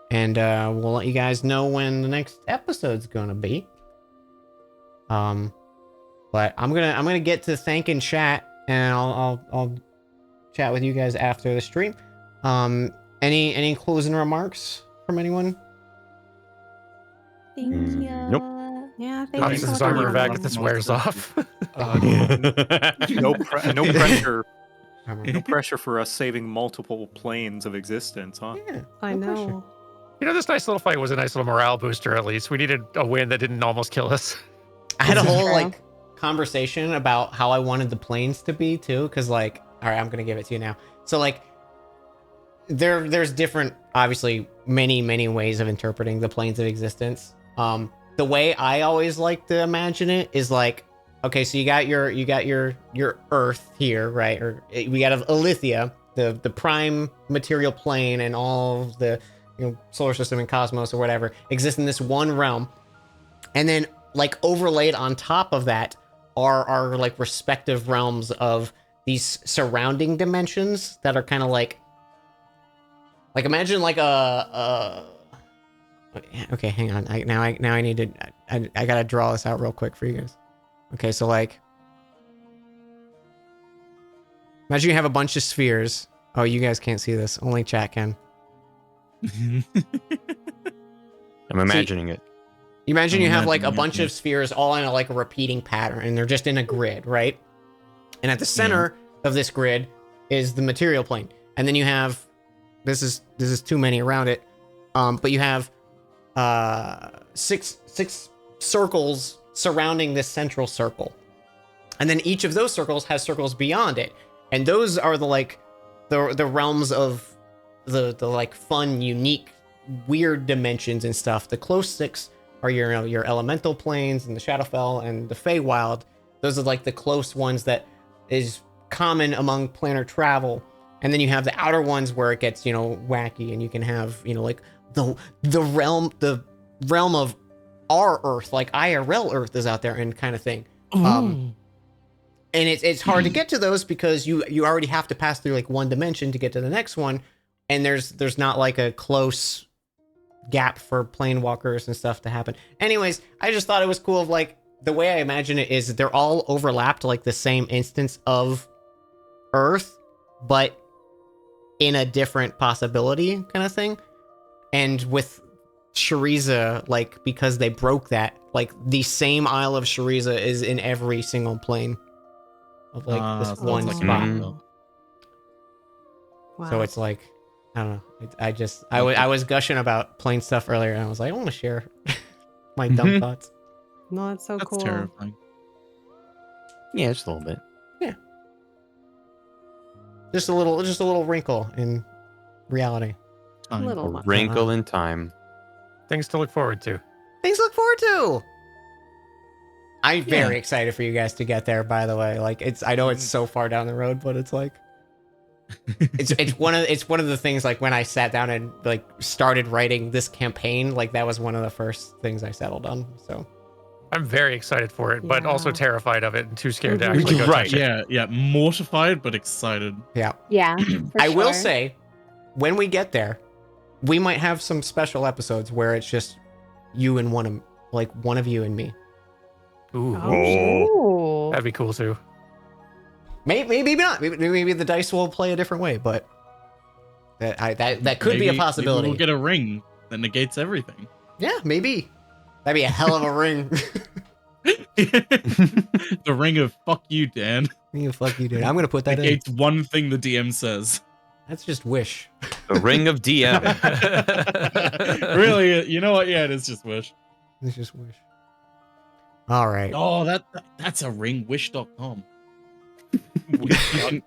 And we'll let you guys know when the next episode's gonna be. But I'm gonna get to thanking chat, and I'll chat with you guys after the stream. Any closing remarks from anyone? Thank you. Nope. Yeah, thank I'm you so so sorry much. we're back if this wears off. No pressure. Bummer. No pressure for us saving multiple planes of existence, huh? Yeah, I no know. pressure. You know, this nice little fight was a nice little morale booster, at least. We needed a win that didn't almost kill us. I had a This is whole true. like conversation about how I wanted the planes to be too, because like, all right, I'm gonna give it to you now. So like, there's different, obviously, many ways of interpreting the planes of existence. The way I always like to imagine it is like, okay, so you got your Earth here, right? Or we got Alithia, the prime material plane, and all of the solar system and cosmos or whatever exist in this one realm, and then like overlaid on top of that are our like respective realms of these surrounding dimensions that are kind of like imagine like okay, hang on. I need to I gotta draw this out real quick for you guys. Okay, so like imagine you have a bunch of spheres. Oh, you guys can't see this. Only chat can. I'm imagining it. You imagine you have like a imagining it, bunch yeah. of spheres all in a repeating pattern, and they're just in a grid, right? And at the center of this grid is the material plane, and then you have this is too many around it, but you have six circles surrounding this central circle, and then each of those circles has circles beyond it, and those are the realms of the like fun, unique, weird dimensions and stuff. The close six are your elemental planes and the Shadowfell and the Feywild. Those are like the close ones that is common among planar travel. And then you have the outer ones where it gets wacky, and you can have like the realm of our Earth, like IRL Earth is out there and kind of thing. And it's hard to get to those because you already have to pass through like one dimension to get to the next one, and there's not like a close gap for plane walkers and stuff to happen. Anyways, I just thought it was cool of like the way I imagine it is they're all overlapped like the same instance of Earth, but in a different possibility kind of thing. And with Shariza, like because they broke that, like the same Isle of Shariza is in every single plane of like this sounds one like spot. Mhm. Wow. Wow. So it's like, I don't know. I was gushing about plane stuff earlier, and I was like, I want to share my dumb thoughts. No, it's so That's cool. terrifying. Yeah, just a little bit. Just a little wrinkle in reality. A little A much. wrinkle in time. Things to look forward to. Things to look forward to. I'm very excited for you guys to get there. By the way, like I know it's so far down the road, but it's like it's one of the things. Like when I sat down and like started writing this campaign, like that was one of the first things I settled on. So I'm very excited for it, but also Yeah. terrified of it and too scared to Mhm. actually go Right, touch it. Yeah, mortified but excited. yeah, Yeah, for I will sure. say, when we get there, we might have some special episodes where it's just you and one of you and me. Ooh, Ooh. that'd be cool too. Maybe not. Maybe the dice will play a different way, but that could be a Maybe possibility. we'll get a ring that negates everything. Yeah, maybe. That'd be a hell of a ring. The ring of fuck you, Dan. Fuck you, dude. I'm gonna put that in. Negates one thing the DM says. That's just wish. The ring of DM. Really, you know what? Yeah, it is just wish. It's just wish. All right. Oh, that's a ring. Wish.com.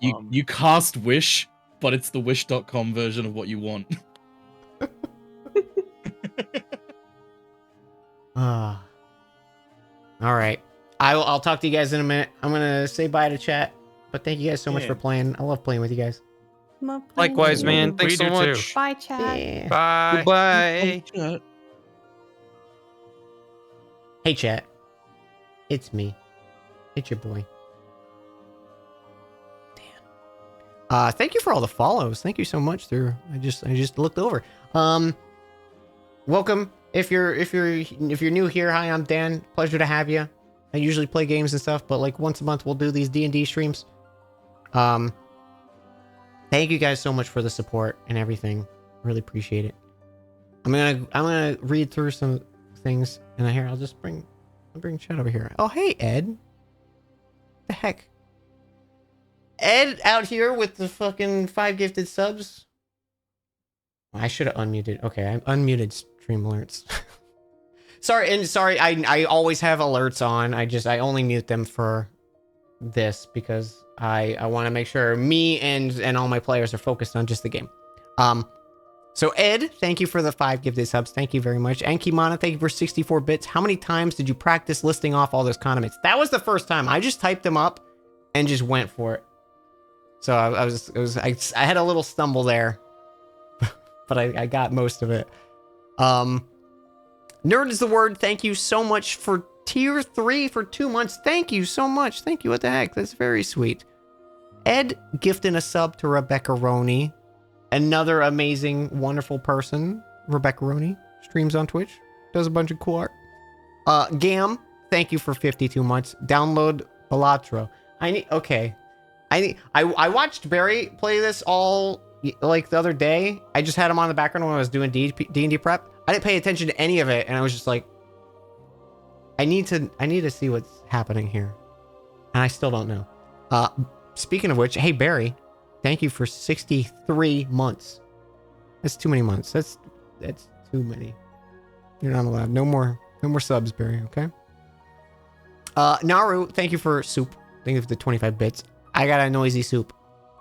You cast wish, but it's the wish.com version of what you want. All right. I'll talk to you guys in a minute. I'm gonna say bye to chat, but thank you guys so much Yeah. for playing. I love playing with you guys. Love playing Likewise, with man. you. Thanks We so do too. much. Bye, chat. Yeah. Bye. Goodbye. Chat. Hey chat, it's me. It's your boy. Dan. Thank you for all the follows. Thank you so much. I just looked over. Welcome. If you're new here, hi, I'm Dan. Pleasure to have you. I usually play games and stuff, but like once a month we'll do these D&D streams. Thank you guys so much for the support and everything. Really appreciate it. I'm gonna read through some things, and here I'll bring chat over here. Oh hey Ed. The heck? Ed out here with the fucking 5 gifted subs. I should have unmuted. Okay, I unmuted stream alerts. sorry, I always have alerts on. I only mute them for this because I want to make sure me and all my players are focused on just the game. So Ed, thank you for the 5 gifted subs. Thank you very much. And Kimana, thank you for 64 bits. How many times did you practice listing off all those condiments? That was the first time. I just typed them up and just went for it. So I had a little stumble there, but I got most of it. Nerd is the word. Thank you so much for tier 3 for 2 months. Thank you so much. Thank you. What the heck? That's very sweet. Ed gifting a sub to Rebecca Roney. Another amazing, wonderful person. Rebecca Roney streams on Twitch. Does a bunch of cool art. Gam, thank you for 52 months. Download Balatro. I watched Barry play this all like the other day. I just had him on the background when I was doing D&D prep. I didn't pay attention to any of it, and I was just like, I need to see what's happening here, and I still don't know. Speaking of which, hey Barry, thank you for 63 months. That's too many months. That's too many. You're not allowed. No more subs, Barry. Okay. Naru, thank you for soup. Thank you for the 25 bits. I got a noisy soup.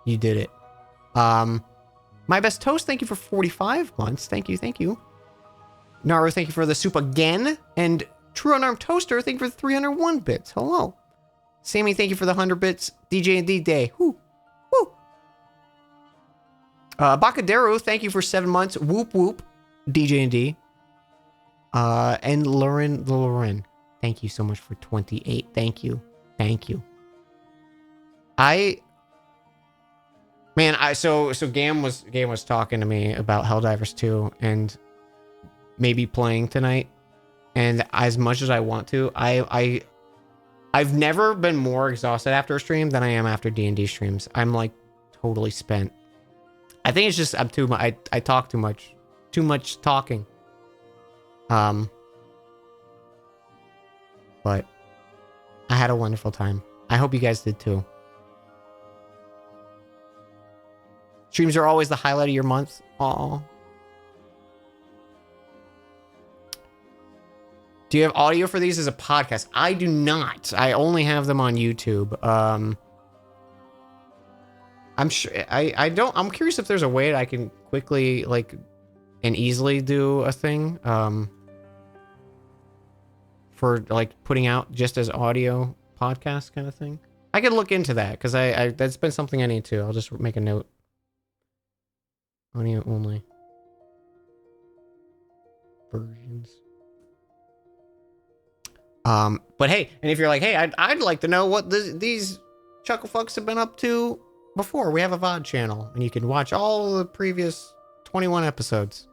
You did it. My best toast, thank you for 45 months. Thank you. Naru, thank you for the soup again. And True Unarmed Toaster, thank you for the 301 bits. Hello. Sammy, thank you for the 100 bits. DJ and D Day. Woo. Bakaderu, thank you for 7 months. Whoop whoop. DJ and D. And Lauren, thank you so much for 28. Thank you. So Gam was talking to me about Helldivers 2 and maybe playing tonight. And as much as I want to, I've never been more exhausted after a stream than I am after D&D streams. I'm like totally spent. I think it's just I'm too much. I talk too much. Too much talking. But I had a wonderful time. I hope you guys did too. Streams are always the highlight of your month. Aww. Do you have audio for these as a podcast? I do not. I only have them on YouTube. I'm sure I'm curious if there's a way that I can quickly and easily do a thing for putting out just as audio podcast kind of thing. I could look into that because I that's been something I need to. I'll just make a note. Audio only versions. But hey, and if you're like, hey, I'd like to know what these chucklefucks have been up to before. We have a VOD channel, and you can watch all the previous 21 episodes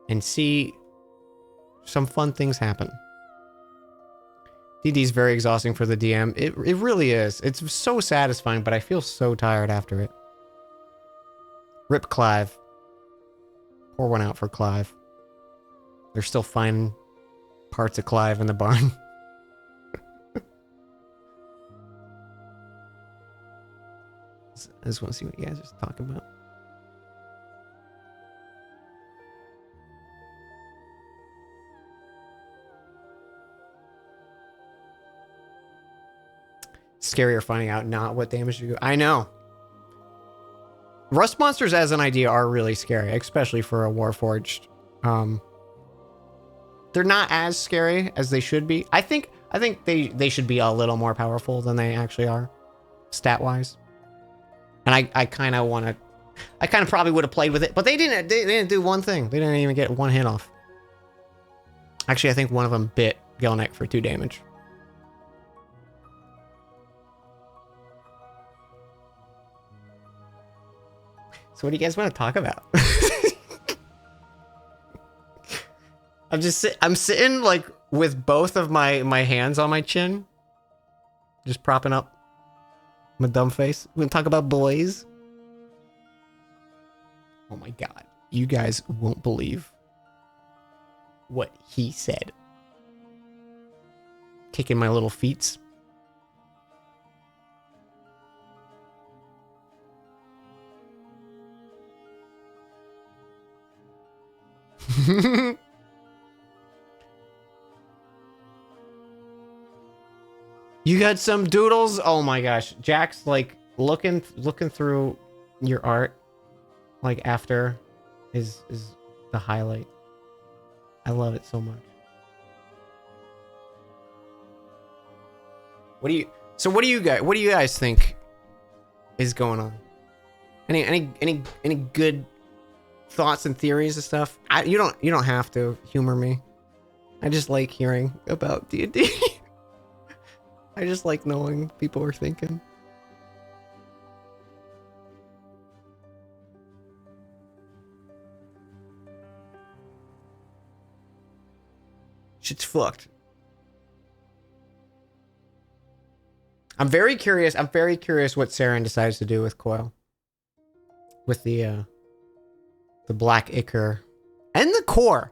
and see some fun things happen. DD's very exhausting for the DM. It really is. It's so satisfying, but I feel so tired after it. Rip Clive. Pour one out for Clive. There's still fine parts of Clive in the barn. I just want to see what you guys are talking about. Scarier finding out not what damage you do. I know. Rust monsters as an idea are really scary, especially for a Warforged. they're not as scary as they should be. I think they should be a little more powerful than they actually are, stat wise. And I kind of probably would have played with it, but they didn't do one thing. They didn't even get one hit off. Actually, I think one of them bit Gelneck for 2 damage. So what do you guys want to talk about? I'm sitting like with both of my hands on my chin, just propping up my dumb face. We gonna talk about boys. Oh my god, you guys won't believe what he said. Kicking my little feets. You got some doodles? Oh my gosh. Jack's like looking through your art like after is the highlight. I love it so much. What do you guys think is going on? Any good thoughts and theories and stuff? You don't have to humor me. I just like hearing about D&D. I just like knowing people are thinking. Shit's fucked. I'm very curious what Saren decides to do with Coil. With the black ichor and the core.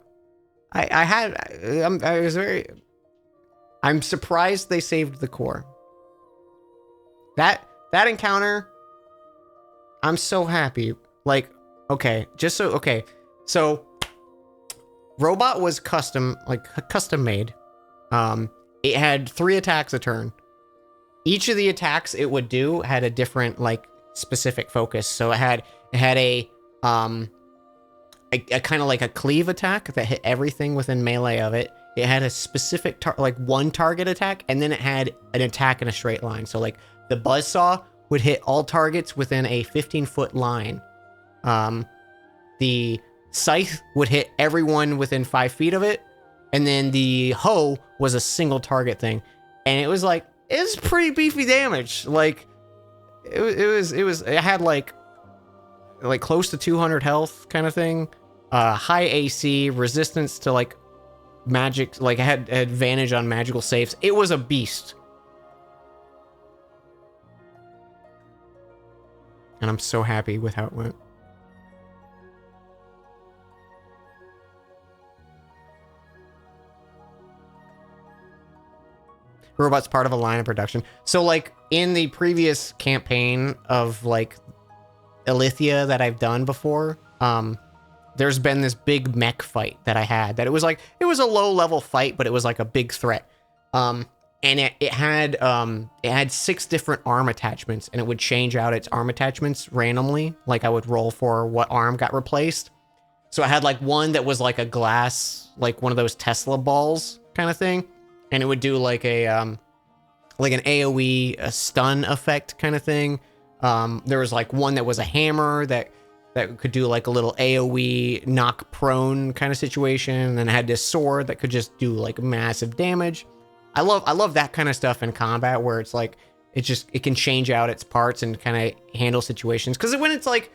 I'm surprised they saved the core. That encounter, I'm so happy. Like, okay, so robot was custom made. It had 3 attacks a turn. Each of the attacks it would do had a different like specific focus. So it had a kind of like a cleave attack that hit everything within melee of it. It had a specific one target attack, and then it had an attack in a straight line. So like the buzzsaw would hit all targets within a 15-foot line. The scythe would hit everyone within 5 feet of it, and then the hoe was a single target thing. And it was pretty beefy damage. Like it had like close to 200 health kind of thing. High AC, resistance to like magic, like it had advantage on magical saves. It was a beast. And I'm so happy with how it went. Robot's part of a line of production. So like in the previous campaign of like Ilithia that I've done before, there's been this big mech fight that I had that it was a low level fight, but it was like a big threat. And it had 6 different arm attachments, and it would change out its arm attachments randomly. Like I would roll for what arm got replaced. So I had like one that was like a glass, like one of those Tesla balls kind of thing. And it would do like an AoE, a stun effect kind of thing. There was like one that was a hammer that could do like a little AoE knock prone kind of situation. And then it had this sword that could just do like massive damage. I love that kind of stuff in combat where it's like it can change out its parts and kind of handle situations. Because when it's like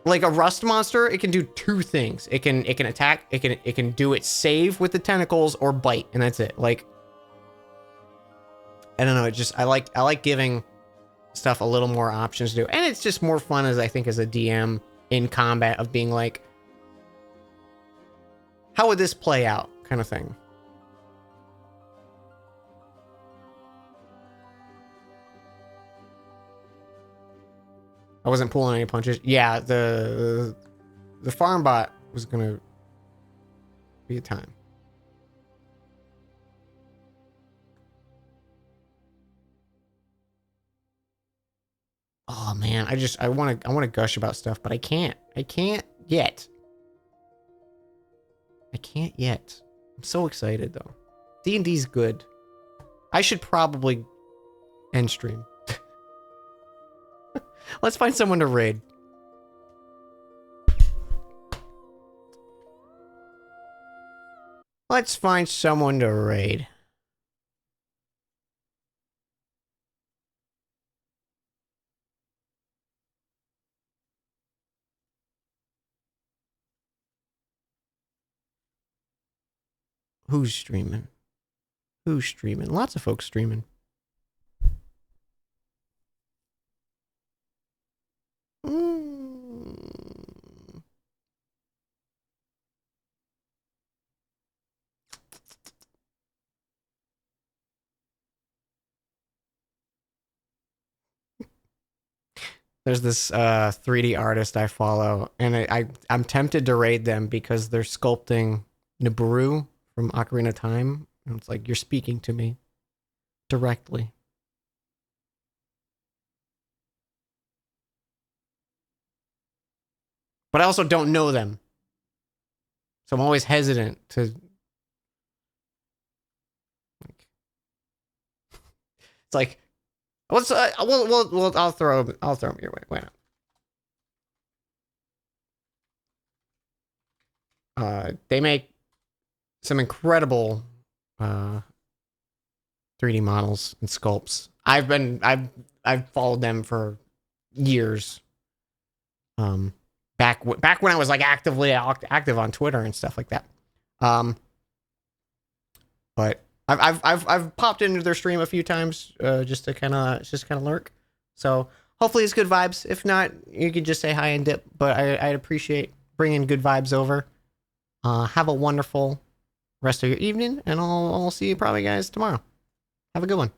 a rust monster, it can do 2 things. It can attack. It can do its save with the tentacles or bite, and that's it. Like I don't know. I like giving stuff a little more options to do, and it's just more fun as a DM in combat of being like, how would this play out, kind of thing. I wasn't pulling any punches. Yeah, the farm bot was gonna be a time. Oh man, I want to gush about stuff, but I can't yet. I'm so excited though. D&D's good. I should probably end stream. Let's find someone to raid. Let's find someone to raid. Who's streaming? Who's streaming? Lots of folks streaming. There's this 3D artist I follow, and I'm tempted to raid them because they're sculpting Nibiru from Ocarina of Time. And it's like, you're speaking to me directly. But I also don't know them. So I'm always hesitant to... It's like, let's, I'll throw them your way. Why not? They make some incredible 3D models and sculpts. I've followed them for years. Back when I was like actively active on Twitter and stuff like that. But I've popped into their stream a few times just to kind of lurk. So hopefully it's good vibes. If not, you can just say hi and dip. But I'd appreciate bringing good vibes over. Have a wonderful rest of your evening, and I'll see you probably guys tomorrow. Have a good one.